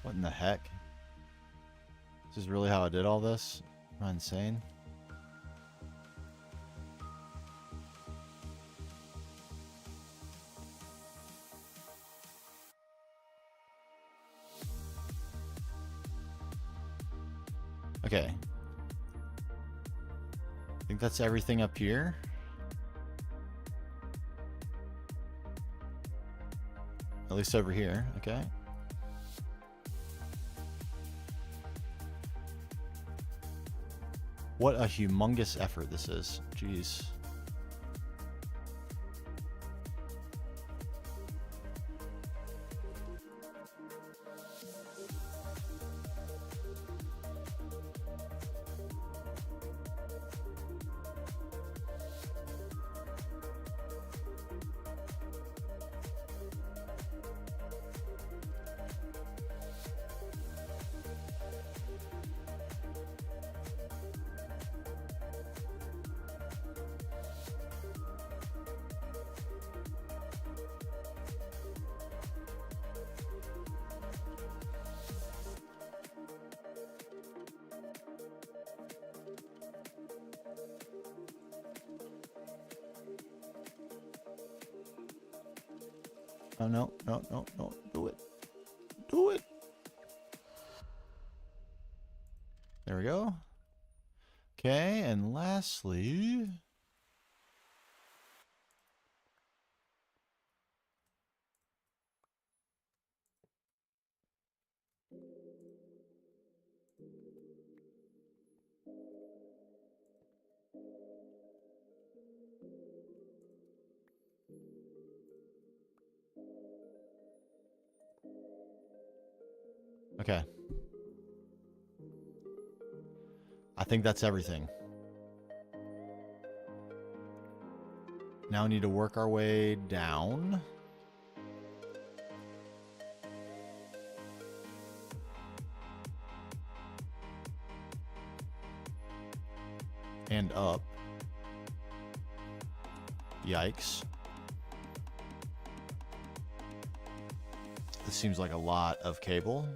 What in the heck? This is really how I did all this? Am I insane? Okay. I think that's everything up here. At least over here, okay. What a humongous effort this is. Jeez. Oh, no, no, no, no. Do it. Do it. There we go. Okay, and lastly... Okay. I think that's everything. Now we need to work our way down. And up. Yikes. This seems like a lot of cable.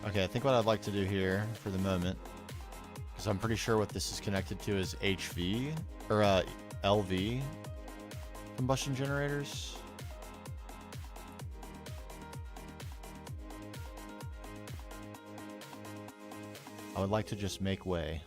Okay, I think what I'd like to do here for the moment, because I'm pretty sure what this is connected to is HV, or LV combustion generators. I would like to just make way.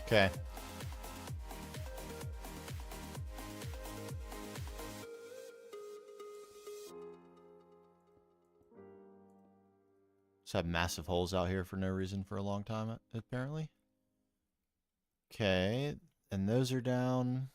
Okay. Just have massive holes out here for no reason for a long time, apparently. Okay, and those are down.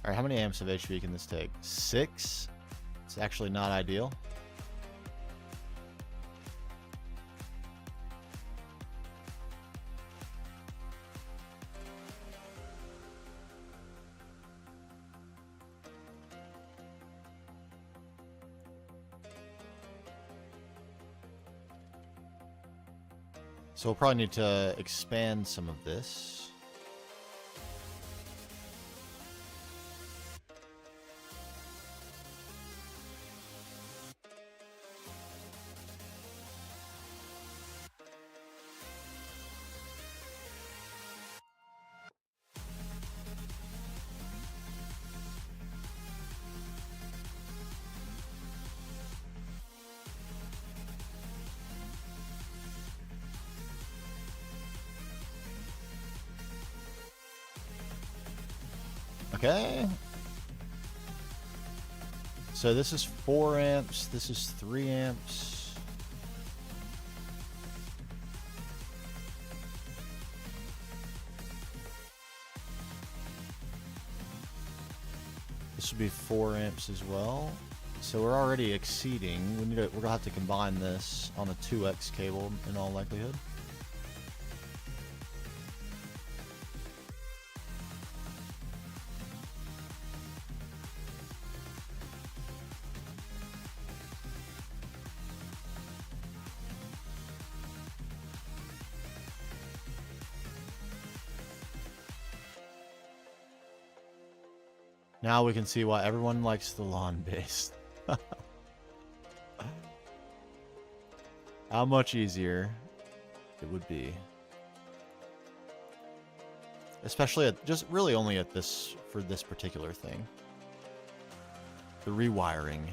All right, how many amps of HV can this take? 6? It's actually not ideal. So we'll probably need to expand some of this. Okay. So this is 4 amps. This is 3 amps. This would be 4 amps as well. So we're already exceeding. We're gonna have to combine this on a 2x cable in all likelihood. Now we can see why everyone likes the lawn based. How much easier it would be. Especially at just really only at this for this particular thing. The rewiring.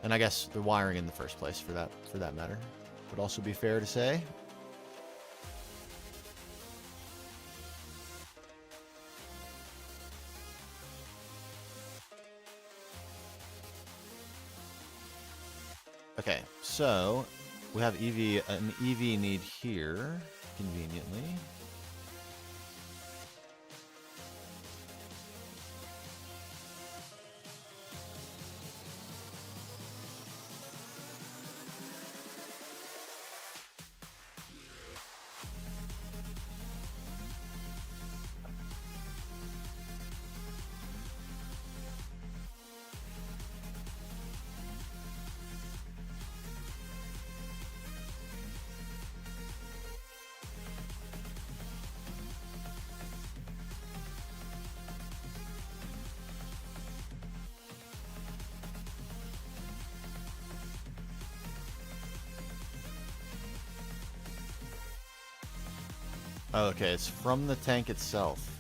And I guess the wiring in the first place for that matter would also be fair to say. Okay, so we have an EV need here, conveniently. Oh, okay, it's from the tank itself.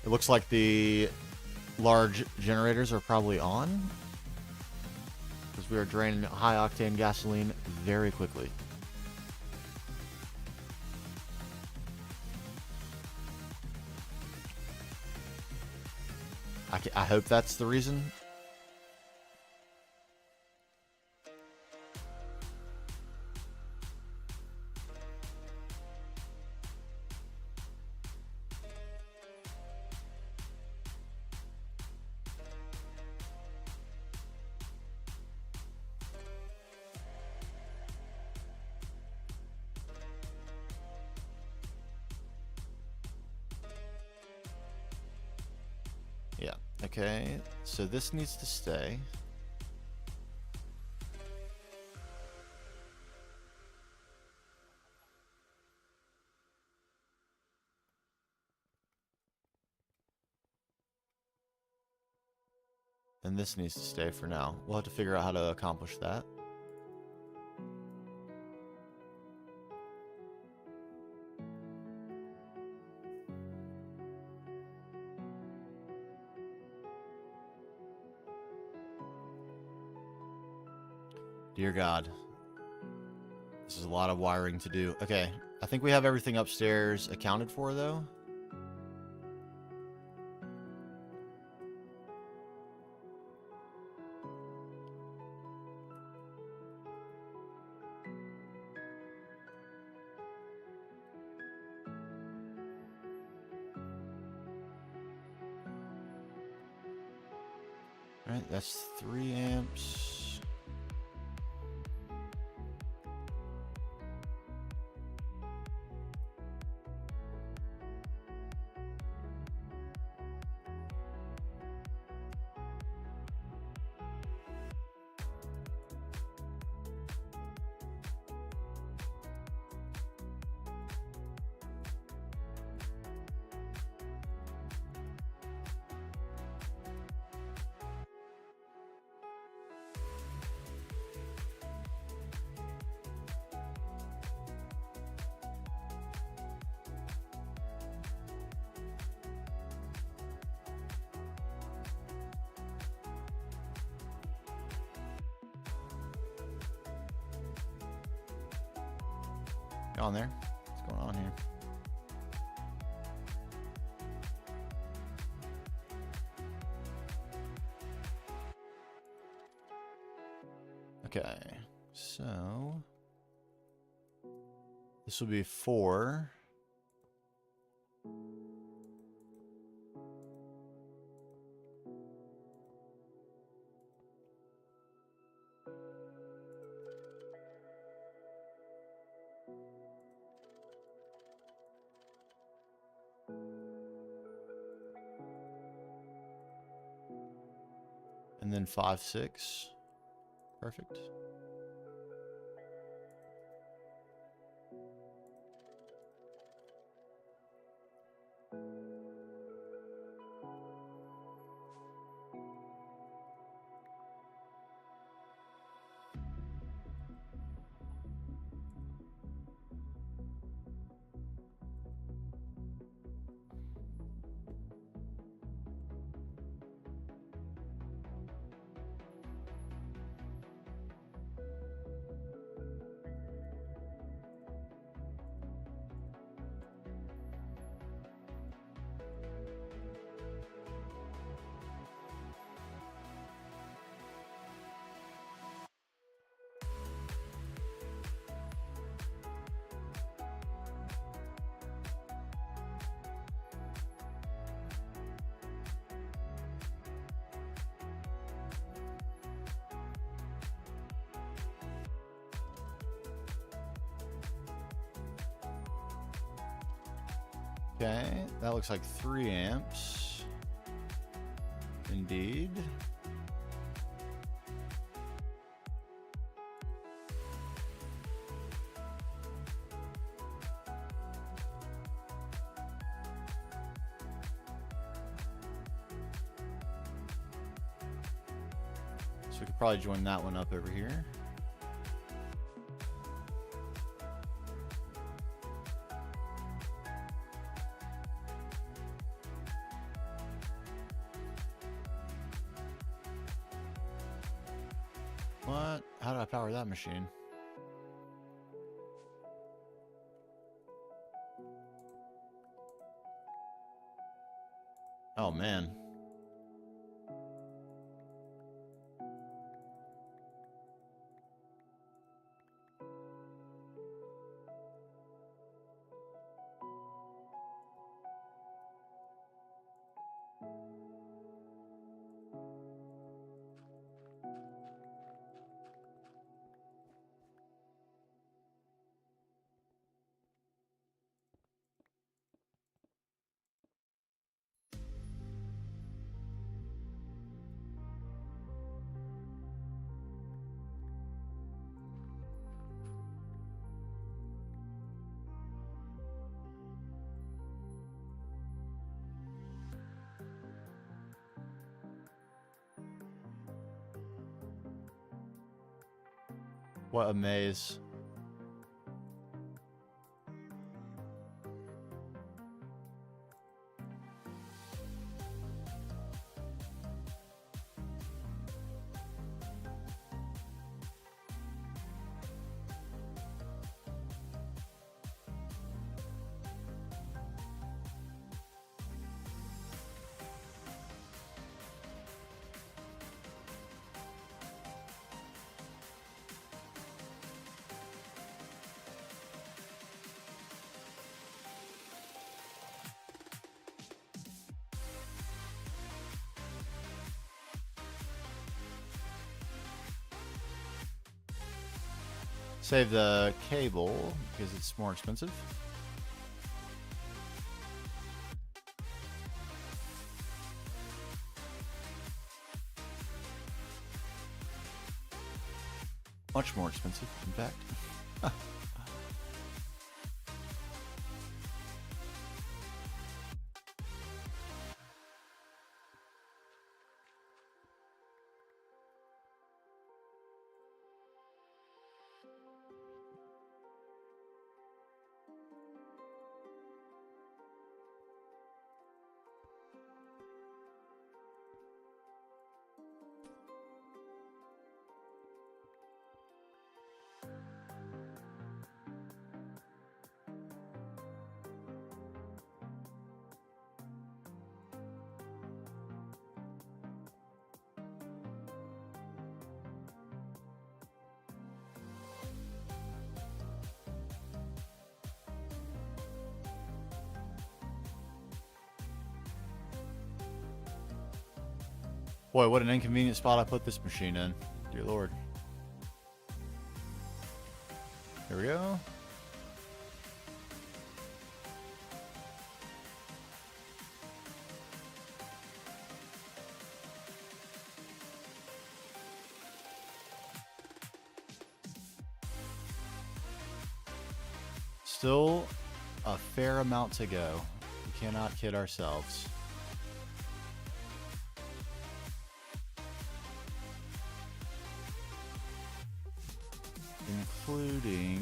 It looks like the large generators are probably on, because we are draining high octane gasoline very quickly. I hope that's the reason. Yeah, okay, so this needs to stay. And this needs to stay for now. We'll have to figure out how to accomplish that. Dear God. This is a lot of wiring to do. Okay, I think we have everything upstairs accounted for, though. Alright, that's 3 amps. You on there? What's going on here? Okay, so this will be 4. And then 5, 6. Perfect. Okay, that looks like 3 amps. Indeed. So we could probably join that one up over here. What? How do I power that machine? Oh man. What a maze. Save the cable because it's more expensive. Much more expensive, in fact. Boy, what an inconvenient spot I put this machine in. Dear Lord. Here we go. Still a fair amount to go. We cannot kid ourselves. Including...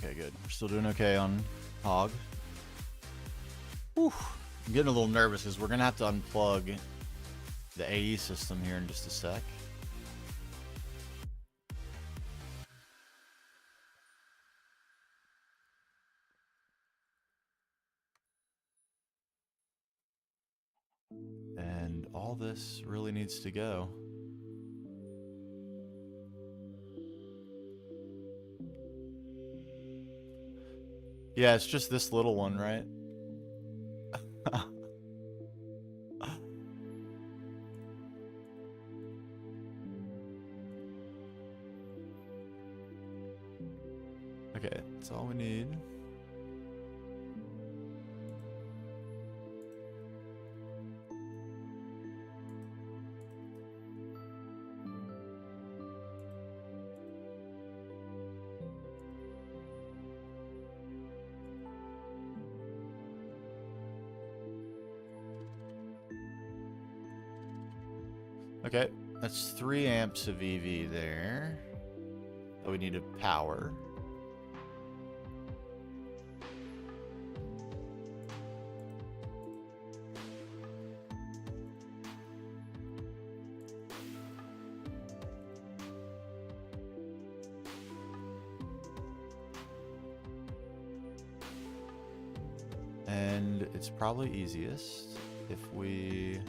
Okay, good. We're still doing okay on Hog. Whew. I'm getting a little nervous because we're going to have to unplug the AE system here in just a sec. And all this really needs to go. Yeah, it's just this little one, right? Okay, that's all we need. Okay, that's 3 amps of EV there that we need to power. And it's probably easiest if we...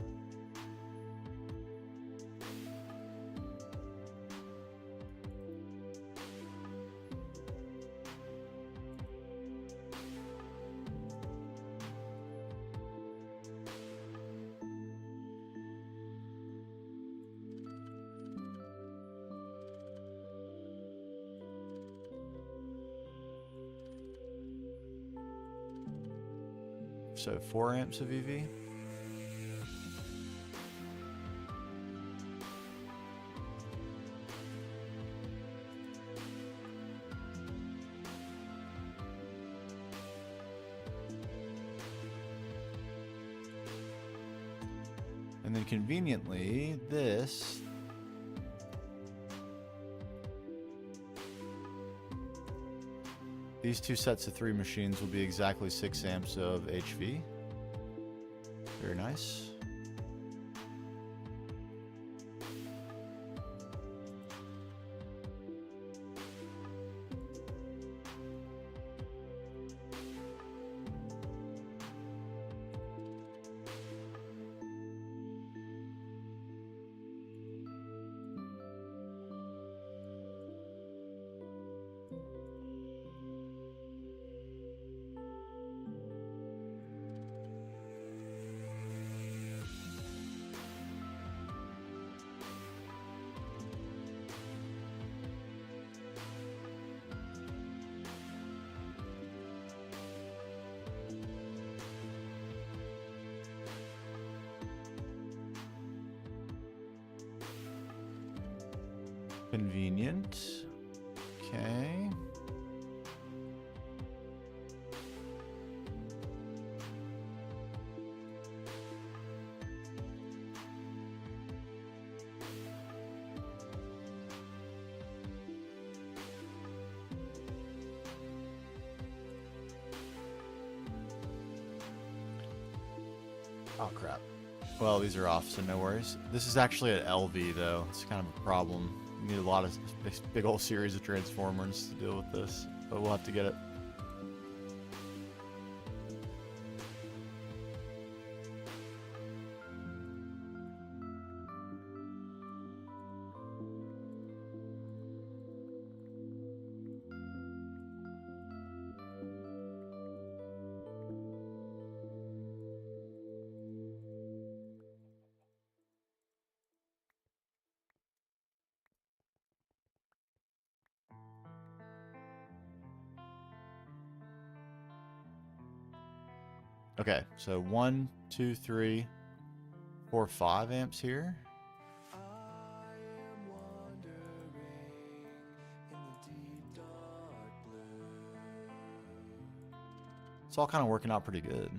So 4 amps of EV. And then conveniently, this these 2 sets of 3 machines will be exactly 6 amps of HV. Very nice. Convenient. Okay. Oh crap. Well, these are off, so no worries. This is actually an LV though. It's kind of a problem. We need a lot of big old series of transformers to deal with this, but we'll have to get it. Okay, so 1, 2, 3, 4, 5 amps here. It's all kind of working out pretty good.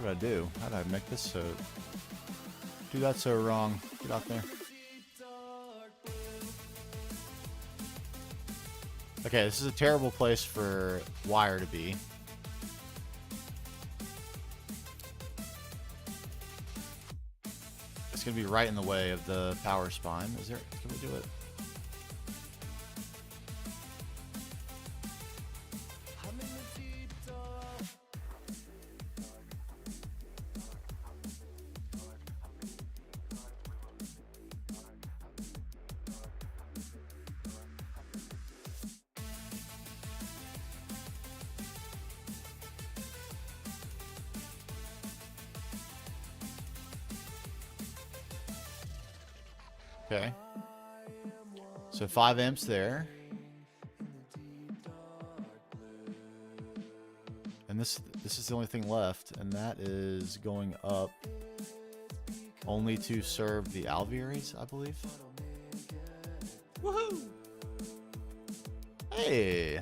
What did I do? How did I make this so... Do that so wrong. Get out there. Okay, this is a terrible place for wire to be. It's going to be right in the way of the power spine. Is there... Can we do it? Okay. So 5 amps there. And this is the only thing left, and that is going up only to serve the alveoles, I believe. Woohoo! Hey!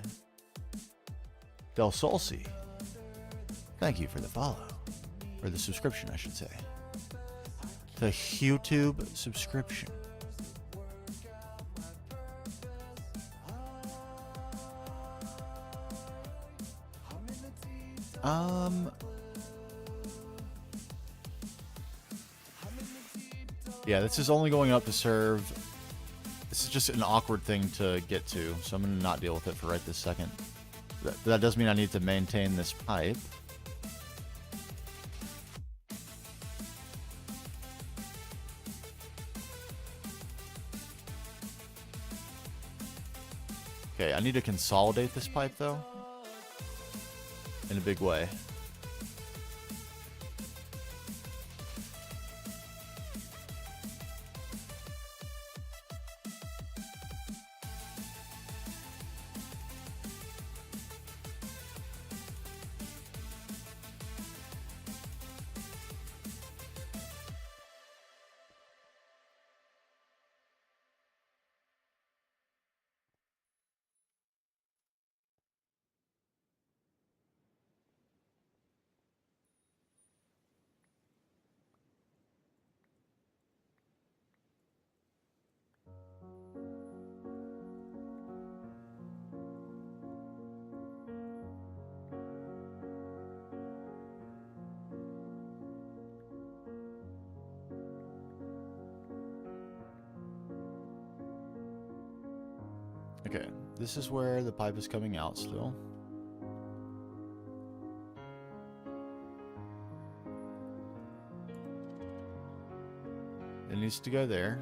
Del Solsi. Thank you for the follow. Or the subscription, I should say. The YouTube subscription. Yeah, this is only going up to serve. This is just an awkward thing to get to, so I'm going to not deal with it for right this second. That does mean I need to maintain this pipe. Okay, I need to consolidate this pipe, though, in a big way. Okay, this is where the pipe is coming out still. It needs to go there.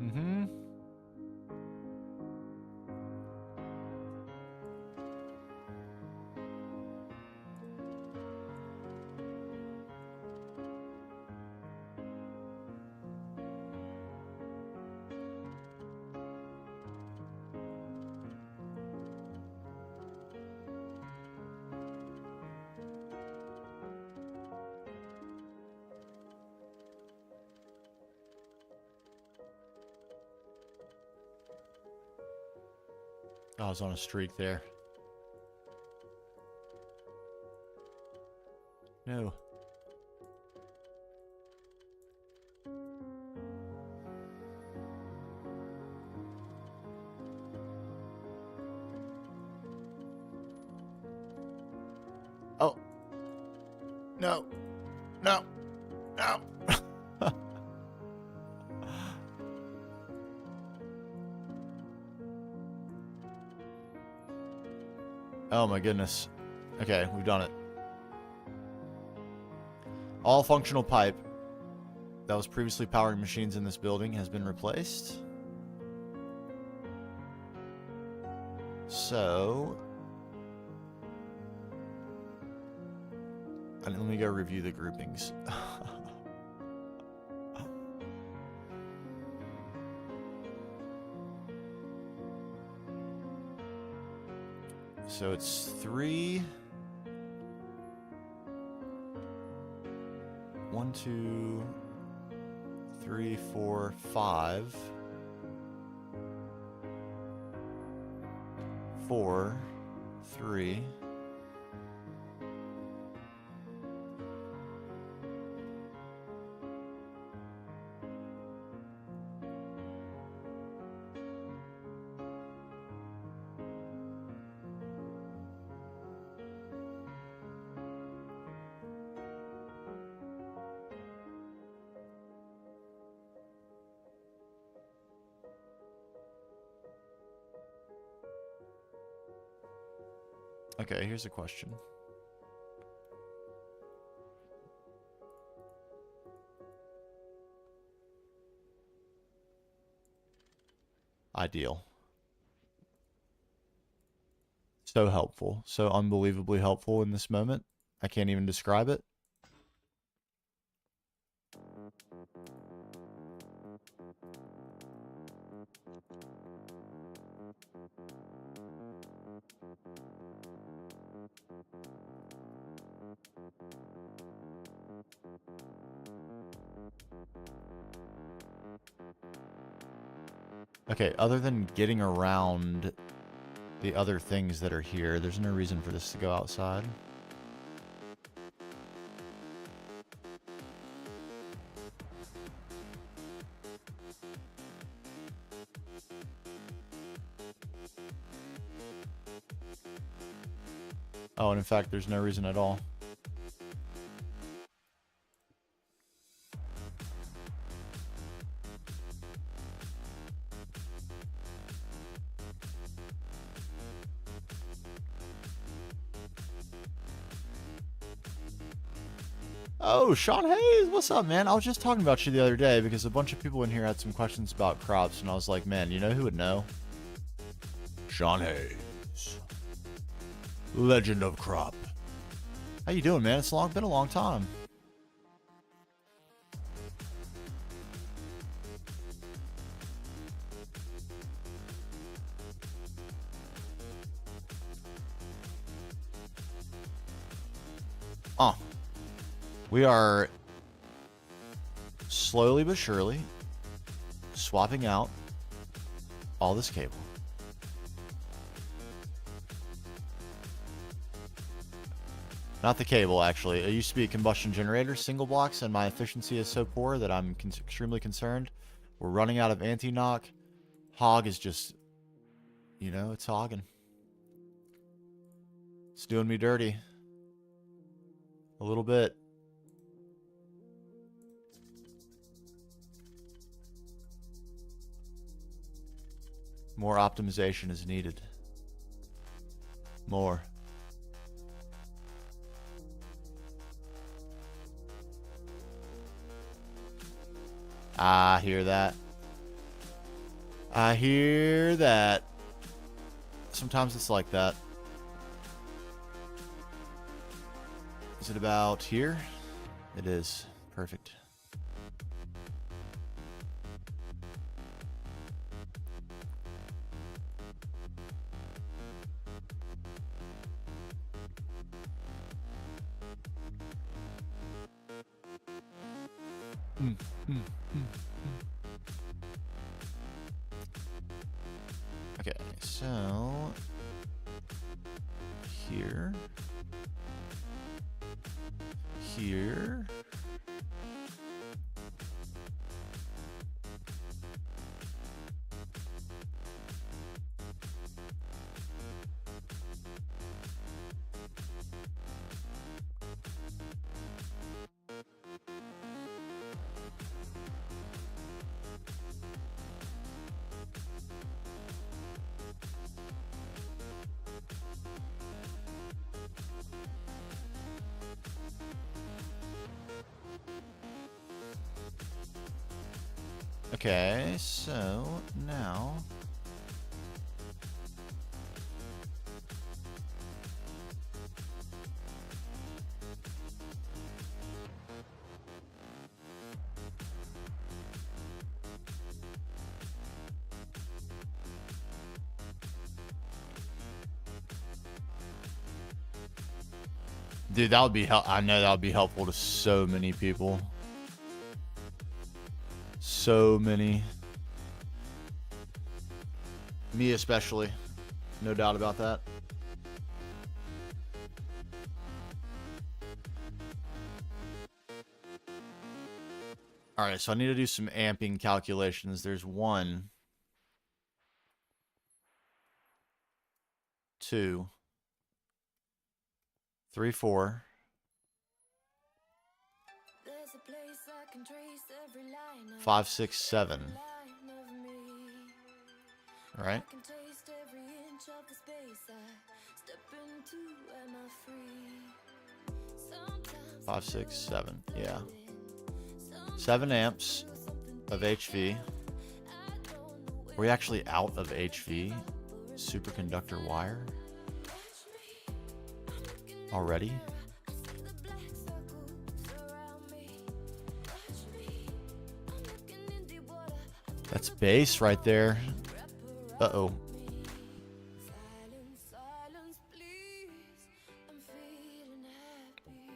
Mm-hmm. I was on a streak there. No. Oh. No. No. No. Oh my goodness. Okay, we've done it. All functional pipe that was previously powering machines in this building has been replaced. So, and let me go review the groupings. So it's 3. 1, 2, 3, 4, 5. 4, 3. Okay, here's a question. Ideal. So helpful. So unbelievably helpful in this moment. I can't even describe it. Okay, other than getting around the other things that are here, there's no reason for this to go outside. Oh, and in fact, there's no reason at all. Oh, Sean Hayes, what's up, man? I was just talking about you the other day because a bunch of people in here had some questions about crops, and I was like, man, you know who would know? Sean Hayes. Legend of Crop. How you doing, man? It's been a long time. We are slowly but surely swapping out all this cable. Not the cable, actually. It used to be a combustion generator, single blocks, and my efficiency is so poor that I'm extremely concerned. We're running out of anti-knock. Hog is just, you know, it's hogging. It's doing me dirty. A little bit. More optimization is needed. More. Ah, hear that. I hear that. Sometimes it's like that. Is it about here? It is. Perfect. Okay, so here, here, okay, so now dude, that would be I know that would be helpful to so many people. So many. Me especially. No doubt about that. Alright, so I need to do some amping calculations. There's 1, 2, 3, 4. There's a place I can trace every line of 5, 6, 7. line of me. Right? I can taste every inch of the space I step into. Am I free? Sometimes 5, 6, 7. Yeah. 7 amps of HV. Are we actually out of HV? Superconductor wire? Already? That's bass right there. Uh-oh. Silence, silence, please. I'm feeling happy.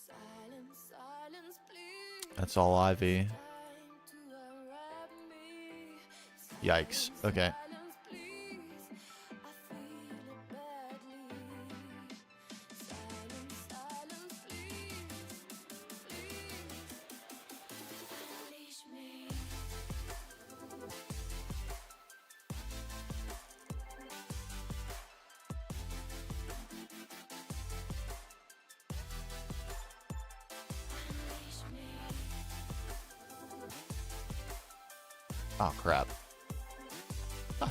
Silence, silence, please. That's all IV. Time to unwrap me. Yikes. Okay. Silence, please. I feel it badly. Silence, silence, please. Please. Unleash me. Unleash me. Oh, crap. Ah.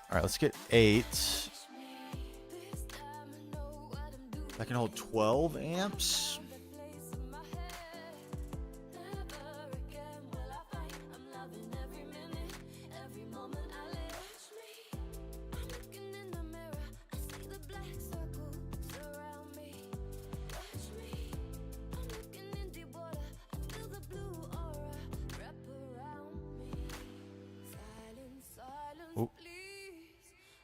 Alright, let's get 8. This time I know what I'm doing. That can hold 12 amps. The place in my head. Never again will I fight. I'm loving every minute, every moment I live. I'm looking in the mirror. I see the black circles around me. Watch me. I'm looking in deep water. I feel the blue aura wrap around me. Silence, silence, Oh. please.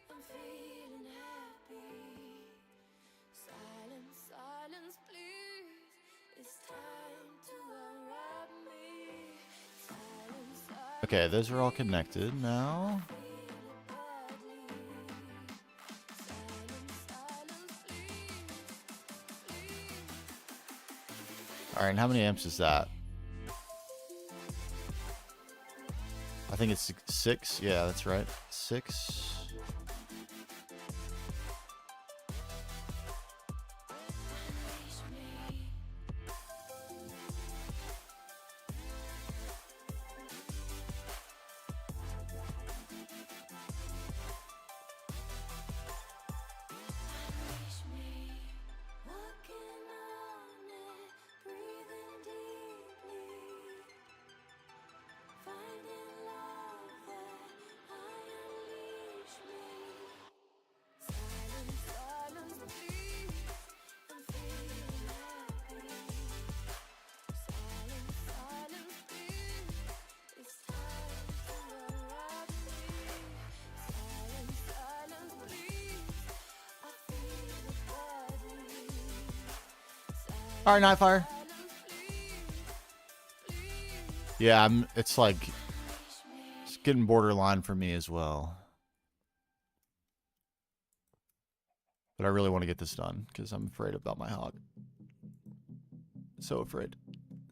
I'm feeling happy. Silence, silence, please. It's time to unwrap me. Silence, silence, Okay, those are all connected now. feel it badly. Silence, silence, please. Please. Alright, and how many amps is that? I think it's 6. Yeah, that's right. 6. Unleash me. Unleash me. Walking on it, breathing deep. All right, Nightfire. Yeah, it's like it's getting borderline for me as well. But I really want to get this done because I'm afraid about my hog. So afraid.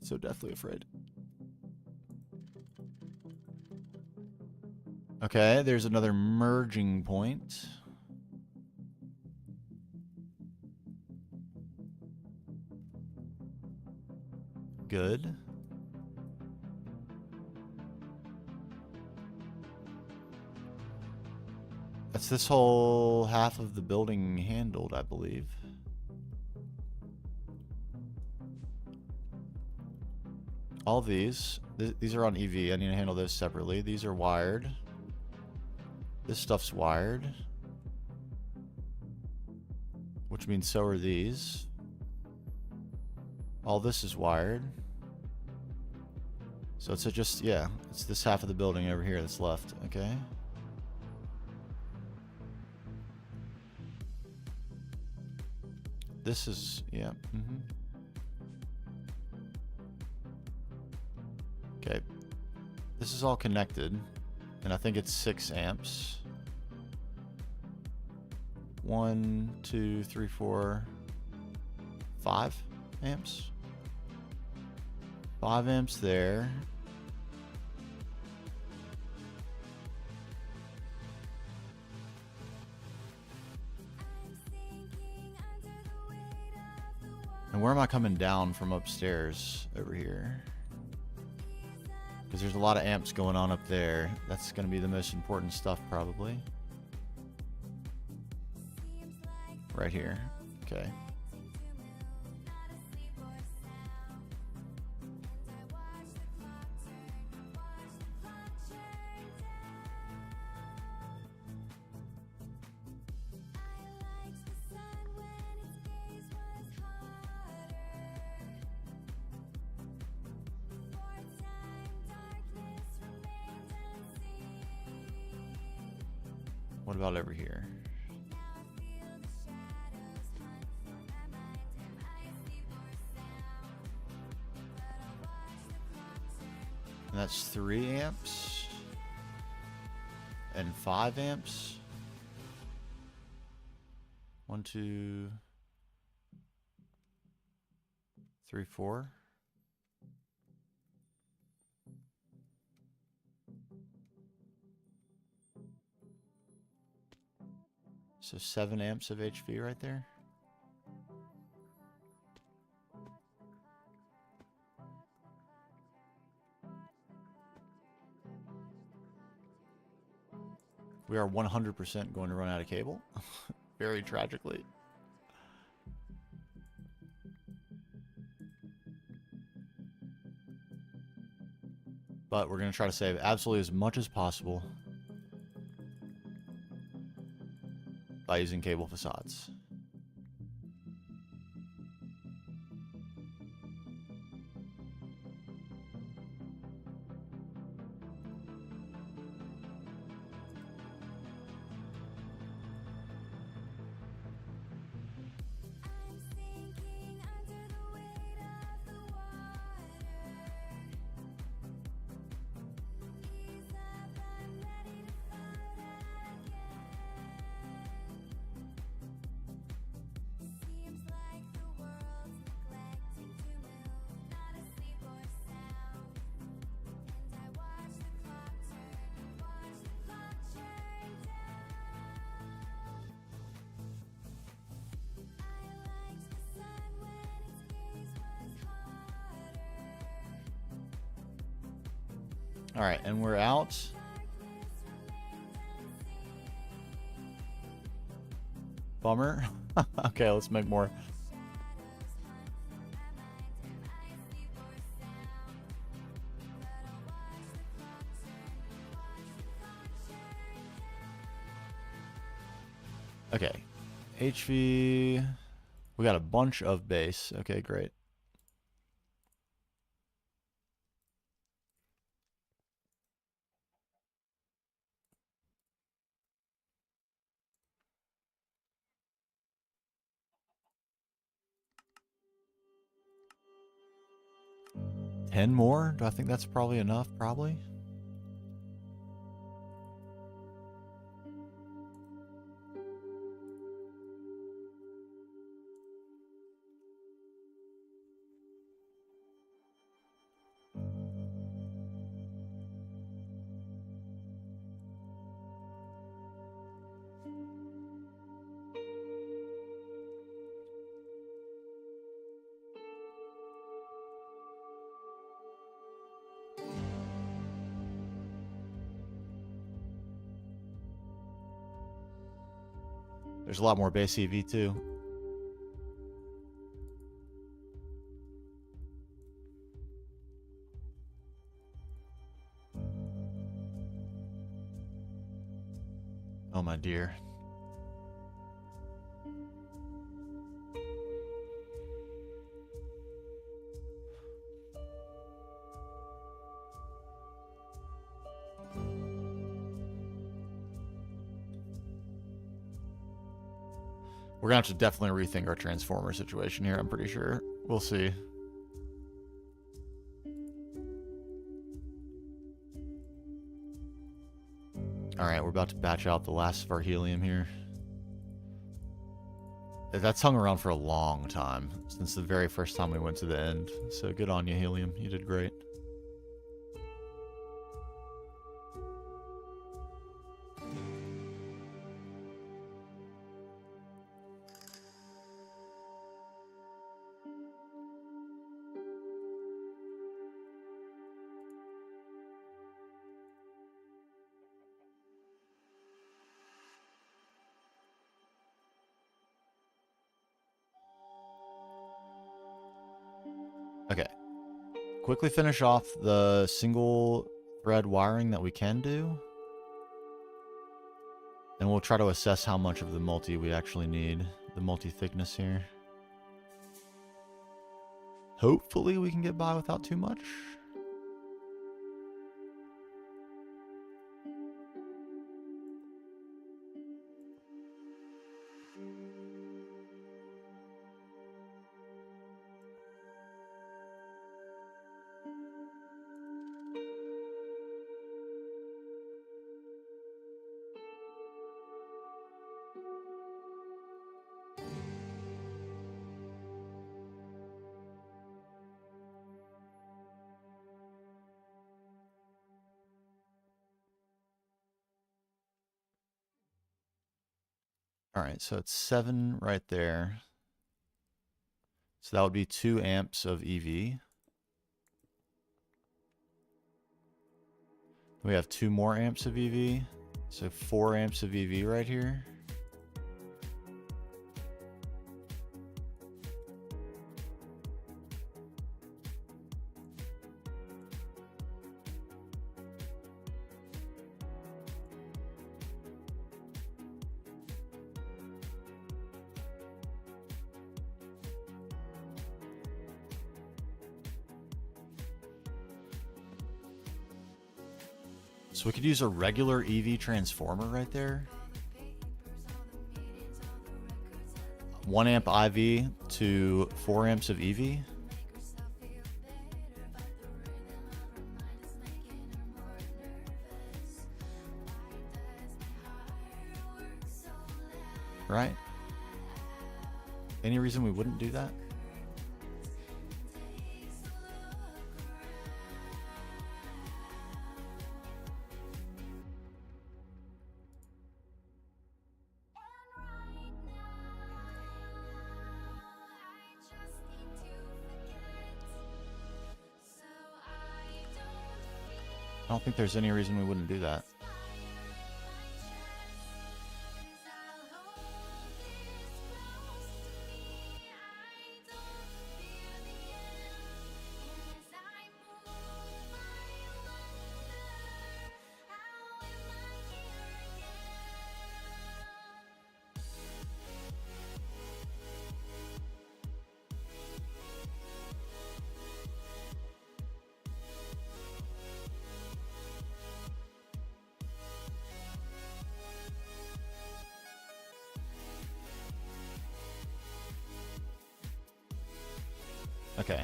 So deathly afraid. Okay, there's another merging point. Good. That's this whole half of the building handled, I believe. All these are on EV. I need to handle those separately. These are wired. This stuff's wired. Which means so are these. All this is wired. So it's just, yeah, it's this half of the building over here that's left, okay? This is, yeah, Okay. This is all connected, and I think it's 6 amps. 1, 2, 3, 4, 5 amps. 5 amps there. And where am I coming down from upstairs over here? Because there's a lot of amps going on up there. That's going to be the most important stuff probably. Right here. Okay. What about over here? And that's 3 amps and 5 amps. 1, 2, 3, 4. So 7 amps of HV right there. We are 100% going to run out of cable. Very tragically. But we're going to try to save absolutely as much as possible by using cable facades. All right, and we're out. Bummer. Okay, let's make more. Okay. HV. We got a bunch of bass. Okay, great. 10 more? Do I think that's probably enough? Probably. There's a lot more base EV too. Oh my dear. We're gonna have to definitely rethink our transformer situation here, I'm pretty sure. We'll see. Alright, we're about to batch out the last of our helium here. That's hung around for a long time, since the very first time we went to the end. So good on you, helium. You did great. Okay. Quickly finish off the single thread wiring that we can do. And we'll try to assess how much of the multi we actually need. The multi-thickness here. Hopefully we can get by without too much. All right, so it's 7 right there. So that would be 2 amps of EV. We have 2 more amps of EV. So 4 amps of EV right here. So we could use a regular EV transformer right there. 1 amp IV to 4 amps of EV. Right? Any reason we wouldn't do that? I don't think there's any reason we wouldn't do that. Okay.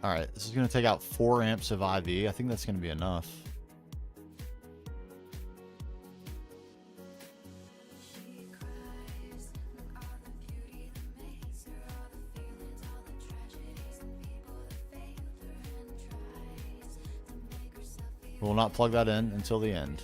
All right, this is going to take out 4 amps of IV. I think that's going to be enough. We'll not plug that in until the end.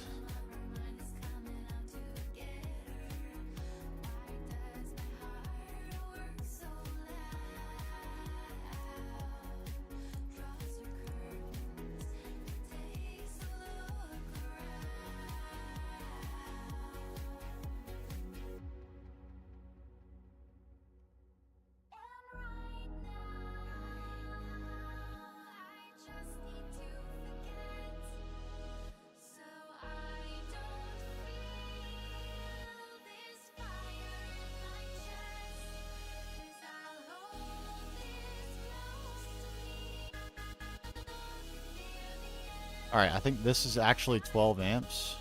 All right, I think this is actually 12 amps.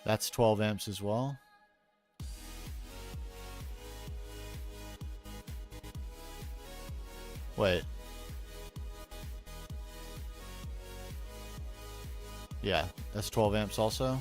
That's 12 amps as well. Wait. Yeah, that's 12 amps also.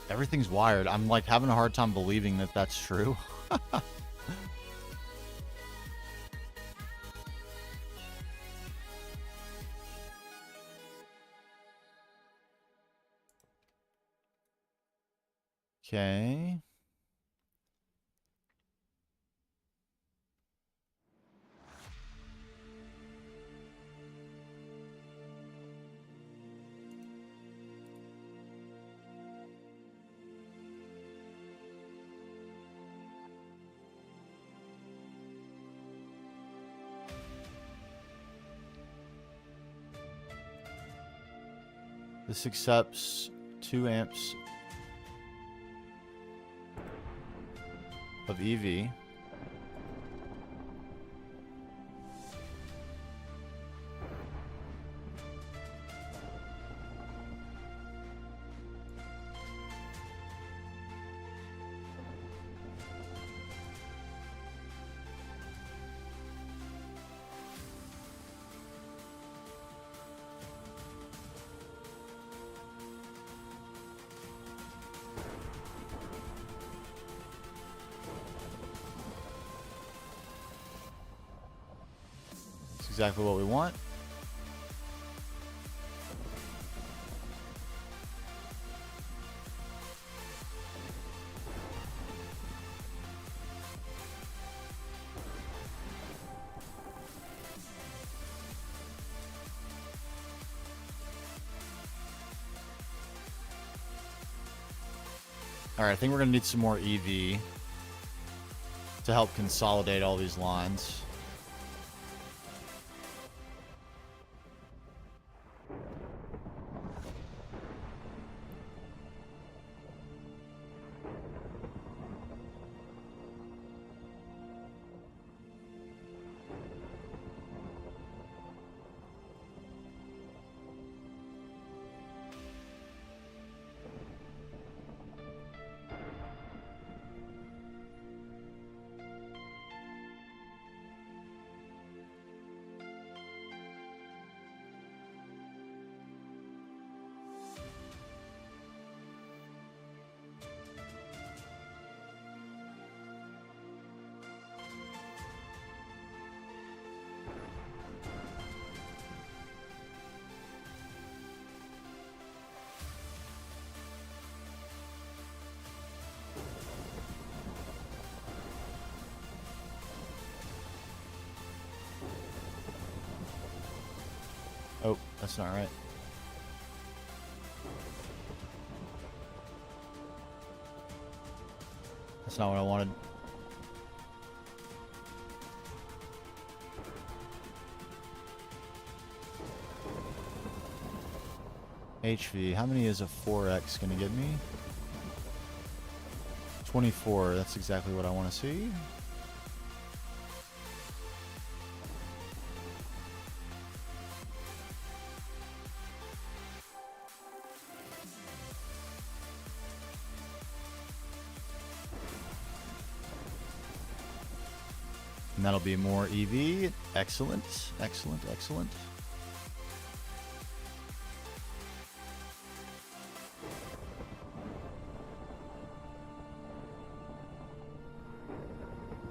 Everything's wired. I'm like having a hard time believing that that's true. Okay. This accepts 2 amps of EV. That's exactly what we want. All right, I think we're going to need some more EV to help consolidate all these lines. Oh, that's not right. That's not what I wanted. HV, how many is a 4X gonna get me? 24, that's exactly what I want to see. And that'll be more EV. Excellent, excellent, excellent.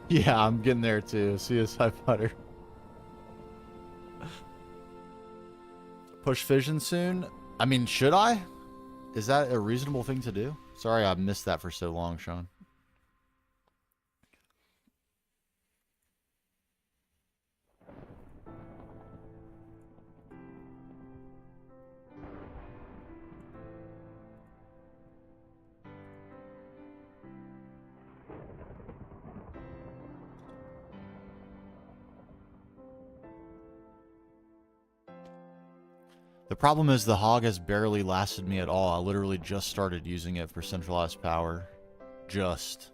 Yeah, I'm getting there too. CSI putter. Push Fission soon? I mean, should I? Is that a reasonable thing to do? Sorry I missed that for so long, Sean. The problem is the hog has barely lasted me at all. I literally just started using it for centralized power. Just.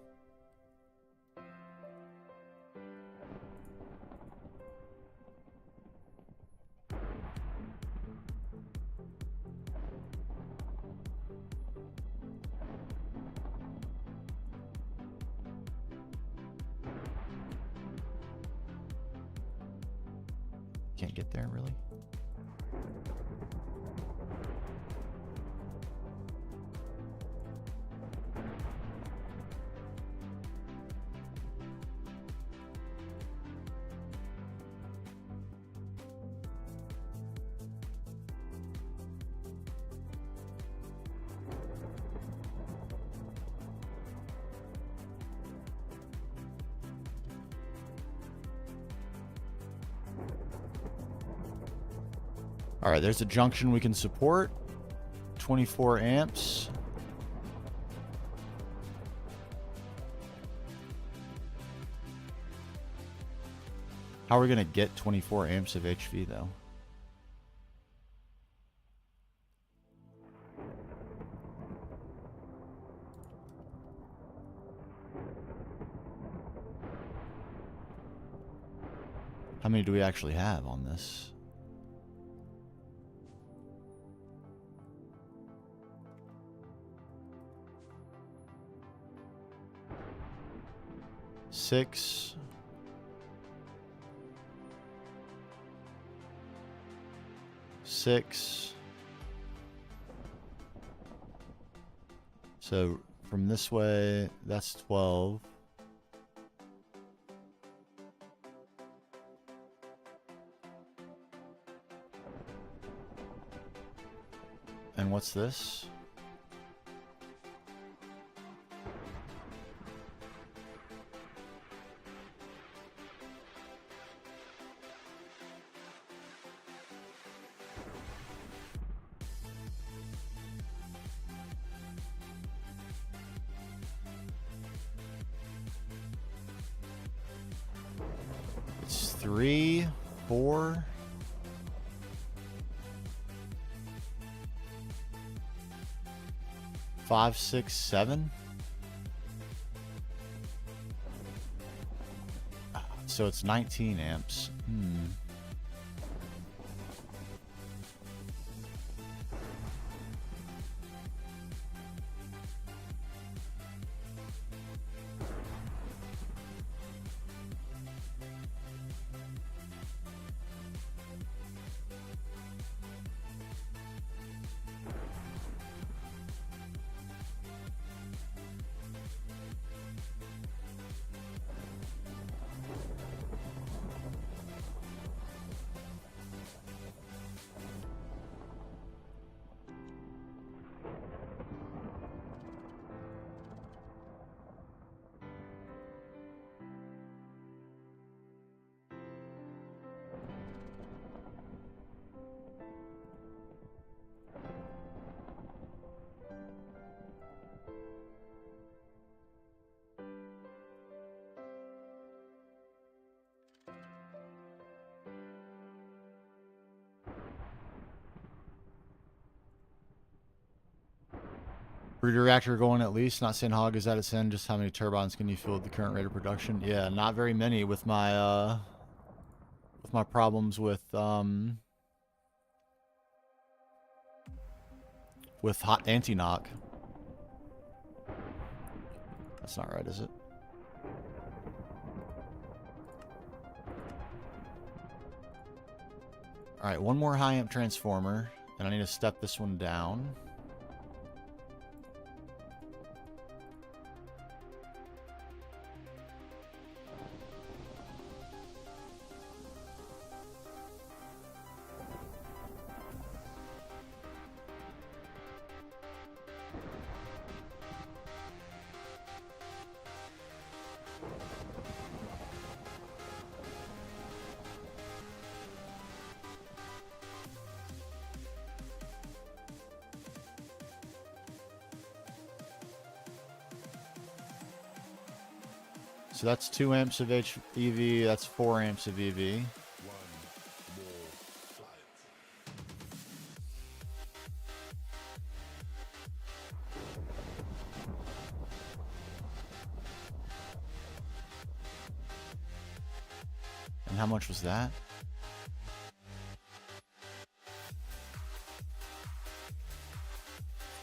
Can't get there, really? All right, there's a junction we can support. 24 amps. How are we going to get 24 amps of HV, though? How many do we actually have on this? Six. Six. So from this way, that's 12. And what's this? It's 3, 4. 5, 6, 7. So it's 19 amps. Breeder reactor going at least. Not saying hog is at its end. Just how many turbines can you fill at the current rate of production? Yeah, not very many with my problems with hot anti-knock. That's not right, is it? Alright, one more high amp transformer, and I need to step this one down. So that's 2 amps of EV, that's 4 amps of EV. And how much was that?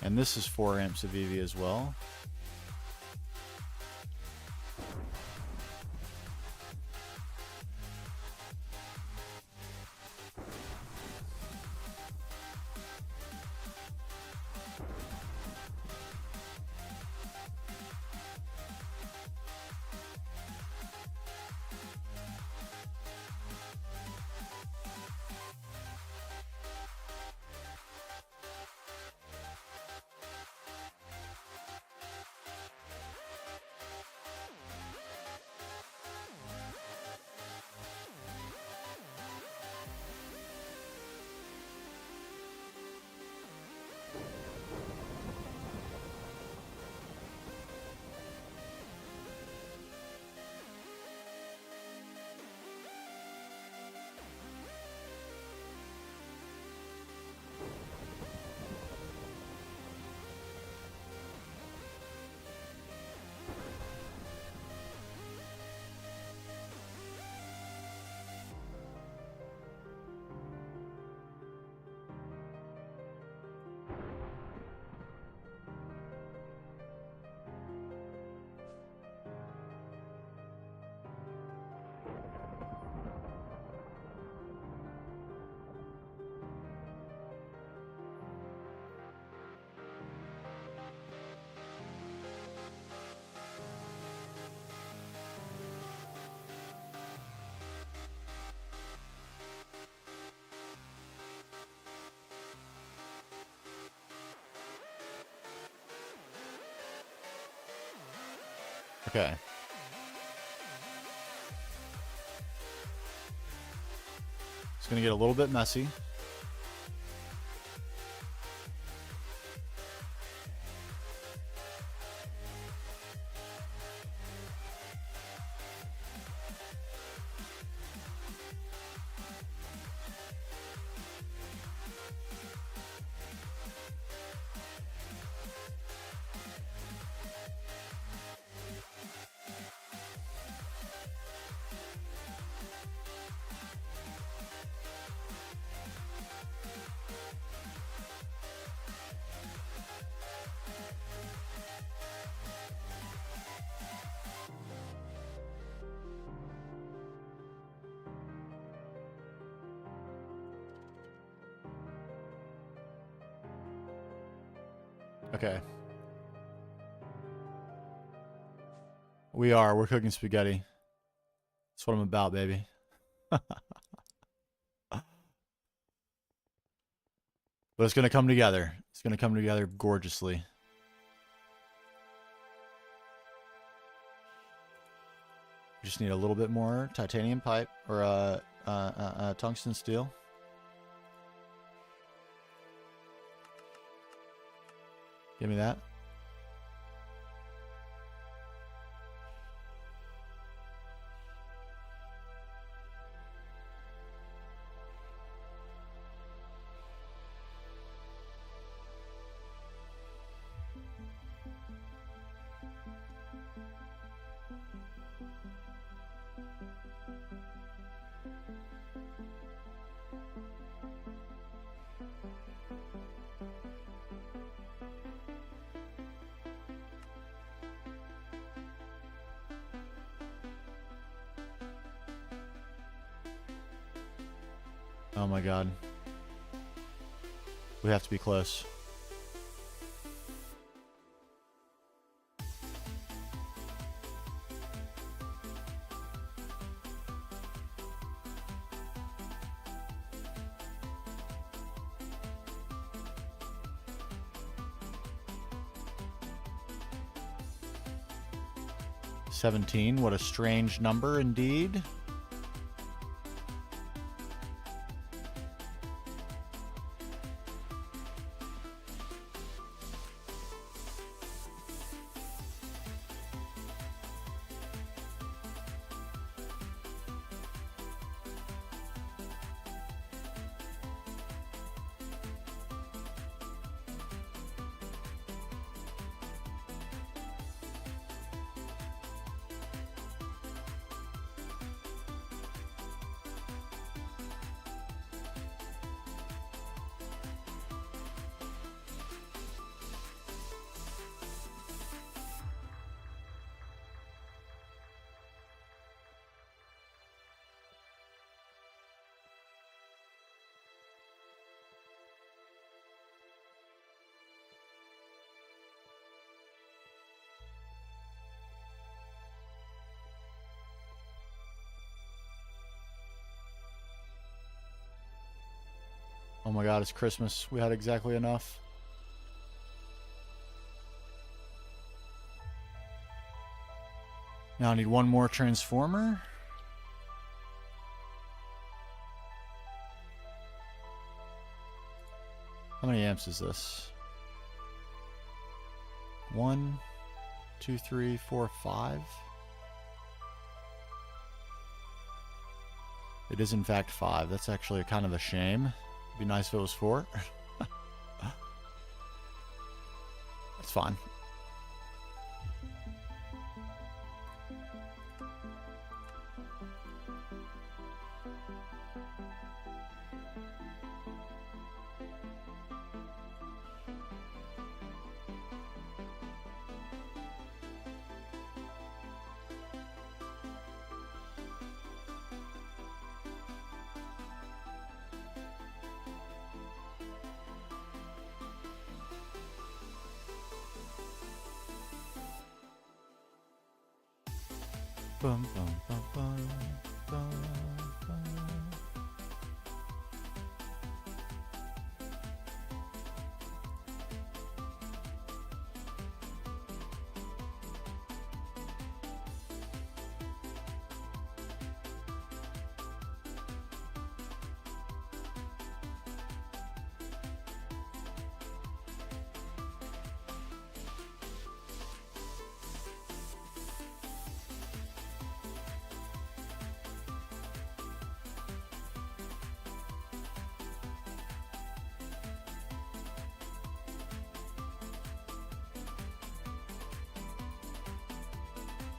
And this is 4 amps of EV as well. Okay. It's going to get a little bit messy. Okay. We're cooking spaghetti. That's what I'm about, baby. But it's going to come together. It's going to come together gorgeously. We just need a little bit more titanium pipe or tungsten steel. Give me that. Oh my god. We have to be close. $17, what a strange number indeed. Oh my god, it's Christmas. We had exactly enough. Now I need one more transformer. How many amps is this? 1, 2, 3, 4, 5. It is in fact 5. That's actually kind of a shame. It'd be nice if it was 4. That's fine. Bum, bum, bum, bum, bum, bum.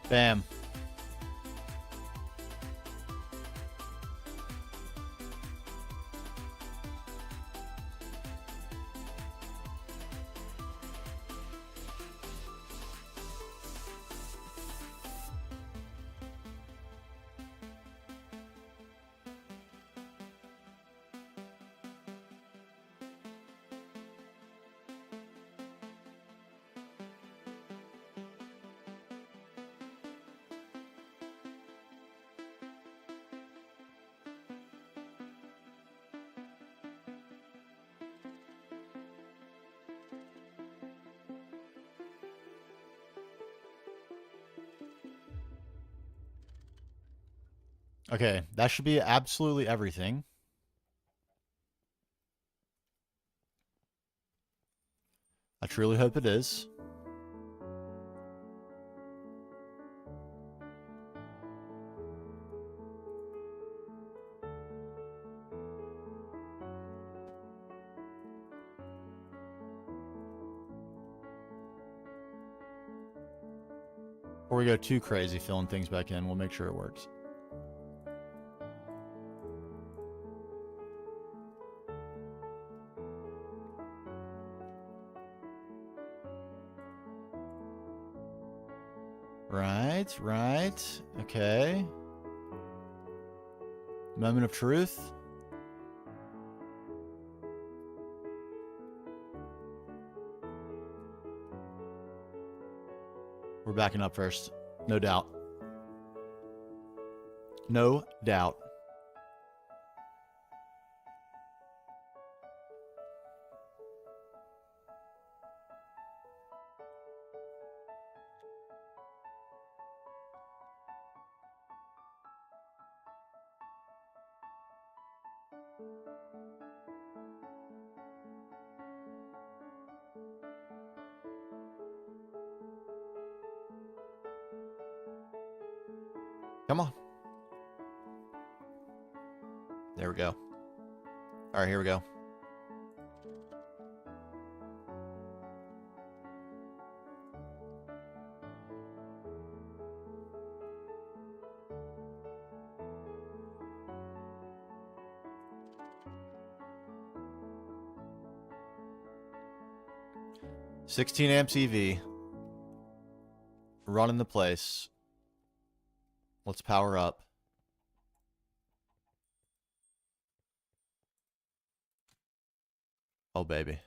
Bam. Okay, that should be absolutely everything. I truly hope it is. Before we go too crazy filling things back in, we'll make sure it works. Right. Okay. Moment of truth. We're backing up first. No doubt. No doubt. Come on. There we go. All right, here we go. $16 amps EV. Running the place. Let's power up. Oh, baby.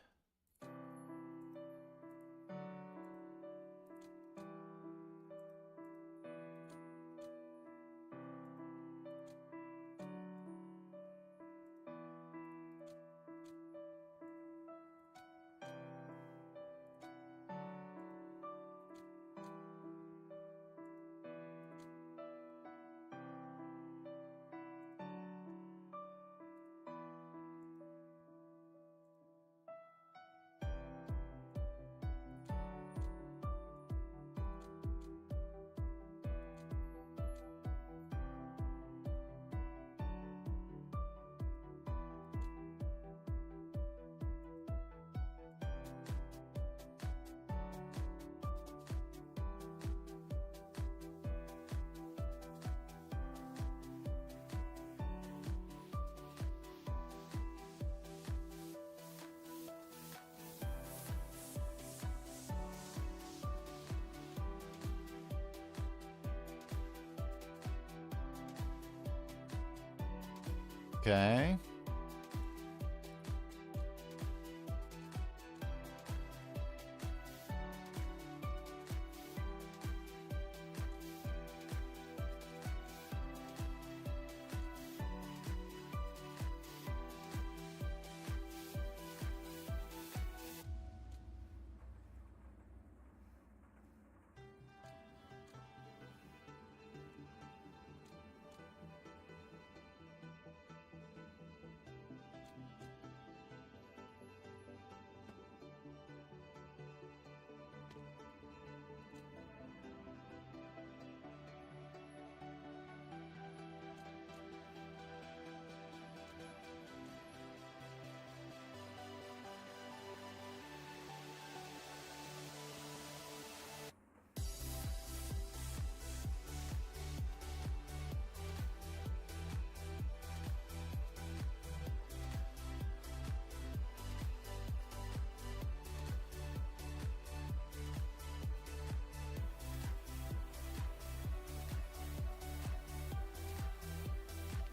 Okay.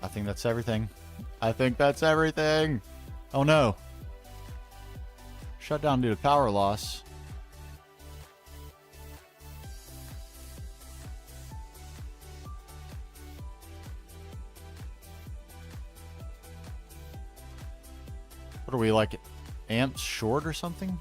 I think that's everything. I think that's everything. Oh no. Shut down due to power loss. What are we, like, amps short or something?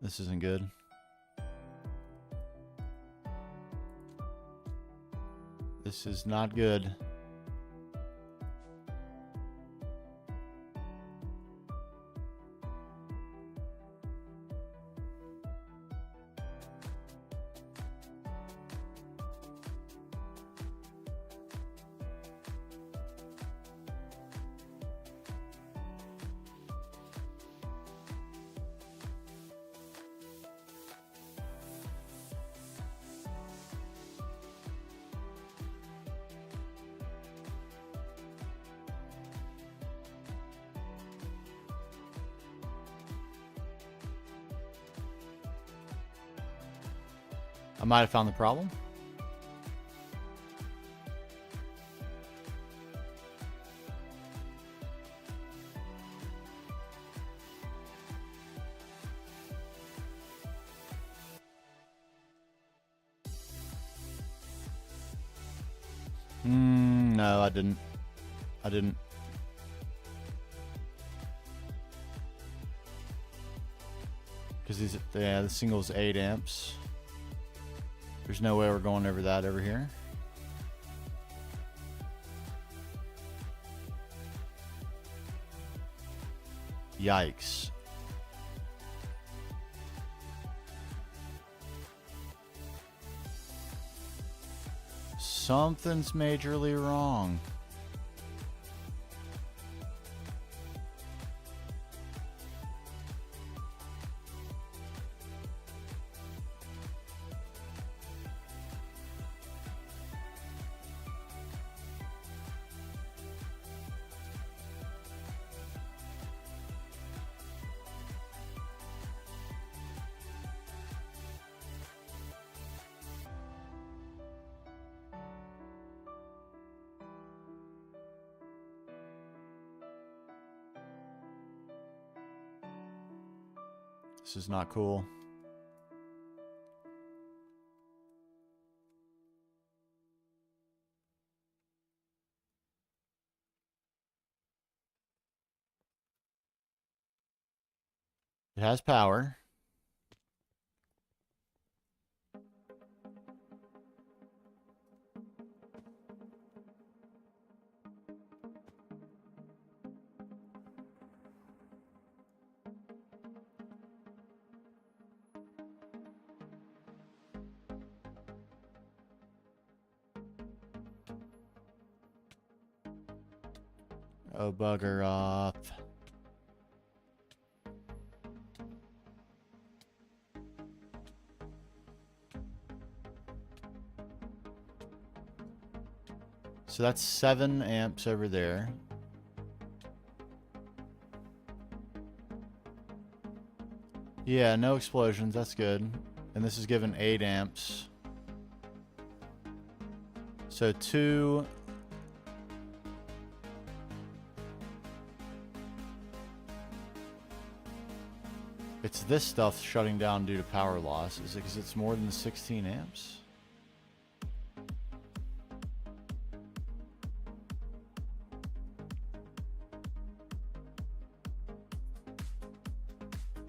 This isn't good. This is not good. I might have found the problem. No, I didn't. I didn't. Because these, yeah, the single's 8 amps. There's no way we're going over that over here. Yikes. Something's majorly wrong. This is not cool. It has power. Oh, bugger off. So that's 7 amps over there. Yeah, no explosions. That's good. And this is given 8 amps. So 2... It's this stuff shutting down due to power loss. Is it because it's more than 16 amps?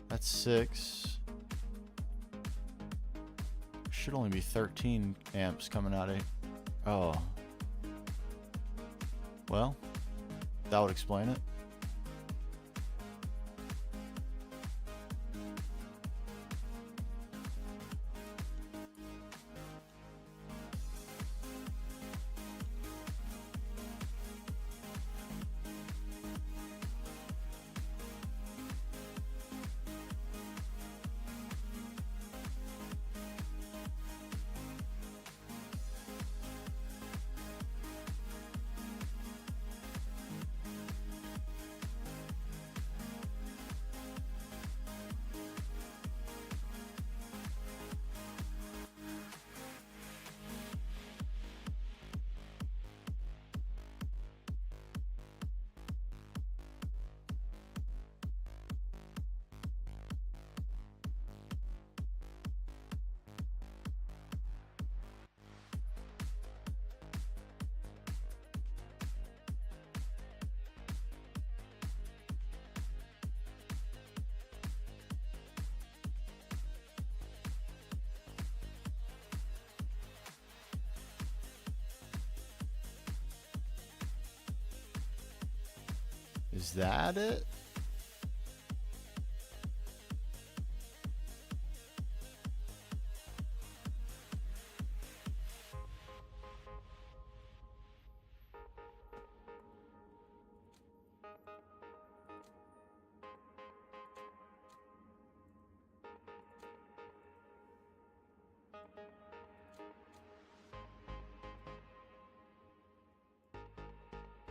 That's 6. Should only be 13 amps coming out of it. Oh. Well, that would explain it. Is that it?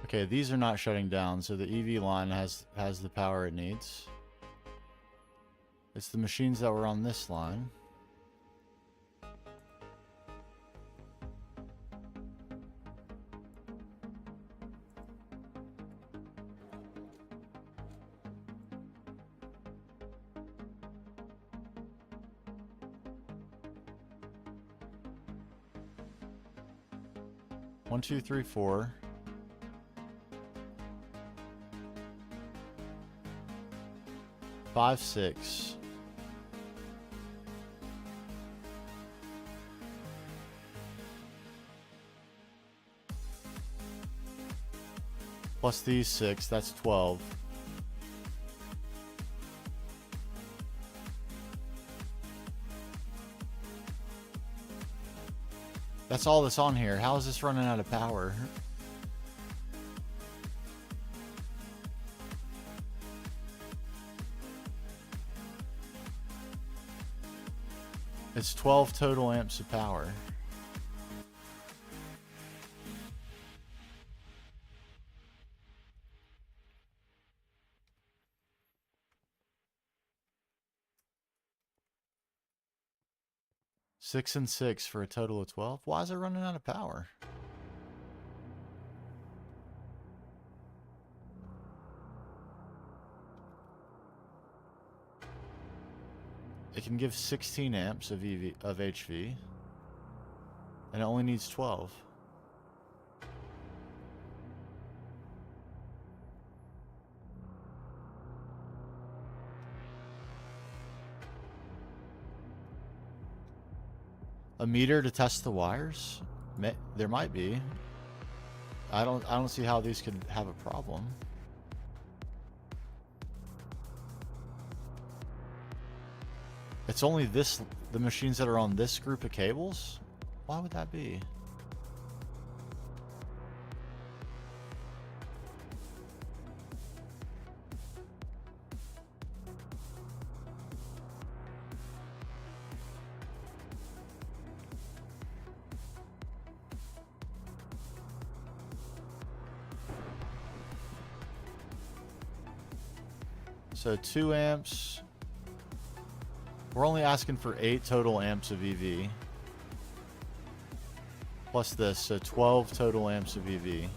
Okay, these are not shutting down, so the EV line has the power it needs. It's the machines that were on this line. 1, 2, 3, 4. Five, 6. Plus these 6, that's 12. That's all that's on here. How is this running out of power? It's 12 total amps of power. Six and 6 for a total of 12. Why is it running out of power? It can give 16 amps of HV, and it only needs 12. A meter to test the wires? There might be. I don't see how these could have a problem. It's only the machines that are on this group of cables? Why would that be? So 2 amps. We're only asking for 8 total amps of EV. Plus this, so 12 total amps of EV.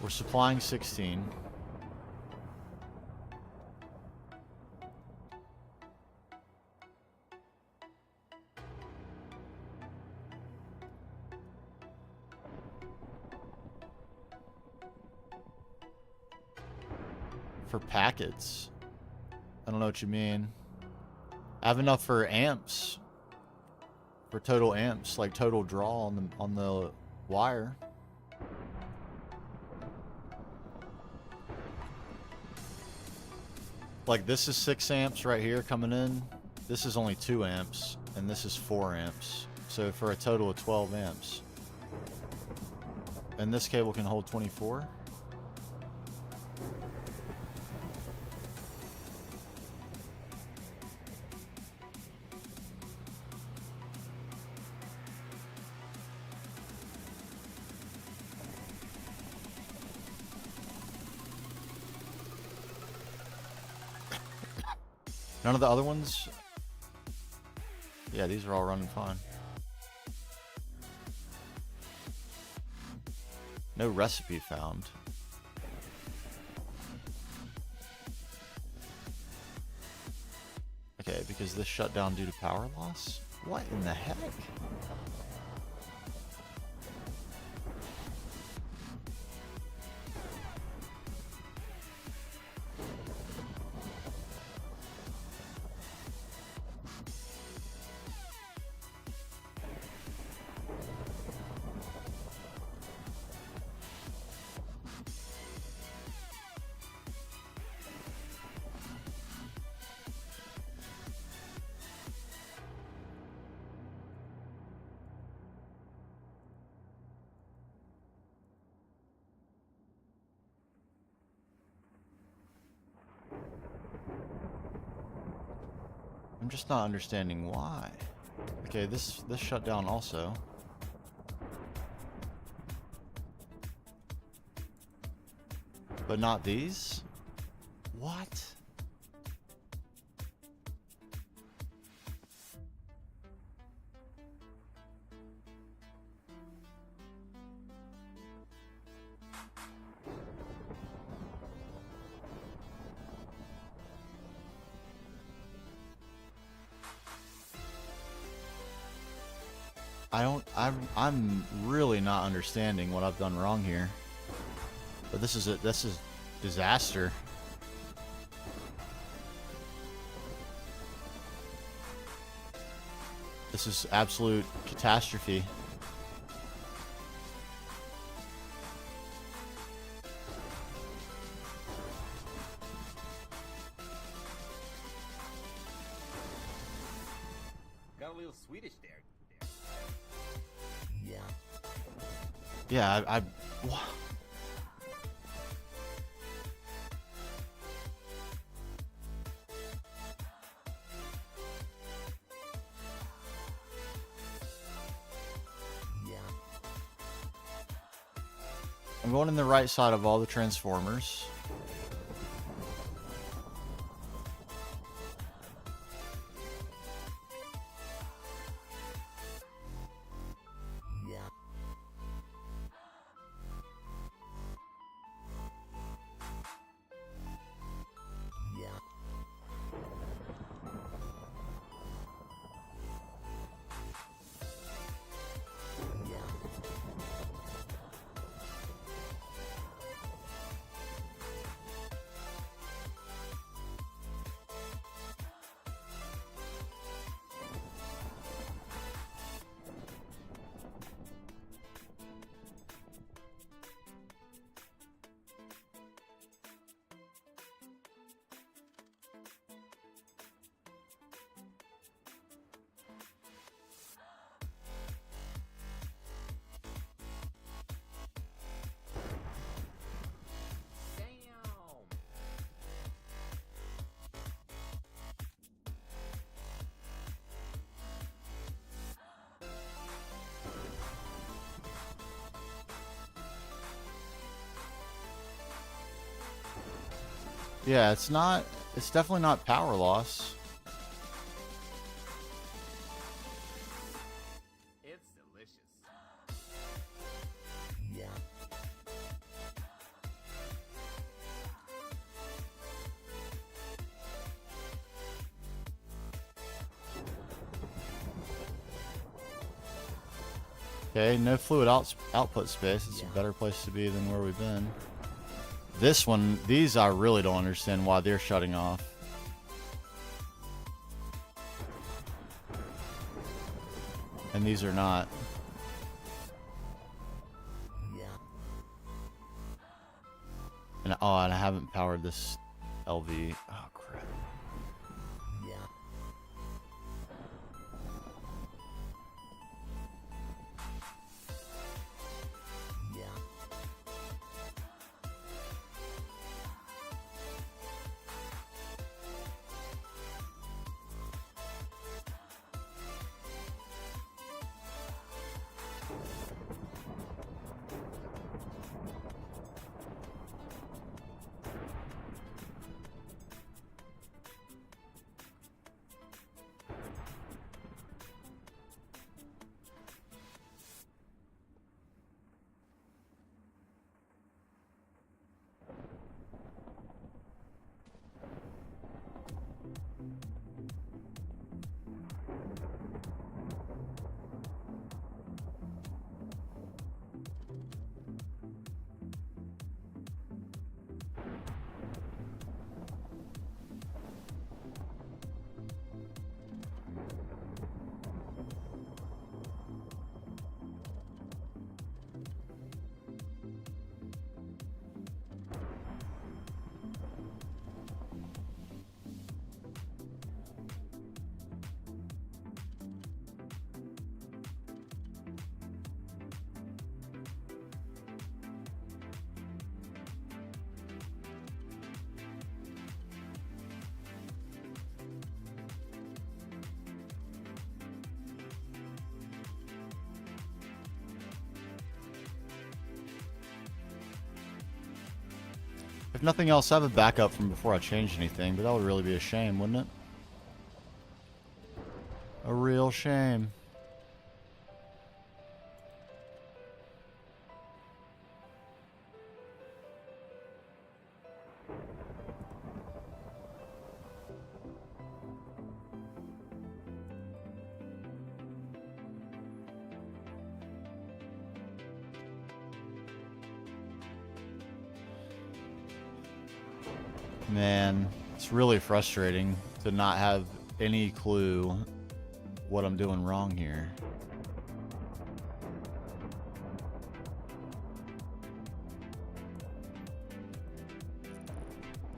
We're supplying 16. For packets. I don't know what you mean. I have enough for amps. For total amps, like total draw on the wire. Like this is 6 amps right here coming in. This is only 2 amps, and this is 4 amps. So for a total of 12 amps. And this cable can hold 24. None of the other ones? Yeah, these are all running fine. No recipe found. Okay, because this shut down due to power loss? What in the heck? I'm just not understanding why. Okay, this shut down also. But not these? What? I'm really not understanding what I've done wrong here. But this is disaster. This is absolute catastrophe. Got a little Swedish there. Yeah, I'm going in the right side of all the transformers. Yeah, it's definitely not power loss. It's delicious. Okay, no fluid output space. It's a better place to be than where we've been. This one, these I really don't understand why they're shutting off. And these are not. And and I haven't powered this LV. Oh crap. If nothing else, I have a backup from before I changed anything, but that would really be a shame, wouldn't it? A real shame. Man, it's really frustrating to not have any clue what I'm doing wrong here.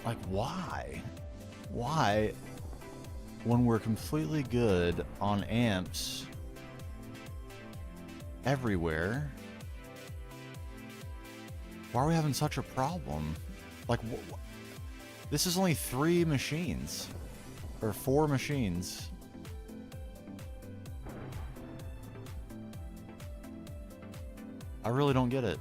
Like, why? Why, when we're completely good on amps everywhere, why are we having such a problem? Like, this is only 3 machines. Or 4 machines. I really don't get it.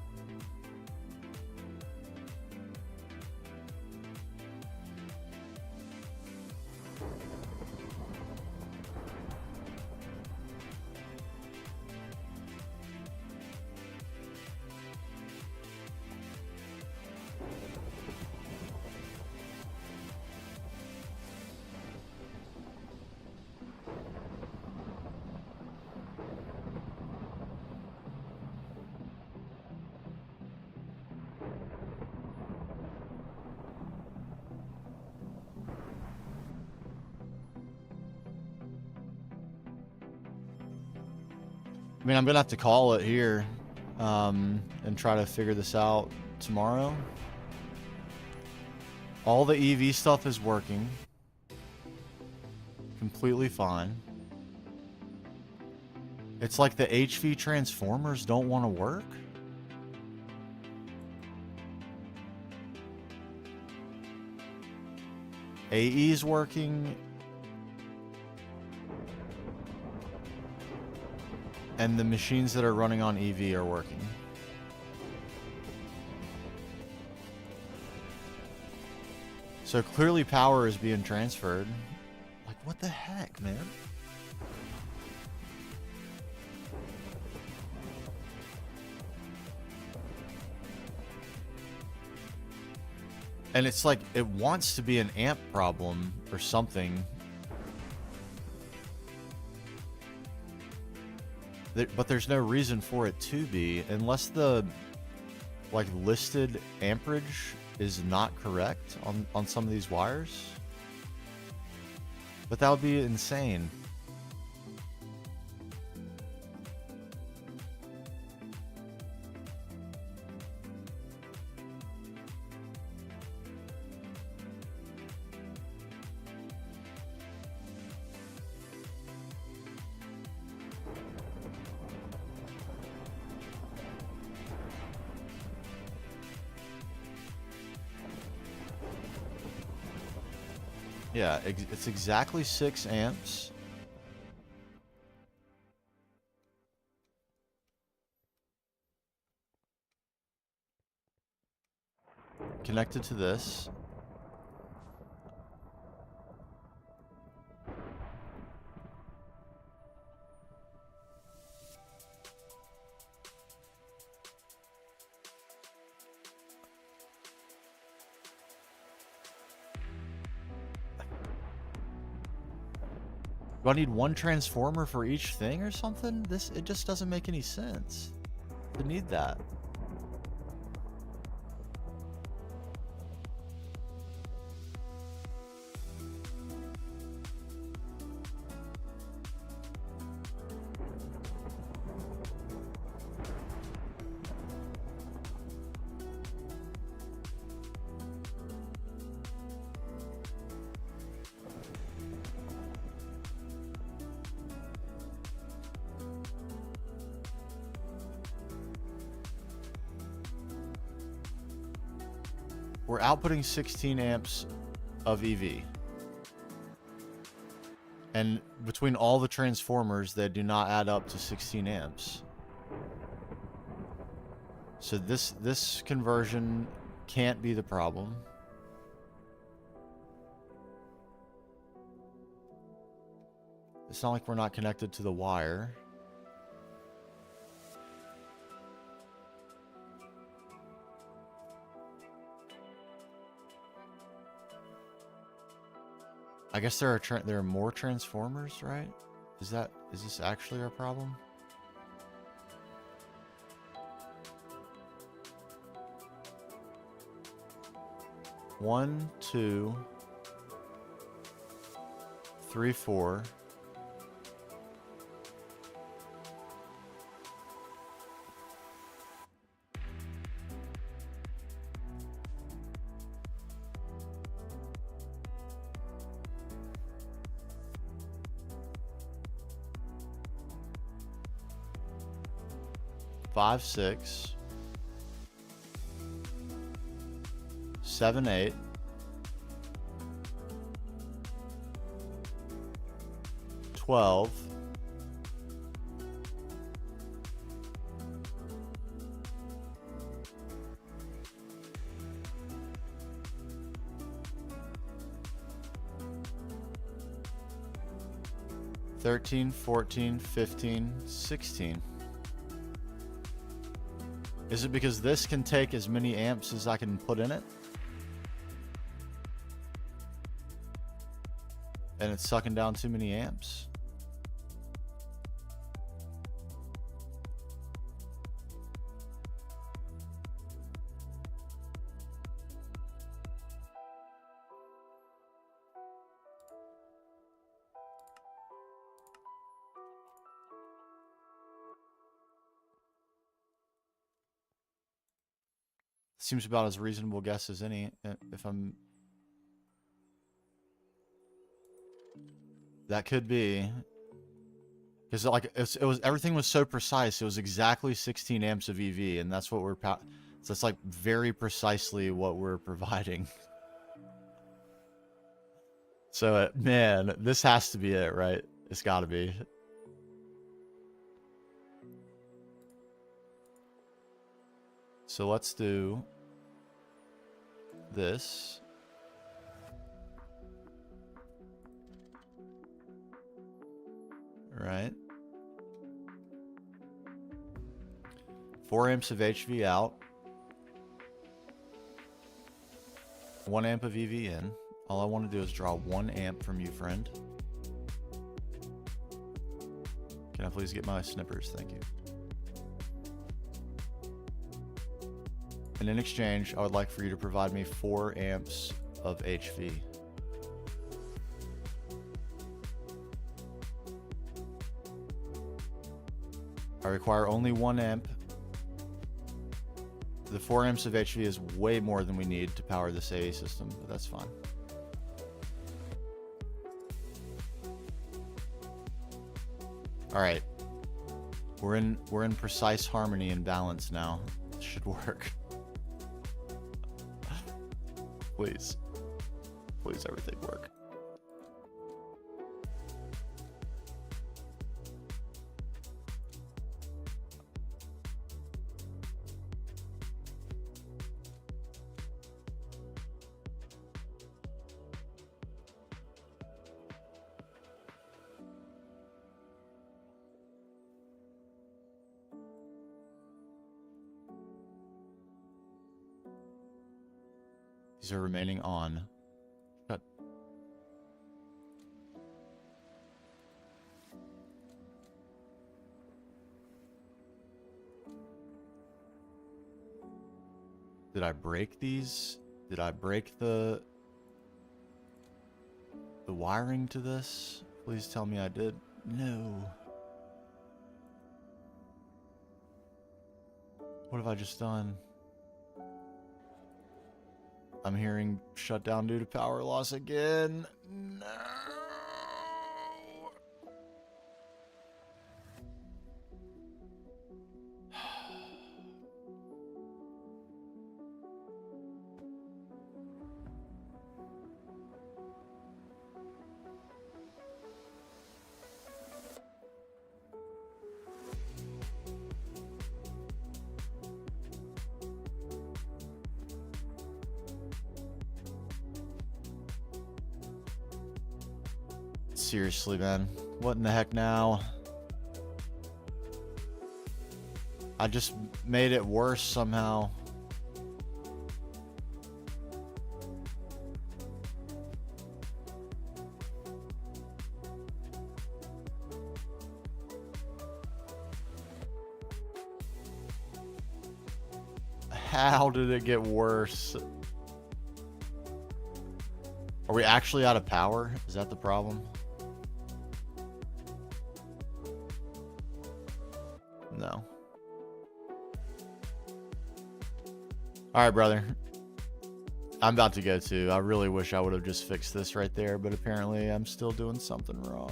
I mean, I'm gonna have to call it here, and try to figure this out tomorrow. All the EV stuff is working completely fine. It's like the HV transformers don't want to work. AE is working. And the machines that are running on EV are working. So clearly power is being transferred. Like, what the heck, man? And it's like, it wants to be an amp problem or something. But there's no reason for it to be, unless the like listed amperage is not correct on some of these wires. But that would be insane. Yeah, it's exactly 6 amps. Connected to this. Do I need one transformer for each thing or something? It just doesn't make any sense to need that. We're outputting 16 amps of EV. And between all the transformers, they do not add up to 16 amps. So this conversion can't be the problem. It's not like we're not connected to the wire. I guess there are more transformers, right? Is this actually our problem? 1, 2, 3, 4. Five, 6, 7, 8, 12, 13, 14, 15, 16. Is it because this can take as many amps as I can put in it? And it's sucking down too many amps? Seems about as reasonable guess as any. If I'm... That could be. Because like it was everything was so precise. It was exactly 16 amps of EV, and that's what we're... So it's like very precisely what we're providing. So, man, this has to be it, right? It's got to be. So let's do this. Right. 4 amps of HV out. 1 amp of EV in. All I want to do is draw 1 amp from you, friend. Can I please get my snippers? Thank you. And in exchange, I would like for you to provide me 4 amps of HV. I require only 1 amp. The 4 amps of HV is way more than we need to power this AA system, but that's fine. All right. We're in precise harmony and balance now. This should work. Please. Please, everything work. These are remaining on. But did I break these? Did I break the wiring to this? Please tell me I did. No. What have I just done? I'm hearing shutdown due to power loss again. No. Seriously, man. What in the heck now? I just made it worse somehow. How did it get worse? Are we actually out of power? Is that the problem? No. Alright, brother. I'm about to go too. I really wish I would have just fixed this right there, but apparently I'm still doing something wrong.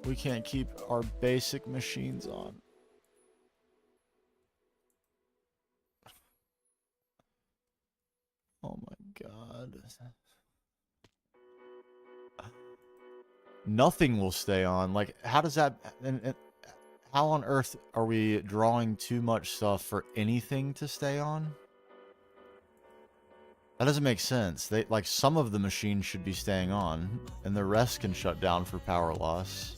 We can't keep our basic machines on. Oh my god. Nothing will stay on. Like, how does that... And how on earth are we drawing too much stuff for anything to stay on? That doesn't make sense. They, like, some of the machines should be staying on, and the rest can shut down for power loss.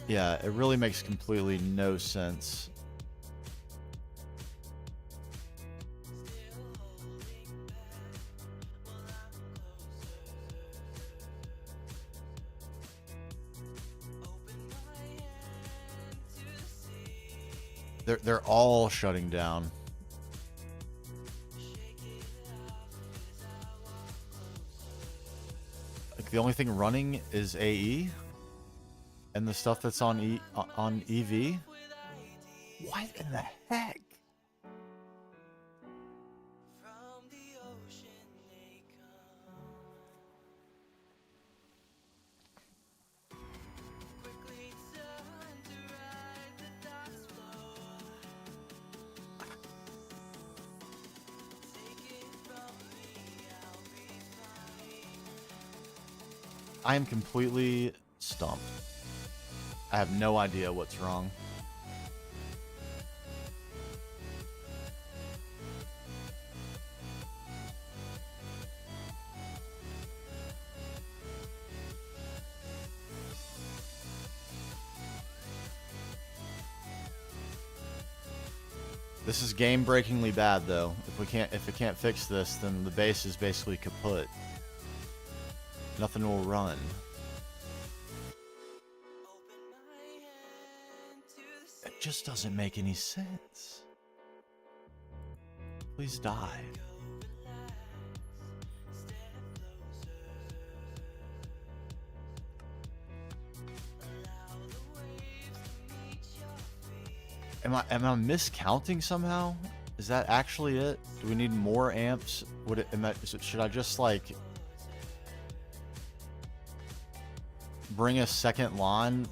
Yeah, it really makes completely no sense. They're all shutting down. Like, the only thing running is AE, and the stuff that's on EV. What in the heck? I am completely stumped. I have no idea what's wrong. This is game-breakingly bad, though. If we can't fix this, then the base is basically kaput. Nothing will run. It just doesn't make any sense. Please die. Am I miscounting somehow? Is that actually it? Do we need more amps? Should I just like bring a second line,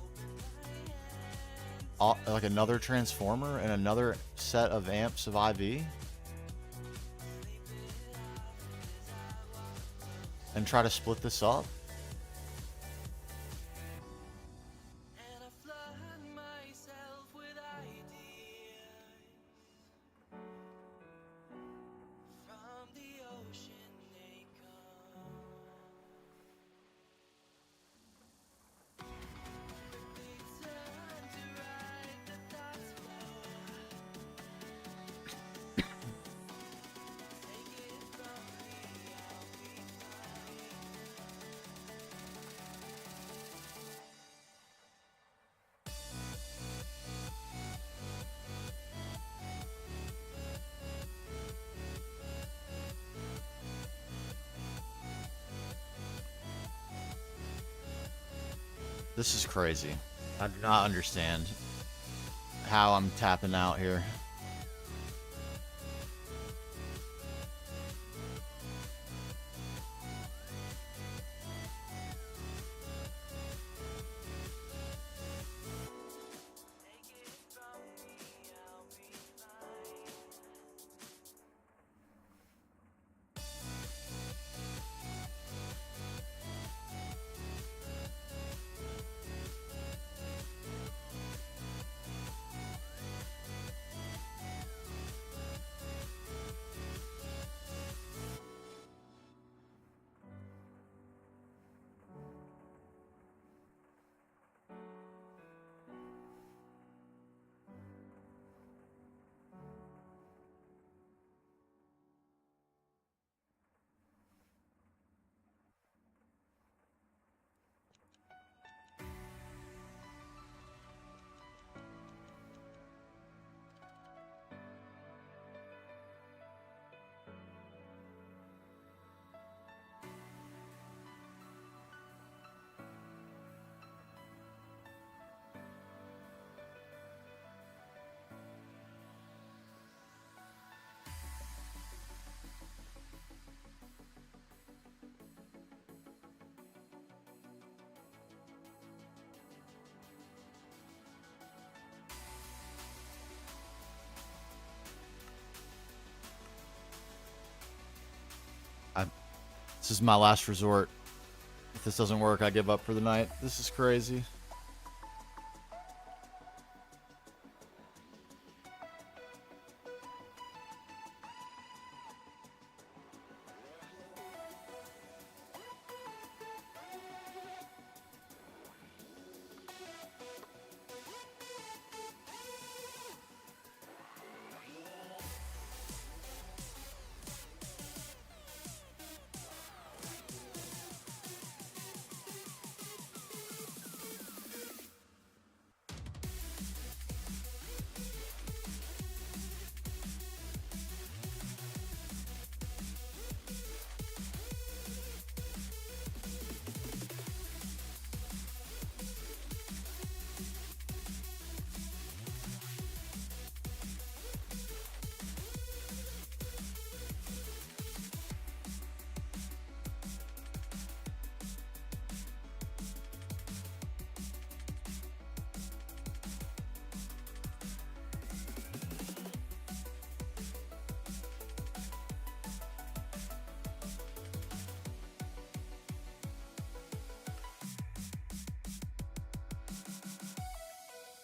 like another transformer and another set of amps of IV, and try to split this up? This is crazy. I do not understand how I'm tapping out here. This is my last resort. If this doesn't work, I give up for the night. This is crazy.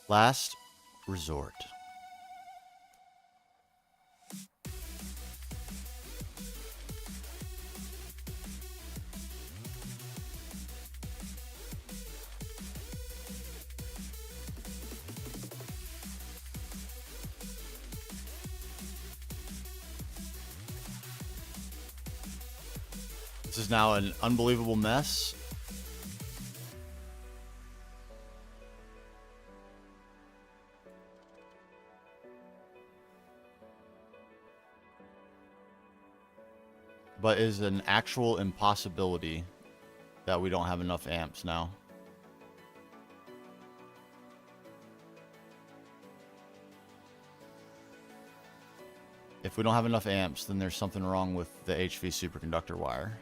Last resort. This is now an unbelievable mess. But is an actual impossibility that we don't have enough amps now. If we don't have enough amps, then there's something wrong with the HV superconductor wire.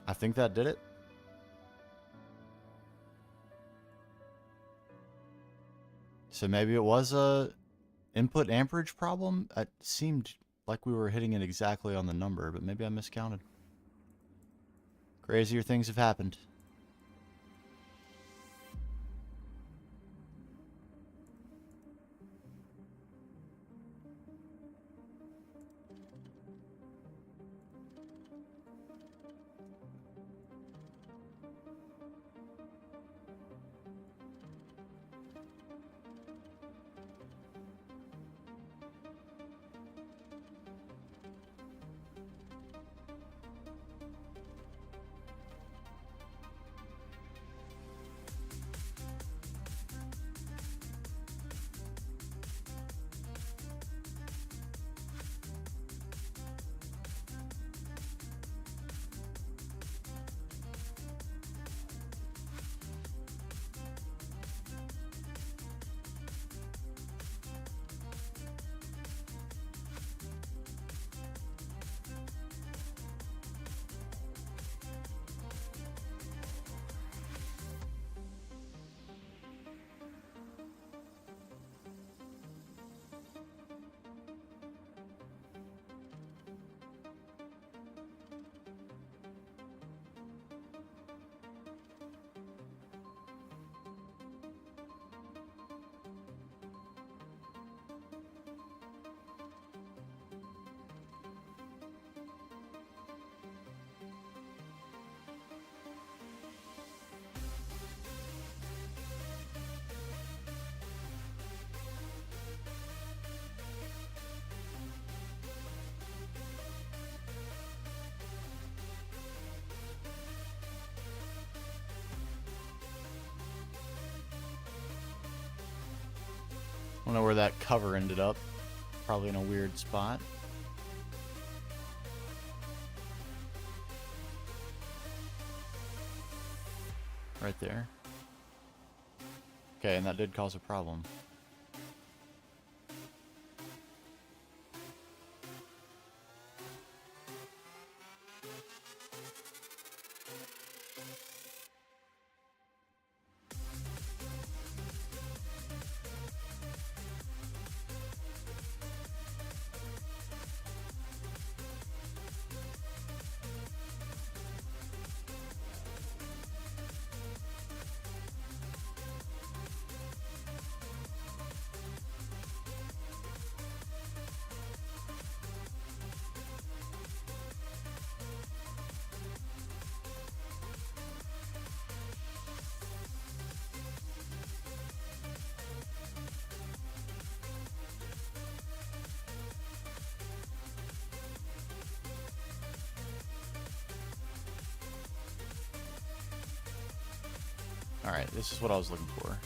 I think that did it. So maybe it was a input amperage problem. It seemed like we were hitting it exactly on the number, but maybe I miscounted. Crazier things have happened. don't know where that cover ended up. Probably in a weird spot. Right there. Okay, and that did cause a problem. Alright, this is what I was looking for.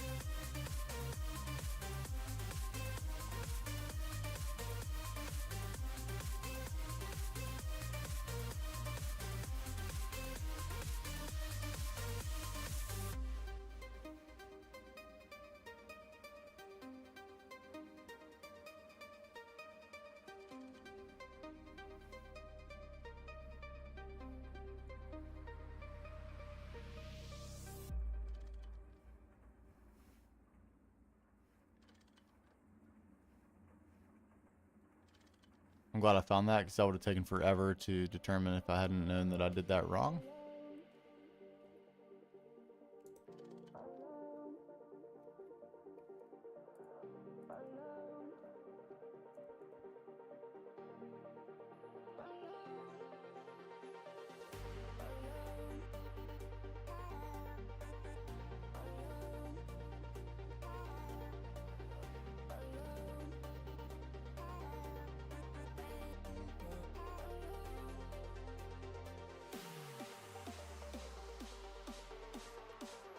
I'm glad I found that because that would have taken forever to determine if I hadn't known that I did that wrong.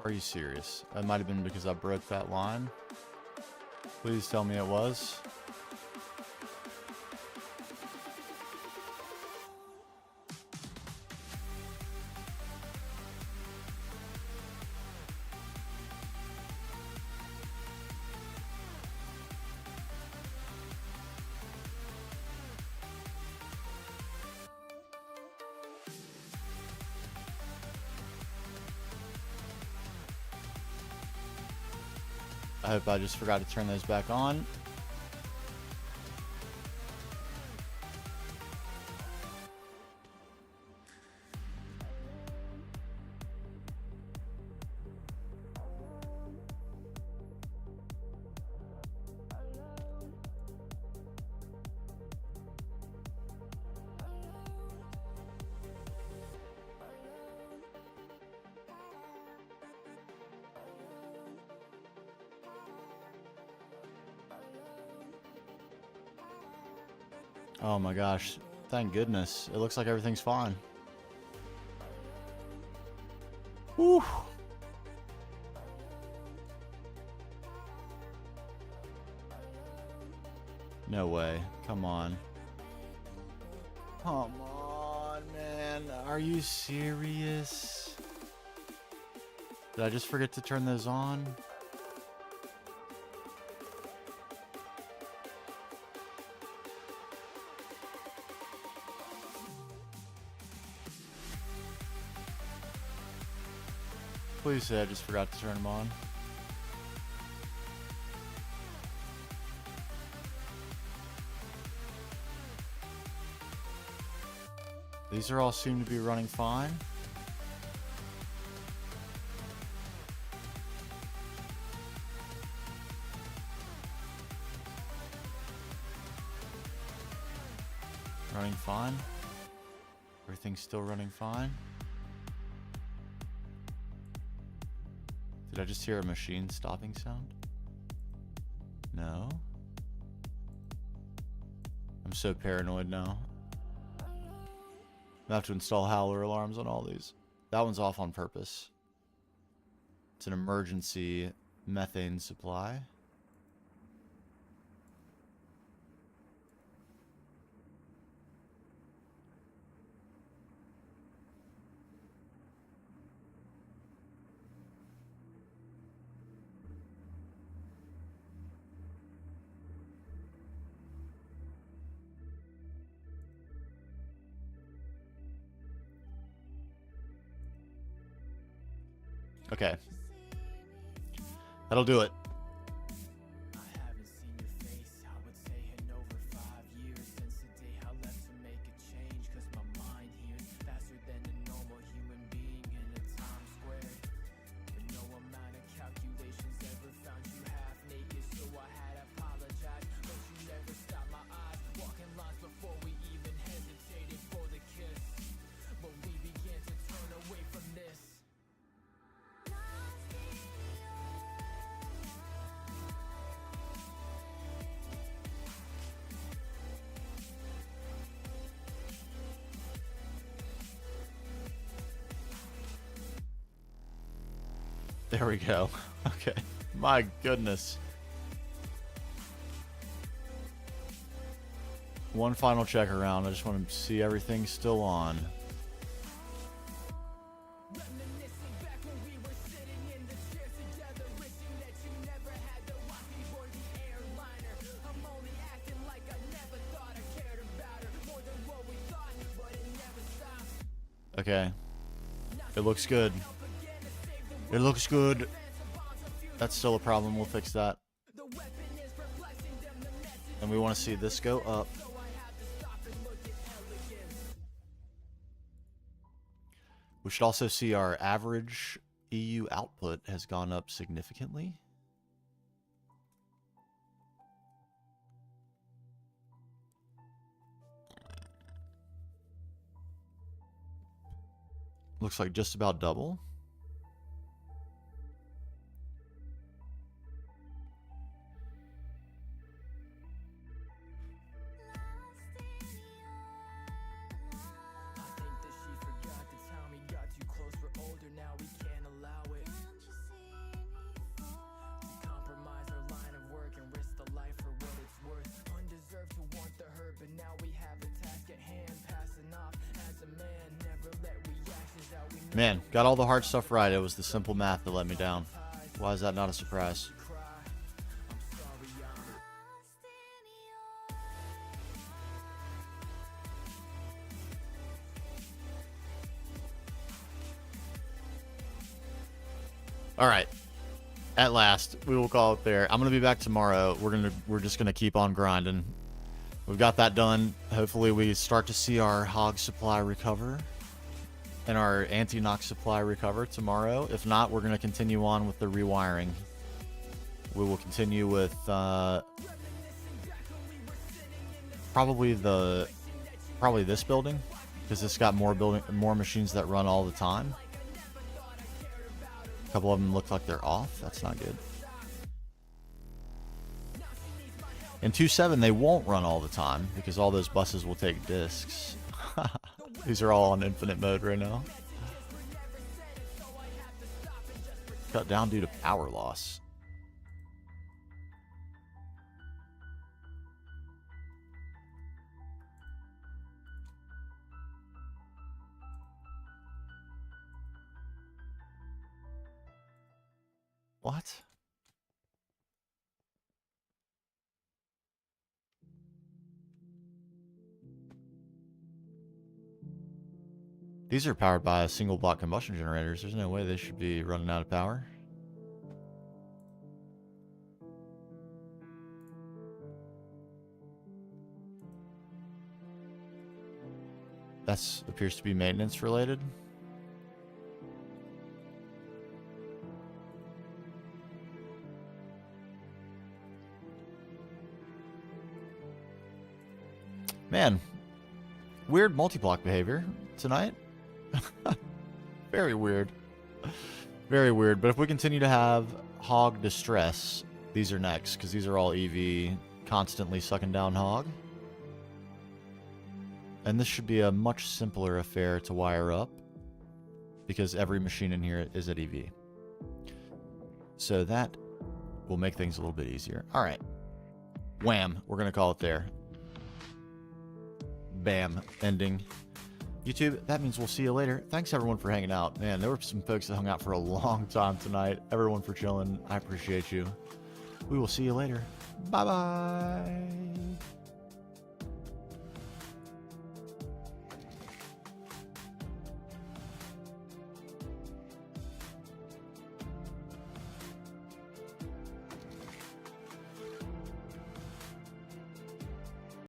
Are you serious? That might have been because I broke that line. Please tell me it was. I hope I just forgot to turn those back on. Oh my gosh. Thank goodness. It looks like everything's fine. Whew. No way. Come on. Come on, man. Are you serious? Did I just forget to turn those on? Please say I just forgot to turn them on. These are all seem to be running fine. Running fine. Everything's still running fine. Did I just hear a machine stopping sound? No. I'm so paranoid now. I have to install howler alarms on all these. That one's off on purpose. It's an emergency methane supply. Okay. That'll do it. I haven't seen your face, I would say in over 5 years since the day I left to make a change. Cause my mind hears faster than a normal human being in a Times Square. But no amount of calculations ever found you half naked, so I had to apologize. But you never stopped my eyes, walking lines before we even hesitated for the kiss. But we began to turn away from this. There we go. Okay. My goodness. One final check around. I just want to see everything's still on. Reminiscing back when we were sitting in the chairs together, wishing that you never had to watch me board the airliner. I'm only acting like I never thought I cared about her more than what we thought, but it never stops. Okay. It looks good. It looks good. That's still a problem. We'll fix that. And we want to see this go up. We should also see our average EU output has gone up significantly. Looks like just about double. Man, got all the hard stuff right. It was the simple math that let me down. Why is that not a surprise? All right. At last, we will call it there. I'm going to be back tomorrow. We're just going to keep on grinding. We've got that done. Hopefully we start to see our hog supply recover and our anti-knock supply recover tomorrow. If not, we're going to continue on with the rewiring. We will continue with probably this building, because it's got more machines that run all the time. A couple of them look like they're off. That's not good. In 2.7, they won't run all the time because all those buses will take discs. These are all on infinite mode right now. Cut down due to power loss. What? These are powered by single block combustion generators. There's no way they should be running out of power. That appears to be maintenance related. Man, weird multi-block behavior tonight. Very weird. Very weird. But if we continue to have hog distress, these are next, because these are all EV constantly sucking down hog. And this should be a much simpler affair to wire up, because every machine in here is at EV. So that will make things a little bit easier. All right. Wham. We're going to call it there. Bam. Ending. YouTube, that means we'll see you later. Thanks everyone for hanging out. Man, there were some folks that hung out for a long time tonight. Everyone for chilling. I appreciate you. We will see you later. Bye-bye.